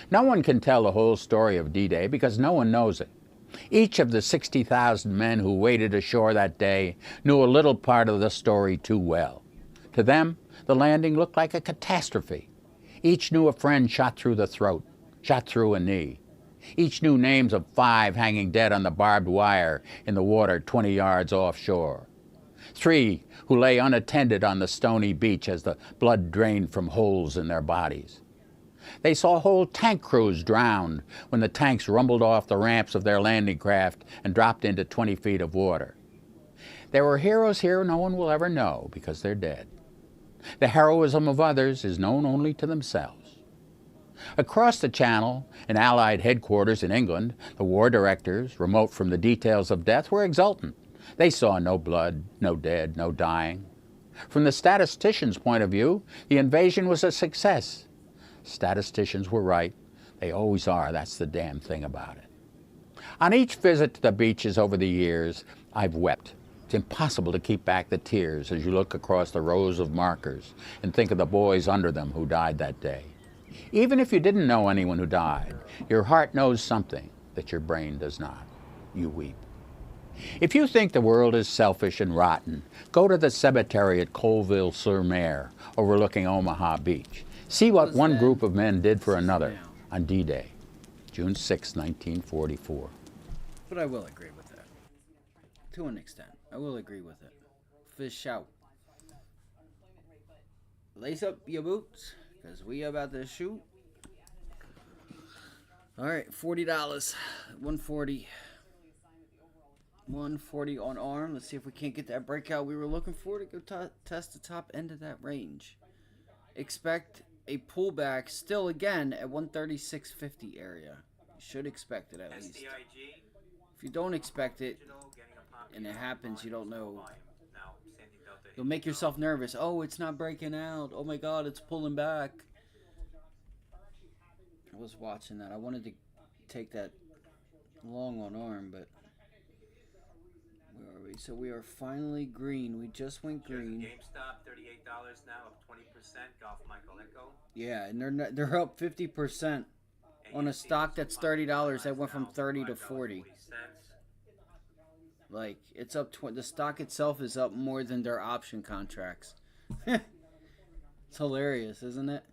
Speaker 3: No one can tell the whole story of D-Day because no one knows it. Each of the 60,000 men who waded ashore that day knew a little part of the story too well. To them, the landing looked like a catastrophe. Each knew a friend shot through the throat, shot through a knee. Each knew names of 5 hanging dead on the barbed wire in the water 20 yards offshore. 3 who lay unattended on the stony beach as the blood drained from holes in their bodies. They saw whole tank crews drowned when the tanks rumbled off the ramps of their landing craft and dropped into 20 feet of water. There were heroes here no one will ever know because they're dead. The heroism of others is known only to themselves. Across the Channel, in Allied headquarters in England, the war directors, remote from the details of death, were exultant. They saw no blood, no dead, no dying. From the statisticians' point of view, the invasion was a success. Statisticians were right. They always are. That's the damn thing about it. On each visit to the beaches over the years, I've wept. It's impossible to keep back the tears as you look across the rows of markers and think of the boys under them who died that day. Even if you didn't know anyone who died, your heart knows something that your brain does not. You weep. If you think the world is selfish and rotten, go to the cemetery at Colville-sur-Mer, overlooking Omaha Beach. See what one group of men did for another on D-Day, June 6, 1944.
Speaker 1: But I will agree with that. To an extent. I will agree with it. Fish out. Lace up your boots, because we about to shoot. Alright, $40. 140. 140 on ARM. Let's see if we can't get that breakout we were looking for to go test the top end of that range. Expect a pullback still again at 136.50 area. You should expect it at least. If you don't expect it and it happens, you don't know. You'll make yourself nervous. Oh, it's not breaking out. Oh my God, it's pulling back. I was watching that. I wanted to take that long on ARM, but where are we? So we are finally green. We just went green.
Speaker 7: GameStop $38 now, up 20%. Golf Michael Echo.
Speaker 1: Yeah, and they're up 50% on a stock that's $30 that went from 30 to 40. Like, it's up. The stock itself is up more than their option contracts. It's hilarious, isn't it?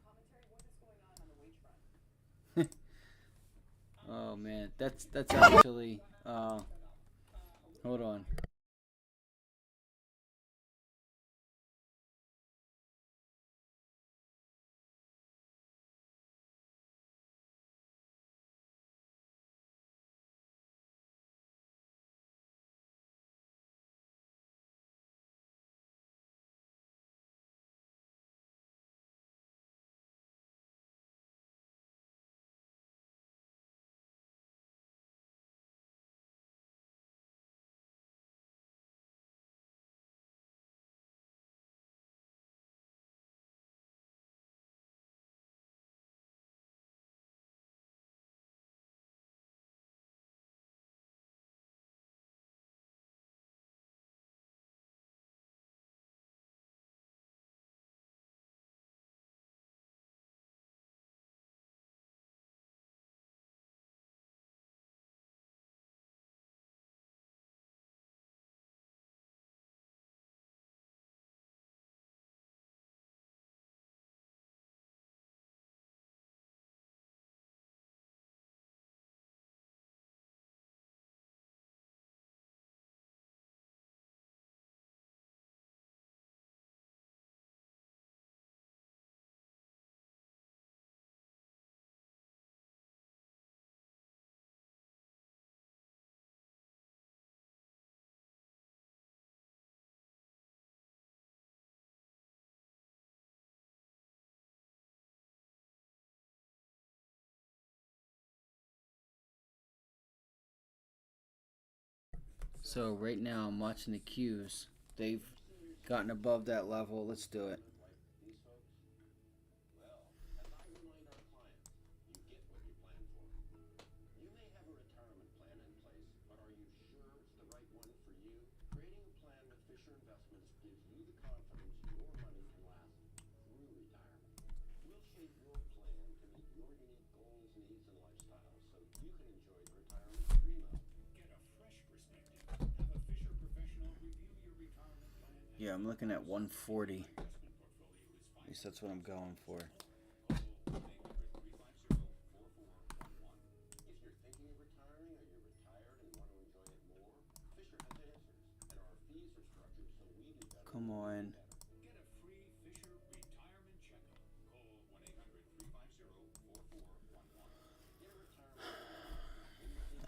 Speaker 1: Oh man, that's actually. Hold on. So right now I'm watching the Qs. They've gotten above that level. Let's do it. Yeah, I'm looking at 140. At least that's what I'm going for. Come on.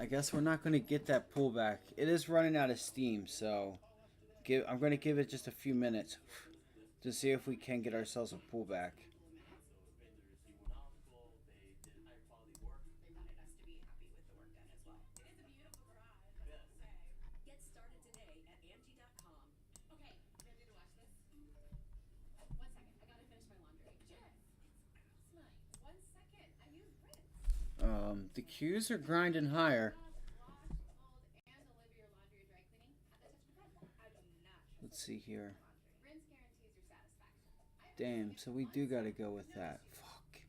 Speaker 1: I guess we're not going to get that pullback. It is running out of steam, so I'm going to give it just a few minutes to see if we can get ourselves a pullback. The Qs are grinding higher. Let's see here. Damn, so we do gotta go with that. Fuck.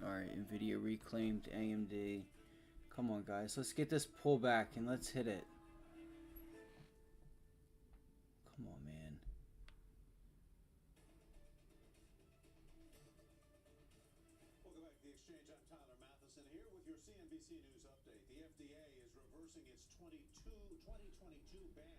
Speaker 1: Alright, NVIDIA reclaimed AMD. Come on, guys. Let's get this pullback and let's hit it. Come on, man.
Speaker 11: Welcome back to the Exchange. I'm Tyler Matheson here with your CNBC News update. The FDA is reversing its 2022 ban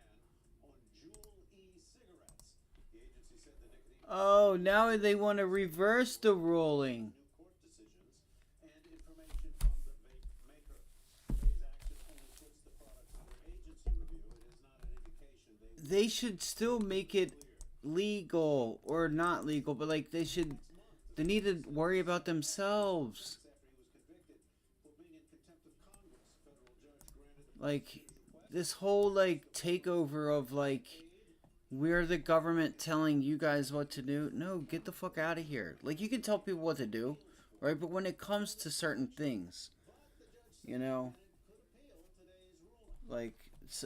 Speaker 11: on Juul e-cigarettes. The agency said the nicotine
Speaker 1: Oh, now they want to reverse the ruling.
Speaker 11: court decisions and information from the vape maker. Today's action only puts the product under agency review. It is not an indication
Speaker 1: They should still make it legal or not legal, but like they need to worry about themselves. Like this whole like takeover of like we're the government telling you guys what to do. No, get the fuck out of here. Like you can tell people what to do, right? But when it comes to certain things, you know, like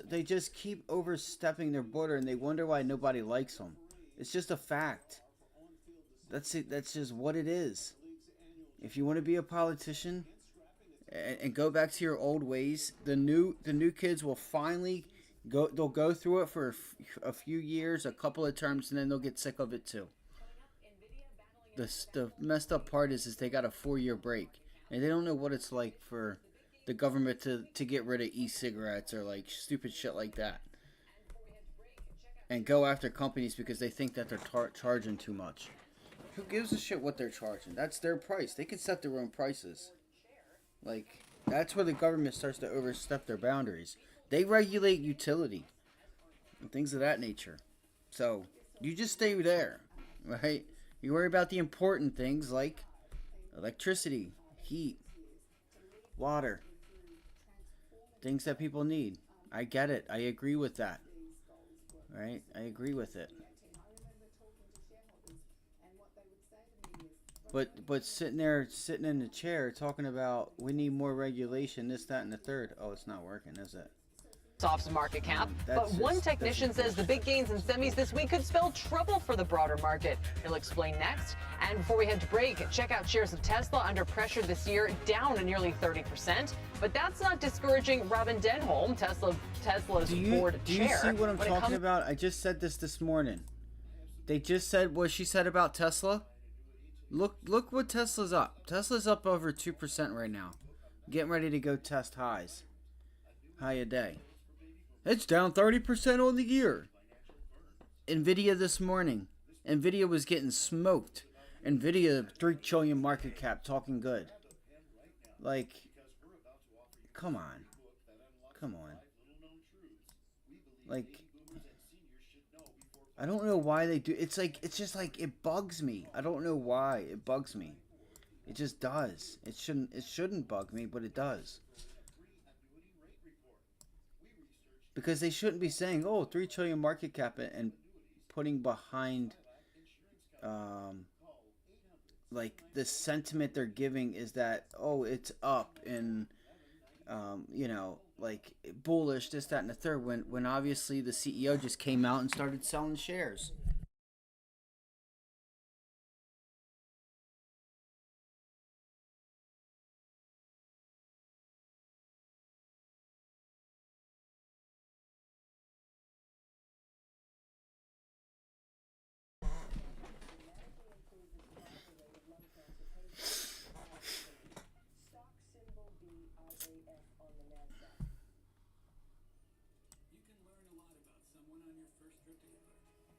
Speaker 1: they just keep overstepping their border and they wonder why nobody likes them. It's just a fact. That's it. That's just what it is. If you want to be a politician and go back to your old ways, the new kids will finally go. They'll go through it for a few years, a couple of terms, and then they'll get sick of it too. The messed up part is they got a 4-year break, and they don't know what it's like for the government to get rid of e-cigarettes or like stupid shit like that, and go after companies because they think that they're charging too much. Who gives a shit what they're charging? That's their price. They can set their own prices. Like, that's where the government starts to overstep their boundaries. They regulate utility and things of that nature. So, you just stay there, right? You worry about the important things like electricity, heat, water, things that people need. I get it. I agree with that. Right? I agree with it. But sitting in the chair talking about we need more regulation, this, that, and the third. Oh, it's not working, is it?
Speaker 2: Soft market cap,
Speaker 1: That's
Speaker 2: but one
Speaker 1: just-
Speaker 2: technician says the big gains in semis this week could spell trouble for the broader market. He'll explain next. And before we head to break, check out shares of Tesla under pressure this year, down nearly 30%. But that's not discouraging Robin Denholm, Tesla's board
Speaker 1: Do you
Speaker 2: chair.
Speaker 1: see what I'm
Speaker 2: when it
Speaker 1: talking
Speaker 2: comes-
Speaker 1: about? I just said this morning. They just said what she said about Tesla. Look what Tesla's up. Tesla's up over 2% right now. Getting ready to go test highs. High a day. It's down 30% on the year. NVIDIA this morning. NVIDIA was getting smoked. NVIDIA, 3 trillion market cap, talking good. Like, come on. Come on. Like, I don't know why they do. It's just like, it bugs me. I don't know why it bugs me. It just does. It shouldn't bug me, but it does. Because they shouldn't be saying, oh, 3 trillion market cap and putting behind, like, the sentiment they're giving is that, oh, it's up and, you know, like, bullish, this, that, and the third, when obviously the CEO just came out and started selling shares.
Speaker 10: You can learn a lot about someone on your first trip together. Like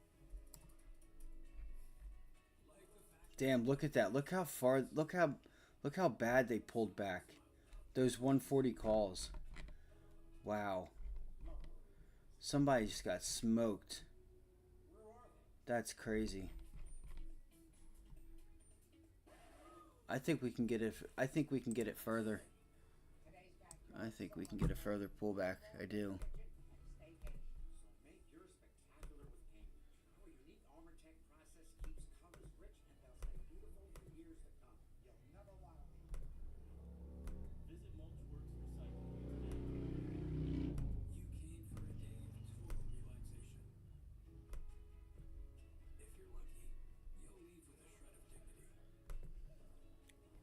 Speaker 10: the fact
Speaker 1: Damn, look at that. Look how far, look how bad they pulled back. Those 140 calls. Wow. Somebody just got smoked. That's crazy. I think we can get it. I think we can get it further. I think we can get a further pullback. I do.
Speaker 21: Make yours spectacular with Cambridge. Our unique armor tech process keeps colors rich and they'll stay beautiful for years to come. You'll never want to leave.
Speaker 10: Visit Mulchworks Recycling today. You came for a day of total relaxation. If you're lucky, you'll leave with a shred of dignity.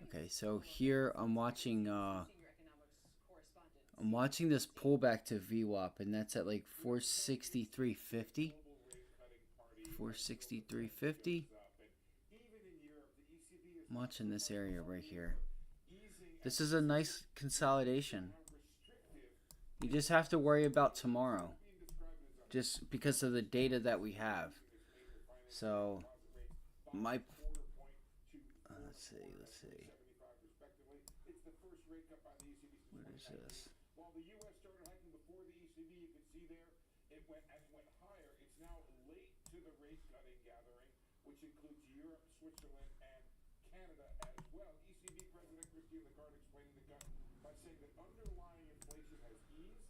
Speaker 1: Okay, so here I'm watching this pullback to VWAP, and that's at like 463.50. 463.50. I'm watching this area right here. This is a nice consolidation. You just have to worry about tomorrow, just because of the data that we have. So, let's see. What is this?
Speaker 11: While the U.S. started hiking before the ECB, you can see there it went higher. It's now late to the rate cutting gathering, which includes Europe, Switzerland, and Canada as well. ECB President Christine Lagarde explaining the cut by saying that underlying inflation has eased.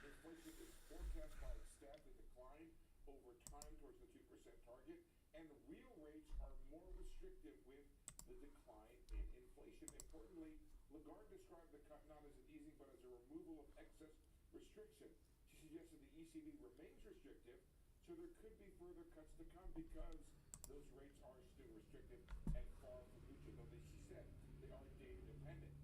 Speaker 11: Inflation is forecast by its staff to decline over time towards the 2% target, and real rates are more restrictive with the decline in inflation. Importantly, Lagarde described the cut not as an easing but as a removal of excess restriction. She suggested the ECB remains restrictive, so there could be further cuts to come because those rates are still restrictive and far from neutral, though she said they are data dependent.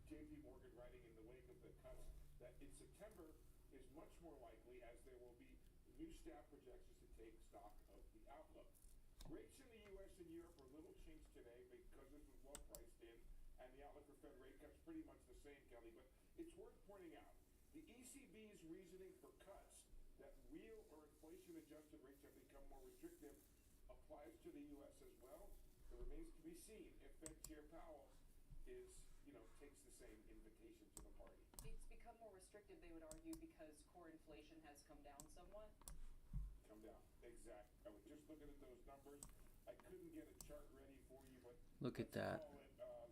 Speaker 11: JP Morgan writing in the wake of the cuts that in September is much more likely as there will be new staff projections to take stock of the outlook. Rates in the U.S. and Europe are a little changed today because this was well priced in, and the outlook for Fed rate cuts pretty much the same, Kelly. But it's worth pointing out the ECB's reasoning for cuts that real or inflation-adjusted rates have become more restrictive applies to the U.S. as well. It remains to be seen if Fed Chair Powell takes the same invitation to the party.
Speaker 2: It's become more restrictive, they would argue, because core inflation has come down somewhat.
Speaker 11: Come down, exact. I was just looking at those numbers. I couldn't get a chart ready for you, but
Speaker 1: look at that.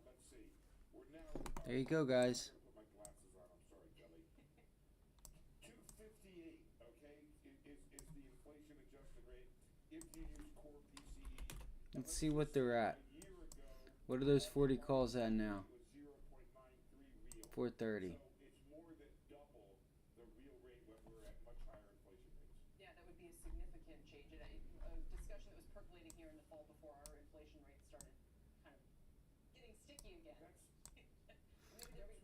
Speaker 11: Let's see. We're now.
Speaker 1: There you go, guys.
Speaker 11: Put my glasses on. I'm sorry, Kelly. 258. Okay, is the inflation-adjusted rate if you use core PCE.
Speaker 1: Let's see what they're at. What are those 40 calls at now? 430.
Speaker 11: It's more than double the real rate when we're at much higher inflation rates.
Speaker 2: Yeah, that would be a significant change. And a discussion that was percolating here in the fall before our inflation rates started kind of getting sticky again.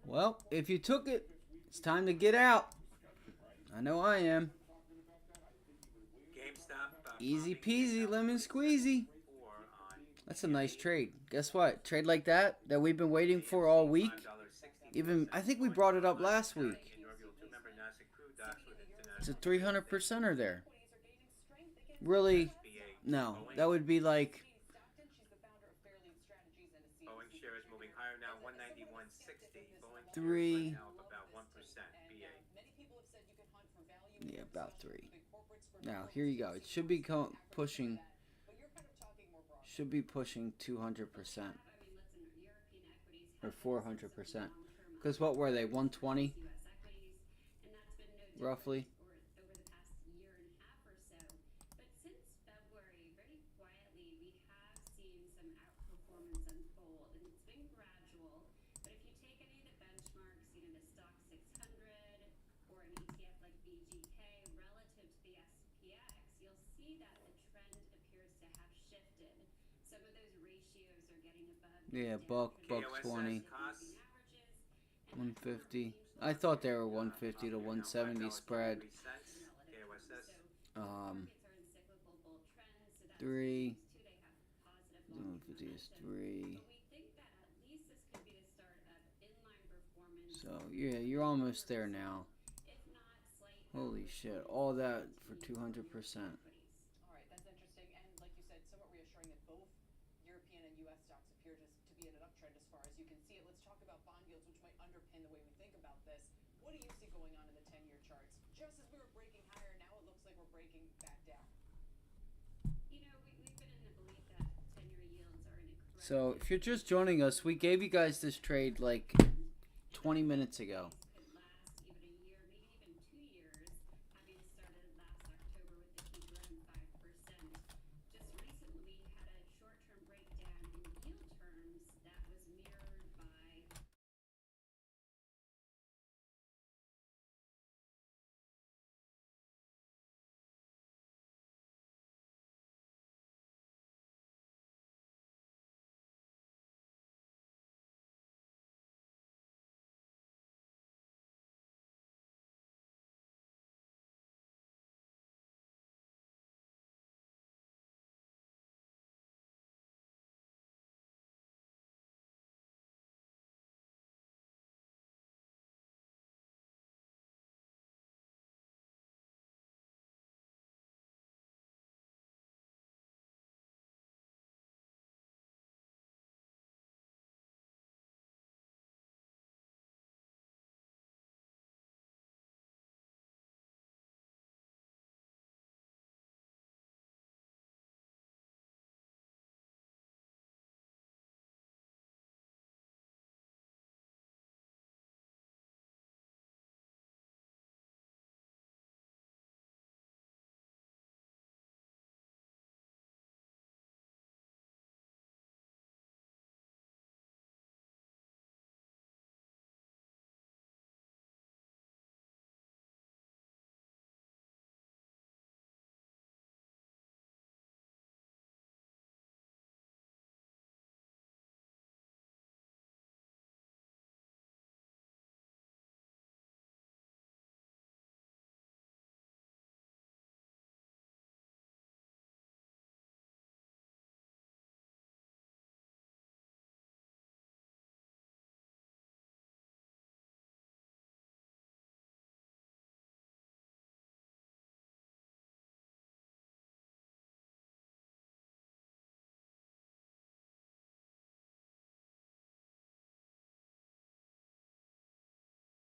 Speaker 1: Well, if you took it, it's time to get out. I know I am. Easy peasy, lemon squeezy. That's a nice trade. Guess what? Trade like that we've been waiting for all week. Even I think we brought it up last week. It's a 300%er there. Really? No, that would be like.
Speaker 13: Boeing shares moving higher now, 191.60. Boeing
Speaker 1: Three.
Speaker 13: now up about 1%. BA.
Speaker 1: Yeah, about 3. Now here you go. It should be pushing. Should be pushing 200% or 400%. Because what were they? 120, roughly. Yeah, buck 20, 150. I thought they were 150 to 170 spread. 3. 150 is 3. So yeah, you're almost there now. Holy shit! All that for 200%.
Speaker 2: All right, that's interesting, and like you said, somewhat reassuring that both European and U.S. stocks appear to be in an uptrend as far as you can see it. Let's talk about bond yields, which might underpin the way we think about this. What do you see going on in the 10-year charts? Just as we were breaking higher, now it looks like we're breaking back down.
Speaker 12: You know, we've been in the belief that 10-year yields are in a
Speaker 1: So if you're just joining us, we gave you guys this trade like 20 minutes ago.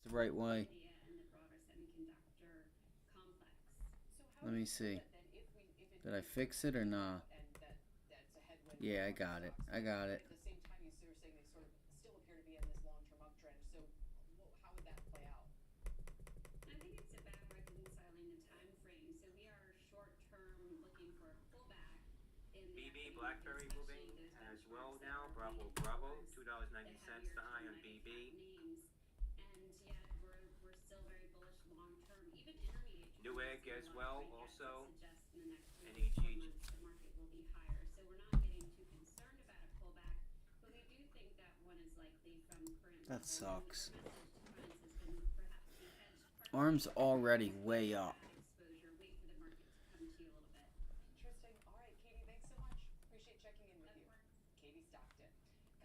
Speaker 1: the right way. Let me see. Did I fix it or not? Yeah, I got it. I got it.
Speaker 2: At the same time, you were saying they sort of still appear to be in this long-term uptrend. So how would that play out?
Speaker 12: I think it's about reconciling the time frame. So we are short-term looking for a pullback in the
Speaker 13: BB Blackberry moving as well now. Bravo, Bravo, $2.90 the high on BB.
Speaker 12: names, and yet we're still very bullish long-term. Even intermediate
Speaker 13: Newegg as well, also.
Speaker 12: suggest in the next 3 to 4
Speaker 13: NEG.
Speaker 12: months the market will be higher. So we're not getting too concerned about a pullback, but we do think that one is likely from current
Speaker 1: That
Speaker 12: levels.
Speaker 1: sucks.
Speaker 12: The message to clients has been perhaps be hedged.
Speaker 1: Arm's already way up.
Speaker 12: Exposure. Wait for the market to come to you a little bit.
Speaker 2: Interesting. All right, Katie, thanks so much. Appreciate checking in with you. Katie Stockton.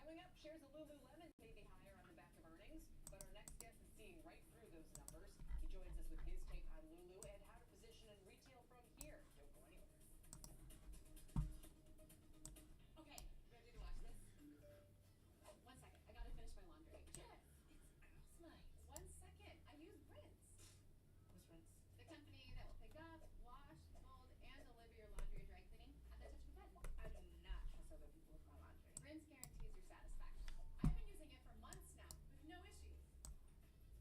Speaker 2: Coming up, shares of Lululemon may be higher on the back of earnings, but our next guest is seeing right through those numbers. He joins us with his take on Lulu and how to position in retail from here. Don't go anywhere.
Speaker 19: Okay, ready to watch this? Oh, 1 second. I gotta finish my laundry. Jess, it's girls' night. 1 second. I use Rinse. What's Rinse? The company that will pick up, wash, fold, and deliver your laundry and dry cleaning at the touch of a button. I do not trust other people with my laundry. Rinse guarantees your satisfaction. I've been using it for months now with no issues.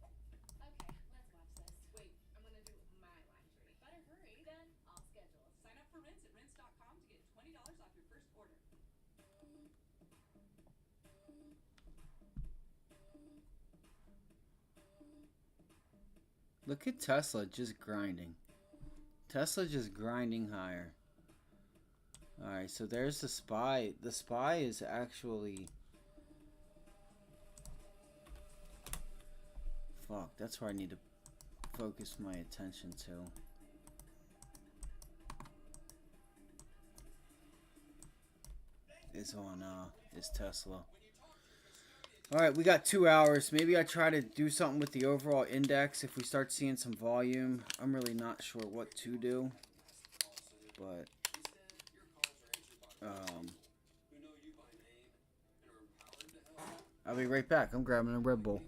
Speaker 19: Okay, let's watch this. Wait, I'm gonna do my laundry. Better hurry. Then I'll schedule. Sign up for Rinse at rinse.com to get $20 off your first order.
Speaker 1: Look at Tesla just grinding. Tesla just grinding higher. Alright, so there's the SPY. The SPY is actually... Fuck, that's where I need to focus my attention to. Is Tesla. Alright, we got 2 hours. Maybe I try to do something with the overall index if we start seeing some volume. I'm really not sure what to do. But I'll be right back. I'm grabbing a Red Bull.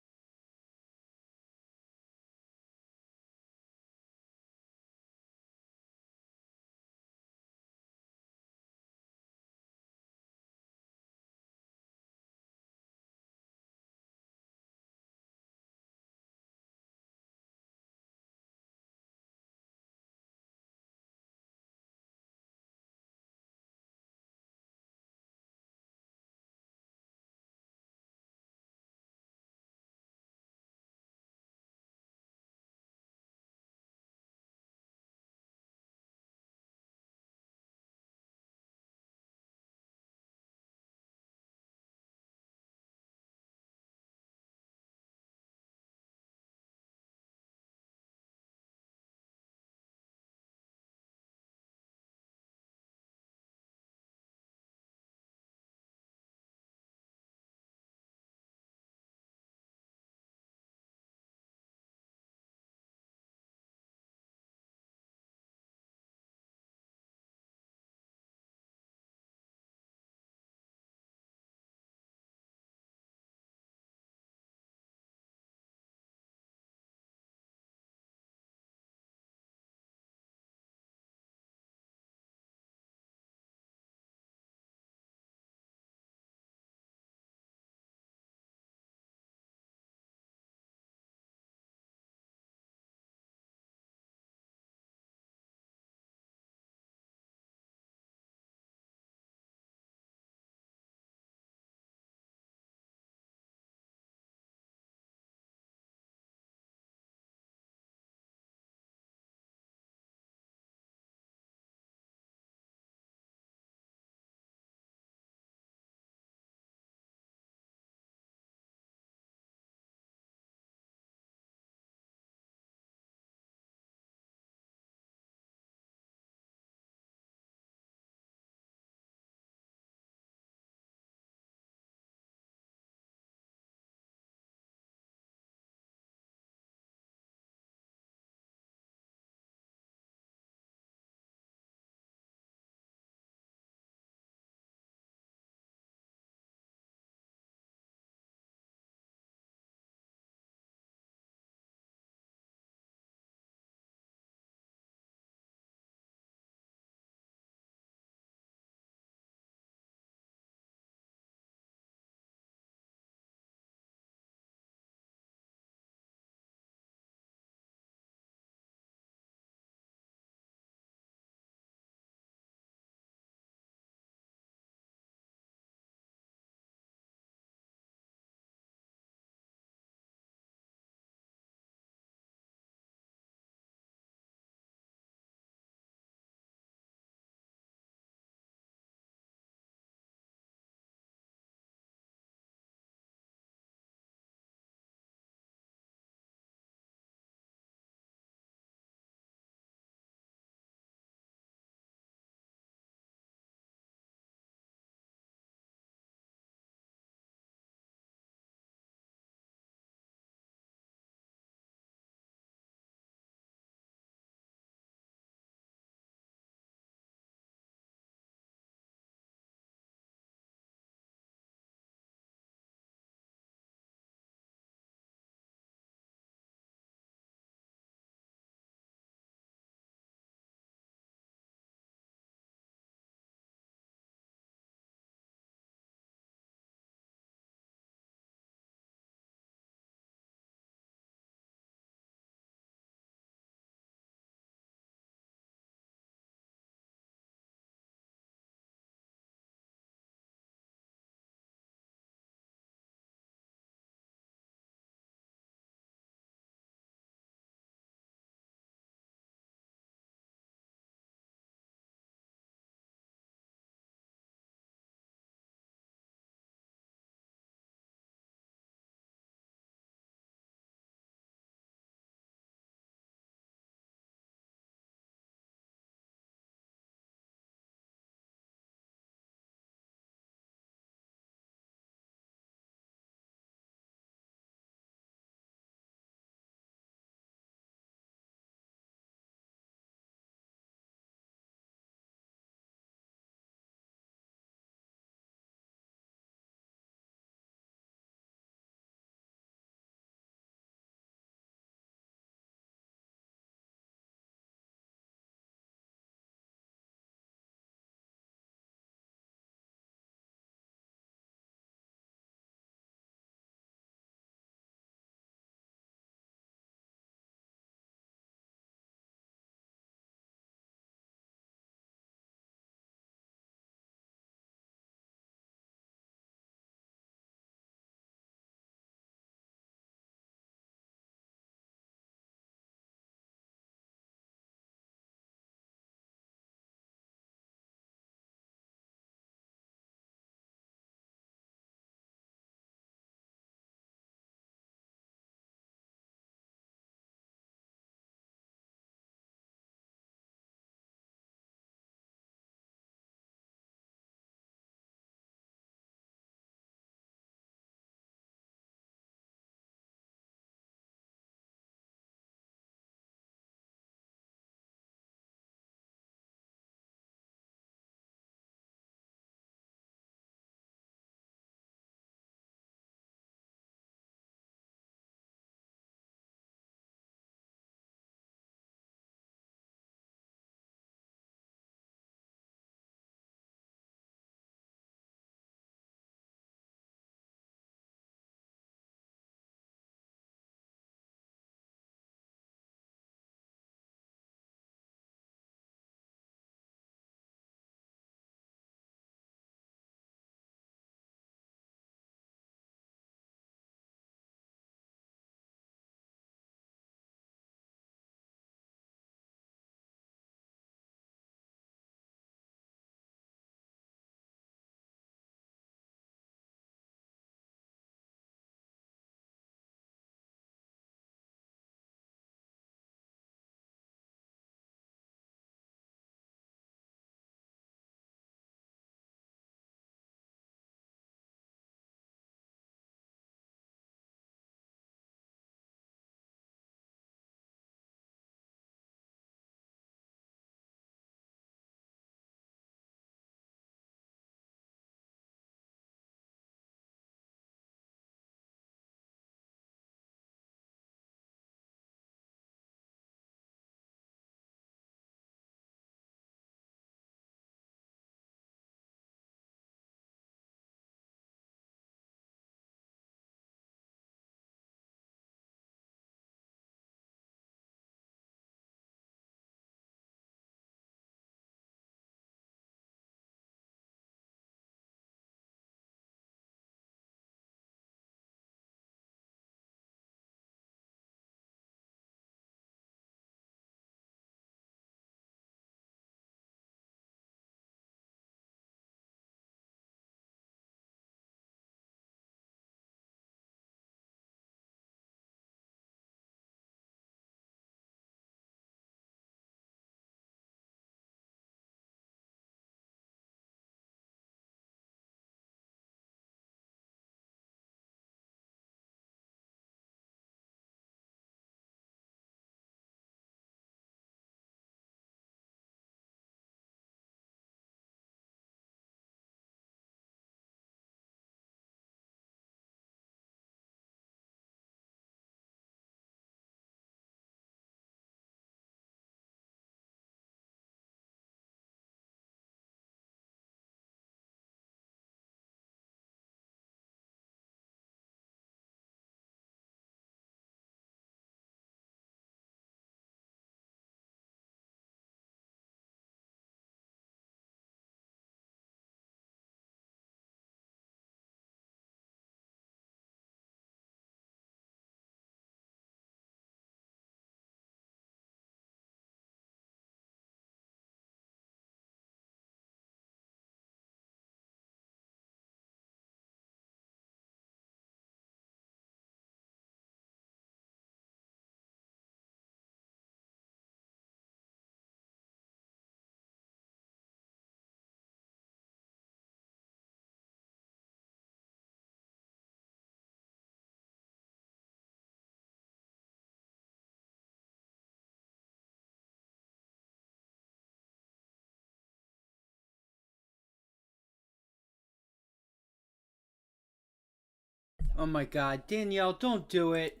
Speaker 1: Oh my God, Danielle, don't do it.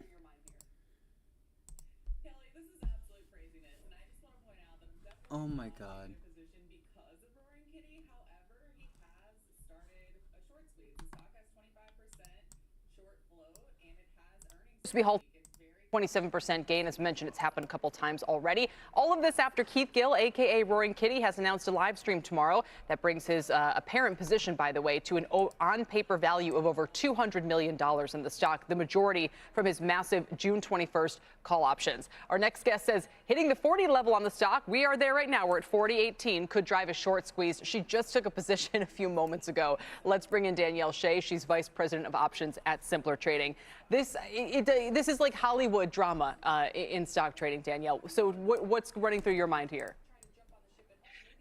Speaker 1: Oh my God.
Speaker 2: To be halted. 27% gain. As mentioned, it's happened a couple times already. All of this after Keith Gill, a.k.a. Roaring Kitty, has announced a live stream tomorrow that brings his apparent position, by the way, to an on-paper value of over $200 million in the stock, the majority from his massive June 21st call options. Our next guest says hitting the 40 level on the stock, we are there right now. We're at 40.18, could drive a short squeeze. She just took a position a few moments ago. Let's bring in Danielle Shea. She's Vice President of Options at Simpler Trading. This is like Hollywood drama in stock trading, Danielle. So what's running through your mind here?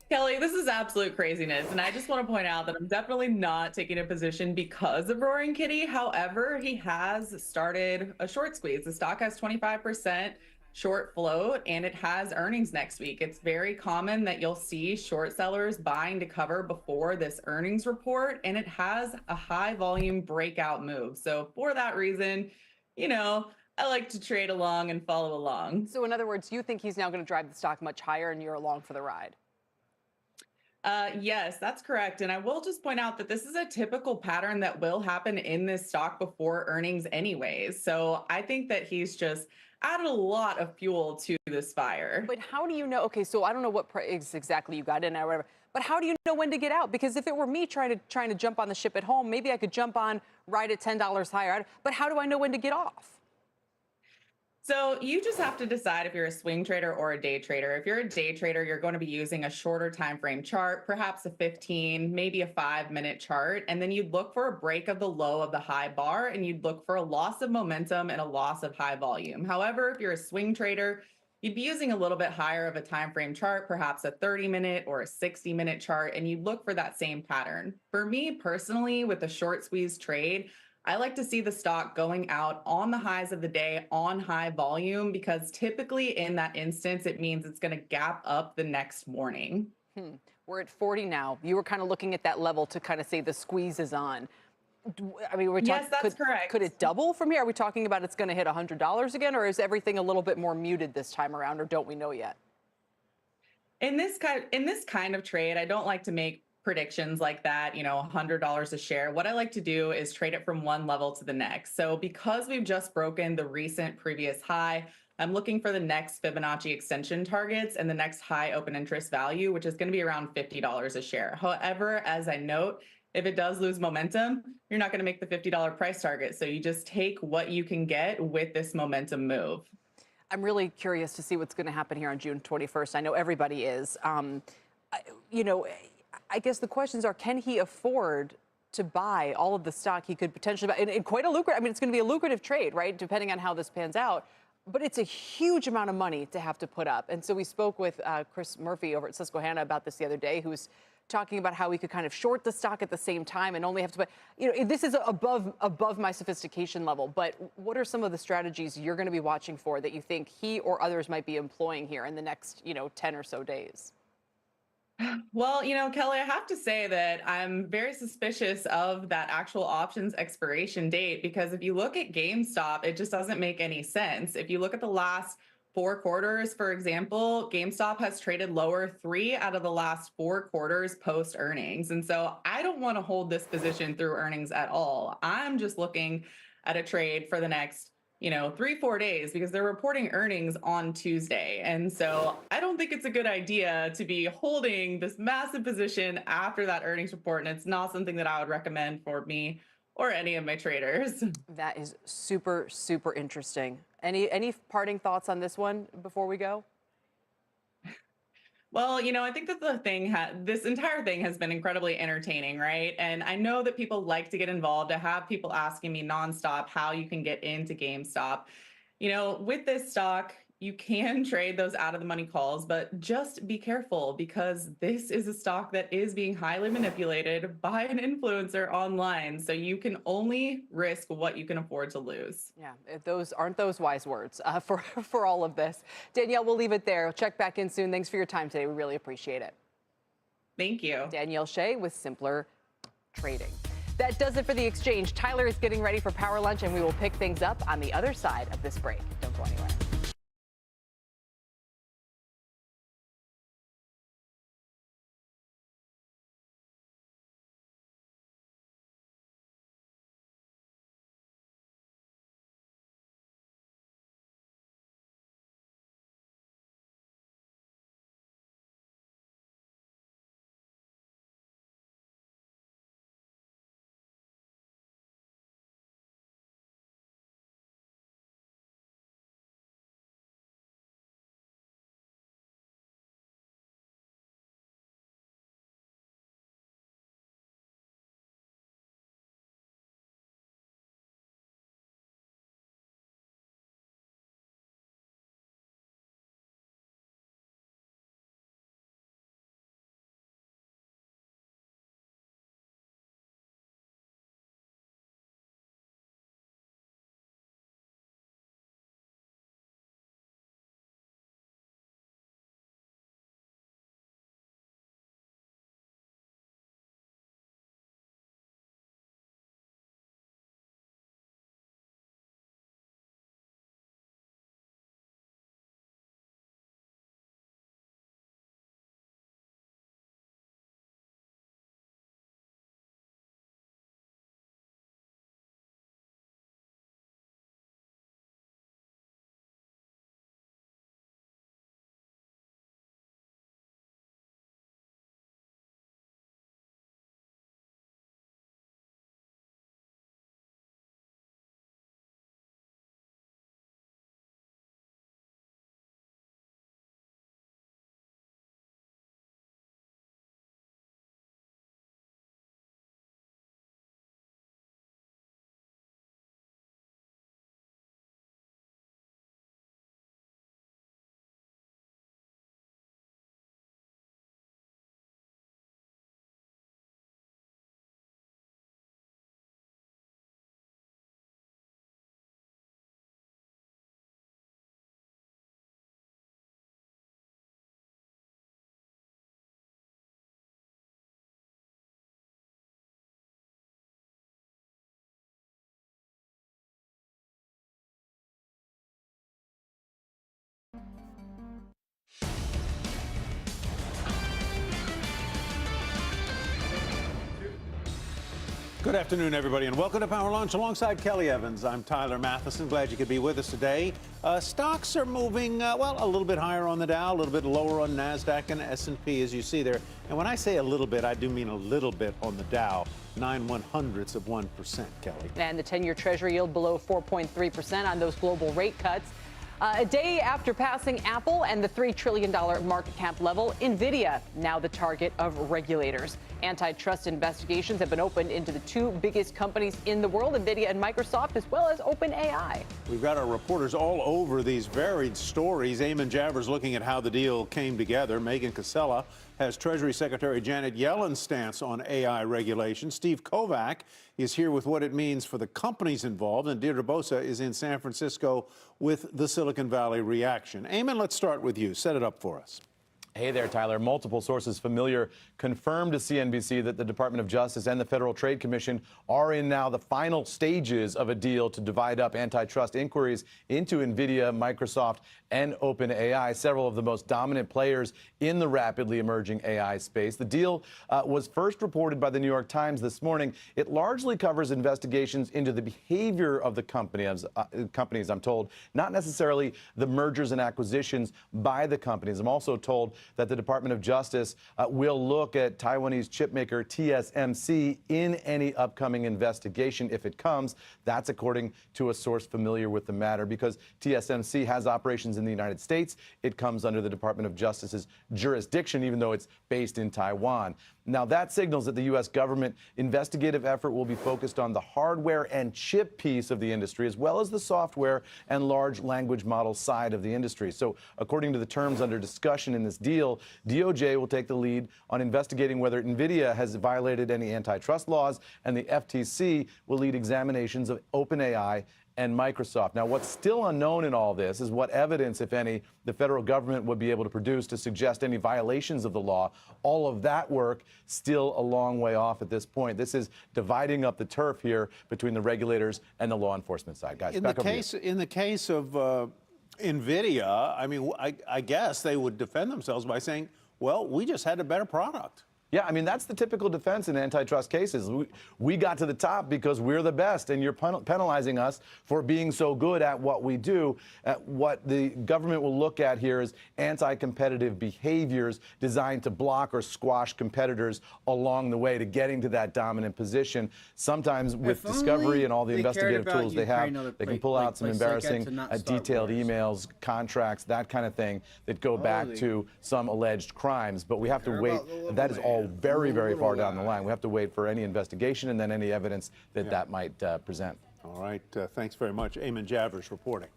Speaker 14: Kelly, this is absolute craziness. And I just want to point out that I'm definitely not taking a position because of Roaring Kitty. However, he has started a short squeeze. The stock has 25% short float and it has earnings next week. It's very common that you'll see short sellers buying to cover before this earnings report, and it has a high volume breakout move. So for that reason, you know, I like to trade along and follow along.
Speaker 2: So in other words, you think he's now going to drive the stock much higher and you're along for the ride?
Speaker 14: Yes, that's correct. And I will just point out that this is a typical pattern that will happen in this stock before earnings anyways. So I think that he's just added a lot of fuel to this fire.
Speaker 2: But how do you know? Okay, so I don't know what price exactly you got in or whatever, but how do you know when to get out? Because if it were me trying to jump on the ship at home, maybe I could jump on right at $10 higher. But how do I know when to get off?
Speaker 14: So you just have to decide if you're a swing trader or a day trader. If you're a day trader, you're going to be using a shorter time frame chart, perhaps a 15, maybe a 5-minute chart, and then you'd look for a break of the low of the high bar, and you'd look for a loss of momentum and a loss of high volume. However, if you're a swing trader, you'd be using a little bit higher of a time frame chart, perhaps a 30-minute or a 60-minute chart, and you'd look for that same pattern. For me personally, with a short squeeze trade, I like to see the stock going out on the highs of the day on high volume, because typically in that instance, it means it's going to gap up the next morning.
Speaker 2: We're at 40 now. You were kind of looking at that level to kind of say the squeeze is on. I mean,
Speaker 14: yes, that's correct.
Speaker 2: Could it double from here? Are we talking about it's going to hit $100 again, or is everything a little bit more muted this time around, or don't we know yet?
Speaker 14: In this kind of trade, I don't like to make predictions like that, you know, $100 a share. What I like to do is trade it from one level to the next. So because we've just broken the recent previous high, I'm looking for the next Fibonacci extension targets and the next high open interest value, which is going to be around $50 a share. However, as I note, if it does lose momentum, you're not going to make the $50 price target. So you just take what you can get with this momentum move.
Speaker 2: I'm really curious to see what's going to happen here on June 21st. I know everybody is. You know, I guess the questions are, can he afford to buy all of the stock he could potentially buy? And quite a lucrative, I mean, it's going to be a lucrative trade, right? Depending on how this pans out. But it's a huge amount of money to have to put up. And so we spoke with Chris Murphy over at Susquehanna about this the other day, who's talking about how we could kind of short the stock at the same time and only have to buy. You know, this is above my sophistication level. But what are some of the strategies you're going to be watching for that you think he or others might be employing here in the next, 10 or so days?
Speaker 14: Well, you know, Kelly, I have to say that I'm very suspicious of that actual options expiration date, because if you look at GameStop, it just doesn't make any sense. If you look at the last 4 quarters, for example, GameStop has traded lower 3 out of the last 4 quarters post earnings. And so I don't want to hold this position through earnings at all. I'm just looking at a trade for the next 3-4 days, because they're reporting earnings on Tuesday. And so I don't think it's a good idea to be holding this massive position after that earnings report. And it's not something that I would recommend for me or any of my traders.
Speaker 2: That is super, super interesting. Any parting thoughts on this one before we go?
Speaker 14: Well, I think that this entire thing has been incredibly entertaining, right? And I know that people like to get involved. I have people asking me nonstop how you can get into GameStop. With this stock, you can trade those out of the money calls, but just be careful, because this is a stock that is being highly manipulated by an influencer online. So you can only risk what you can afford to lose.
Speaker 2: Yeah, aren't those wise words for all of this. Danielle, we'll leave it there. We'll check back in soon. Thanks for your time today. We really appreciate it.
Speaker 14: Thank you.
Speaker 2: Danielle Shea with Simpler Trading. That does it for the exchange. Tyler is getting ready for Power Lunch, and we will pick things up on the other side of this break. Don't go anywhere.
Speaker 15: Good afternoon, everybody, and welcome to Power Lunch alongside Kelly Evans. I'm Tyler Matheson. Glad you could be with us today. Stocks are moving, well, a little bit higher on the Dow, a little bit lower on NASDAQ and S&P, as you see there. And when I say a little bit, I do mean a little bit on the Dow. 0.09%, Kelly.
Speaker 2: And the 10-year Treasury yield below 4.3% on those global rate cuts. A day after passing Apple and the $3 trillion market cap level, NVIDIA now the target of regulators. Antitrust investigations have been opened into the two biggest companies in the world, NVIDIA and Microsoft, as well as OpenAI.
Speaker 15: We've got our reporters all over these varied stories. Eamon Javers looking at how the deal came together. Megan Casella has Treasury Secretary Janet Yellen's stance on AI regulation. Steve Kovac is here with what it means for the companies involved. And Deirdre Bosa is in San Francisco with the Silicon Valley reaction. Eamon, let's start with you. Set it up for us.
Speaker 8: Hey there, Tyler. Multiple sources familiar confirmed to CNBC that the Department of Justice and the Federal Trade Commission are in now the final stages of a deal to divide up antitrust inquiries into NVIDIA, Microsoft, and OpenAI, several of the most dominant players in the rapidly emerging AI space. The deal was first reported by the New York Times this morning. It largely covers investigations into the behavior of the companies, I'm told, not necessarily the mergers and acquisitions by the companies. I'm also told that the Department of Justice will look at Taiwanese chipmaker TSMC in any upcoming investigation if it comes. That's according to a source familiar with the matter, because TSMC has operations in the United States. It comes under the Department of Justice's jurisdiction, even though it's based in Taiwan. Now, that signals that the U.S. government investigative effort will be focused on the hardware and chip piece of the industry, as well as the software and large language model side of the industry. So, according to the terms under discussion in this deal, DOJ will take the lead on investigating whether NVIDIA has violated any antitrust laws, and the FTC will lead examinations of OpenAI
Speaker 16: and Microsoft. Now, what's still unknown in all this is what evidence, if any, the federal government would be able to produce to suggest any violations of the law. All of that work still a long way off at this point. This is dividing up the turf here between the regulators and the law enforcement side. Guys,
Speaker 15: In
Speaker 16: back
Speaker 15: the
Speaker 16: over to
Speaker 15: case, in the case of NVIDIA, I mean, I guess they would defend themselves by saying, well, we just had a better product.
Speaker 16: Yeah, I mean, that's the typical defense in antitrust cases. We got to the top because we're the best, and you're penalizing us for being so good at what we do. What the government will look at here is anti-competitive behaviors designed to block or squash competitors along the way to getting to that dominant position. Sometimes with discovery and all the investigative tools they have, they can pull out some embarrassing detailed emails, contracts, that kind of thing that go back to some alleged crimes. But we have to wait. That is all very, very far down the line. We have to wait for any investigation and then any evidence that that might present.
Speaker 15: All right. Thanks very much. Eamon Javers reporting.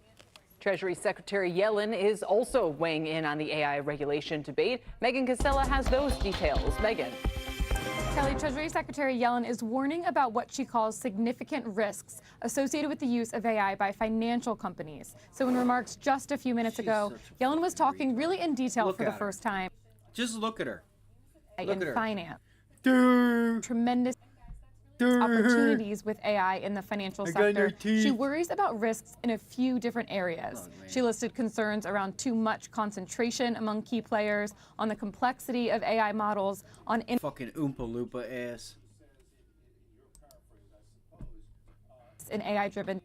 Speaker 2: Treasury Secretary Yellen is also weighing in on the AI regulation debate. Megan Casella has those details. Megan.
Speaker 20: Kelly, Treasury Secretary Yellen is warning about what she calls significant risks associated with the use of AI by financial companies. So in remarks just a few minutes ago, Yellen was talking really in detail for the first time.
Speaker 1: Just look at her.
Speaker 20: In finance. Tremendous opportunities with AI in the financial sector. She worries about risks in a few different areas. She listed concerns around too much concentration among key players, on the complexity of AI models, on
Speaker 1: fucking Oompa Loompa ass.
Speaker 20: In AI-driven.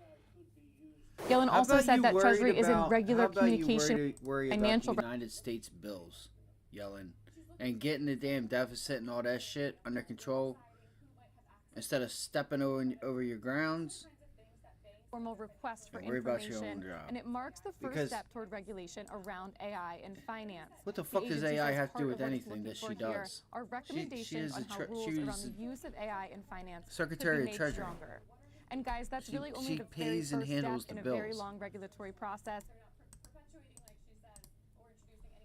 Speaker 20: Yellen also said that Treasury is in regular communication
Speaker 1: with
Speaker 20: financial
Speaker 1: the United States bills, Yellen, and getting the damn deficit and all that shit under control instead of stepping over your grounds.
Speaker 20: Formal request for
Speaker 1: worry about your own
Speaker 20: information,
Speaker 1: job.
Speaker 20: and it marks the first step toward regulation around AI and finance.
Speaker 1: What the fuck does AI have to do with anything that she does?
Speaker 20: Are recommendations on how rules around the use of AI in finance
Speaker 1: Secretary
Speaker 20: could be
Speaker 1: of
Speaker 20: made
Speaker 1: Treasury.
Speaker 20: stronger. And guys, that's really only
Speaker 1: she
Speaker 20: the very
Speaker 1: pays and
Speaker 20: first
Speaker 1: handles
Speaker 20: step in
Speaker 1: the
Speaker 20: a very
Speaker 1: bills.
Speaker 20: long regulatory process.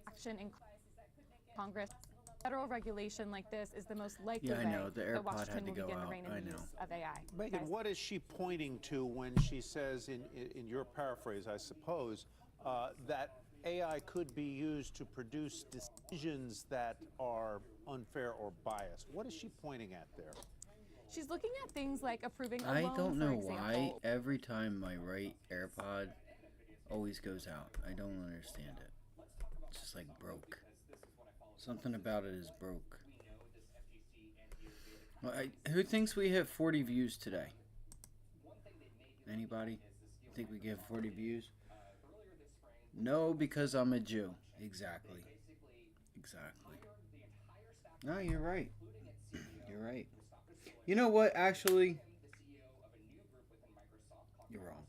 Speaker 20: Action in Congress. Federal regulation like this is the most likely way
Speaker 1: the
Speaker 20: that
Speaker 1: AirPod
Speaker 20: Washington
Speaker 1: had to
Speaker 20: will
Speaker 1: go
Speaker 20: begin the
Speaker 1: out.
Speaker 20: reign in the use of AI.
Speaker 15: Megan, what is she pointing to when she says, in your paraphrase, I suppose, that AI could be used to produce decisions that are unfair or biased? What is she pointing at there?
Speaker 20: She's looking at things like approving a
Speaker 1: I
Speaker 20: loan,
Speaker 1: don't
Speaker 20: for
Speaker 1: know
Speaker 20: example.
Speaker 1: why every time my right AirPod always goes out. I don't understand it. It's just like broke. Something about it is broke. Well, who thinks we hit 40 views today? Anybody? Think we get 40 views? No, because I'm a Jew. Exactly. Exactly. No, you're right. You're right. You know what, actually? You're wrong.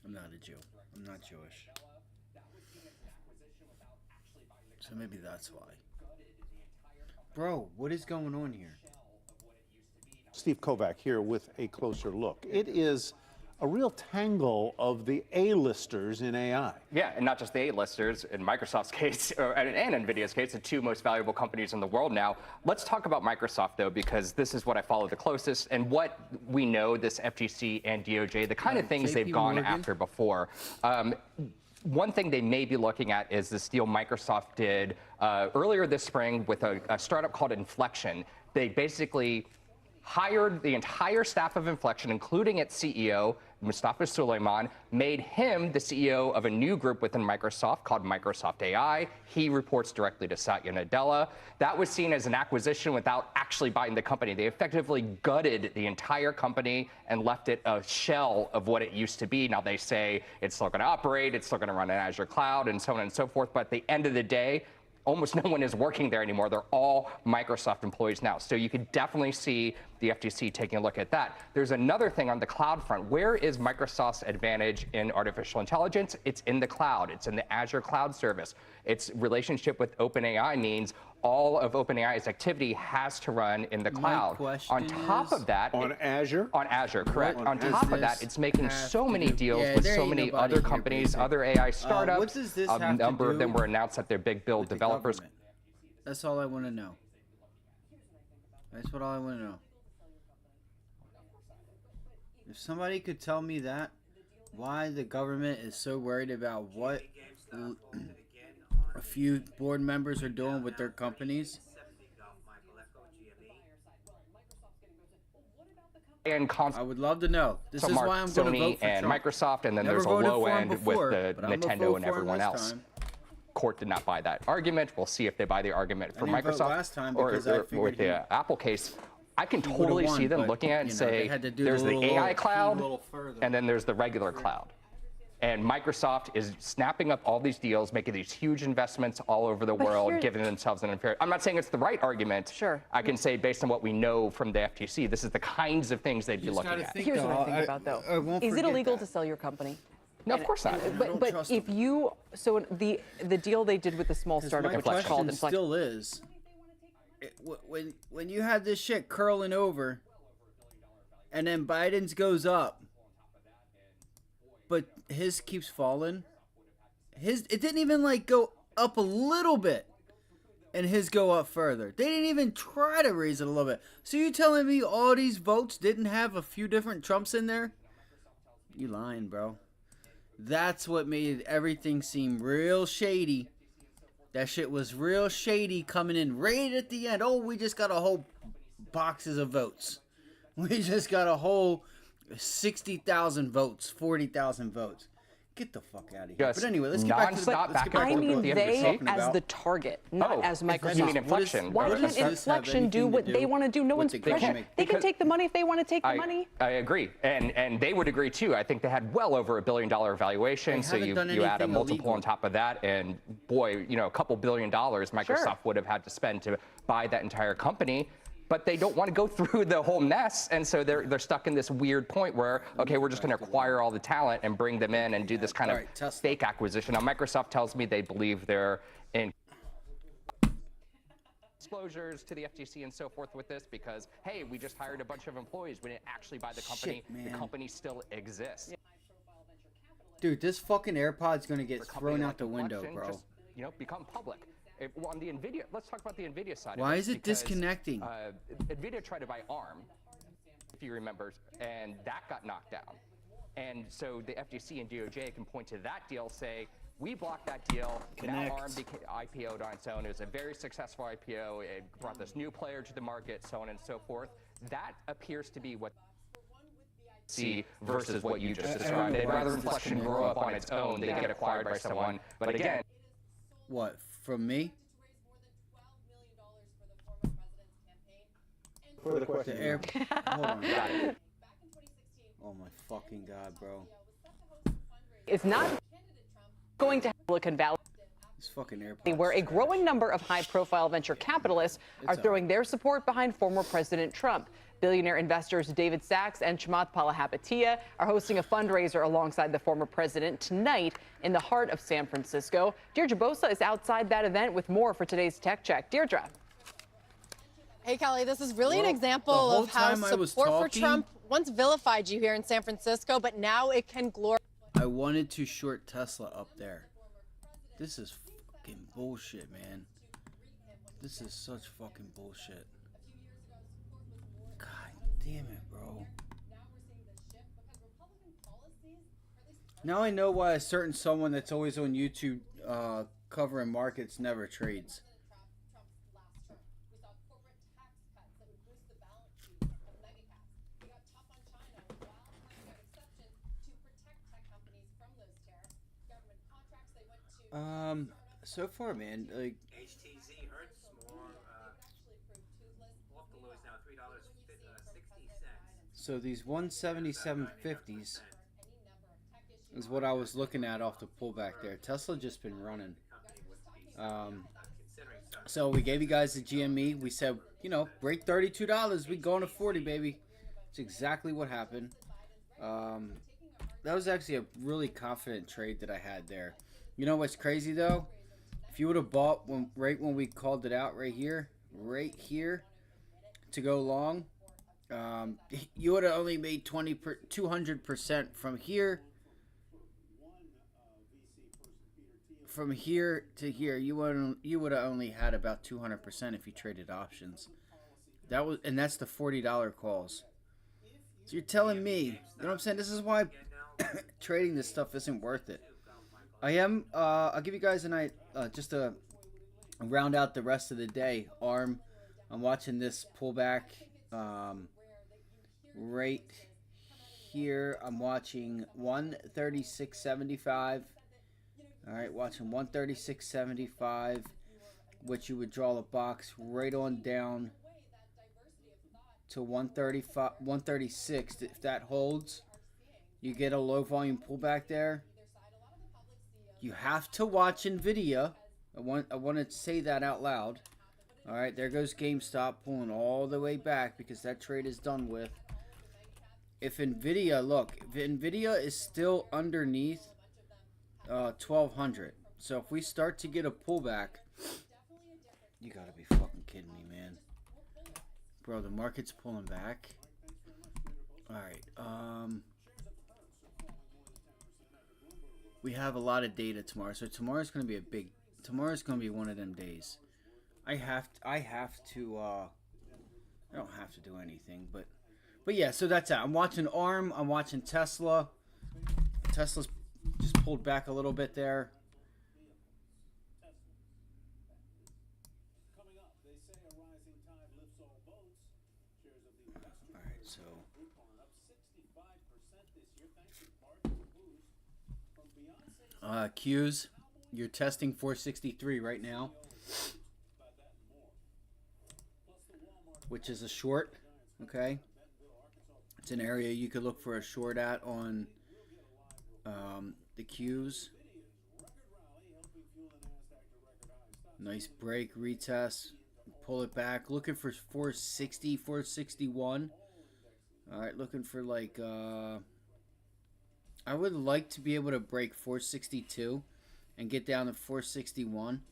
Speaker 1: I'm not a Jew. I'm not Jewish. So maybe that's why. Bro, what is going on here?
Speaker 15: Steve Kovac here with a closer look. It is a real tangle of the A-listers in AI.
Speaker 23: Yeah, and not just the A-listers. In Microsoft's case, and NVIDIA's case, the two most valuable companies in the world now. Let's talk about Microsoft, though, because this is what I follow the closest, and what we know, this FTC and DOJ, the kind of things they've gone after before. One thing they may be looking at is this deal Microsoft did earlier this spring with a startup called Inflection. They basically hired the entire staff of Inflection, including its CEO, Mustafa Suleyman, made him the CEO of a new group within Microsoft called Microsoft AI. He reports directly to Satya Nadella. That was seen as an acquisition without actually buying the company. They effectively gutted the entire company and left it a shell of what it used to be. Now they say it's still going to operate, it's still going to run in Azure Cloud, and so on and so forth. But at the end of the day, almost no one is working there anymore. They're all Microsoft employees now. So you could definitely see the FTC taking a look at that. There's another thing on the cloud front. Where is Microsoft's advantage in artificial intelligence? It's in the cloud. It's in the Azure cloud service. Its relationship with OpenAI means all of OpenAI's activity has to run in the cloud. On top of that,
Speaker 15: on Azure?
Speaker 23: On Azure, correct. On top of that, it's making so many deals with so many other companies, other AI startups.
Speaker 1: What does this
Speaker 23: A
Speaker 1: have to
Speaker 23: number of
Speaker 1: do
Speaker 23: them were announced at their big build developers.
Speaker 1: That's all I want to know. That's what all I want to know. If somebody could tell me that, why the government is so worried about what a few board members are doing with their companies.
Speaker 23: And
Speaker 1: I would love to know. This is why I'm going to vote for
Speaker 23: and
Speaker 1: Trump.
Speaker 23: Microsoft, and then
Speaker 1: Never
Speaker 23: there's a
Speaker 1: voted
Speaker 23: low
Speaker 1: for him
Speaker 23: end
Speaker 1: before,
Speaker 23: with
Speaker 1: but
Speaker 23: the
Speaker 1: I'm gonna
Speaker 23: Nintendo
Speaker 1: vote
Speaker 23: and
Speaker 1: for him
Speaker 23: everyone
Speaker 1: this
Speaker 23: else.
Speaker 1: time.
Speaker 23: Court did not buy that argument. We'll see if they buy the argument for
Speaker 1: I didn't vote
Speaker 23: Microsoft
Speaker 1: last time
Speaker 23: or
Speaker 1: because I
Speaker 23: with
Speaker 1: figured
Speaker 23: the Apple case. I can
Speaker 1: he would've
Speaker 23: totally
Speaker 1: won,
Speaker 23: see them
Speaker 1: but,
Speaker 23: looking at it and
Speaker 1: you know, they
Speaker 23: say,
Speaker 1: had to do
Speaker 23: there's
Speaker 1: the
Speaker 23: the
Speaker 1: little
Speaker 23: AI
Speaker 1: key
Speaker 23: cloud,
Speaker 1: a little further.
Speaker 23: and then there's the regular cloud. And Microsoft is snapping up all these deals, making these huge investments all over the world, giving themselves an inferior. I'm not saying it's the right argument.
Speaker 2: Sure.
Speaker 23: I can say, based on what we know from the FTC, this is the kinds of things they'd be looking at.
Speaker 2: Here's what I think about though. Is it illegal to sell your company?
Speaker 23: No, of course not.
Speaker 2: But if you the deal they did with the small startup,
Speaker 1: My
Speaker 2: which is called
Speaker 1: question
Speaker 2: Inflection.
Speaker 1: still is, when you had this shit curling over, and then Biden's goes up, but his keeps falling. It didn't even like go up a little bit, and his go up further. They didn't even try to raise it a little bit. So you telling me all these votes didn't have a few different Trumps in there? You lying, bro. That's what made everything seem real shady. That shit was real shady coming in right at the end. Oh, we just got a whole boxes of votes. We just got a whole 60,000 votes, 40,000 votes. Get the fuck out of here.
Speaker 23: Just
Speaker 1: But anyway, let's get back to
Speaker 2: I mean they as the target, not as Microsoft.
Speaker 23: You mean Inflection?
Speaker 2: Why can't Inflection do what they want to do? No one's pressuring. They can take the money if they want to take the money.
Speaker 23: I agree, and they would agree too. I think they had well over $1 billion valuation. So you add a multiple on top of that, and boy, a couple $1 billion Microsoft would have had to spend to buy that entire company. But they don't want to go through the whole mess, and so they're stuck in this weird point where, okay, we're just going to acquire all the talent and bring them in and do this kind of fake acquisition. Now, Microsoft tells me they believe they're in disclosures to the FTC and so forth with this because, hey, we just hired a bunch of employees. We didn't actually buy the company. The company still exists.
Speaker 1: Dude, this fucking AirPod's going to get thrown out the window, bro.
Speaker 23: Just, become public. On the NVIDIA, let's talk about the NVIDIA side.
Speaker 1: Why is it disconnecting?
Speaker 23: NVIDIA tried to buy ARM, if you remember, and that got knocked down. And so the FTC and DOJ can point to that deal, say, we blocked that deal. Now ARM IPO'd on its own. It was a very successful IPO. It brought this new player to the market, so on and so forth. That appears to be what see versus what you just described. They'd rather Inflection grow up on its own than get acquired by someone. But again,
Speaker 1: what? From me?
Speaker 23: For the question.
Speaker 1: Hold on. Oh my fucking God, bro.
Speaker 2: It's not going to Silicon Valley,
Speaker 1: This fucking AirPods.
Speaker 2: where a growing number of high-profile venture capitalists are throwing their support behind former President Trump. Billionaire investors David Sachs and Chamath Palihapitiya are hosting a fundraiser alongside the former president tonight in the heart of San Francisco. Deirdre Bosa is outside that event with more for today's Tech Check. Deirdre.
Speaker 5: Hey, Kelly, this is really an example of how support for Trump once vilified you here in San Francisco, but now it can glorify.
Speaker 1: I wanted to short Tesla up there. This is fucking bullshit, man. This is such fucking bullshit. God damn it, bro. Now I know why a certain someone that's always on YouTube covering markets never trades. So far, man, like
Speaker 10: HTZ Hertz more off the lows now, $3.60.
Speaker 1: so these 177.50s is what I was looking at off the pullback there. Tesla just been running. So we gave you guys the GME. We said, break $32. We going to 40, baby. It's exactly what happened. That was actually a really confident trade that I had there. You know what's crazy though? If you would have bought right when we called it out right here to go long, you would have only made 200% from here. From here to here, you would have only had about 200% if you traded options. And that's the $40 calls. So you're telling me, you know what I'm saying? This is why trading this stuff isn't worth it. I am. I'll give you guys a night just to round out the rest of the day. ARM. I'm watching this pullback right here. I'm watching 136.75. All right, watching 136.75, which you would draw the box right on down to 135, 136. If that holds, you get a low volume pullback there. You have to watch NVIDIA. I want to say that out loud. All right, there goes GameStop pulling all the way back because that trade is done with. If NVIDIA, look, if NVIDIA is still underneath 1200. So if we start to get a pullback, you gotta be fucking kidding me, man. Bro, the market's pulling back. Alright, we have a lot of data tomorrow. So tomorrow's gonna be tomorrow's gonna be one of them days. I don't have to do anything, but yeah, so that's it. I'm watching ARM, I'm watching Tesla. Tesla's just pulled back a little bit there. Alright, so Q's, you're testing 463 right now, which is a short. Okay, it's an area you could look for a short at on the Q's. Nice break, retest, pull it back, looking for 460, 461. All right, looking for like I would like to be able to break 462 and get down to 461.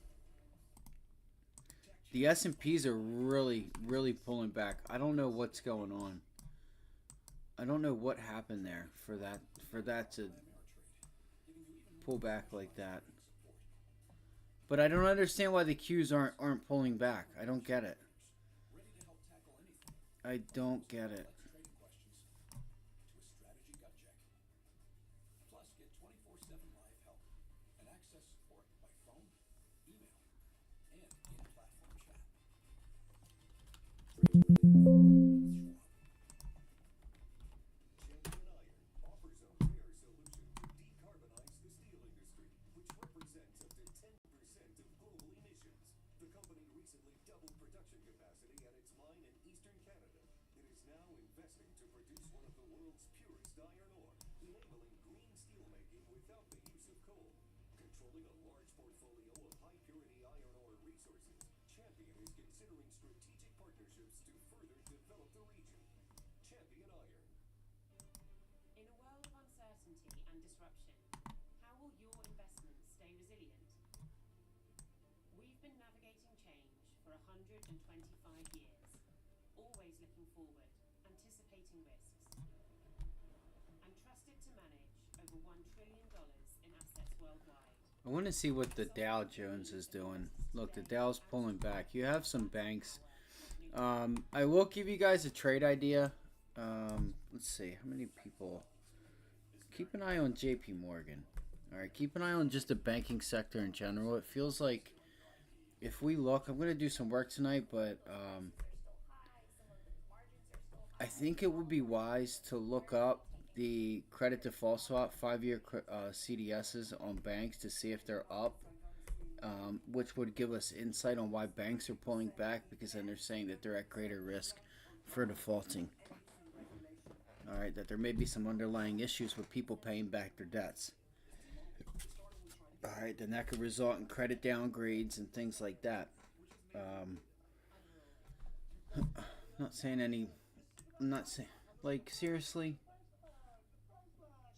Speaker 1: The S&Ps are really pulling back. I don't know what's going on. I don't know what happened there for that to pull back like that. But I don't understand why the Qs aren't pulling back. I don't get it. I don't get it.
Speaker 6: In a world of uncertainty and disruption, how will your investments stay resilient? We've been navigating change for 125 years, always looking forward, anticipating risks, and trusted to manage over $1 trillion in assets worldwide.
Speaker 1: I want to see what the Dow Jones is doing. Look, the Dow's pulling back. You have some banks. I will give you guys a trade idea. Let's see, how many people? Keep an eye on JP Morgan. Alright, keep an eye on just the banking sector in general. It feels like if we look, I'm going to do some work tonight, but I think it would be wise to look up the credit default swap 5-year CDSs on banks to see if they're up, which would give us insight on why banks are pulling back, because then they're saying that they're at greater risk for defaulting. Alright, that there may be some underlying issues with people paying back their debts. Alright, then that could result in credit downgrades and things like that. I'm not saying I'm not saying, like, seriously?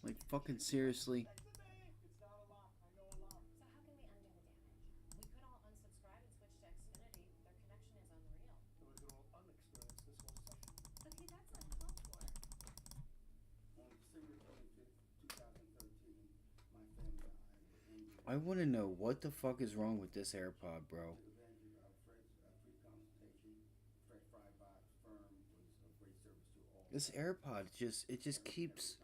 Speaker 1: Like, fucking seriously? I want to know what the fuck is wrong with this AirPod, bro. This AirPod just keeps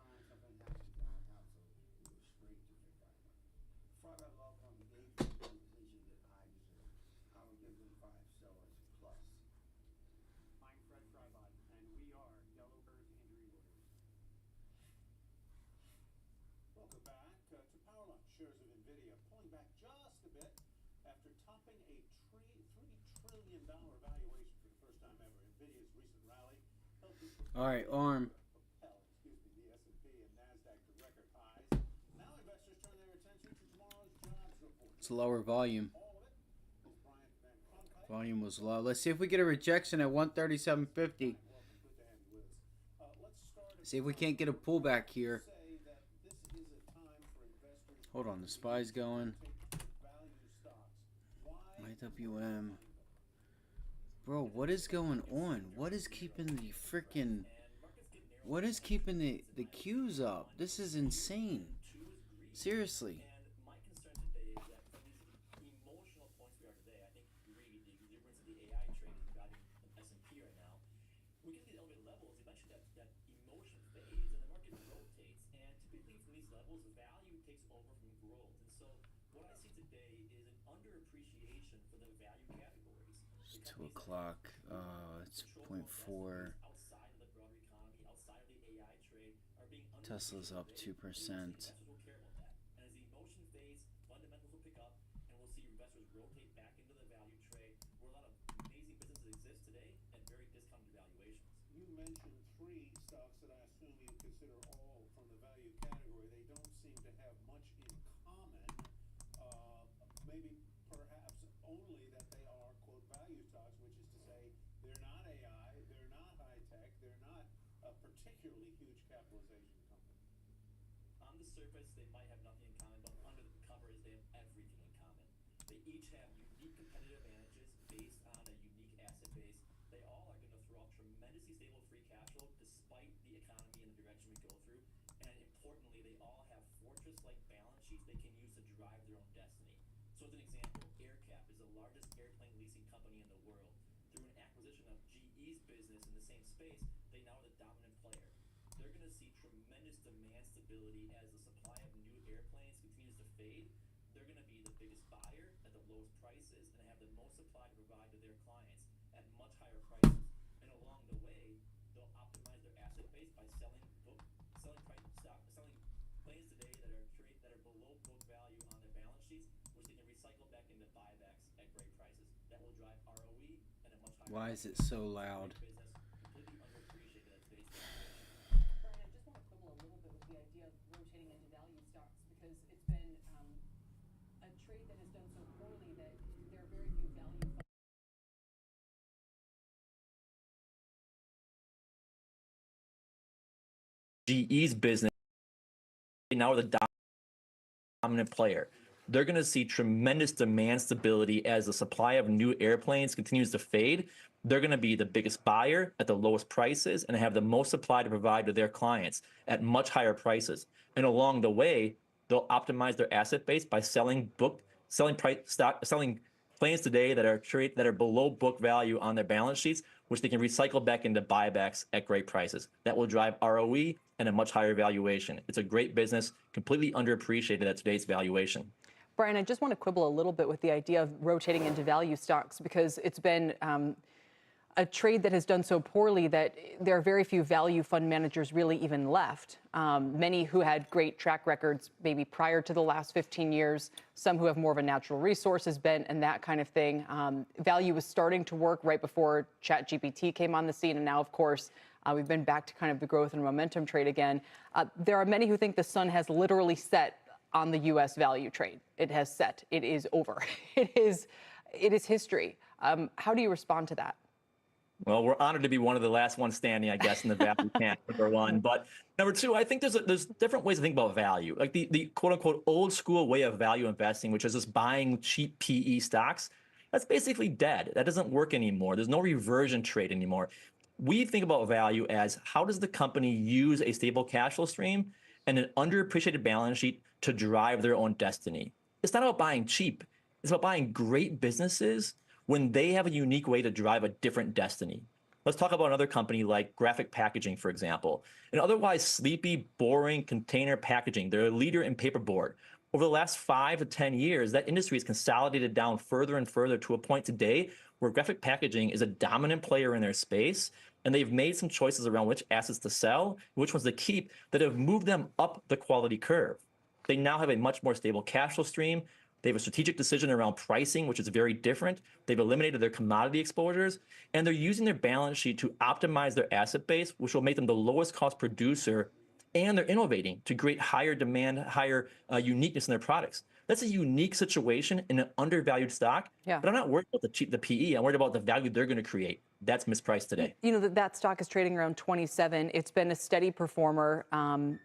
Speaker 15: Welcome back to Power Lunch. Shares of NVIDIA pulling back just a bit after topping a $3 trillion valuation for the first time ever. NVIDIA's recent rally helped it
Speaker 1: All right, ARM.
Speaker 15: propel, the S&P and NASDAQ to record highs. Now investors turn their attention to tomorrow's jobs report.
Speaker 1: It's lower volume. Volume was low. Let's see if we get a rejection at 137.50. See if we can't get a pullback here. Hold on, the SPY's going. IWM. Bro, what is going on? What is keeping the freaking... What is keeping the queues up? This is insane. Seriously. It's 2 o'clock. It's 0.4. Tesla's up 2%.
Speaker 15: You mentioned 3 stocks that I assume you consider all from the value category. They don't seem to have much in common. Maybe perhaps only that they are, quote, value stocks, which is to say they're not AI, they're not high tech, they're not a particularly huge capitalization company.
Speaker 4: On the surface, they might have nothing in common, but under the covers, they have everything in common. They each have unique competitive advantages based on a unique asset base. They all are going to throw off tremendously stable free cash flow despite the economy and the direction we go through. And importantly, they all have fortress-like balance sheets they can use to drive their own destiny. So as an example, AirCap is the largest airplane leasing company in the world. Through an acquisition of GE's business in the same space, they now are the dominant player. They're going to see tremendous demand stability as the supply of new airplanes continues to fade. They're going to be the biggest buyer at the lowest prices and have the most supply to provide to their clients at much higher prices. And along the way, they'll optimize their asset base by selling planes today that are below book value on their balance sheets, which they can recycle back into buybacks at great prices. That will drive ROE and a much higher.
Speaker 1: Why is it so loud?
Speaker 4: Completely underappreciated at today's
Speaker 2: Brian, I just want to quibble a little bit with the idea of rotating into value stocks because it's been a trade that has done so poorly that there are very few value funds.
Speaker 4: GE's business now are the dominant player. They're going to see tremendous demand stability as the supply of new airplanes continues to fade. They're going to be the biggest buyer at the lowest prices and have the most supply to provide to their clients at much higher prices. And along the way, they'll optimize their asset base by selling planes today that are below book value on their balance sheets, which they can recycle back into buybacks at great prices. That will drive ROE and a much higher valuation. It's a great business, completely underappreciated at today's valuation.
Speaker 2: Brian, I just want to quibble a little bit with the idea of rotating into value stocks because it's been a trade that has done so poorly that there are very few value fund managers really even left. Many who had great track records maybe prior to the last 15 years, some who have more of a natural resources bent and that kind of thing. Value was starting to work right before ChatGPT came on the scene, and now, of course, we've been back to kind of the growth and momentum trade again. There are many who think the sun has literally set on the U.S. value trade. It has set. It is over. It is history. How do you respond to that?
Speaker 4: Well, we're honored to be one of the last ones standing, I guess, in the value camp, number one. But number two, I think there's different ways to think about value. Like the quote unquote old school way of value investing, which is just buying cheap PE stocks. That's basically dead. That doesn't work anymore. There's no reversion trade anymore. We think about value as how does the company use a stable cash flow stream and an underappreciated balance sheet to drive their own destiny. It's not about buying cheap. It's about buying great businesses when they have a unique way to drive a different destiny. Let's talk about another company like Graphic Packaging, for example. An otherwise sleepy, boring container packaging. They're a leader in paperboard. Over the last 5 to 10 years, that industry has consolidated down further and further to a point today where Graphic Packaging is a dominant player in their space, and they've made some choices around which assets to sell, which ones to keep, that have moved them up the quality curve. They now have a much more stable cash flow stream. They have a strategic decision around pricing, which is very different. They've eliminated their commodity exposures, and they're using their balance sheet to optimize their asset base, which will make them the lowest cost producer, and they're innovating to create higher demand, higher uniqueness in their products. That's a unique situation in an undervalued stock, but I'm not worried about the PE. I'm worried about the value they're going to create. That's mispriced today.
Speaker 2: You know, that stock is trading around 27. It's been a steady performer.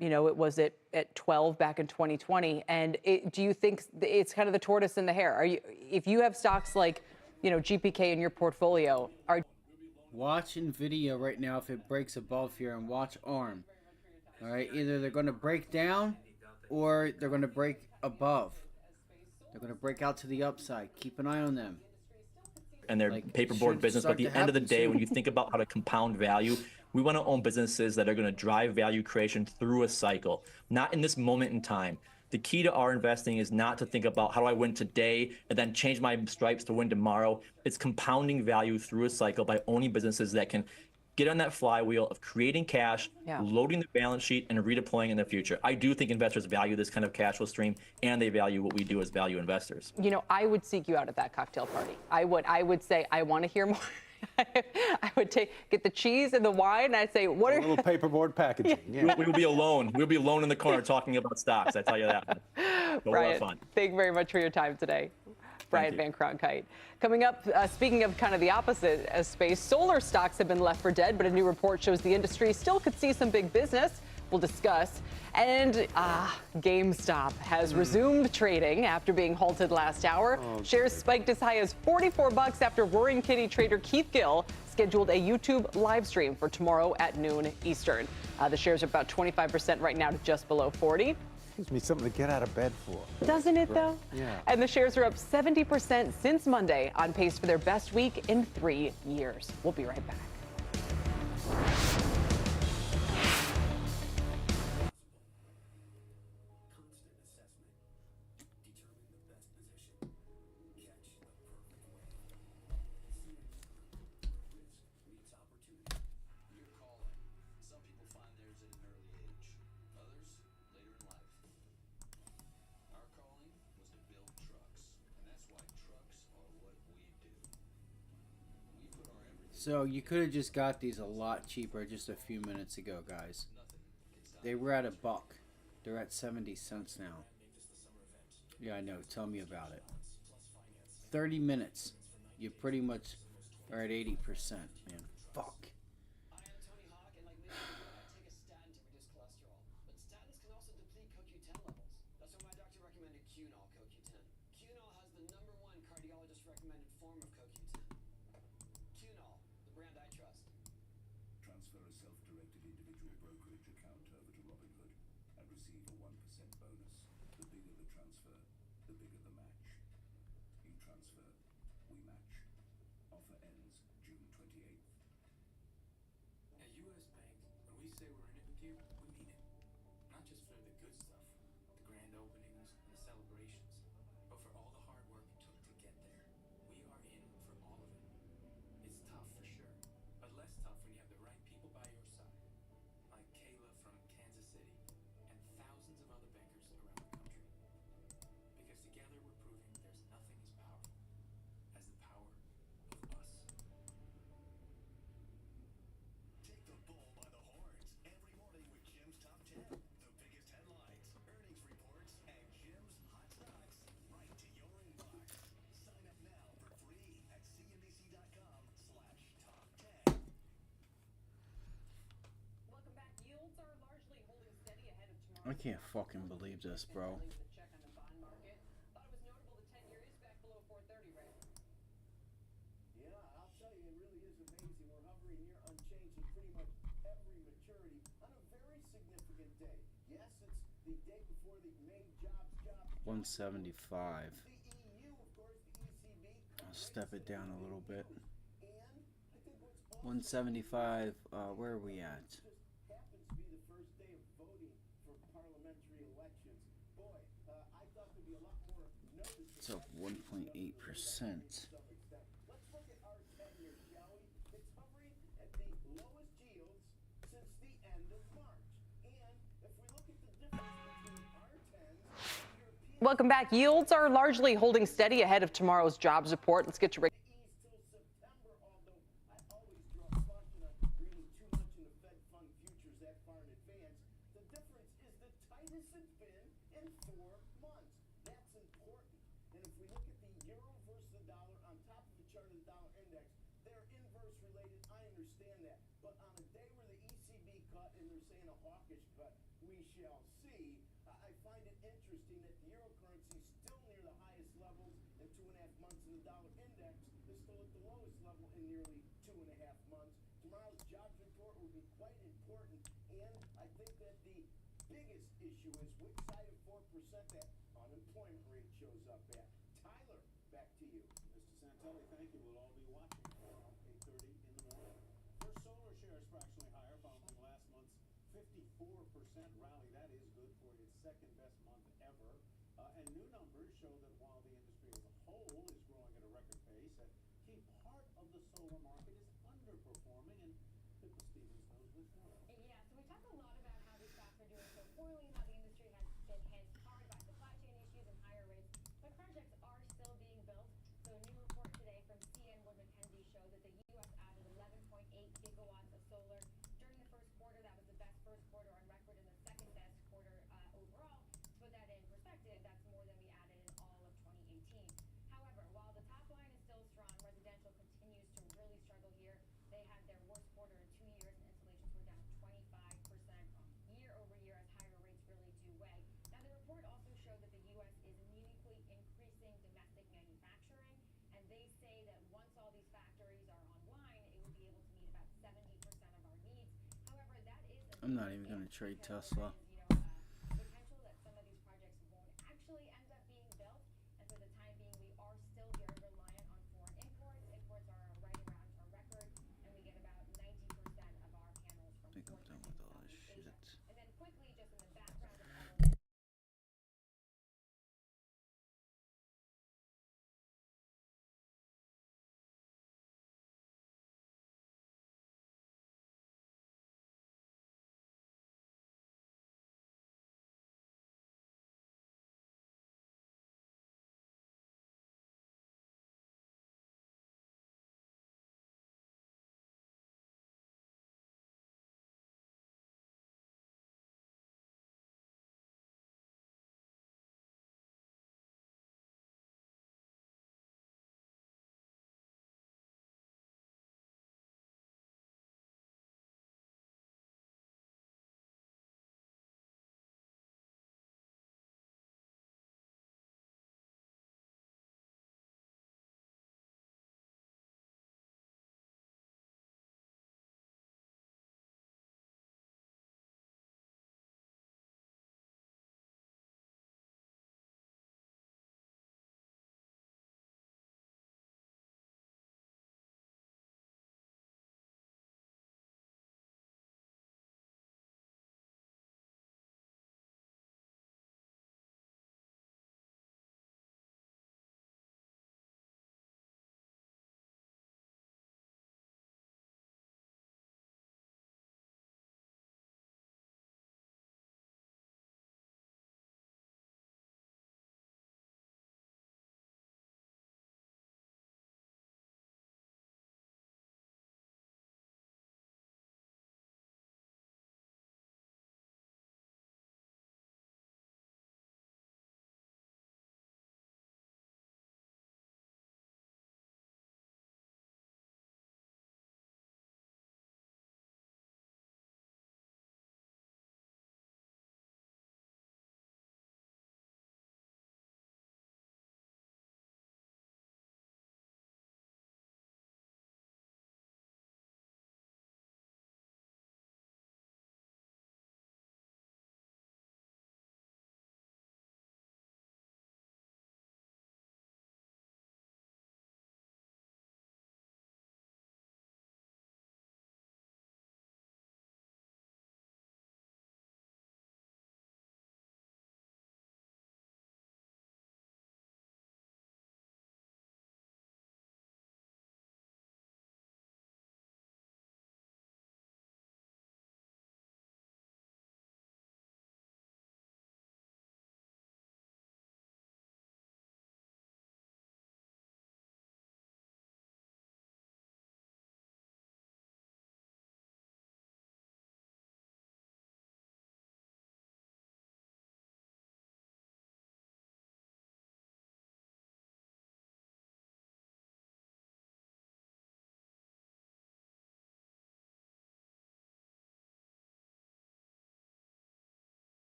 Speaker 2: You know, it was at 12 back in 2020. And do you think it's kind of the tortoise and the hare? If you have stocks like, you know, GPK in your portfolio,
Speaker 1: watch NVIDIA right now if it breaks above here, and watch ARM. All right, either they're going to break down or they're going to break above. They're going to break out to the upside. Keep an eye on them.
Speaker 4: And their paperboard business. But at the end of the day, when you think about how to compound value, we want to own businesses that are going to drive value creation through a cycle, not in this moment in time. The key to our investing is not to think about how do I win today and then change my stripes to win tomorrow. It's compounding value through a cycle by owning businesses that can get on that flywheel of creating cash, loading the balance sheet, and redeploying in the future. I do think investors value this kind of cash flow stream, and they value what we do as value investors.
Speaker 2: You know, I would seek you out at that cocktail party. I would say, I want to hear more. I would get the cheese and the wine, and I'd say, what are...
Speaker 15: A little paperboard packaging. Yeah.
Speaker 4: We will be alone. We'll be alone in the corner talking about stocks, I tell you that. But we'll have fun.
Speaker 2: Thank you very much for your time today. Brian Van Cronkite. Coming up, speaking of kind of the opposite space, solar stocks have been left for dead, but a new report shows the industry still could see some big business. We'll discuss. And GameStop has resumed trading after being halted last hour. Shares spiked as high as $44 after Roaring Kitty trader Keith Gill scheduled a YouTube live stream for tomorrow at noon Eastern. The shares are about 25% right now to just below 40.
Speaker 15: Gives me something to get out of bed for.
Speaker 2: Doesn't it, though?
Speaker 15: Yeah.
Speaker 2: And the shares are up 70% since Monday, on pace for their best week in 3 years. We'll be right back.
Speaker 1: So you could have just got these a lot cheaper just a few minutes ago, guys. They were at $1. They're at 70 cents now. Yeah, I know. Tell me about it. 30 minutes. You pretty much are at 80%, man. Fuck.
Speaker 11: Transfer a self-directed individual brokerage account over to Robinhood and receive a 1% bonus. The bigger the transfer, the bigger the match. You transfer, we match. Offer ends June 28th.
Speaker 21: At U.S. Bank, when we say we're in it with you, we mean it. Not just for the good stuff, the grand openings and the celebrations, but for all the hard work it took to get there. We are in for all of it. It's tough for sure, but less tough when you have the right people by your side, like Kayla from Kansas City and thousands of other bankers around the country. Because together we're proving there's nothing as powerful as the power of us.
Speaker 11: Take the bull by the horns every morning with Jim's Top 10. The biggest headlines, earnings reports, and Jim's hot stocks right to your inbox. Sign up now for free at cnbc.com/top10.
Speaker 2: Welcome back. Yields are largely holding steady ahead of tomorrow.
Speaker 1: I can't fucking believe this, bro.
Speaker 2: Check on the bond market. Thought it was notable the 10-year is back below 430 right now.
Speaker 18: Yeah, I'll tell you, it really is amazing. We're hovering near unchanged in pretty much every maturity on a very significant day. Yes, it's the day before the May jobs.
Speaker 1: 175.
Speaker 18: The EU, of course, the ECB.
Speaker 1: I'll step it down a little bit. 175. Where are we at?
Speaker 18: Happens to be the first day of voting for parliamentary elections. Boy, I thought there'd be a lot more notice.
Speaker 1: It's up 1.8%.
Speaker 18: Let's look at our 10-year, shall we? It's hovering at the lowest yields since the end of March. And if we look at the difference between our 10s
Speaker 2: Welcome back. Yields are largely holding steady ahead of tomorrow's jobs report. Let's get to Rick.
Speaker 15: Thank you. We'll all be watching around 8:30 in the morning. First Solar shares fractionally higher following last month's 54% rally. That is good for its second best month ever. And new numbers show that while the industry as a whole is growing at a record pace, a key part of the solar market is underperforming, and Pippa Stevens knows which one.
Speaker 12: Yeah, so we talked a lot about how these stocks are doing so poorly, how the industry has been hit hard by supply chain issues and higher rates, but projects are still being built. So a new report today from CN Wood Mackenzie showed that the U.S. added 11.8 gigawatts of solar during the first quarter. That was the best first quarter on record and the second best quarter overall. To put that in perspective, that's more than we added in all of 2018. However, while the top line is still strong, residential continues to really struggle here. They had their worst quarter in 2 years, and installations were down 25% year over year as higher rates really do weigh. Now, the report also showed that the U.S. is meaningfully increasing domestic manufacturing, and they say that once all these factories are online, it would be able to meet about 70% of our needs. However, that is
Speaker 1: I'm not even going to trade Tesla.
Speaker 12: potential that some of these projects won't actually end up being built, and for the time being, we are still very reliant on foreign imports. Imports are right around a record, and we get about 90% of our panels from
Speaker 1: I think I'm done with all this shit.
Speaker 12: And then quickly, just in the background of all of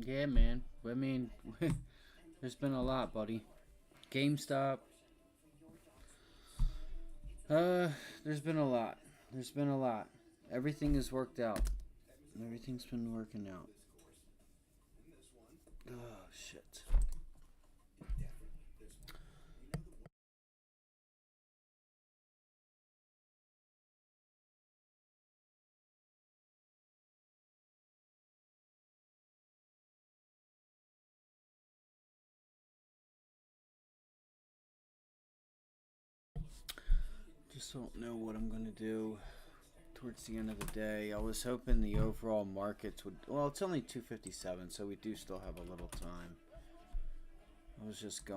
Speaker 1: Yeah, man. I mean, there's been a lot, buddy. GameStop. There's been a lot. There's been a lot. Everything has worked out. Everything's been working out. Oh, shit. Just don't know what I'm gonna do towards the end of the day. I was hoping the overall markets would, well, it's only 2:57, so we do still have a little time. I was just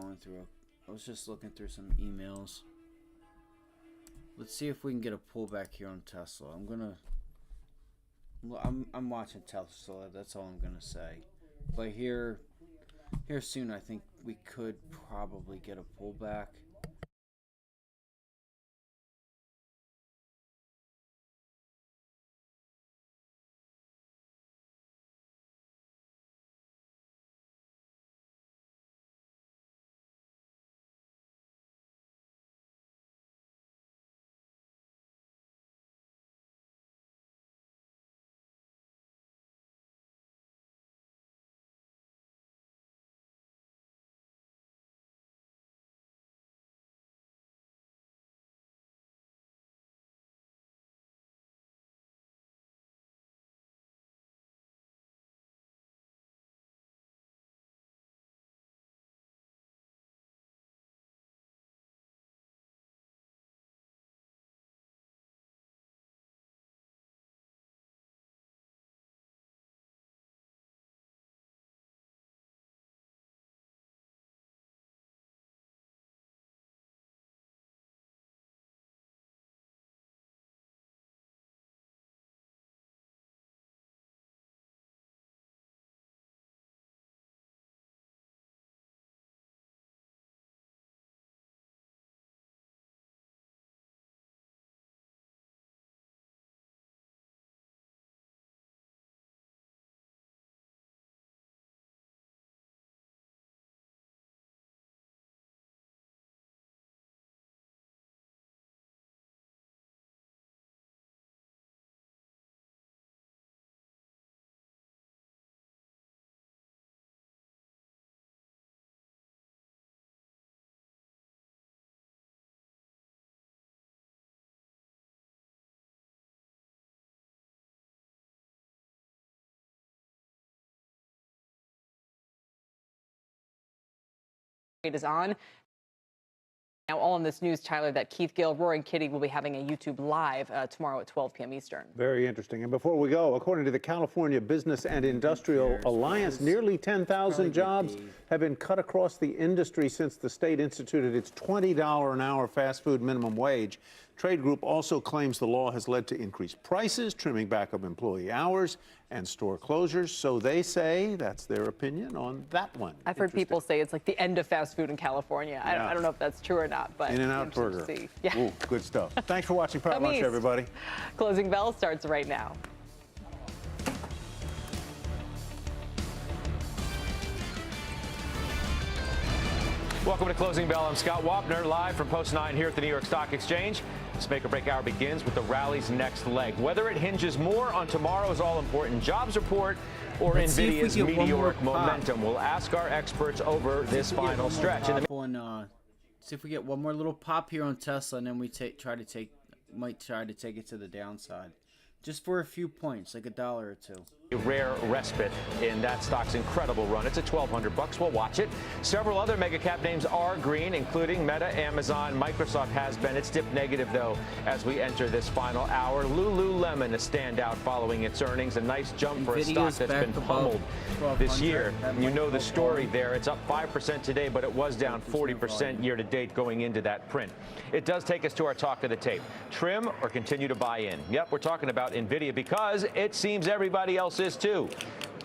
Speaker 1: looking through some emails. Let's see if we can get a pullback here on Tesla. I'm watching Tesla, that's all I'm gonna say. But here soon, I think we could probably get a pullback.
Speaker 2: It is on. Now, all in this news, Tyler, that Keith Gill, Roaring Kitty, will be having a YouTube Live tomorrow at 12 p.m. Eastern.
Speaker 15: Very interesting. And before we go, according to the California Business and Industrial Alliance, nearly 10,000 jobs have been cut across the industry since the state instituted its $20 an hour fast food minimum wage. Trade group also claims the law has led to increased prices, trimming back of employee hours, and store closures. So they say that's their opinion on that one.
Speaker 2: I've heard people say it's like the end of fast food in California.
Speaker 15: Yeah.
Speaker 2: I don't know if that's true or not, but
Speaker 15: In-N-Out Burger.
Speaker 2: Yeah.
Speaker 15: Ooh, good stuff. Thanks for watching Power Lunch, everybody.
Speaker 2: Closing bell starts right now.
Speaker 8: Welcome to Closing Bell. I'm Scott Wapner, live from Post 9 here at the New York Stock Exchange. This make or break hour begins with the rally's next leg. Whether it hinges more on tomorrow's all-important jobs report or NVIDIA's meteoric momentum, we'll ask our experts over this final stretch.
Speaker 1: See if we get one more little pop here on Tesla, and then we might try to take it to the downside, just for a few points, like $1 or $2.
Speaker 8: A rare respite in that stock's incredible run. It's at $1,200. We'll watch it. Several other mega cap names are green, including Meta, Amazon, Microsoft has been. It's dipped negative, though, as we enter this final hour. Lululemon, a standout following its earnings. A nice jump for a stock that's been pummeled this year. You know the story there. It's up 5% today, but it was down 40% year to date going into that print. It does take us to our talk of the tape. Trim or continue to buy in? Yep, we're talking about NVIDIA because it seems everybody else is too.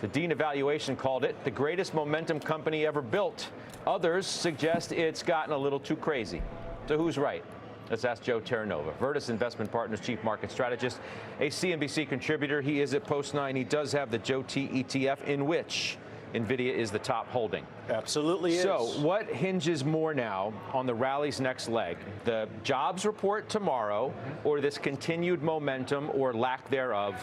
Speaker 8: The Dean evaluation called it the greatest momentum company ever built. Others suggest it's gotten a little too crazy. So who's right? Let's ask Joe Terranova, Virtus Investment Partners Chief Market Strategist, a CNBC contributor. He is at Post 9. He does have the Joe T ETF, in which NVIDIA is the top holding.
Speaker 9: Absolutely is.
Speaker 8: So what hinges more now on the rally's next leg? The jobs report tomorrow, or this continued momentum or lack thereof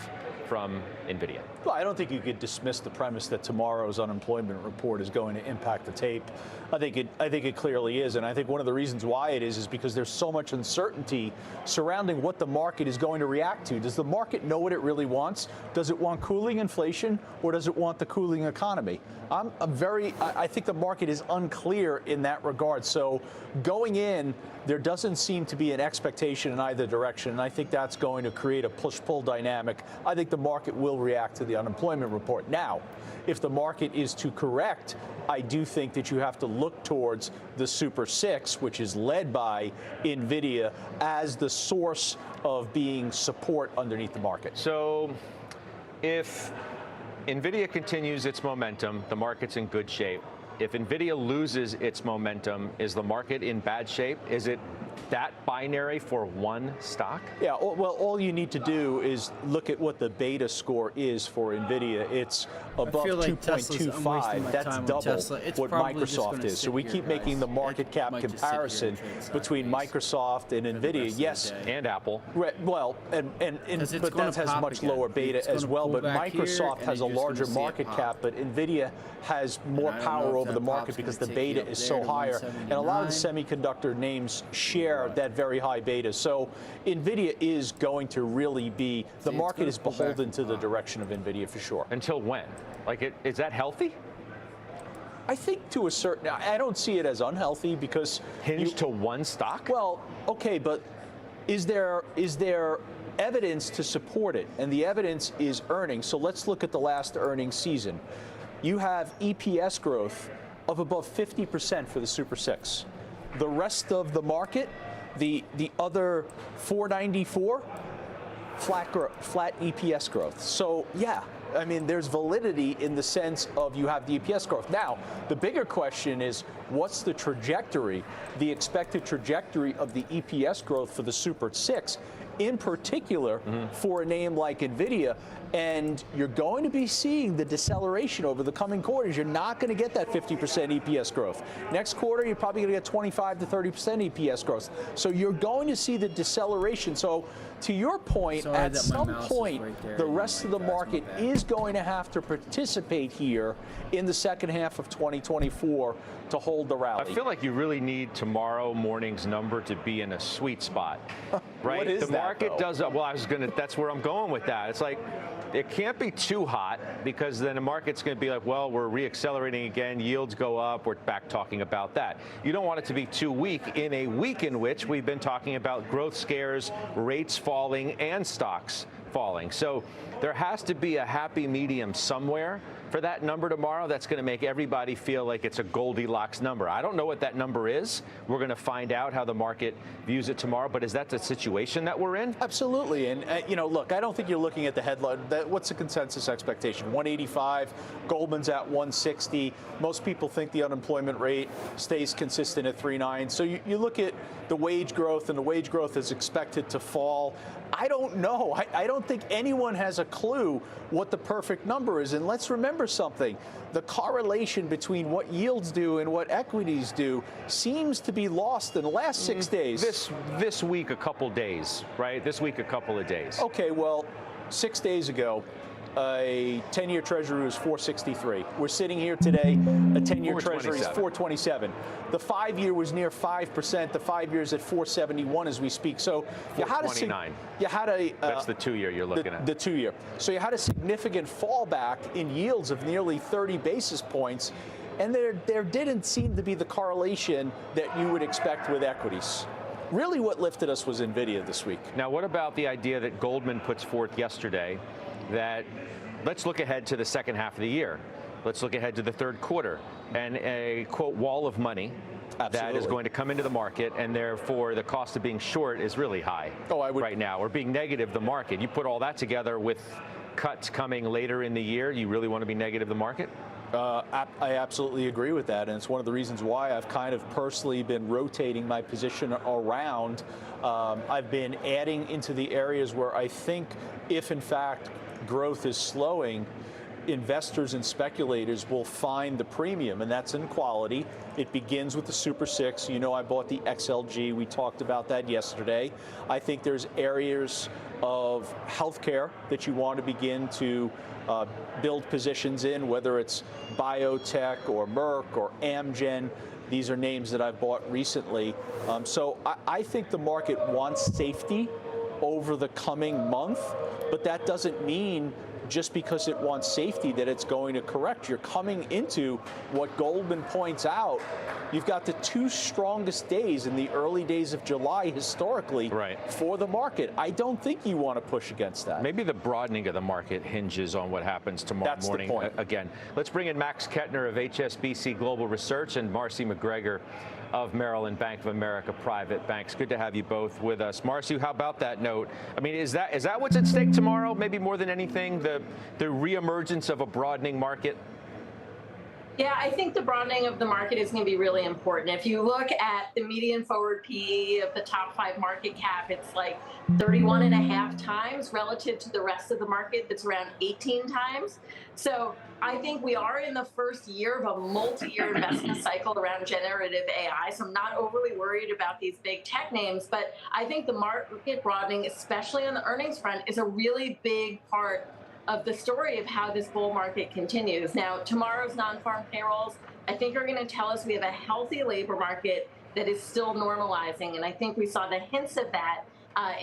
Speaker 8: from NVIDIA?
Speaker 9: Well, I don't think you could dismiss the premise that tomorrow's unemployment report is going to impact the tape. I think it clearly is, and I think one of the reasons why it is because there's so much uncertainty surrounding what the market is going to react to. Does the market know what it really wants? Does it want cooling inflation, or does it want the cooling economy? I think the market is unclear in that regard. So going in, there doesn't seem to be an expectation in either direction, and I think that's going to create a push-pull dynamic. I think the market will react to the unemployment report. Now, if the market is to correct, I do think that you have to look towards the Super 6, which is led by NVIDIA, as the source of being support underneath the market.
Speaker 8: So if NVIDIA continues its momentum, the market's in good shape. If NVIDIA loses its momentum, is the market in bad shape? Is it that binary for one stock? Yeah, well, all you need to do is look at what the beta score is for NVIDIA. It's above 2.25. That's double what Microsoft is. So we keep making the market cap comparison between Microsoft and NVIDIA. Yes, and Apple.
Speaker 9: Well, but that has much lower beta as well. But Microsoft has a larger market cap, but NVIDIA has more power over the market because the beta is so higher. And a lot of the semiconductor names share that very high beta. So NVIDIA is going to really be, the market is beholden to the direction of NVIDIA for sure.
Speaker 8: Until when? Like, is that healthy?
Speaker 9: I think to a certain, I don't see it as unhealthy because
Speaker 8: hinged to one stock?
Speaker 9: Well, okay, but is there evidence to support it? And the evidence is earnings. So let's look at the last earnings season. You have EPS growth of above 50% for the Super 6. The rest of the market, the other 494, flat EPS growth. So yeah, I mean, there's validity in the sense of you have the EPS growth. Now, the bigger question is, what's the trajectory, the expected trajectory of the EPS growth for the Super 6, in particular for a name like NVIDIA? And you're going to be seeing the deceleration over the coming quarters. You're not going to get that 50% EPS growth. Next quarter, you're probably going to get 25 to 30% EPS growth. So you're going to see the deceleration. So to your point, at some point, the rest of the market is going to have to participate here in the second half of 2024 to hold the rally.
Speaker 8: I feel like you really need tomorrow morning's number to be in a sweet spot, right?
Speaker 9: What is
Speaker 8: the market does. Well, that's where I'm going with that. It's like, it can't be too hot because then the market's going to be like, well, we're reaccelerating again, yields go up, we're back talking about that. You don't want it to be too weak in a week in which we've been talking about growth scares, rates falling, and stocks falling. So there has to be a happy medium somewhere for that number tomorrow that's going to make everybody feel like it's a Goldilocks number. I don't know what that number is. We're going to find out how the market views it tomorrow, but is that the situation that we're in?
Speaker 9: Absolutely. And, look, I don't think you're looking at the headline. What's the consensus expectation? 185, Goldman's at 160. Most people think the unemployment rate stays consistent at 3.9. So you look at the wage growth, and the wage growth is expected to fall. I don't know. I don't think anyone has a clue what the perfect number is. And let's remember something. The correlation between what yields do and what equities do seems to be lost in the last 6 days.
Speaker 8: This week, a couple days, right? This week, a couple of days.
Speaker 9: Okay, well, 6 days ago, a 10-year Treasury was 463. We're sitting here today, a 10-year Treasury is 427. The 5-year was near 5%. The 5-year is at 471 as we speak. So you had
Speaker 8: that's the 2-year you're looking at.
Speaker 9: The 2-year. So you had a significant fallback in yields of nearly 30 basis points, and there didn't seem to be the correlation that you would expect with equities. Really what lifted us was NVIDIA this week.
Speaker 8: Now, what about the idea that Goldman puts forth yesterday that let's look ahead to the second half of the year. Let's look ahead to the third quarter and a, quote, wall of money that is going to come into the market, and therefore the cost of being short is really high right now, or being negative the market. You put all that together with cuts coming later in the year, you really want to be negative the market?
Speaker 9: I absolutely agree with that, and it's one of the reasons why I've kind of personally been rotating my position around. I've been adding into the areas where I think if, in fact, growth is slowing, investors and speculators will find the premium, and that's in quality. It begins with the Super 6. You know, I bought the XLG. We talked about that yesterday. I think there's areas of healthcare that you want to begin to build positions in, whether it's biotech or Merck or Amgen. These are names that I've bought recently. So I think the market wants safety over the coming month, but that doesn't mean just because it wants safety that it's going to correct. You're coming into what Goldman points out. You've got the two strongest days in the early days of July historically for the market. I don't think you want to push against that.
Speaker 8: Maybe the broadening of the market hinges on what happens tomorrow morning.
Speaker 9: The point.
Speaker 8: Again, let's bring in Max Kettner of HSBC Global Research and Marcy McGregor of Maryland Bank of America Private Banks. Good to have you both with us. Marcy, how about that note? I mean, is that what's at stake tomorrow? Maybe more than anything, the reemergence of a broadening market?
Speaker 3: Yeah, I think the broadening of the market is going to be really important. If you look at the median forward PE of the top 5 market cap, it's like 31.5 times relative to the rest of the market that's around 18 times. So I think we are in the first year of a multi-year investment cycle around generative AI. So I'm not overly worried about these big tech names, but I think the market broadening, especially on the earnings front, is a really big part of the story of how this bull market continues. Now, tomorrow's non-farm payrolls, I think, are going to tell us we have a healthy labor market that is still normalizing, and I think we saw the hints of that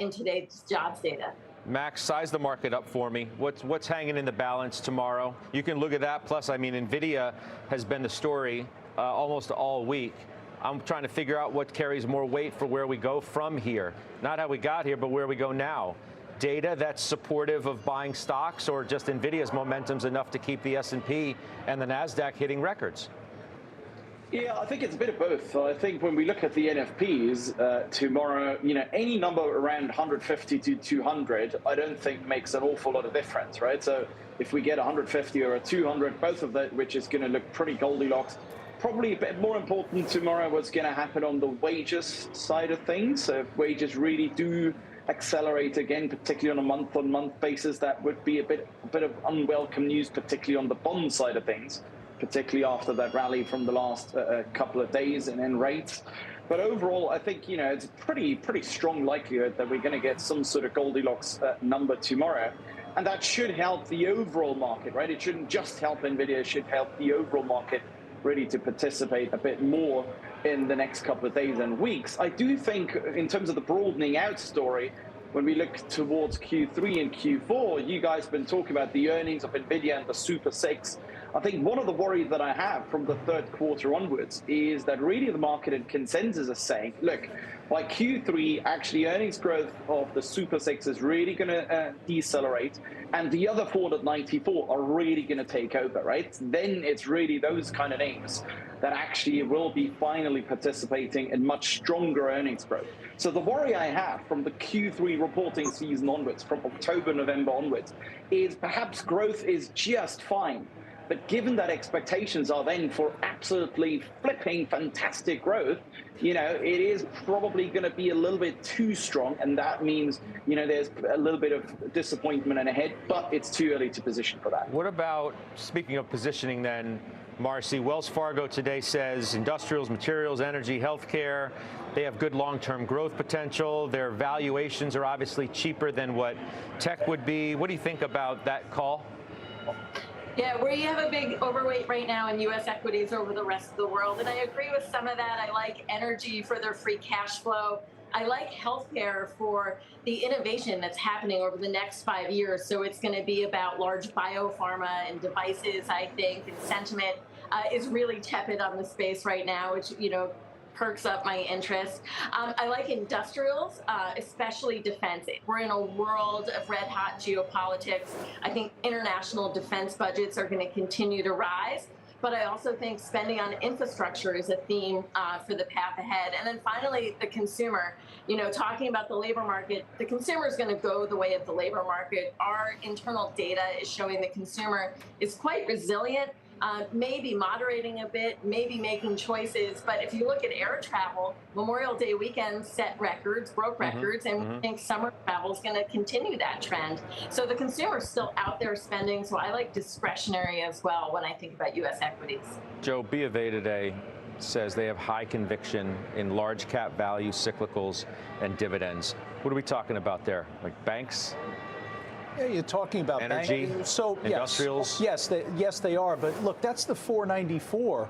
Speaker 3: in today's jobs data.
Speaker 8: Max, size the market up for me. What's hanging in the balance tomorrow? You can look at that. Plus, I mean, NVIDIA has been the story almost all week. I'm trying to figure out what carries more weight for where we go from here. Not how we got here, but where we go now. Data that's supportive of buying stocks, or just NVIDIA's momentum's enough to keep the S&P and the NASDAQ hitting records?
Speaker 17: Yeah, I think it's a bit of both. I think when we look at the NFPs tomorrow, you know, any number around 150 to 200, I don't think makes an awful lot of difference, right? So if we get 150 or a 200, both of that, which is going to look pretty Goldilocks. Probably a bit more important tomorrow what's going to happen on the wages side of things. So if wages really do accelerate again, particularly on a month-on-month basis, that would be a bit of unwelcome news, particularly on the bond side of things, particularly after that rally from the last couple of days in rates. But overall, I think, you know, it's a pretty strong likelihood that we're going to get some sort of Goldilocks number tomorrow. And that should help the overall market, right? It shouldn't just help NVIDIA, it should help the overall market really to participate a bit more in the next couple of days and weeks. I do think in terms of the broadening out story, when we look towards Q3 and Q4, you guys have been talking about the earnings of NVIDIA and the Super 6. I think one of the worries that I have from the third quarter onwards is that really the market and consensus are saying, look, by Q3, actually earnings growth of the Super 6 is really going to decelerate, and the other 494 are really going to take over, right? Then it's really those kind of names that actually will be finally participating in much stronger earnings growth. So the worry I have from the Q3 reporting season onwards, from October, November onwards, is perhaps growth is just fine. But given that expectations are then for absolutely flipping fantastic growth, you know, it is probably going to be a little bit too strong. And that means, you know, there's a little bit of disappointment ahead, but it's too early to position for that.
Speaker 8: What about, speaking of positioning then, Marcy, Wells Fargo today says industrials, materials, energy, healthcare, they have good long-term growth potential. Their valuations are obviously cheaper than what tech would be. What do you think about that call?
Speaker 3: Yeah, we have a big overweight right now in U.S. equities over the rest of the world, and I agree with some of that. I like energy for their free cash flow. I like healthcare for the innovation that's happening over the next 5 years. So it's going to be about large biopharma and devices, I think, and sentiment is really tepid on the space right now, which, you know, perks up my interest. I like industrials, especially defense. We're in a world of red-hot geopolitics. I think international defense budgets are going to continue to rise. But I also think spending on infrastructure is a theme for the path ahead. And then finally, the consumer. You know, talking about the labor market, the consumer is going to go the way of the labor market. Our internal data is showing the consumer is quite resilient. maybe moderating a bit, maybe making choices. But if you look at air travel, Memorial Day weekend set records, broke records, and we think summer travel is going to continue that trend. So the consumer's still out there spending. So I like discretionary as well when I think about U.S. equities.
Speaker 8: Joe, B of A today says they have high conviction in large cap value, cyclicals, and dividends. What are we talking about there? Like banks?
Speaker 9: Yeah, you're talking about
Speaker 8: energy,
Speaker 9: so
Speaker 8: industrials.
Speaker 9: Yes, they are. But look, that's the 494,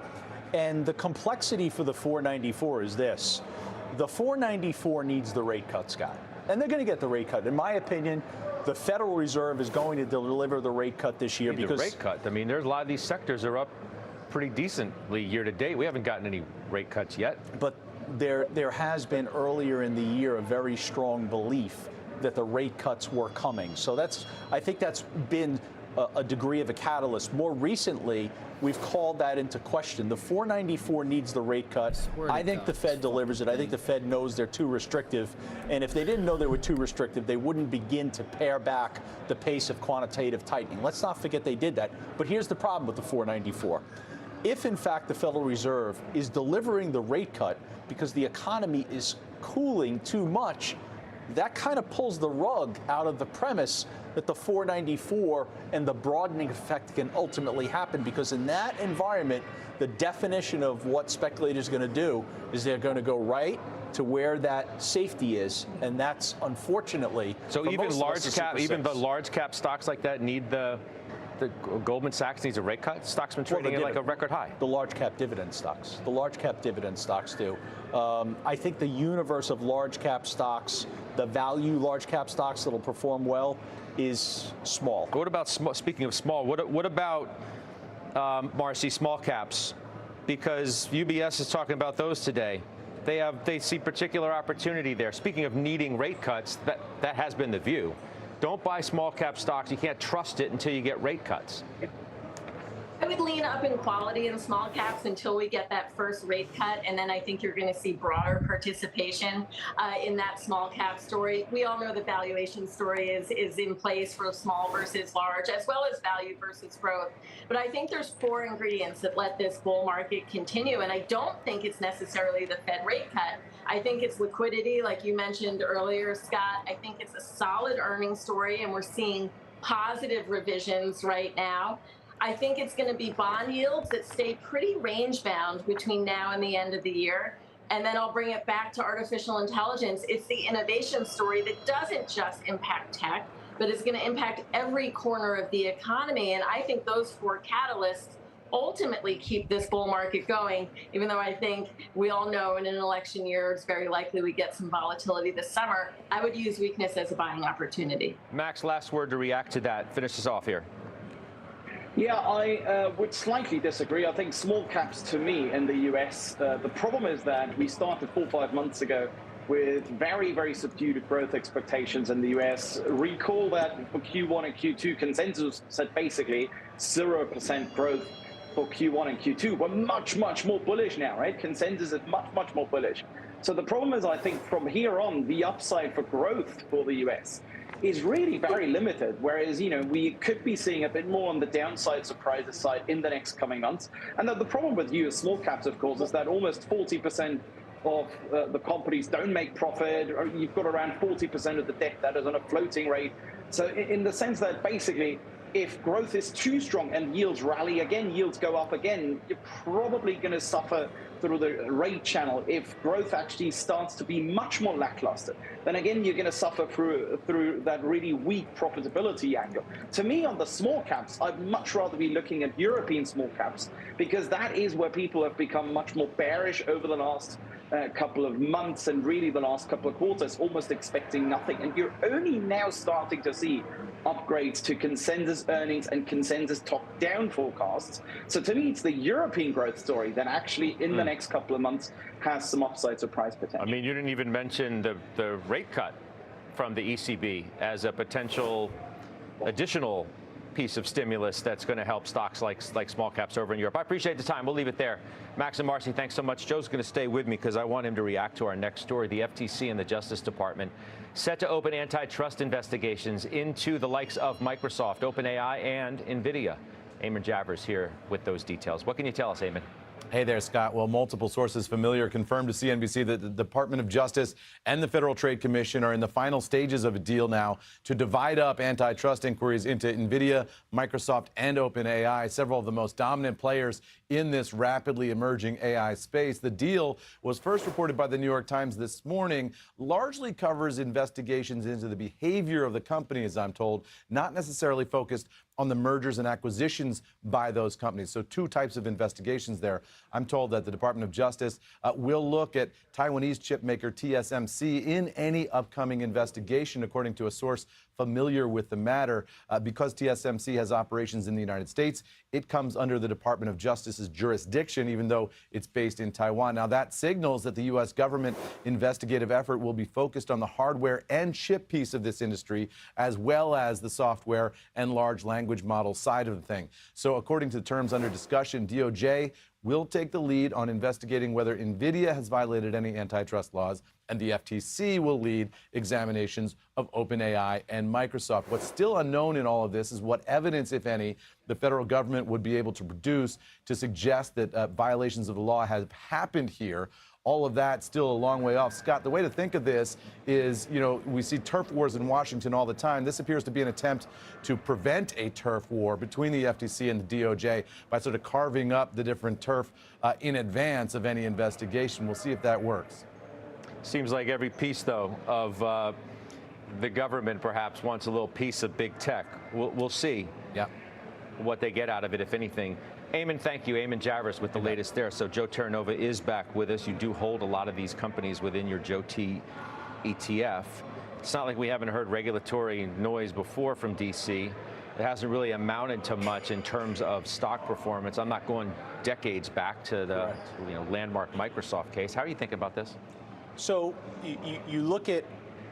Speaker 9: and the complexity for the 494 is this: the 494 needs the rate cut, Scott, and they're going to get the rate cut. In my opinion, the Federal Reserve is going to deliver the rate cut this year because
Speaker 8: the rate cut. I mean, there's a lot of these sectors are up pretty decently year to date. We haven't gotten any rate cuts yet.
Speaker 9: But there has been earlier in the year a very strong belief that the rate cuts were coming. So I think that's been a degree of a catalyst. More recently, we've called that into question. The 494 needs the rate cut. I think the Fed delivers it. I think the Fed knows they're too restrictive. And if they didn't know they were too restrictive, they wouldn't begin to pare back the pace of quantitative tightening. Let's not forget they did that. But here's the problem with the 494. If, in fact, the Federal Reserve is delivering the rate cut because the economy is cooling too much, that kind of pulls the rug out of the premise that the 494 and the broadening effect can ultimately happen, because in that environment, the definition of what speculators are going to do is they're going to go right to where that safety is, and that's unfortunately.
Speaker 8: So even the large cap stocks like that need the Goldman Sachs needs a rate cut. Stock's been trading at like a record high.
Speaker 9: The large cap dividend stocks. The large cap dividend stocks do. I think the universe of large cap stocks, the value large cap stocks that'll perform well, is small.
Speaker 8: What about speaking of small? What about Marcy, small caps? Because UBS is talking about those today. They see particular opportunity there. Speaking of needing rate cuts, that has been the view. Don't buy small cap stocks. You can't trust it until you get rate cuts.
Speaker 3: I would lean up in quality in small caps until we get that first rate cut, and then I think you're going to see broader participation in that small cap story. We all know the valuation story is in place for small versus large, as well as value versus growth. But I think there's 4 ingredients that let this bull market continue, and I don't think it's necessarily the Fed rate cut. I think it's liquidity, like you mentioned earlier, Scott. I think it's a solid earnings story, and we're seeing positive revisions right now. I think it's going to be bond yields that stay pretty range bound between now and the end of the year. And then I'll bring it back to artificial intelligence. It's the innovation story that doesn't just impact tech, but it's going to impact every corner of the economy. And I think those 4 catalysts ultimately keep this bull market going, even though I think we all know in an election year it's very likely we get some volatility this summer. I would use weakness as a buying opportunity.
Speaker 8: Max, last word to react to that. Finish us off here.
Speaker 17: Yeah, I would slightly disagree. I think small caps, to me, in the US, the problem is that we started 4 or 5 months ago with very, very subdued growth expectations in the US. Recall that for Q1 and Q2, consensus said basically 0% growth for Q1 and Q2. We're much, much more bullish now, right? Consensus is much, much more bullish. So the problem is, I think, from here on, the upside for growth for the US is really very limited, whereas, we could be seeing a bit more on the downside surprises side in the next coming months. And the problem with US small caps, of course, is that almost 40% of the companies don't make profit, or you've got around 40% of the debt that is on a floating rate. So in the sense that basically, if growth is too strong and yields rally again, yields go up again, you're probably going to suffer through the rate channel. If growth actually starts to be much more lackluster, then again, you're going to suffer through that really weak profitability angle. To me, on the small caps, I'd much rather be looking at European small caps, because that is where people have become much more bearish over the last couple of months and really the last couple of quarters, almost expecting nothing. And you're only now starting to see upgrades to consensus earnings and consensus top-down forecasts. So to me, it's the European growth story that actually in the next couple of months has some upside surprise potential.
Speaker 8: I mean, you didn't even mention the rate cut from the ECB as a potential additional piece of stimulus that's going to help stocks like small caps over in Europe. I appreciate the time. We'll leave it there. Max and Marcy, thanks so much. Joe's going to stay with me because I want him to react to our next story. The FTC and the Justice Department set to open antitrust investigations into the likes of Microsoft, OpenAI, and NVIDIA. Eamon Javers here with those details. What can you tell us, Eamon?
Speaker 16: Hey there, Scott. Well, multiple sources familiar confirmed to CNBC that the Department of Justice and the Federal Trade Commission are in the final stages of a deal now to divide up antitrust inquiries into NVIDIA, Microsoft, and OpenAI, several of the most dominant players in this rapidly emerging AI space. The deal was first reported by the New York Times this morning, largely covers investigations into the behavior of the company, as I'm told, not necessarily focused on the mergers and acquisitions by those companies. So two types of investigations there. I'm told that the Department of Justice will look at Taiwanese chip maker TSMC in any upcoming investigation, according to a source familiar with the matter. Because TSMC has operations in the United States, it comes under the Department of Justice's jurisdiction, even though it's based in Taiwan. Now, that signals that the U.S. government investigative effort will be focused on the hardware and chip piece of this industry, as well as the software and large language model side of the thing. So according to the terms under discussion, DOJ will take the lead on investigating whether NVIDIA has violated any antitrust laws, and the FTC will lead examinations of OpenAI and Microsoft. What's still unknown in all of this is what evidence, if any, the federal government would be able to produce to suggest that violations of the law have happened here. All of that still a long way off. Scott, the way to think of this is, you know, we see turf wars in Washington all the time. This appears to be an attempt to prevent a turf war between the FTC and the DOJ by sort of carving up the different turf in advance of any investigation. We'll see if that works.
Speaker 8: Seems like every piece, though, of the government perhaps wants a little piece of big tech. We'll see what they get out of it, if anything. Eamon, thank you. Eamon Javers with the latest there. So Joe Terranova is back with us. You do hold a lot of these companies within your JOT ETF. It's not like we haven't heard regulatory noise before from D.C. It hasn't really amounted to much in terms of stock performance. I'm not going decades back to the landmark Microsoft case. How are you thinking about this?
Speaker 9: So you look at,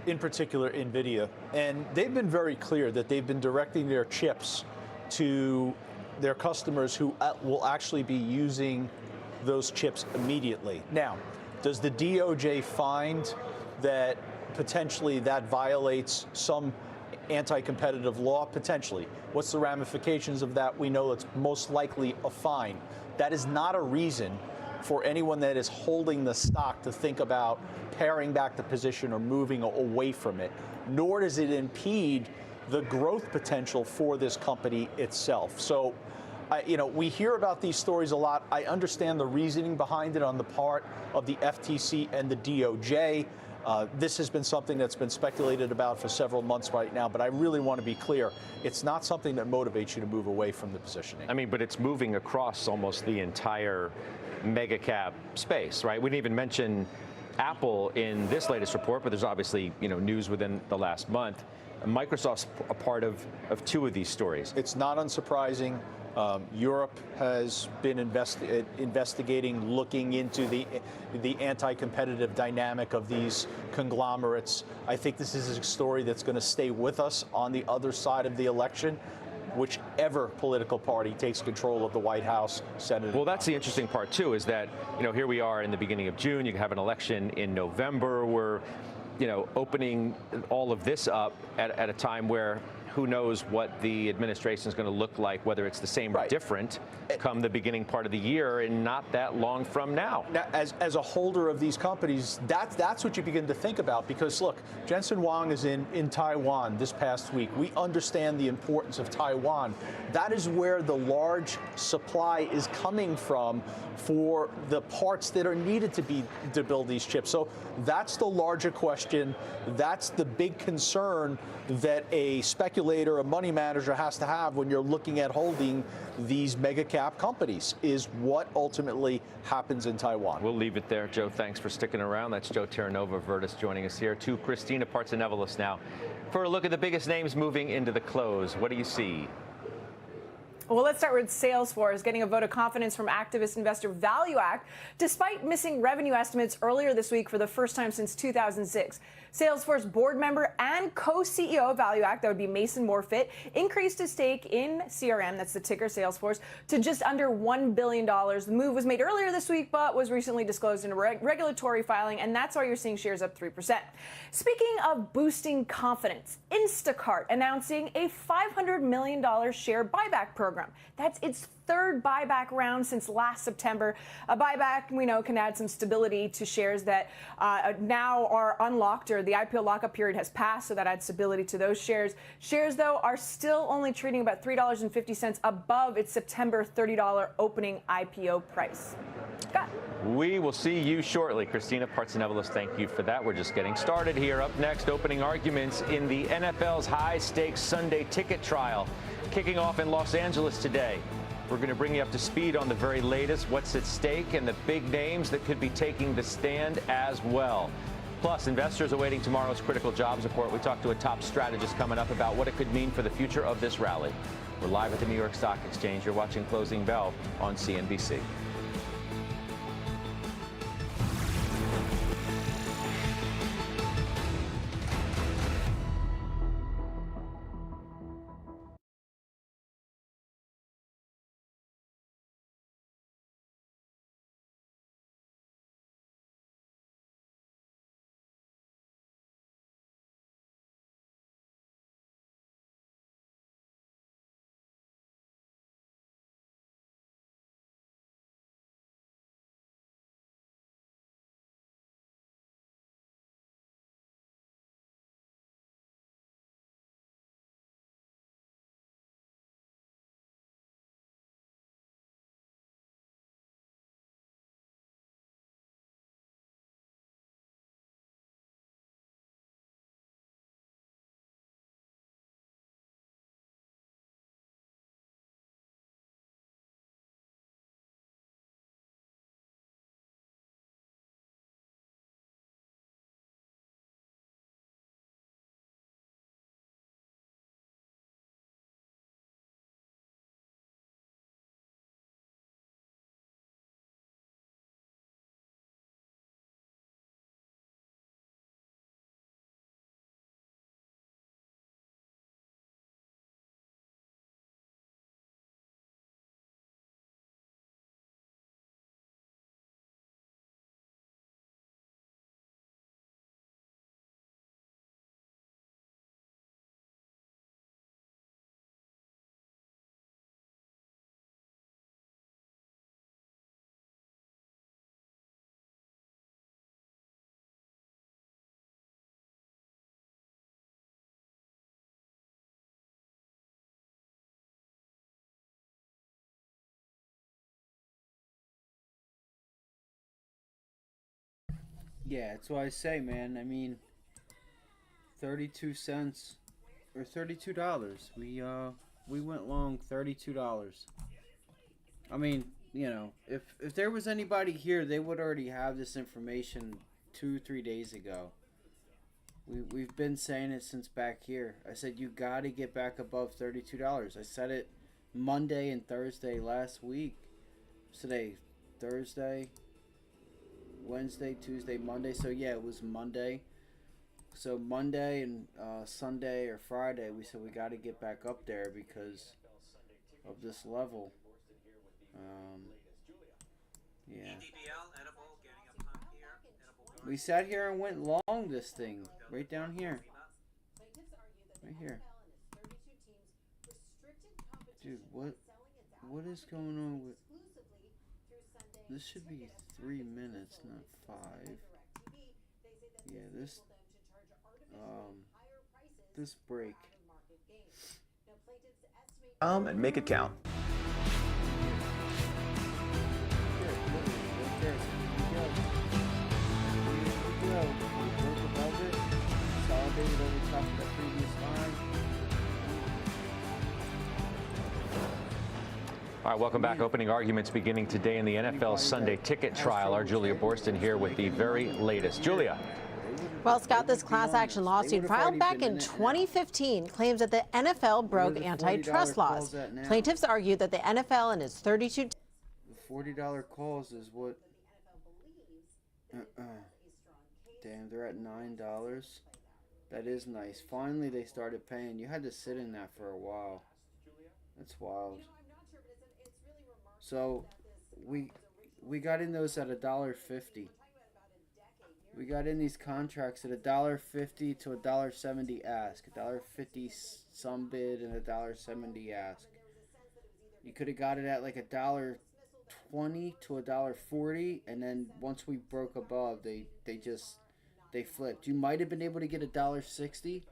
Speaker 9: in particular, NVIDIA, and they've been very clear that they've been directing their chips to their customers who will actually be using those chips immediately. Now, does the DOJ find that potentially that violates some anti-competitive law? Potentially. What's the ramifications of that? We know it's most likely a fine. That is not a reason for anyone that is holding the stock to think about paring back the position or moving away from it, nor does it impede the growth potential for this company itself. So, we hear about these stories a lot. I understand the reasoning behind it on the part of the FTC and the DOJ. This has been something that's been speculated about for several months right now, but I really want to be clear. It's not something that motivates you to move away from the positioning.
Speaker 8: I mean, but it's moving across almost the entire mega cap space, right? We didn't even mention Apple in this latest report, but there's obviously, news within the last month. Microsoft's a part of two of these stories.
Speaker 9: It's not unsurprising. Europe has been investigating, looking into the anti-competitive dynamic of these conglomerates. I think this is a story that's going to stay with us on the other side of the election, whichever political party takes control of the White House, Senate.
Speaker 8: Well, that's the interesting part, too, is that, here we are in the beginning of June. You have an election in November. We're, opening all of this up at a time where who knows what the administration is going to look like, whether it's the same or different, come the beginning part of the year and not that long from now.
Speaker 9: Now, as a holder of these companies, that's what you begin to think about, because, look, Jensen Huang is in Taiwan this past week. We understand the importance of Taiwan. That is where the large supply is coming from for the parts that are needed to build these chips. So that's the larger question. That's the big concern that a speculator, a money manager has to have when you're looking at holding these mega cap companies, is what ultimately happens in Taiwan.
Speaker 8: We'll leave it there. Joe, thanks for sticking around. That's Joe Terranova of Virtus joining us here. To Christina Partsinevelos now for a look at the biggest names moving into the close. What do you see?
Speaker 7: Well, let's start with Salesforce getting a vote of confidence from activist investor ValueAct, despite missing revenue estimates earlier this week for the first time since 2006. Salesforce board member and co-CEO of ValueAct, that would be Mason Morfitt, increased his stake in CRM, that's the ticker Salesforce, to just under $1 billion. The move was made earlier this week, but was recently disclosed in a regulatory filing, and that's why you're seeing shares up 3%. Speaking of boosting confidence, Instacart announcing a $500 million share buyback program. That's its third buyback round since last September. A buyback, we know, can add some stability to shares that now are unlocked, or the IPO lockup period has passed, so that adds stability to those shares. Shares, though, are still only trading about $3.50 above its September $30 opening IPO price. Scott.
Speaker 8: We will see you shortly. Christina Partsenevelos, thank you for that. We're just getting started here. Up next, opening arguments in the NFL's high-stakes Sunday ticket trial, kicking off in Los Angeles today. We're going to bring you up to speed on the very latest, what's at stake, and the big names that could be taking the stand as well. Plus, investors awaiting tomorrow's critical jobs report. We talked to a top strategist coming up about what it could mean for the future of this rally. We're live at the New York Stock Exchange. You're watching Closing Bell on CNBC.
Speaker 1: Yeah, that's what I say, man. I mean, 32 cents or $32. We went long $32. I mean, you know, if there was anybody here, they would already have this information 2-3 days ago. We've been saying it since back here. I said you got to get back above $32. I said it Monday and Thursday last week. Today, Thursday, Wednesday, Tuesday, Monday. So yeah, it was Monday. So Monday and Sunday or Friday, we said we got to get back up there because of this level. Yeah. We sat here and went long this thing right down here. Right here. Dude, what is going on with... This should be 3 minutes, not 5. Yeah, this break.
Speaker 8: And make it count. All right, welcome back. Opening arguments beginning today in the NFL Sunday ticket trial. Our Julia Borston here with the very latest. Julia.
Speaker 13: Well, Scott, this class action lawsuit filed back in 2015 claims that the NFL broke antitrust laws. Plaintiffs argue that the NFL and its 32...
Speaker 1: The $40 calls is what... Damn, they're at $9. That is nice. Finally, they started paying. You had to sit in that for a while. That's wild. So, we got in those at $1.50. We got in these contracts at $1.50 to $1.70 ask. $1.50 some bid and $1.70 ask. You could have got it at like $1.20 to $1.40, and then once we broke above, they flipped. You might have been able to get $1.60.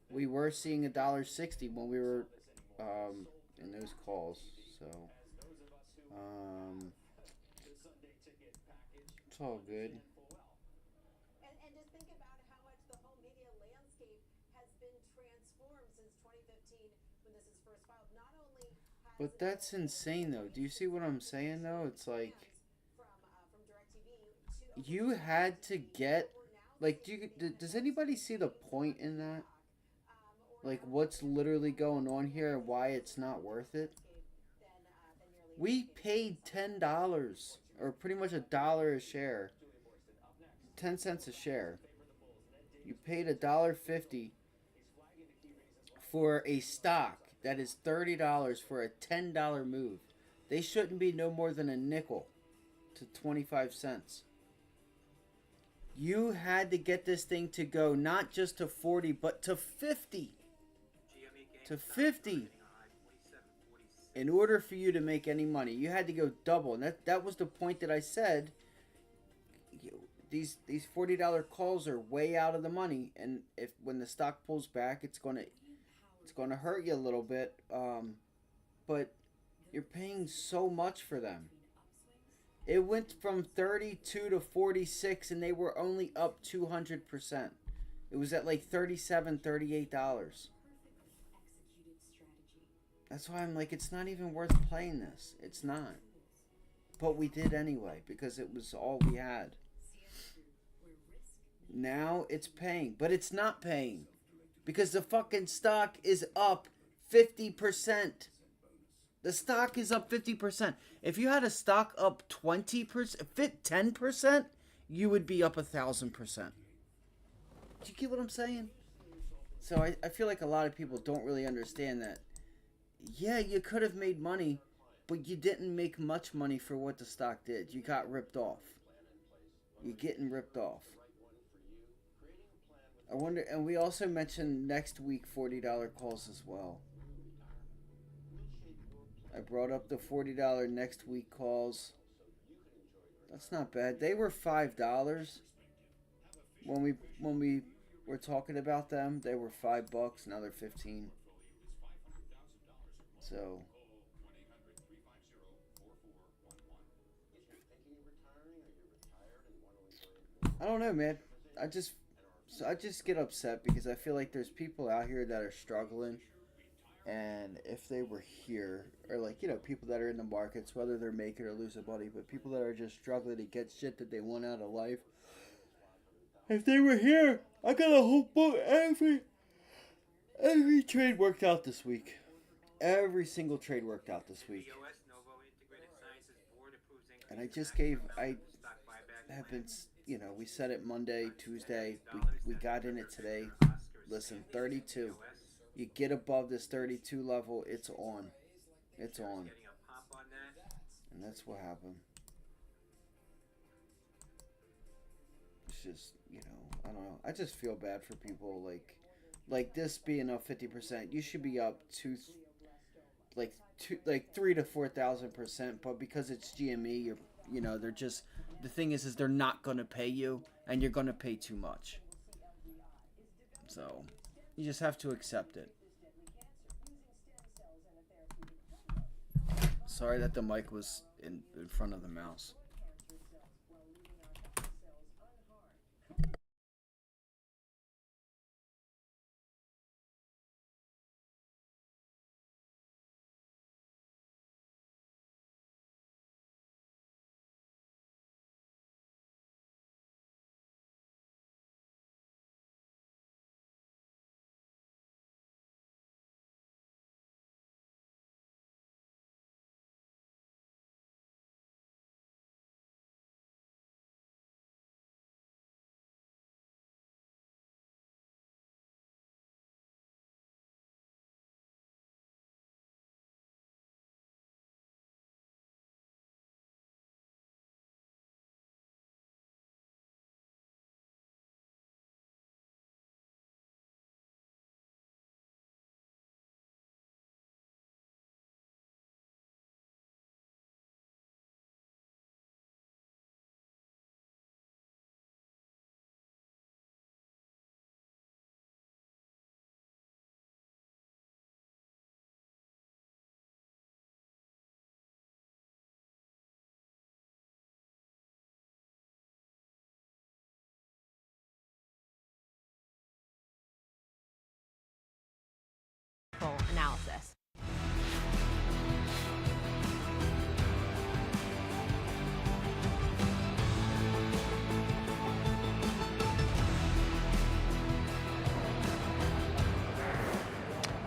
Speaker 1: We were seeing $1.60 when we were in those calls. So it's all good.
Speaker 13: And just think about how much the whole media landscape has been transformed since 2015 when this is first filed. Not only
Speaker 1: But that's insane, though. Do you see what I'm saying, though? It's like you had to get, like, does anybody see the point in that? Like, what's literally going on here and why it's not worth it? We paid $10, or pretty much $1 a share, 10 cents a share. You paid $1.50 for a stock that is $30 for a $10 move. They shouldn't be no more than a nickel to 25 cents. You had to get this thing to go not just to 40, but to 50. To 50. In order for you to make any money, you had to go double. And that was the point that I said. These $40 calls are way out of the money, and when the stock pulls back, it's gonna hurt you a little bit. But you're paying so much for them. It went from 32 to 46, and they were only up 200%. It was at like $37, $38. That's why I'm like, it's not even worth playing this. It's not. But we did anyway, because it was all we had. Now it's paying, but it's not paying because the fucking stock is up 50%. The stock is up 50%. If you had a stock up 20%, 10%, you would be up 1,000%. Do you get what I'm saying? So I feel like a lot of people don't really understand that. Yeah, you could have made money, but you didn't make much money for what the stock did. You got ripped off. You're getting ripped off. I wonder, and we also mentioned next week $40 calls as well. I brought up the $40 next week calls. That's not bad. They were $5 when we were talking about them. They were $5. Now they're 15. So I don't know, man. I just get upset because I feel like there's people out here that are struggling, and if they were here, or like, you know, people that are in the markets, whether they're making or losing money, but people that are just struggling to get shit that they want out of life, if they were here, I got a whole book. Every trade worked out this week. Every single trade worked out this week. And I have been, you know, we said it Monday, Tuesday. We got in it today. Listen, 32. You get above this 32 level, it's on. It's on. And that's what happened. It's just, you know, I don't know. I just feel bad for people like this being up 50%. You should be up like 3 to 4,000%, but because it's GME, you know, they're just, the thing is they're not going to pay you, and you're going to pay too much. So you just have to accept it. Sorry that the mic was in front of the mouse.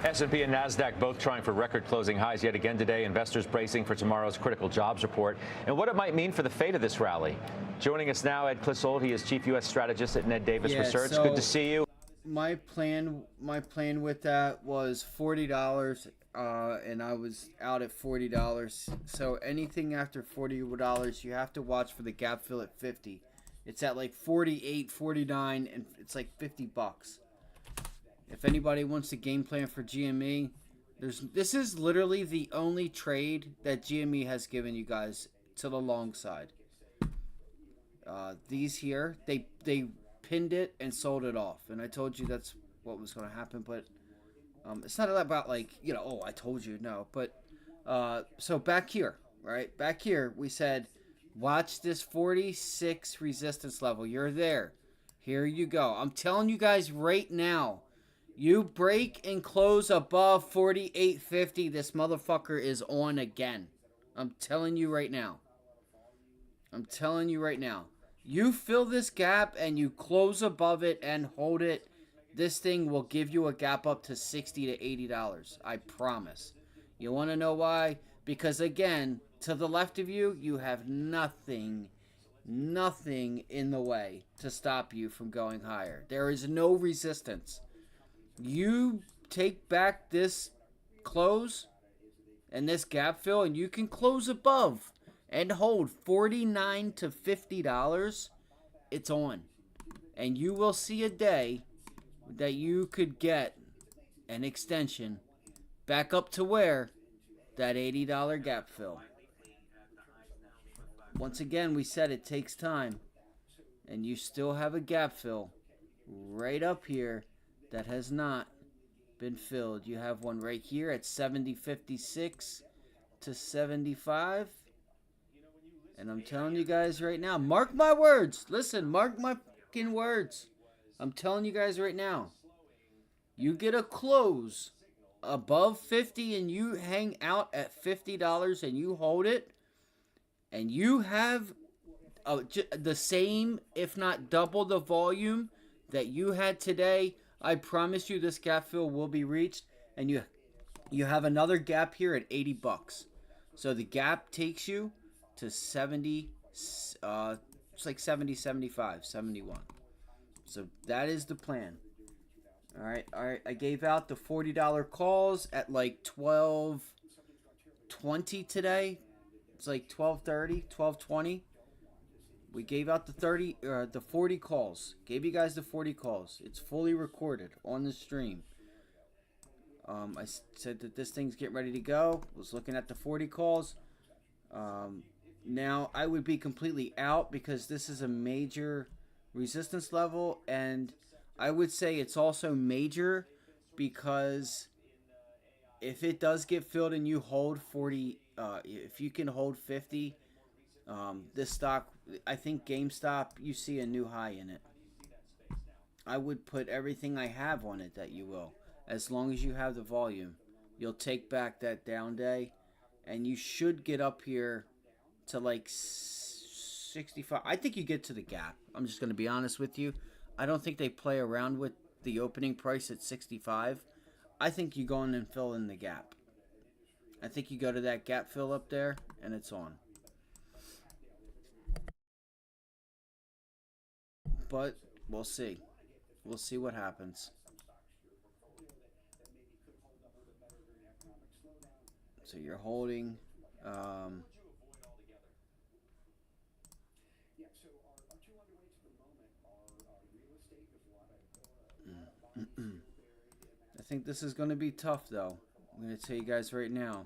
Speaker 8: S&P and NASDAQ both trying for record closing highs yet again today. Investors bracing for tomorrow's critical jobs report and what it might mean for the fate of this rally. Joining us now, Ed Clissold. He is Chief U.S. Strategist at Ned Davis Research.
Speaker 1: So
Speaker 8: good to see you.
Speaker 1: My plan with that was $40, and I was out at $40. So anything after $40, you have to watch for the gap fill at 50. It's at like 48, 49, and it's like 50 bucks. If anybody wants a game plan for GME, this is literally the only trade that GME has given you guys to the long side. These here, they pinned it and sold it off, and I told you that's what was going to happen. But it's not about like, you know, oh, I told you. No, but so back here, right back here, we said watch this 46 resistance level. You're there. Here you go. I'm telling you guys right now. You break and close above 48.50, this motherfucker is on again. I'm telling you right now. I'm telling you right now. You fill this gap and you close above it and hold it, this thing will give you a gap up to $60 to $80. I promise. You want to know why? Because again, to the left of you, you have nothing in the way to stop you from going higher. There is no resistance. You take back this close and this gap fill, and you can close above and hold $49 to $50. It's on. And you will see a day that you could get an extension back up to where that $80 gap fill. Once again, we said it takes time. And you still have a gap fill right up here that has not been filled. You have one right here at 70.56 to 75. And I'm telling you guys right now, mark my words. Listen, mark my fucking words. I'm telling you guys right now. You get a close above 50 and you hang out at $50 and you hold it. And you have the same, if not double the volume that you had today. I promise you this gap fill will be reached, and you have another gap here at 80 bucks. So the gap takes you to 70, it's like 70, 75, 71. So that is the plan. All right. I gave out the $40 calls at like 12:20 today. It's like 12:30, 12:20. We gave out the 40 calls. Gave you guys the 40 calls. It's fully recorded on the stream. I said that this thing's getting ready to go. Was looking at the 40 calls. Now I would be completely out because this is a major resistance level, and I would say it's also major because if it does get filled and you hold 40, if you can hold 50. This stock, I think GameStop, you see a new high in it. I would put everything I have on it that you will. As long as you have the volume. You'll take back that down day. And you should get up here to like 65. I think you get to the gap. I'm just going to be honest with you. I don't think they play around with the opening price at 65. I think you go in and fill in the gap. I think you go to that gap fill up there and it's on. But we'll see. We'll see what happens. So you're holding. I think this is going to be tough, though. I'm going to tell you guys right now.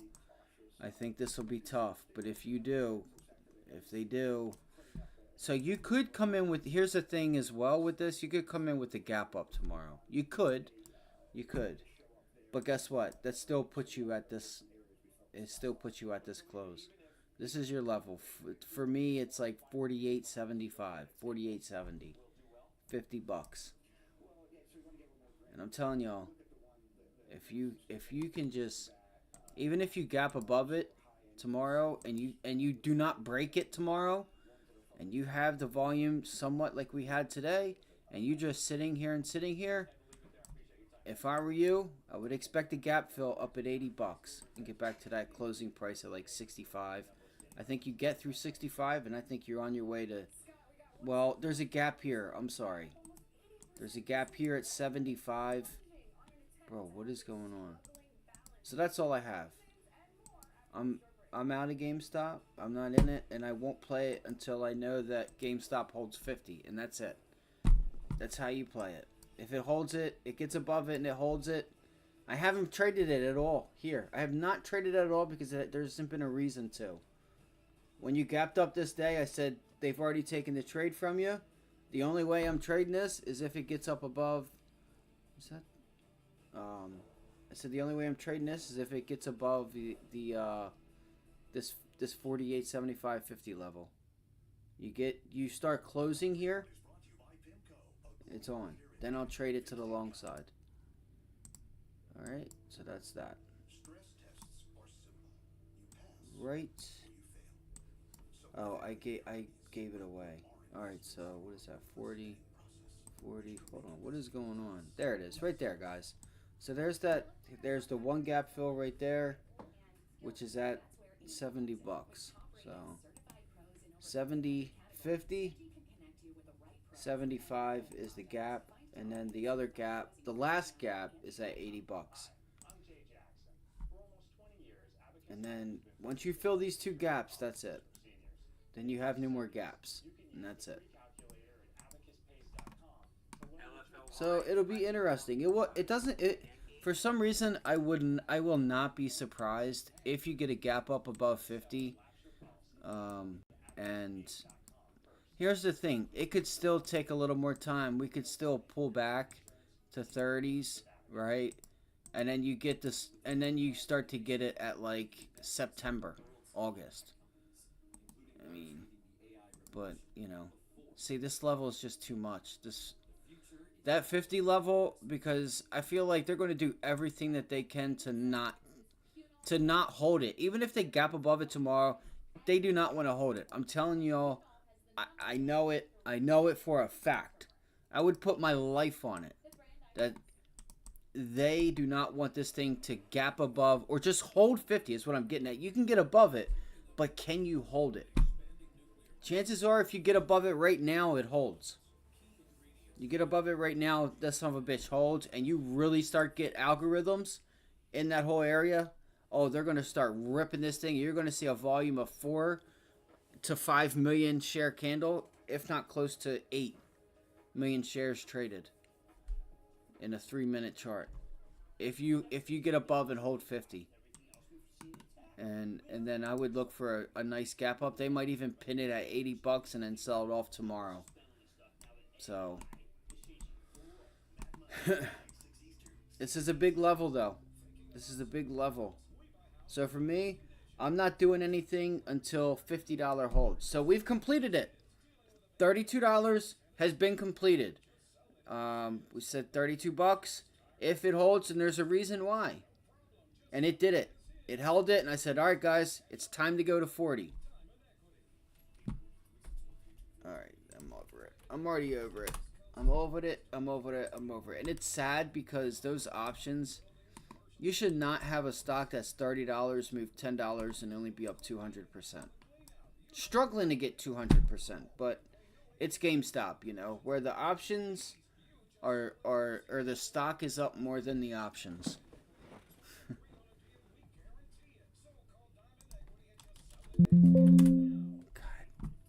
Speaker 1: I think this will be tough. But if you do, if they do... So you could come in with, here's the thing as well with this, you could come in with the gap up tomorrow. You could. But guess what? That still puts you at this, it still puts you at this close. This is your level. For me, it's like 48.75, 48.70, 50 bucks. And I'm telling y'all, if you can just, even if you gap above it tomorrow and you do not break it tomorrow, and you have the volume somewhat like we had today, and you just sitting here, if I were you, I would expect a gap fill up at 80 bucks and get back to that closing price at like 65. I think you get through 65, and I think you're on your way to... Well, there's a gap here. I'm sorry. There's a gap here at 75. Bro, what is going on? So that's all I have. I'm out of GameStop. I'm not in it, and I won't play it until I know that GameStop holds 50, and that's it. That's how you play it. If it holds it, it gets above it, and it holds it. I haven't traded it at all here. I have not traded it at all because there hasn't been a reason to. When you gapped up this day, I said they've already taken the trade from you. The only way I'm trading this is if it gets up above. What's that? I said the only way I'm trading this is if it gets above this 48.75.50 level. You start closing here. It's on. Then I'll trade it to the long side. All right, so that's that. Right. Oh, I gave it away. All right, so what is that? 40. Hold on. What is going on? There it is, right there, guys. So there's that. There's the one gap fill right there, which is at 70 bucks. So 70, 50, 75 is the gap, and then the other gap, the last gap, is at 80 bucks. And then once you fill these two gaps, that's it. Then you have no more gaps, and that's it. So it'll be interesting. For some reason, I will not be surprised if you get a gap up above 50. And here's the thing, it could still take a little more time. We could still pull back to 30s, right? And then you get this, and then you start to get it at like September, August. I mean, but you know, see, this level is just too much. That 50 level, because I feel like they're going to do everything that they can to not hold it. Even if they gap above it tomorrow, they do not want to hold it. I'm telling y'all, I know it. I know it for a fact. I would put my life on it that they do not want this thing to gap above or just hold 50 is what I'm getting at. You can get above it, but can you hold it? Chances are if you get above it right now, it holds. You get above it right now, that son of a bitch holds, and you really start get algorithms in that whole area. Oh, they're going to start ripping this thing. You're going to see a volume of 4 to 5 million share candle, if not close to 8 million shares traded in a 3-minute chart. If you get above and hold 50. And then I would look for a nice gap up. They might even pin it at 80 bucks and then sell it off tomorrow. So this is a big level though. This is a big level. So for me, I'm not doing anything until $50 holds. So we've completed it. $32 has been completed. We said 32 bucks. If it holds, and there's a reason why. And it did it. It held it, and I said, all right, guys, it's time to go to 40. All right, I'm over it. I'm already over it. I'm over it. I'm over it. I'm over it. And it's sad because those options, you should not have a stock that's $30, move $10, and only be up 200%. Struggling to get 200%, but it's GameStop, you know, where the options are the stock is up more than the options. God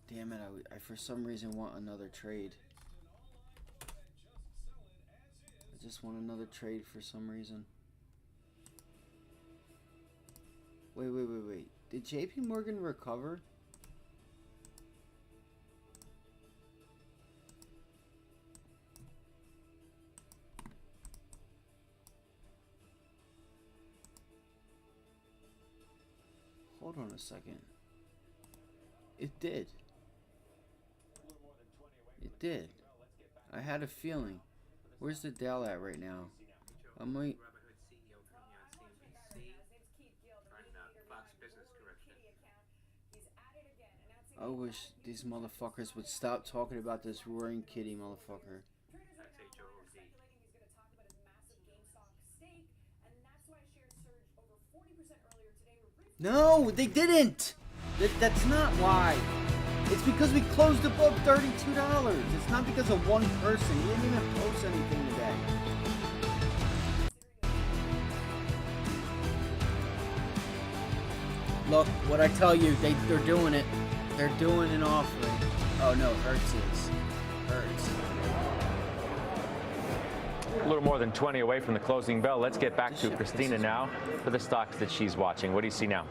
Speaker 1: damn it, I for some reason want another trade. I just want another trade for some reason. Wait. Did JP Morgan recover? Hold on a second. It did. It did. I had a feeling. Where's the Dell at right now? I might... I wish these motherfuckers would stop talking about this roaring kitty motherfucker. No, they didn't. That's not why. It's because we closed above $32. It's not because of one person. We didn't even post anything today. Look, what I tell you, they're doing it. They're doing an offering. Oh no, Hertz is. Hertz.
Speaker 8: A little more than 20 away from the closing bell. Let's get back to Christina now for the stocks that she's watching. What do you see now?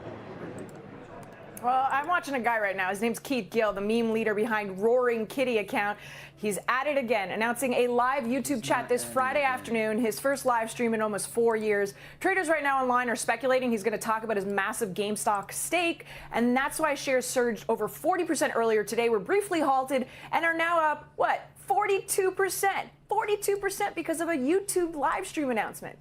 Speaker 7: Well, I'm watching a guy right now. His name's Keith Gill, the meme leader behind Roaring Kitty account. He's at it again, announcing a live YouTube chat this Friday afternoon, his first live stream in almost 4 years. Traders right now online are speculating he's going to talk about his massive GameStop stake, and that's why shares surged over 40% earlier today, were briefly halted, and are now up, what, 42%? 42% because of a YouTube live stream announcement.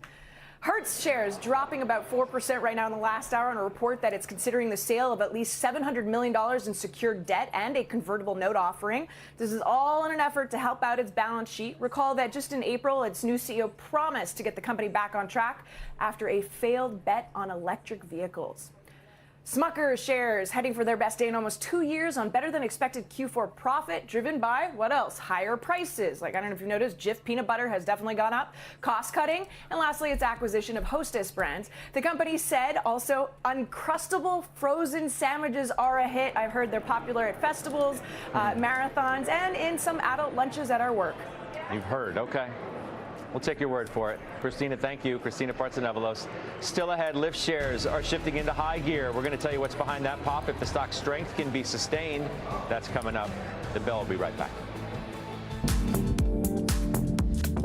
Speaker 7: Hertz shares dropping about 4% right now in the last hour on a report that it's considering the sale of at least $700 million in secured debt and a convertible note offering. This is all in an effort to help out its balance sheet. Recall that just in April, its new CEO promised to get the company back on track after a failed bet on electric vehicles. Smucker shares heading for their best day in almost 2 years on better than expected Q4 profit, driven by what else? Higher prices. Like, I don't know if you noticed, Jif peanut butter has definitely gone up, cost cutting, and lastly, its acquisition of Hostess brands. The company said also Uncrustable frozen sandwiches are a hit. I've heard they're popular at festivals, marathons, and in some adult lunches at our work.
Speaker 8: You've heard, okay. We'll take your word for it. Christina, thank you. Christina Partsenevelos. Still ahead, Lyft shares are shifting into high gear. We're going to tell you what's behind that pop. If the stock strength can be sustained, that's coming up. The bell will be right back.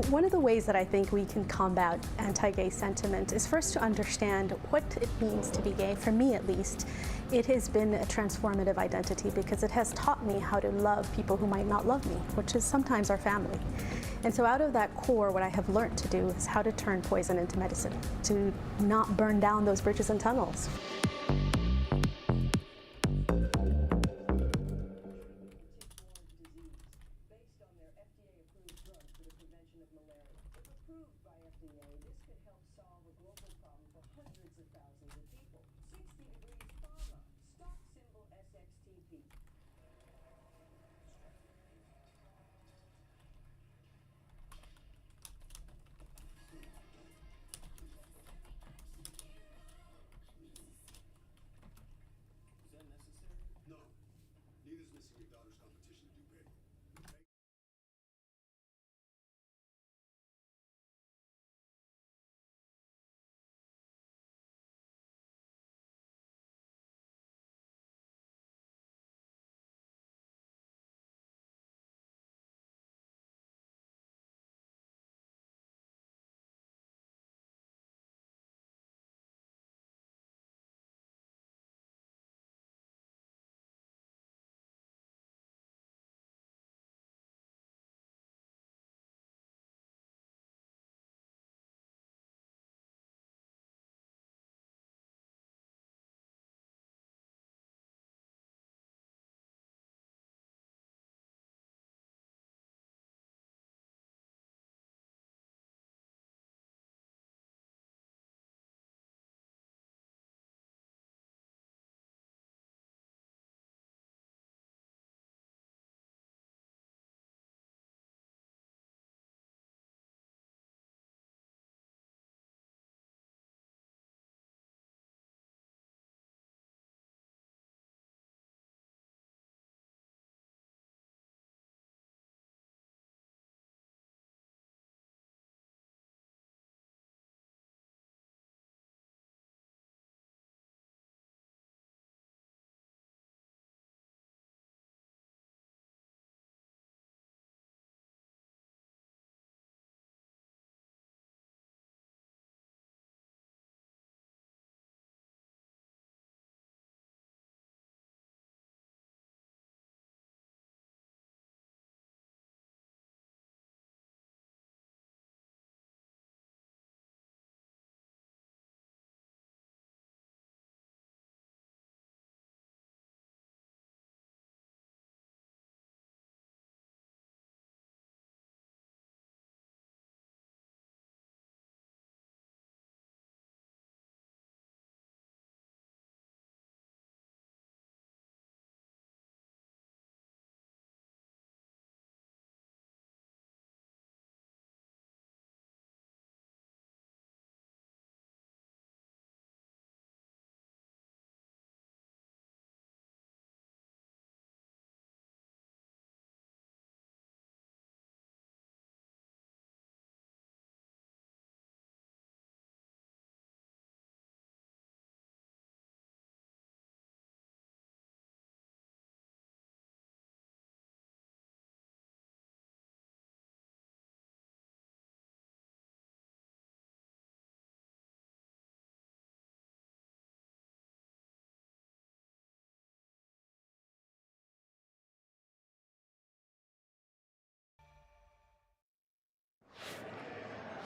Speaker 14: One of the ways that I think we can combat anti-gay sentiment is first to understand what it means to be gay. For me, at least, it has been a transformative identity because it has taught me how to love people who might not love me, which is sometimes our family. And so out of that core, what I have learned to do is how to turn poison into medicine, to not burn down those bridges and tunnels.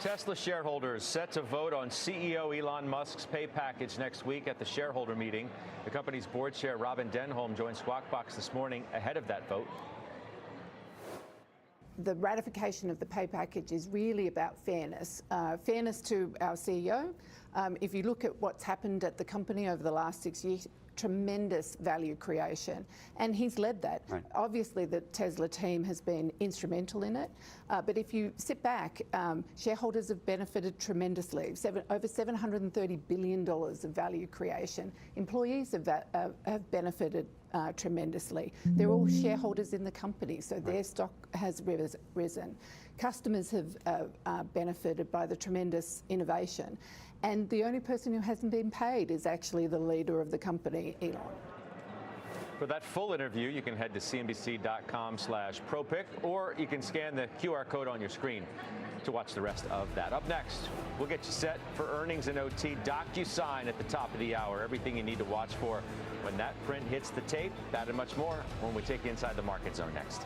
Speaker 8: Tesla shareholders set to vote on CEO Elon Musk's pay package next week at the shareholder meeting. The company's board chair, Robin Denholm, joined Squawk Box this morning ahead of that vote.
Speaker 19: The ratification of the pay package is really about fairness. Fairness to our CEO. If you look at what's happened at the company over the last 6 years, tremendous value creation, and he's led that. Right. Obviously, the Tesla team has been instrumental in it, but if you sit back, shareholders have benefited tremendously. Over $730 billion of value creation. Employees have benefited tremendously. They're all shareholders in the company, so their stock has risen. Customers have benefited by the tremendous innovation. And the only person who hasn't been paid is actually the leader of the company, Elon.
Speaker 8: For that full interview, you can head to cnbc.com/ProPick, or you can scan the QR code on your screen to watch the rest of that. Up next, we'll get you set for earnings and OT. DocuSign at the top of the hour. Everything you need to watch for when that print hits the tape. That and much more when we take you inside the market zone next.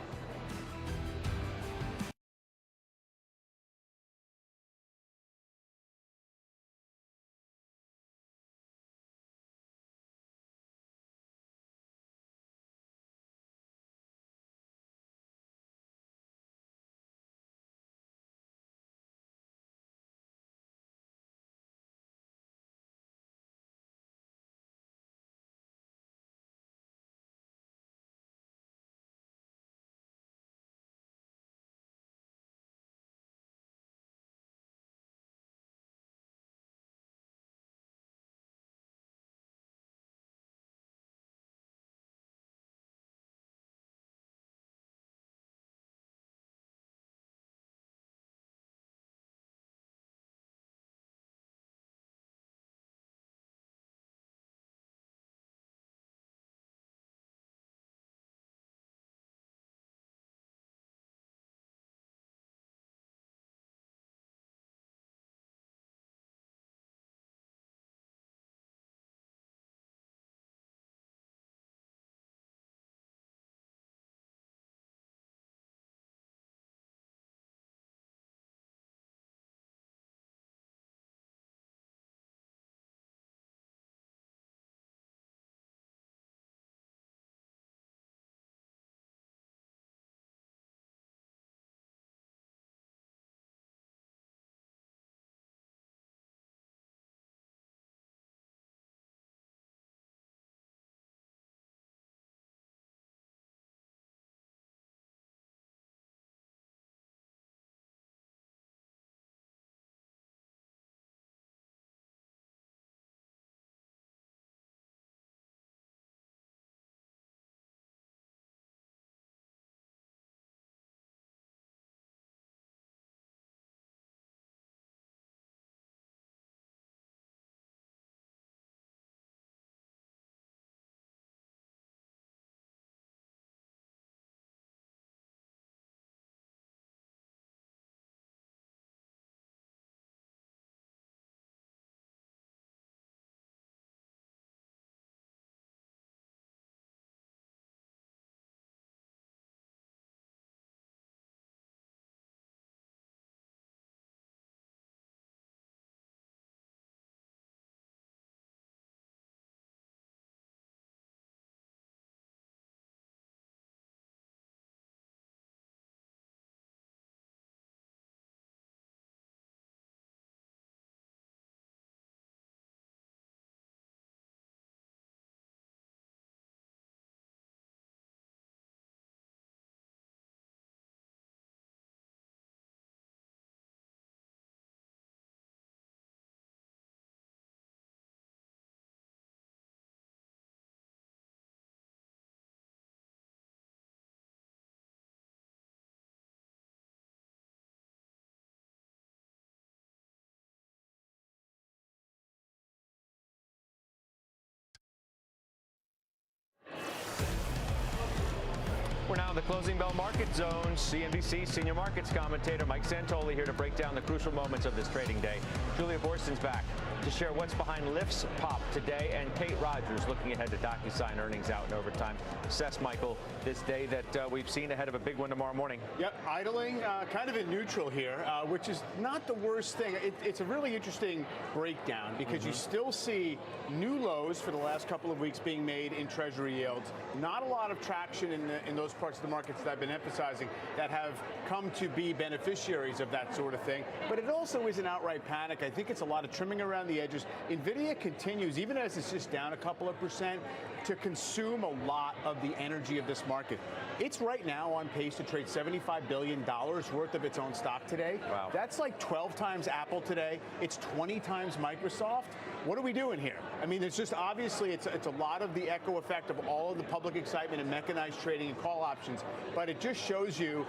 Speaker 8: We're now in the closing bell market zone. CNBC senior markets commentator Mike Santoli here to break down the crucial moments of this trading day. Julia Borston's back. to share what's behind Lyft's pop today, and Kate Rogers looking ahead to DocuSign earnings out in overtime. Assess, Michael, this day that we've seen ahead of a big one tomorrow morning.
Speaker 20: Yep, idling kind of in neutral here, which is not the worst thing. It's a really interesting breakdown because you still see new lows for the last couple of weeks being made in Treasury yields. Not a lot of traction in those parts of the markets that I've been emphasizing that have come to be beneficiaries of that sort of thing. But it also is an outright panic. I think it's a lot of trimming around the edges. NVIDIA continues, even as it's just down a couple of percent, to consume a lot of the energy of this market. It's right now on pace to trade $75 billion worth of its own stock today.
Speaker 8: Wow.
Speaker 20: That's like 12 times Apple today. It's 20 times Microsoft. What are we doing here? I mean, it's just obviously it's a lot of the echo effect of all of the public excitement and mechanized trading and call options. But it just shows you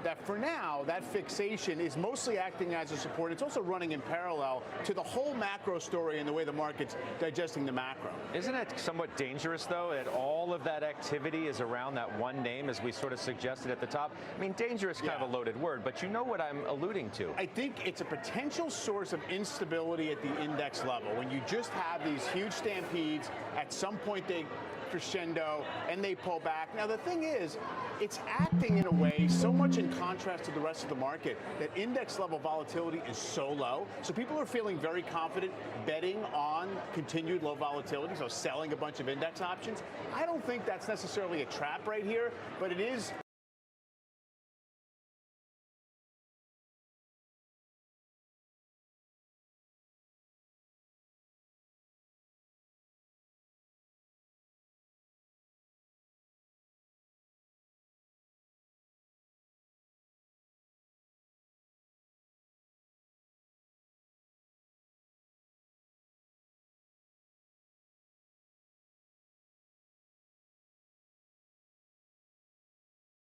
Speaker 20: that for now, that fixation is mostly acting as a support. It's also running in parallel to the whole macro story and the way the market's digesting the macro.
Speaker 8: Isn't it somewhat dangerous, though, that all of that activity is around that one name, as we sort of suggested at the top? I mean, dangerous kind of a loaded word, but you know what I'm alluding to.
Speaker 20: I think it's a potential source of instability at the index level. When you just have these huge stampedes, at some point they crescendo and they pull back. Now the thing is, it's acting in a way so much in contrast to the rest of the market that index level volatility is so low. So people are feeling very confident betting on continued low volatility, so selling a bunch of index options. I don't think that's necessarily a trap right here, but it is